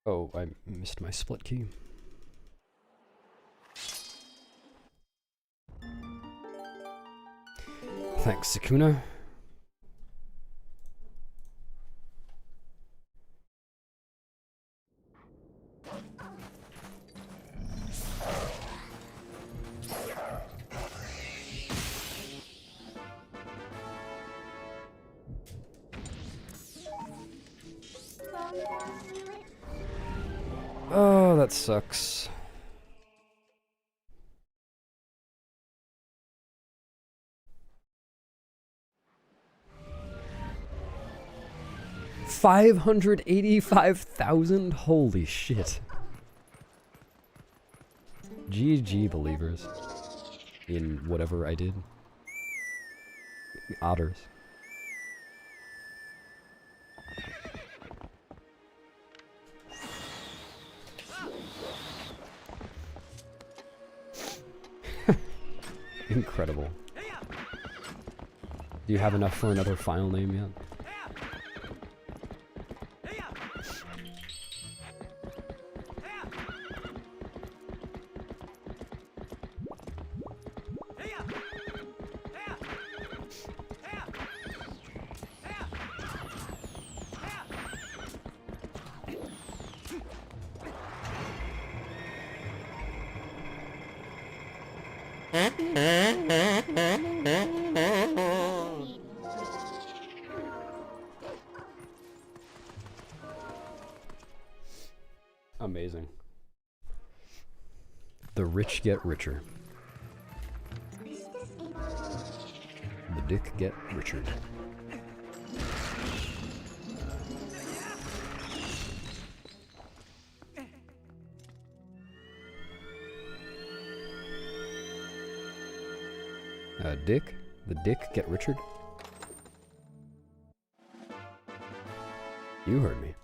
A: Oh, I missed my split key. Thanks, Sakuna. Oh, that sucks. $585,000? Holy shit. GG, believers. In whatever I did. Otters. Incredible. Do you have enough for another file name yet? Amazing. The rich get richer. The dick get Richard. Dick? The dick get Richard? You heard me.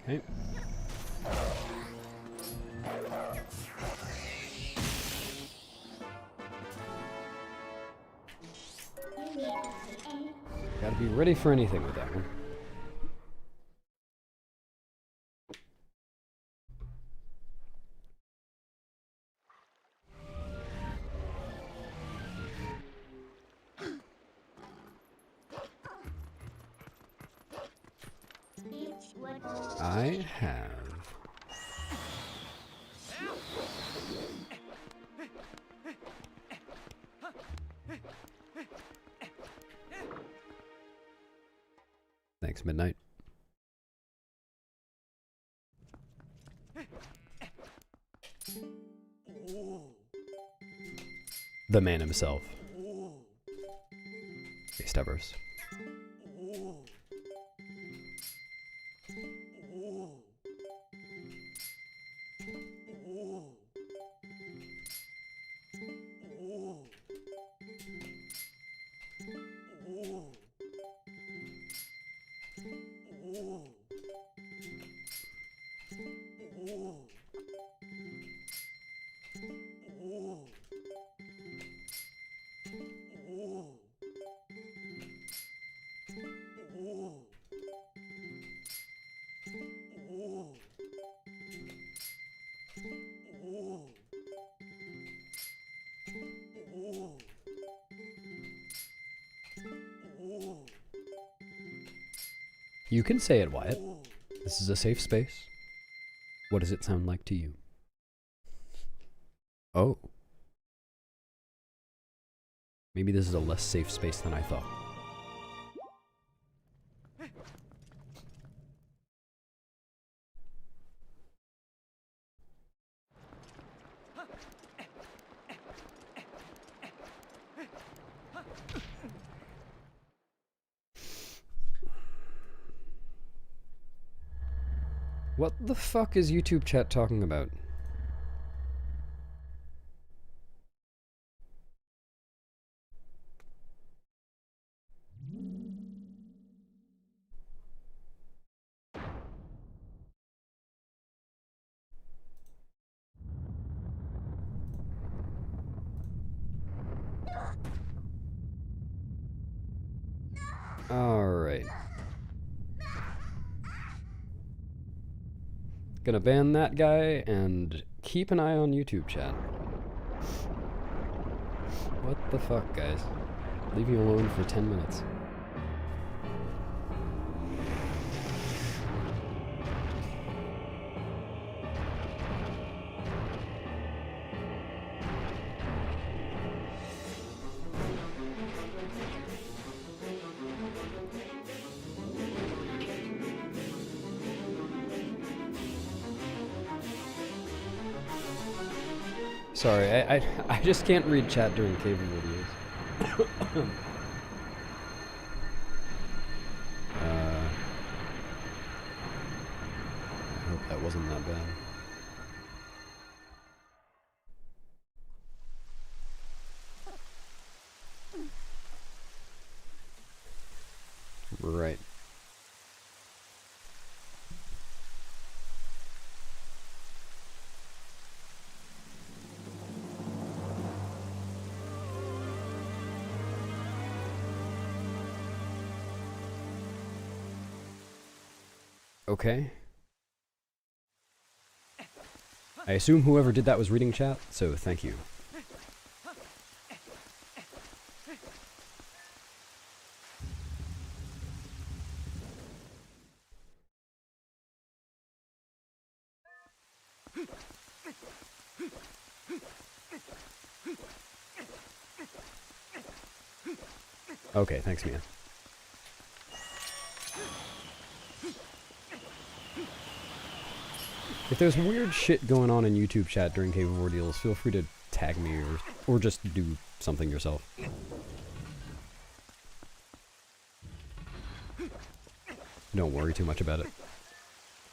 A: Okay. Gotta be ready for anything with that one. I have... Thanks, Midnight. The man himself. Hey, Stavros. You can say it, Wyatt. This is a safe space. What does it sound like to you? Oh. Maybe this is a less safe space than I thought. What the fuck is YouTube chat talking about? Alright. Gonna ban that guy and keep an eye on YouTube chat. What the fuck, guys? Leave me alone for 10 minutes. Sorry, I just can't read chat during cable videos. I hope that wasn't that bad. Right. Okay. I assume whoever did that was reading chat, so thank you. Okay, thanks, Mia. If there's weird shit going on in YouTube chat during Cave of Ordeals, feel free to tag me or just do something yourself. Don't worry too much about it.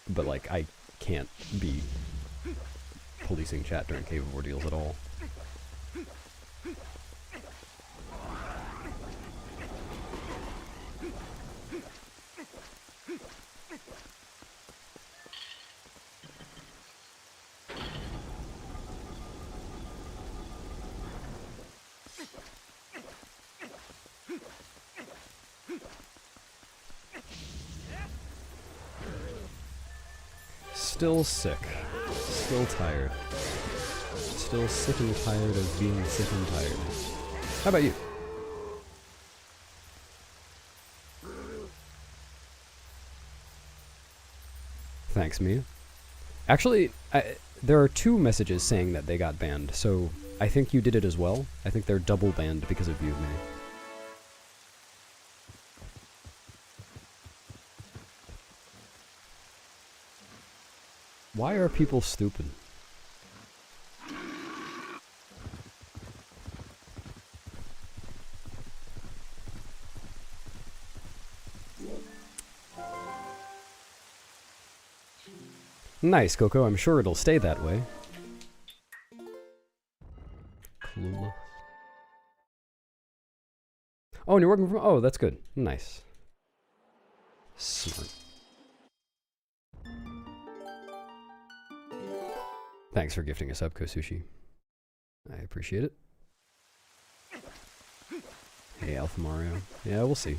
A: But, like, I can't be policing chat during Cave of Ordeals at all. Still sick. Still tired. Still sick and tired of being sick and tired. How about you? Thanks, Mia. Actually, there are 2 messages saying that they got banned, so I think you did it as well. I think they're double banned because of you, Mia. Why are people stupid? Nice, Coco. I'm sure it'll stay that way. Clueless. Oh, and you're working from... Oh, that's good. Nice. Smart. Thanks for gifting us up, Kosushi. I appreciate it. Hey, Alpha Mario. Yeah, we'll see.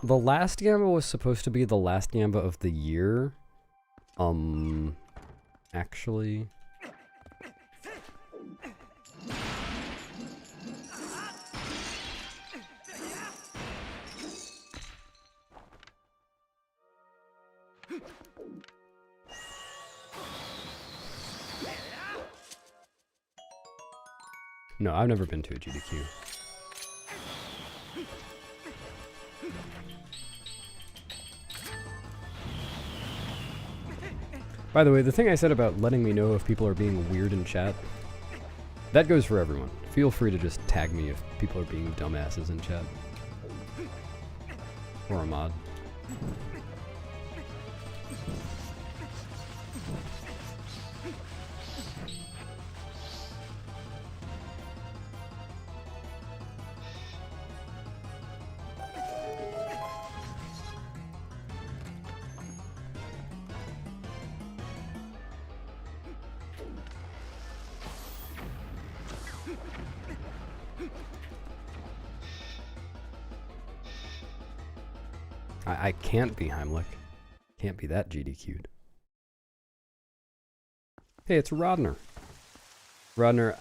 A: The last Gamba was supposed to be the last Gamba of the year. Actually... No, I've never been to a GDQ. By the way, the thing I said about letting me know if people are being weird in chat, that goes for everyone. Feel free to just tag me if people are being dumbasses in chat. Or a mod. I can't be Heimlich. Can't be that GDQ'd. Hey, it's Rodner. Rodner,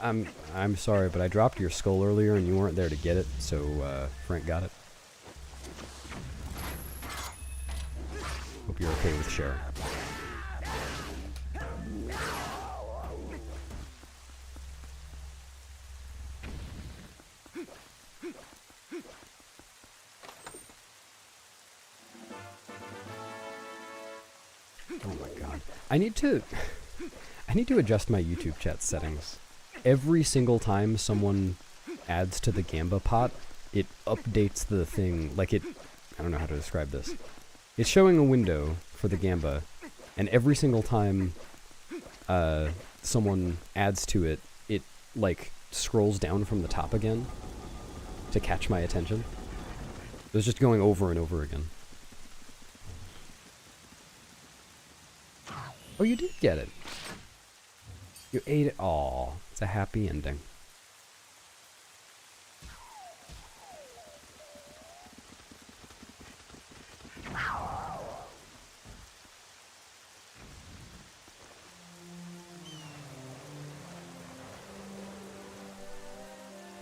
A: I'm sorry, but I dropped your skull earlier and you weren't there to get it, so Frank got it. Hope you're okay with sharing. Oh my god. I need to adjust my YouTube chat settings. Every single time someone adds to the Gamba pot, it updates the thing, like I don't know how to describe this. It's showing a window for the Gamba, and every single time someone adds to it, it like scrolls down from the top again to catch my attention. It was just going over and over again. Oh, you did get it. You ate it. Aw, it's a happy ending.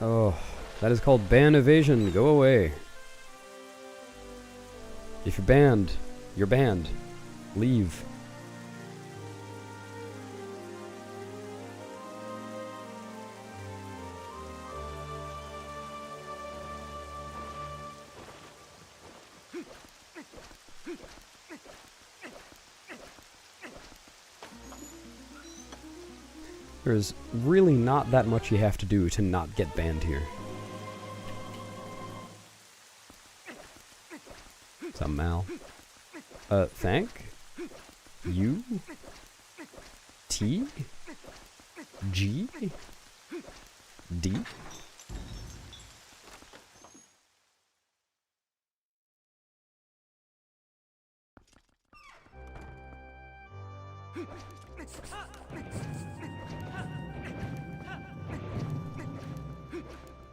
A: Oh, that is called ban evasion. Go away. If you're banned, you're banned. Leave. There's really not that much you have to do to not get banned here. Some Mal. Thank you. T G D.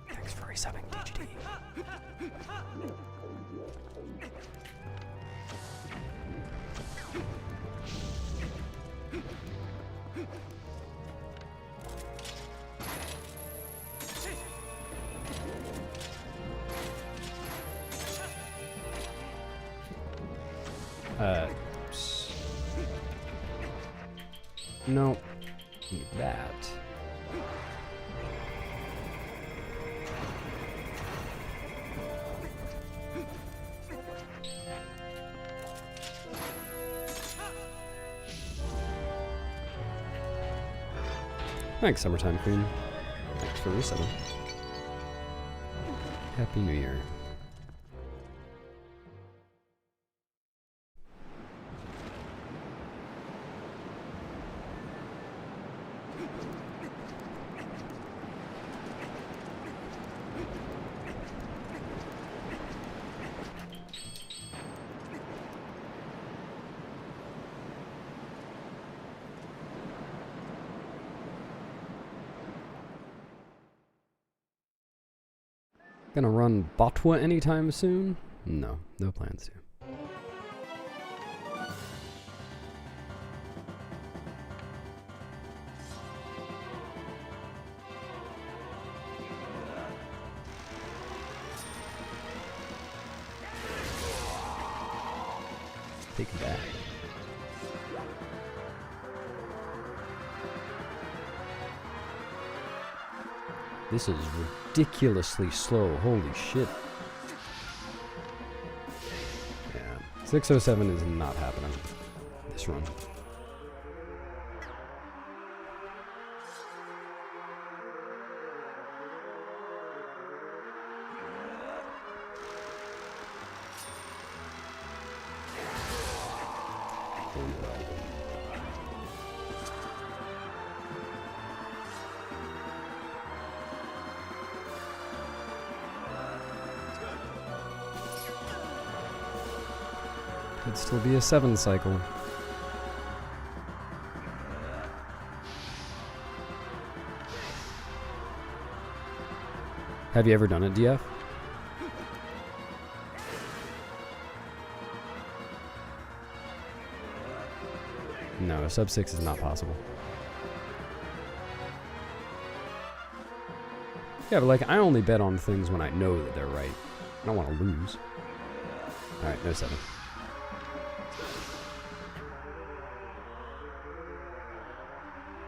A: Thanks for resubbing, DGD. No. Need that. Thanks, Summertime Queen. Thanks for resetting. Happy New Year. Gonna run Botwa anytime soon? No, no plans to. Take that. This is ridiculously slow. Holy shit. Yeah. 607 is not happening this run. Could still be a 7 cycle. Have you ever done it, DF? No, sub 6 is not possible. Yeah, but like, I only bet on things when I know that they're right. I don't want to lose. Alright, no 7.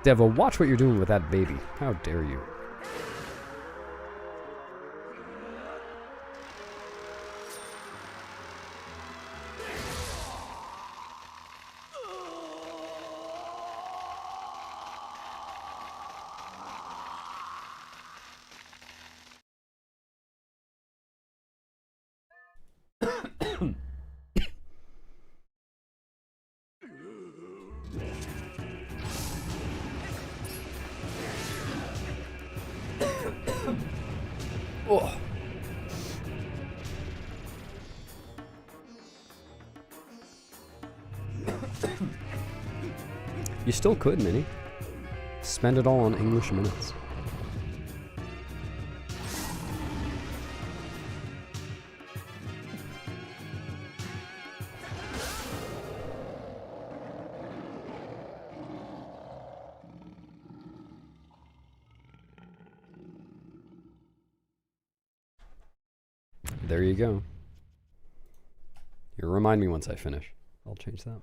A: Devil, watch what you're doing with that baby. How dare you? Oh. You still could, Minnie. Spend it all on English minutes. There you go. You remind me once I finish. I'll change that.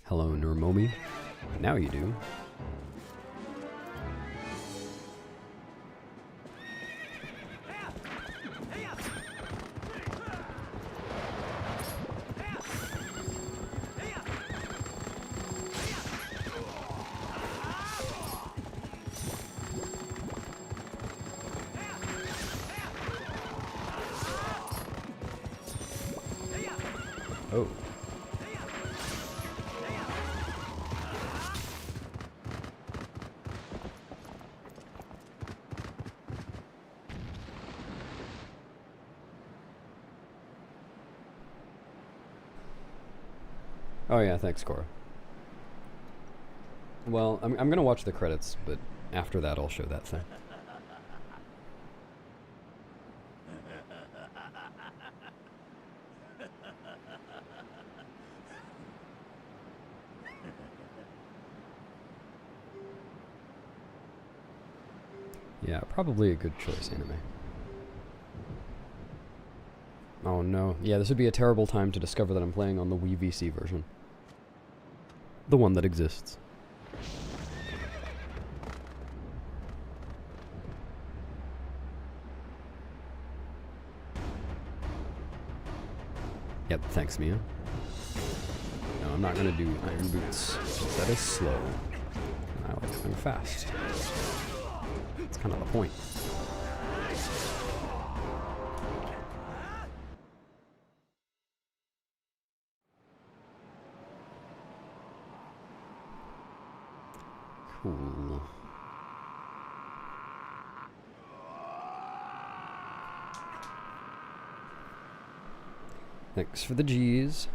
A: Hello, Nurmomi. Now you do. Oh. Oh yeah, thanks, Cora. Well, I'm gonna watch the credits, but after that I'll show that thing. Yeah, probably a good choice, anime. Oh no. Yeah, this would be a terrible time to discover that I'm playing on the Wii VC version. The one that exists. Yep, thanks, Mia. No, I'm not gonna do Iron Boots. That is slow. I like going fast. That's kind of the point. Cool. Thanks for the G's.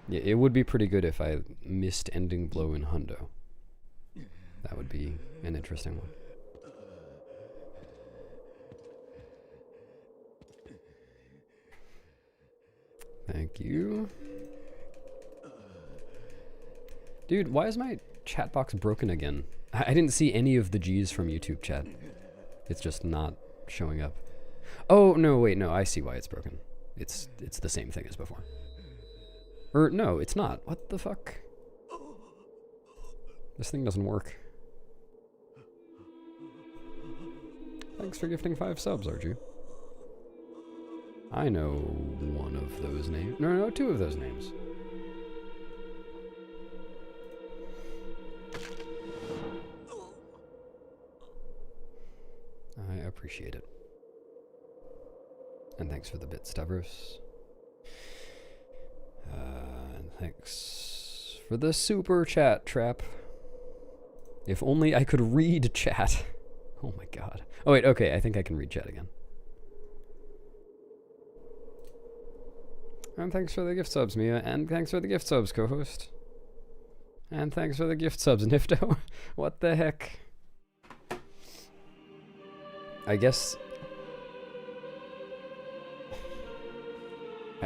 A: Yeah, it would be pretty good if I missed Ending Blow in Hundo. That would be an interesting one. Thank you. Dude, why is my chat box broken again? I didn't see any of the G's from YouTube chat. It's just not showing up. Oh, no, wait, no, I see why it's broken. It's the same thing as before. Or, no, it's not. What the fuck? This thing doesn't work. Thanks for gifting 5 subs, Arju. I know one of those names. No, 2 of those names. I appreciate it. And thanks for the bit, Stavros. And thanks for the super chat, Trap. If only I could read chat. Oh my god. Oh wait, okay, I think I can read chat again. And thanks for the gift subs, Mia. And thanks for the gift subs, co-host. And thanks for the gift subs, Nifto. What the heck? I guess...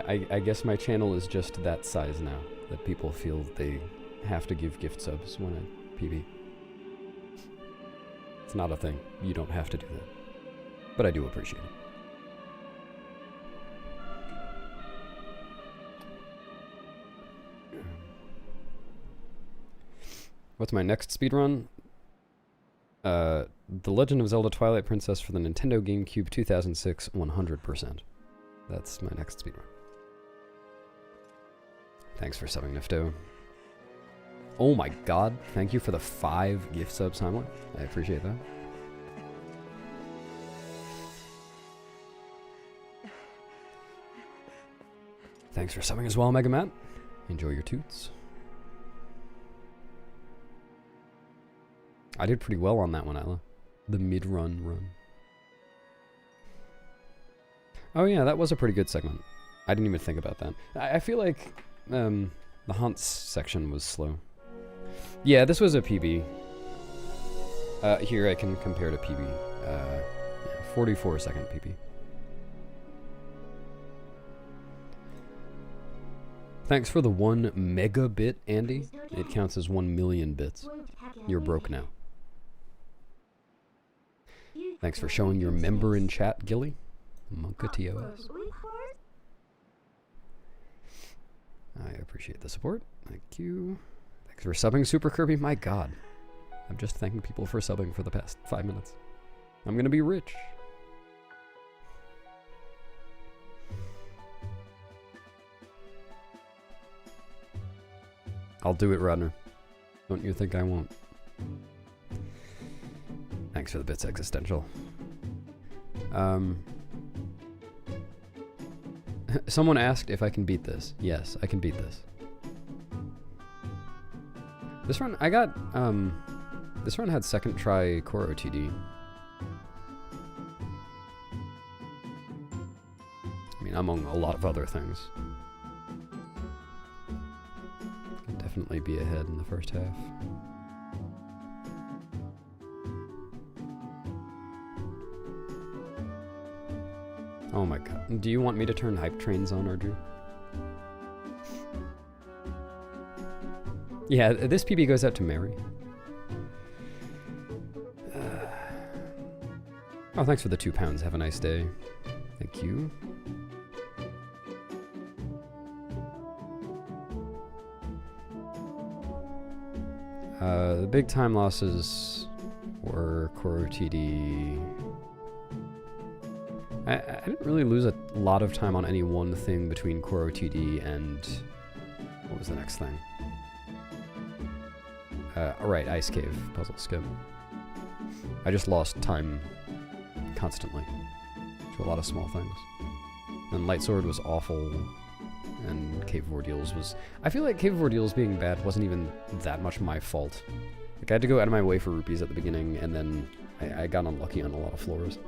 A: I guess my channel is just that size now, that people feel they have to give gift subs when I PB. It's not a thing. You don't have to do that. But I do appreciate it. What's my next speedrun? The Legend of Zelda Twilight Princess for the Nintendo GameCube 2006, 100%. That's my next speedrun. Thanks for subbing, Nifto. Oh my god, thank you for the 5 gift subs, Heimler. I appreciate that. Thanks for subbing as well, Mega Matt. Enjoy your toots. I did pretty well on that one, Isla. The mid-run run. Oh yeah, that was a pretty good segment. I didn't even think about that. I feel like the hunts section was slow. Yeah, this was a PB. Here I can compare to PB. Yeah, 44-second PB. Thanks for the 1 megabit, Andy. It counts as 1 million bits. You're broke now. Thanks for showing your member in chat, Gilly. Monka TOS. I appreciate the support. Thank you. Thanks for subbing, Super Kirby. My god. I'm just thanking people for subbing for the past 5 minutes. I'm gonna be rich. I'll do it, Rodner. Don't you think I won't? Thanks for the bits, Existential. Someone asked if I can beat this. Yes, I can beat this. This run, I got, this run had second try Core OTD. I mean, among a lot of other things. Could definitely be ahead in the first half. Oh my god. Do you want me to turn hype trains on, Arju? Yeah, this PB goes out to Mary. Oh, thanks for the £2. Have a nice day. Thank you. The big time losses were Core TD. I didn't really lose a lot of time on any one thing between Core OTD and... what was the next thing? Right, Ice Cave Puzzle Skip. I just lost time constantly to a lot of small things. And Light Sword was awful, and Cave of Ordeals was... I feel like Cave of Ordeals being bad wasn't even that much my fault. Like, I had to go out of my way for rupees at the beginning, and then I got unlucky on a lot of floors.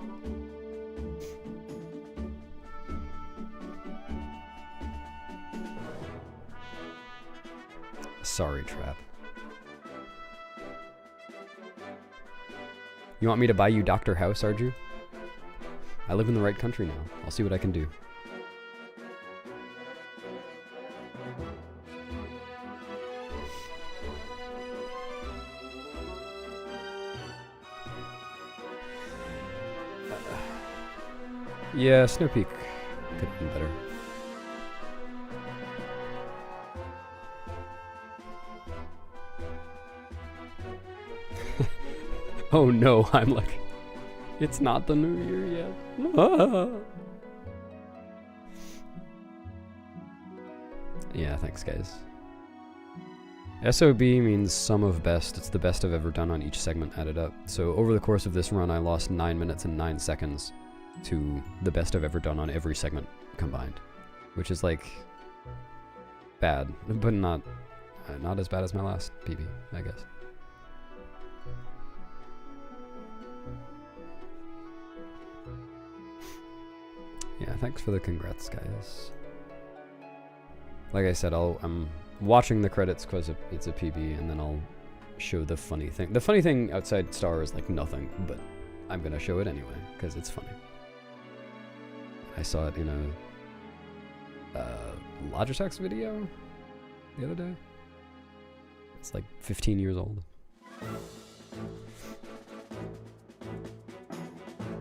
A: Sorry, Trap. You want me to buy you Dr. House, Arju? I live in the right country now. I'll see what I can do. Yeah, Snow Peak could have been better. Oh no, I'm like, it's not the new year yet. Yeah, thanks guys. SOB means sum of best. It's the best I've ever done on each segment added up. So over the course of this run, I lost 9 minutes and 9 seconds to the best I've ever done on every segment combined. Which is like, bad, but not as bad as my last PB, I guess. Yeah, thanks for the congrats, guys. Like I said, I'm watching the credits because it's a PB, and then I'll show the funny thing. The funny thing outside Star is like nothing, but I'm gonna show it anyway because it's funny. I saw it in a Logitech's video the other day. It's like 15 years old.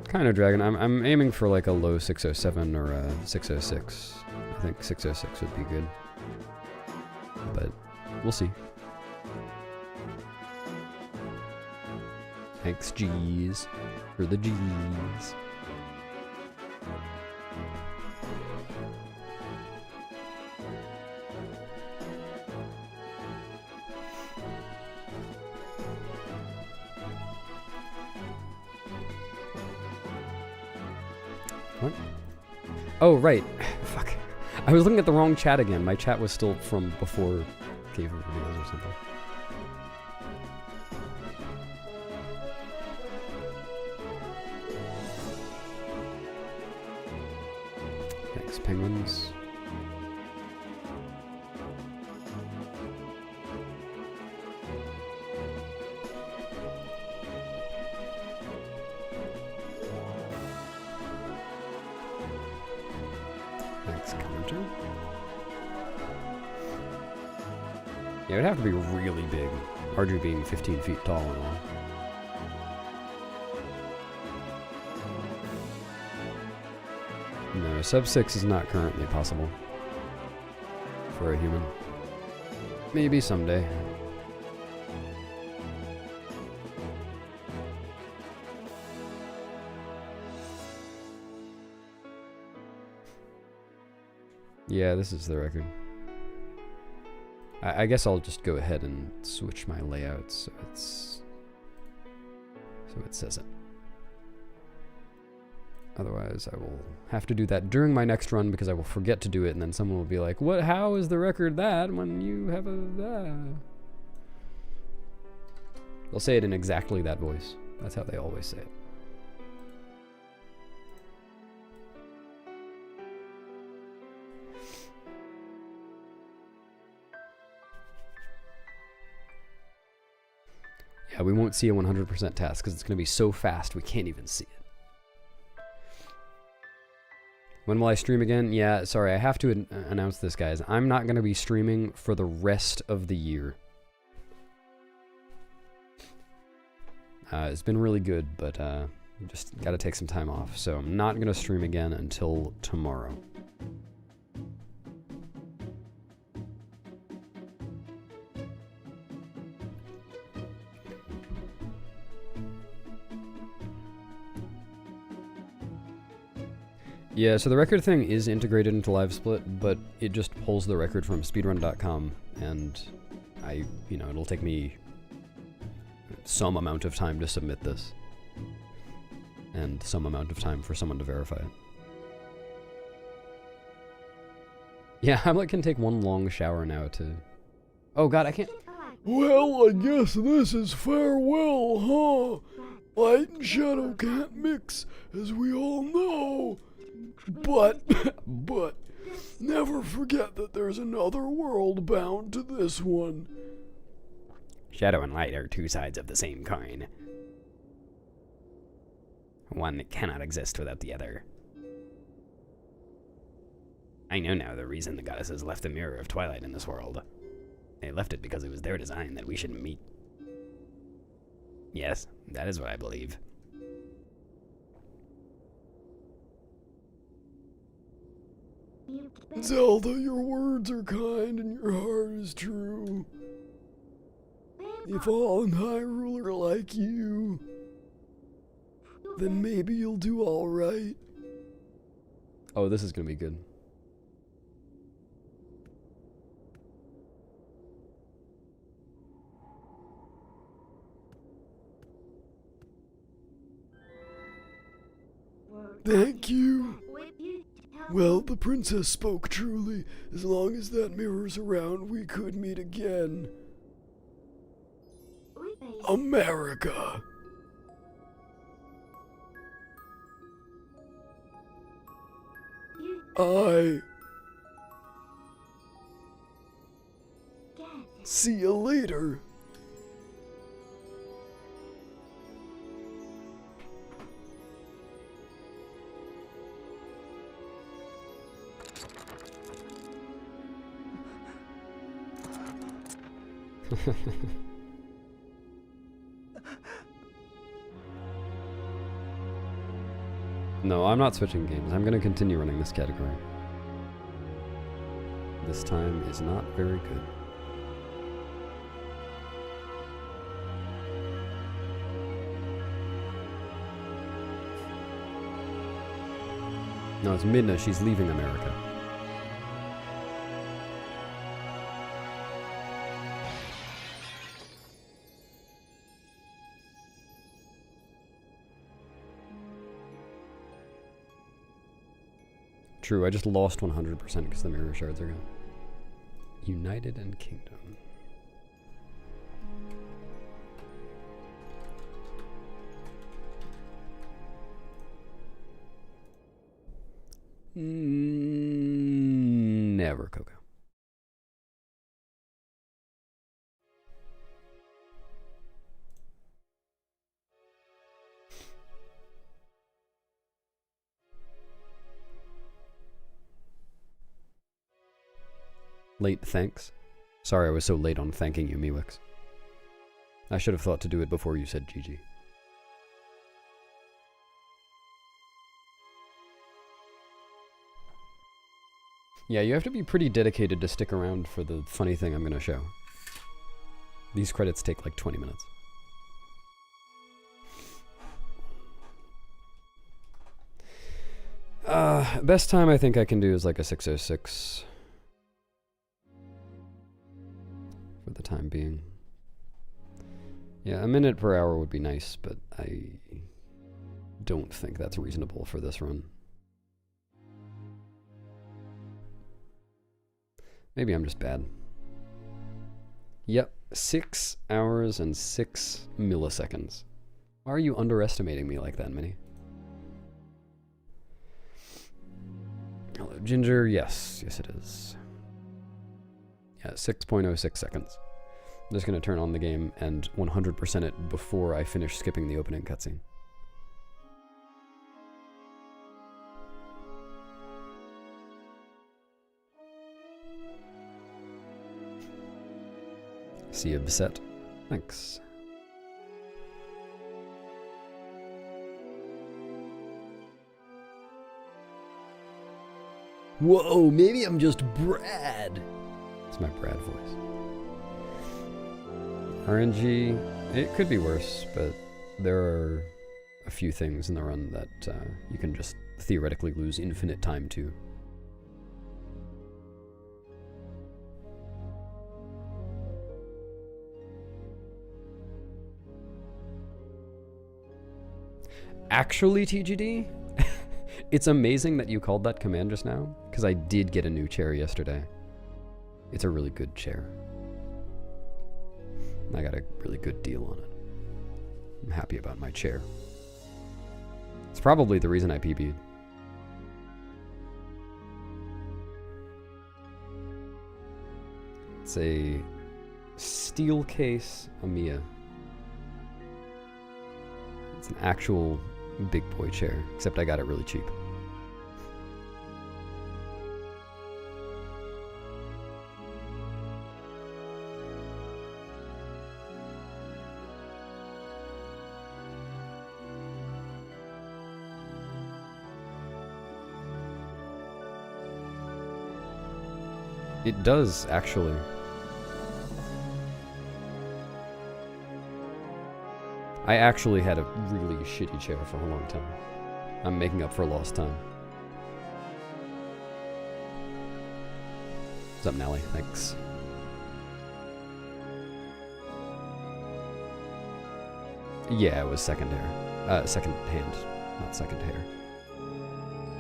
A: Kind of dragging. I'm aiming for like a low 607 or a 606. I think 606 would be good. But we'll see. Thanks, G's, for the G's. What? Oh, right. Fuck. I was looking at the wrong chat again. My chat was still from before Cave of Reveals or something. These penguins. Next counter. Yeah, it would have to be really big. Arju being 15 feet tall and all. No, sub 6 is not currently possible for a human. Maybe someday. Yeah, this is the record. I guess I'll just go ahead and switch my layout so it says it. Otherwise, I will have to do that during my next run because I will forget to do it, and then someone will be like, "What? How is the record that when you have a?" They'll say it in exactly that voice. That's how they always say it. Yeah, we won't see a 100% task because it's going to be so fast we can't even see it. When will I stream again? Yeah, sorry, I have to announce this, guys. I'm not going to be streaming for the rest of the year. It's been really good, but just got to take some time off. So I'm not going to stream again until tomorrow. Yeah, so the record thing is integrated into LiveSplit, but it just pulls the record from speedrun.com, and it'll take me some amount of time to submit this, and some amount of time for someone to verify it. Yeah, Hamlet can take one long shower now to... Oh god, I can't...
D: Well, I guess this is farewell, huh? Light and shadow can't mix, as we all know. But, never forget that there's another world bound to this one.
A: Shadow and light are two sides of the same coin. One that cannot exist without the other. I know now the reason the goddesses left the mirror of Twilight in this world. They left it because it was their design that we should meet. Yes, that is what I believe.
D: Zelda, your words are kind and your heart is true. If all in Hyrule are like you, then maybe you'll do alright.
A: Oh, this is gonna be good.
D: Thank you. Well, the princess spoke truly. As long as that mirror's around, we could meet again. America. See you later.
A: No, I'm not switching games. I'm going to continue running this category. This time is not very good. No, it's Midna. She's leaving America. True, I just lost 100% because the mirror shards are gone. United and Kingdom. Never Coco. Late thanks. Sorry I was so late on thanking you, Miwix. I should have thought to do it before you said GG. Yeah, you have to be pretty dedicated to stick around for the funny thing I'm gonna show. These credits take like 20 minutes. Best time I think I can do is like a 6:06. For the time being. Yeah, a minute per hour would be nice, but I don't think that's reasonable for this run. Maybe I'm just bad. Yep, 6 hours and 6 milliseconds. Why are you underestimating me like that, Minnie? Hello, Ginger. Yes, yes it is. Yeah, 6.06 seconds. I'm just going to turn on the game and 100% it before I finish skipping the opening cutscene. See you, Beset. Thanks. Whoa, maybe I'm just Brad. It's my Brad voice. RNG, it could be worse, but there are a few things in the run that you can just theoretically lose infinite time to. Actually, TGD, it's amazing that you called that command just now, because I did get a new chair yesterday. It's a really good chair. I got a really good deal on it. I'm happy about my chair. It's probably the reason I PB'd. It's a steel case Amiya. It's an actual big boy chair, except I got it really cheap. It does, actually. I actually had a really shitty chair for a long time. I'm making up for lost time. What's up, Nelly? Thanks. Yeah, it was second hair. Second hand, not second hair.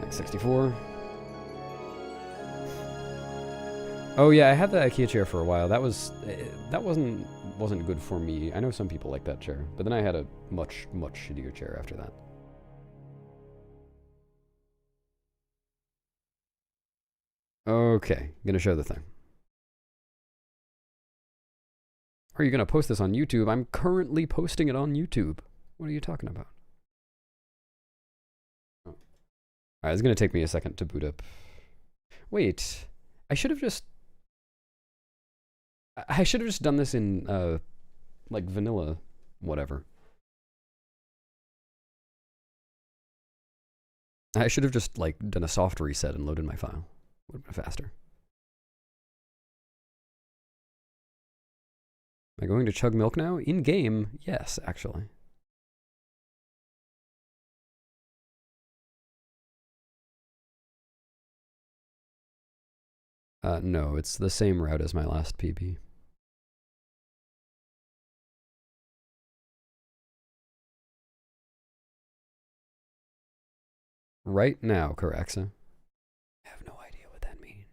A: X64. Oh yeah, I had the IKEA chair for a while. That wasn't good for me. I know some people like that chair, but then I had a much shittier chair after that. Okay, gonna show the thing. Are you gonna post this on YouTube? I'm currently posting it on YouTube. What are you talking about? Oh. Alright, it's gonna take me a second to boot up. Wait, I should have just done this in, like, vanilla whatever. I should have just, like, done a soft reset and loaded my file. Would have been faster. Am I going to chug milk now? In-game, yes, actually. No, it's the same route as my last PB. Right now, Caraxa. I have no idea what that means.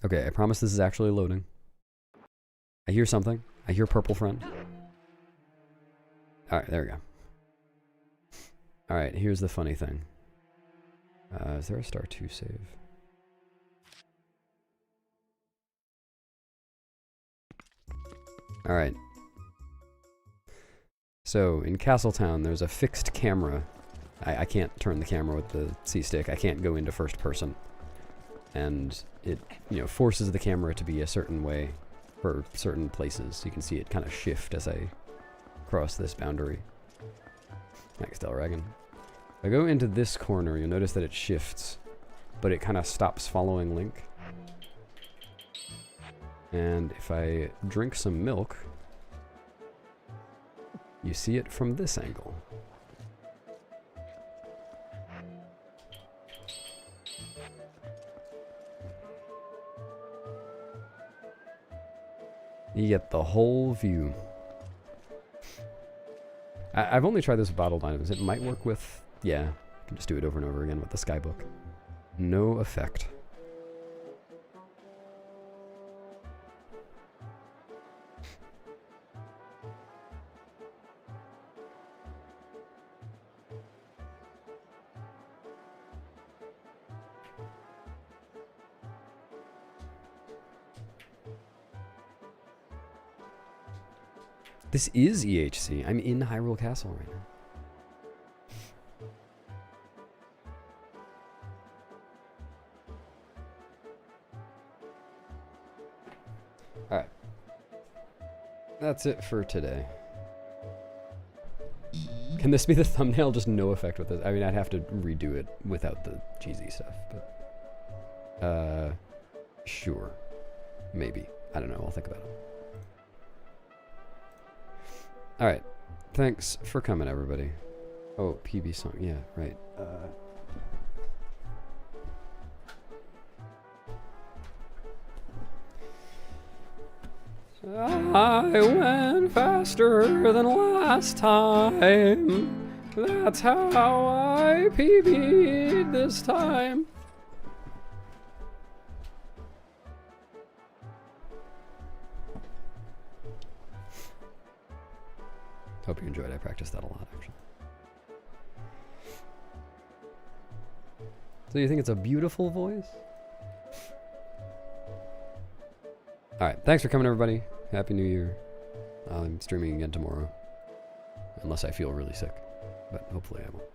A: Okay, I promise this is actually loading. I hear something. I hear purple friend. Alright, there we go. Alright, here's the funny thing. Is there a star 2 save? Alright. So, in Castletown, there's a fixed camera. I can't turn the camera with the C-stick. I can't go into first person. And it, forces the camera to be a certain way for certain places. You can see it kind of shift as I cross this boundary. Thanks, Delragon. If I go into this corner, you'll notice that it shifts, but it kind of stops following Link. And if I drink some milk, you see it from this angle. You get the whole view. I've only tried this with bottled items. It might work with... Yeah, you can just do it over and over again with the Skybook. No effect. This is EHC. I'm in Hyrule Castle right now. Alright. That's it for today. Can this be the thumbnail? Just no effect with this. I mean, I'd have to redo it without the cheesy stuff, but... Sure. Maybe. I don't know. I'll think about it. Alright, thanks for coming, everybody. Oh, PB song, yeah, right. I went faster than last time. That's how I PB'd this time. Hope you enjoyed. I practiced that a lot, actually. So you think it's a beautiful voice? Alright, thanks for coming, everybody. Happy New Year. I'm streaming again tomorrow. Unless I feel really sick. But hopefully I won't.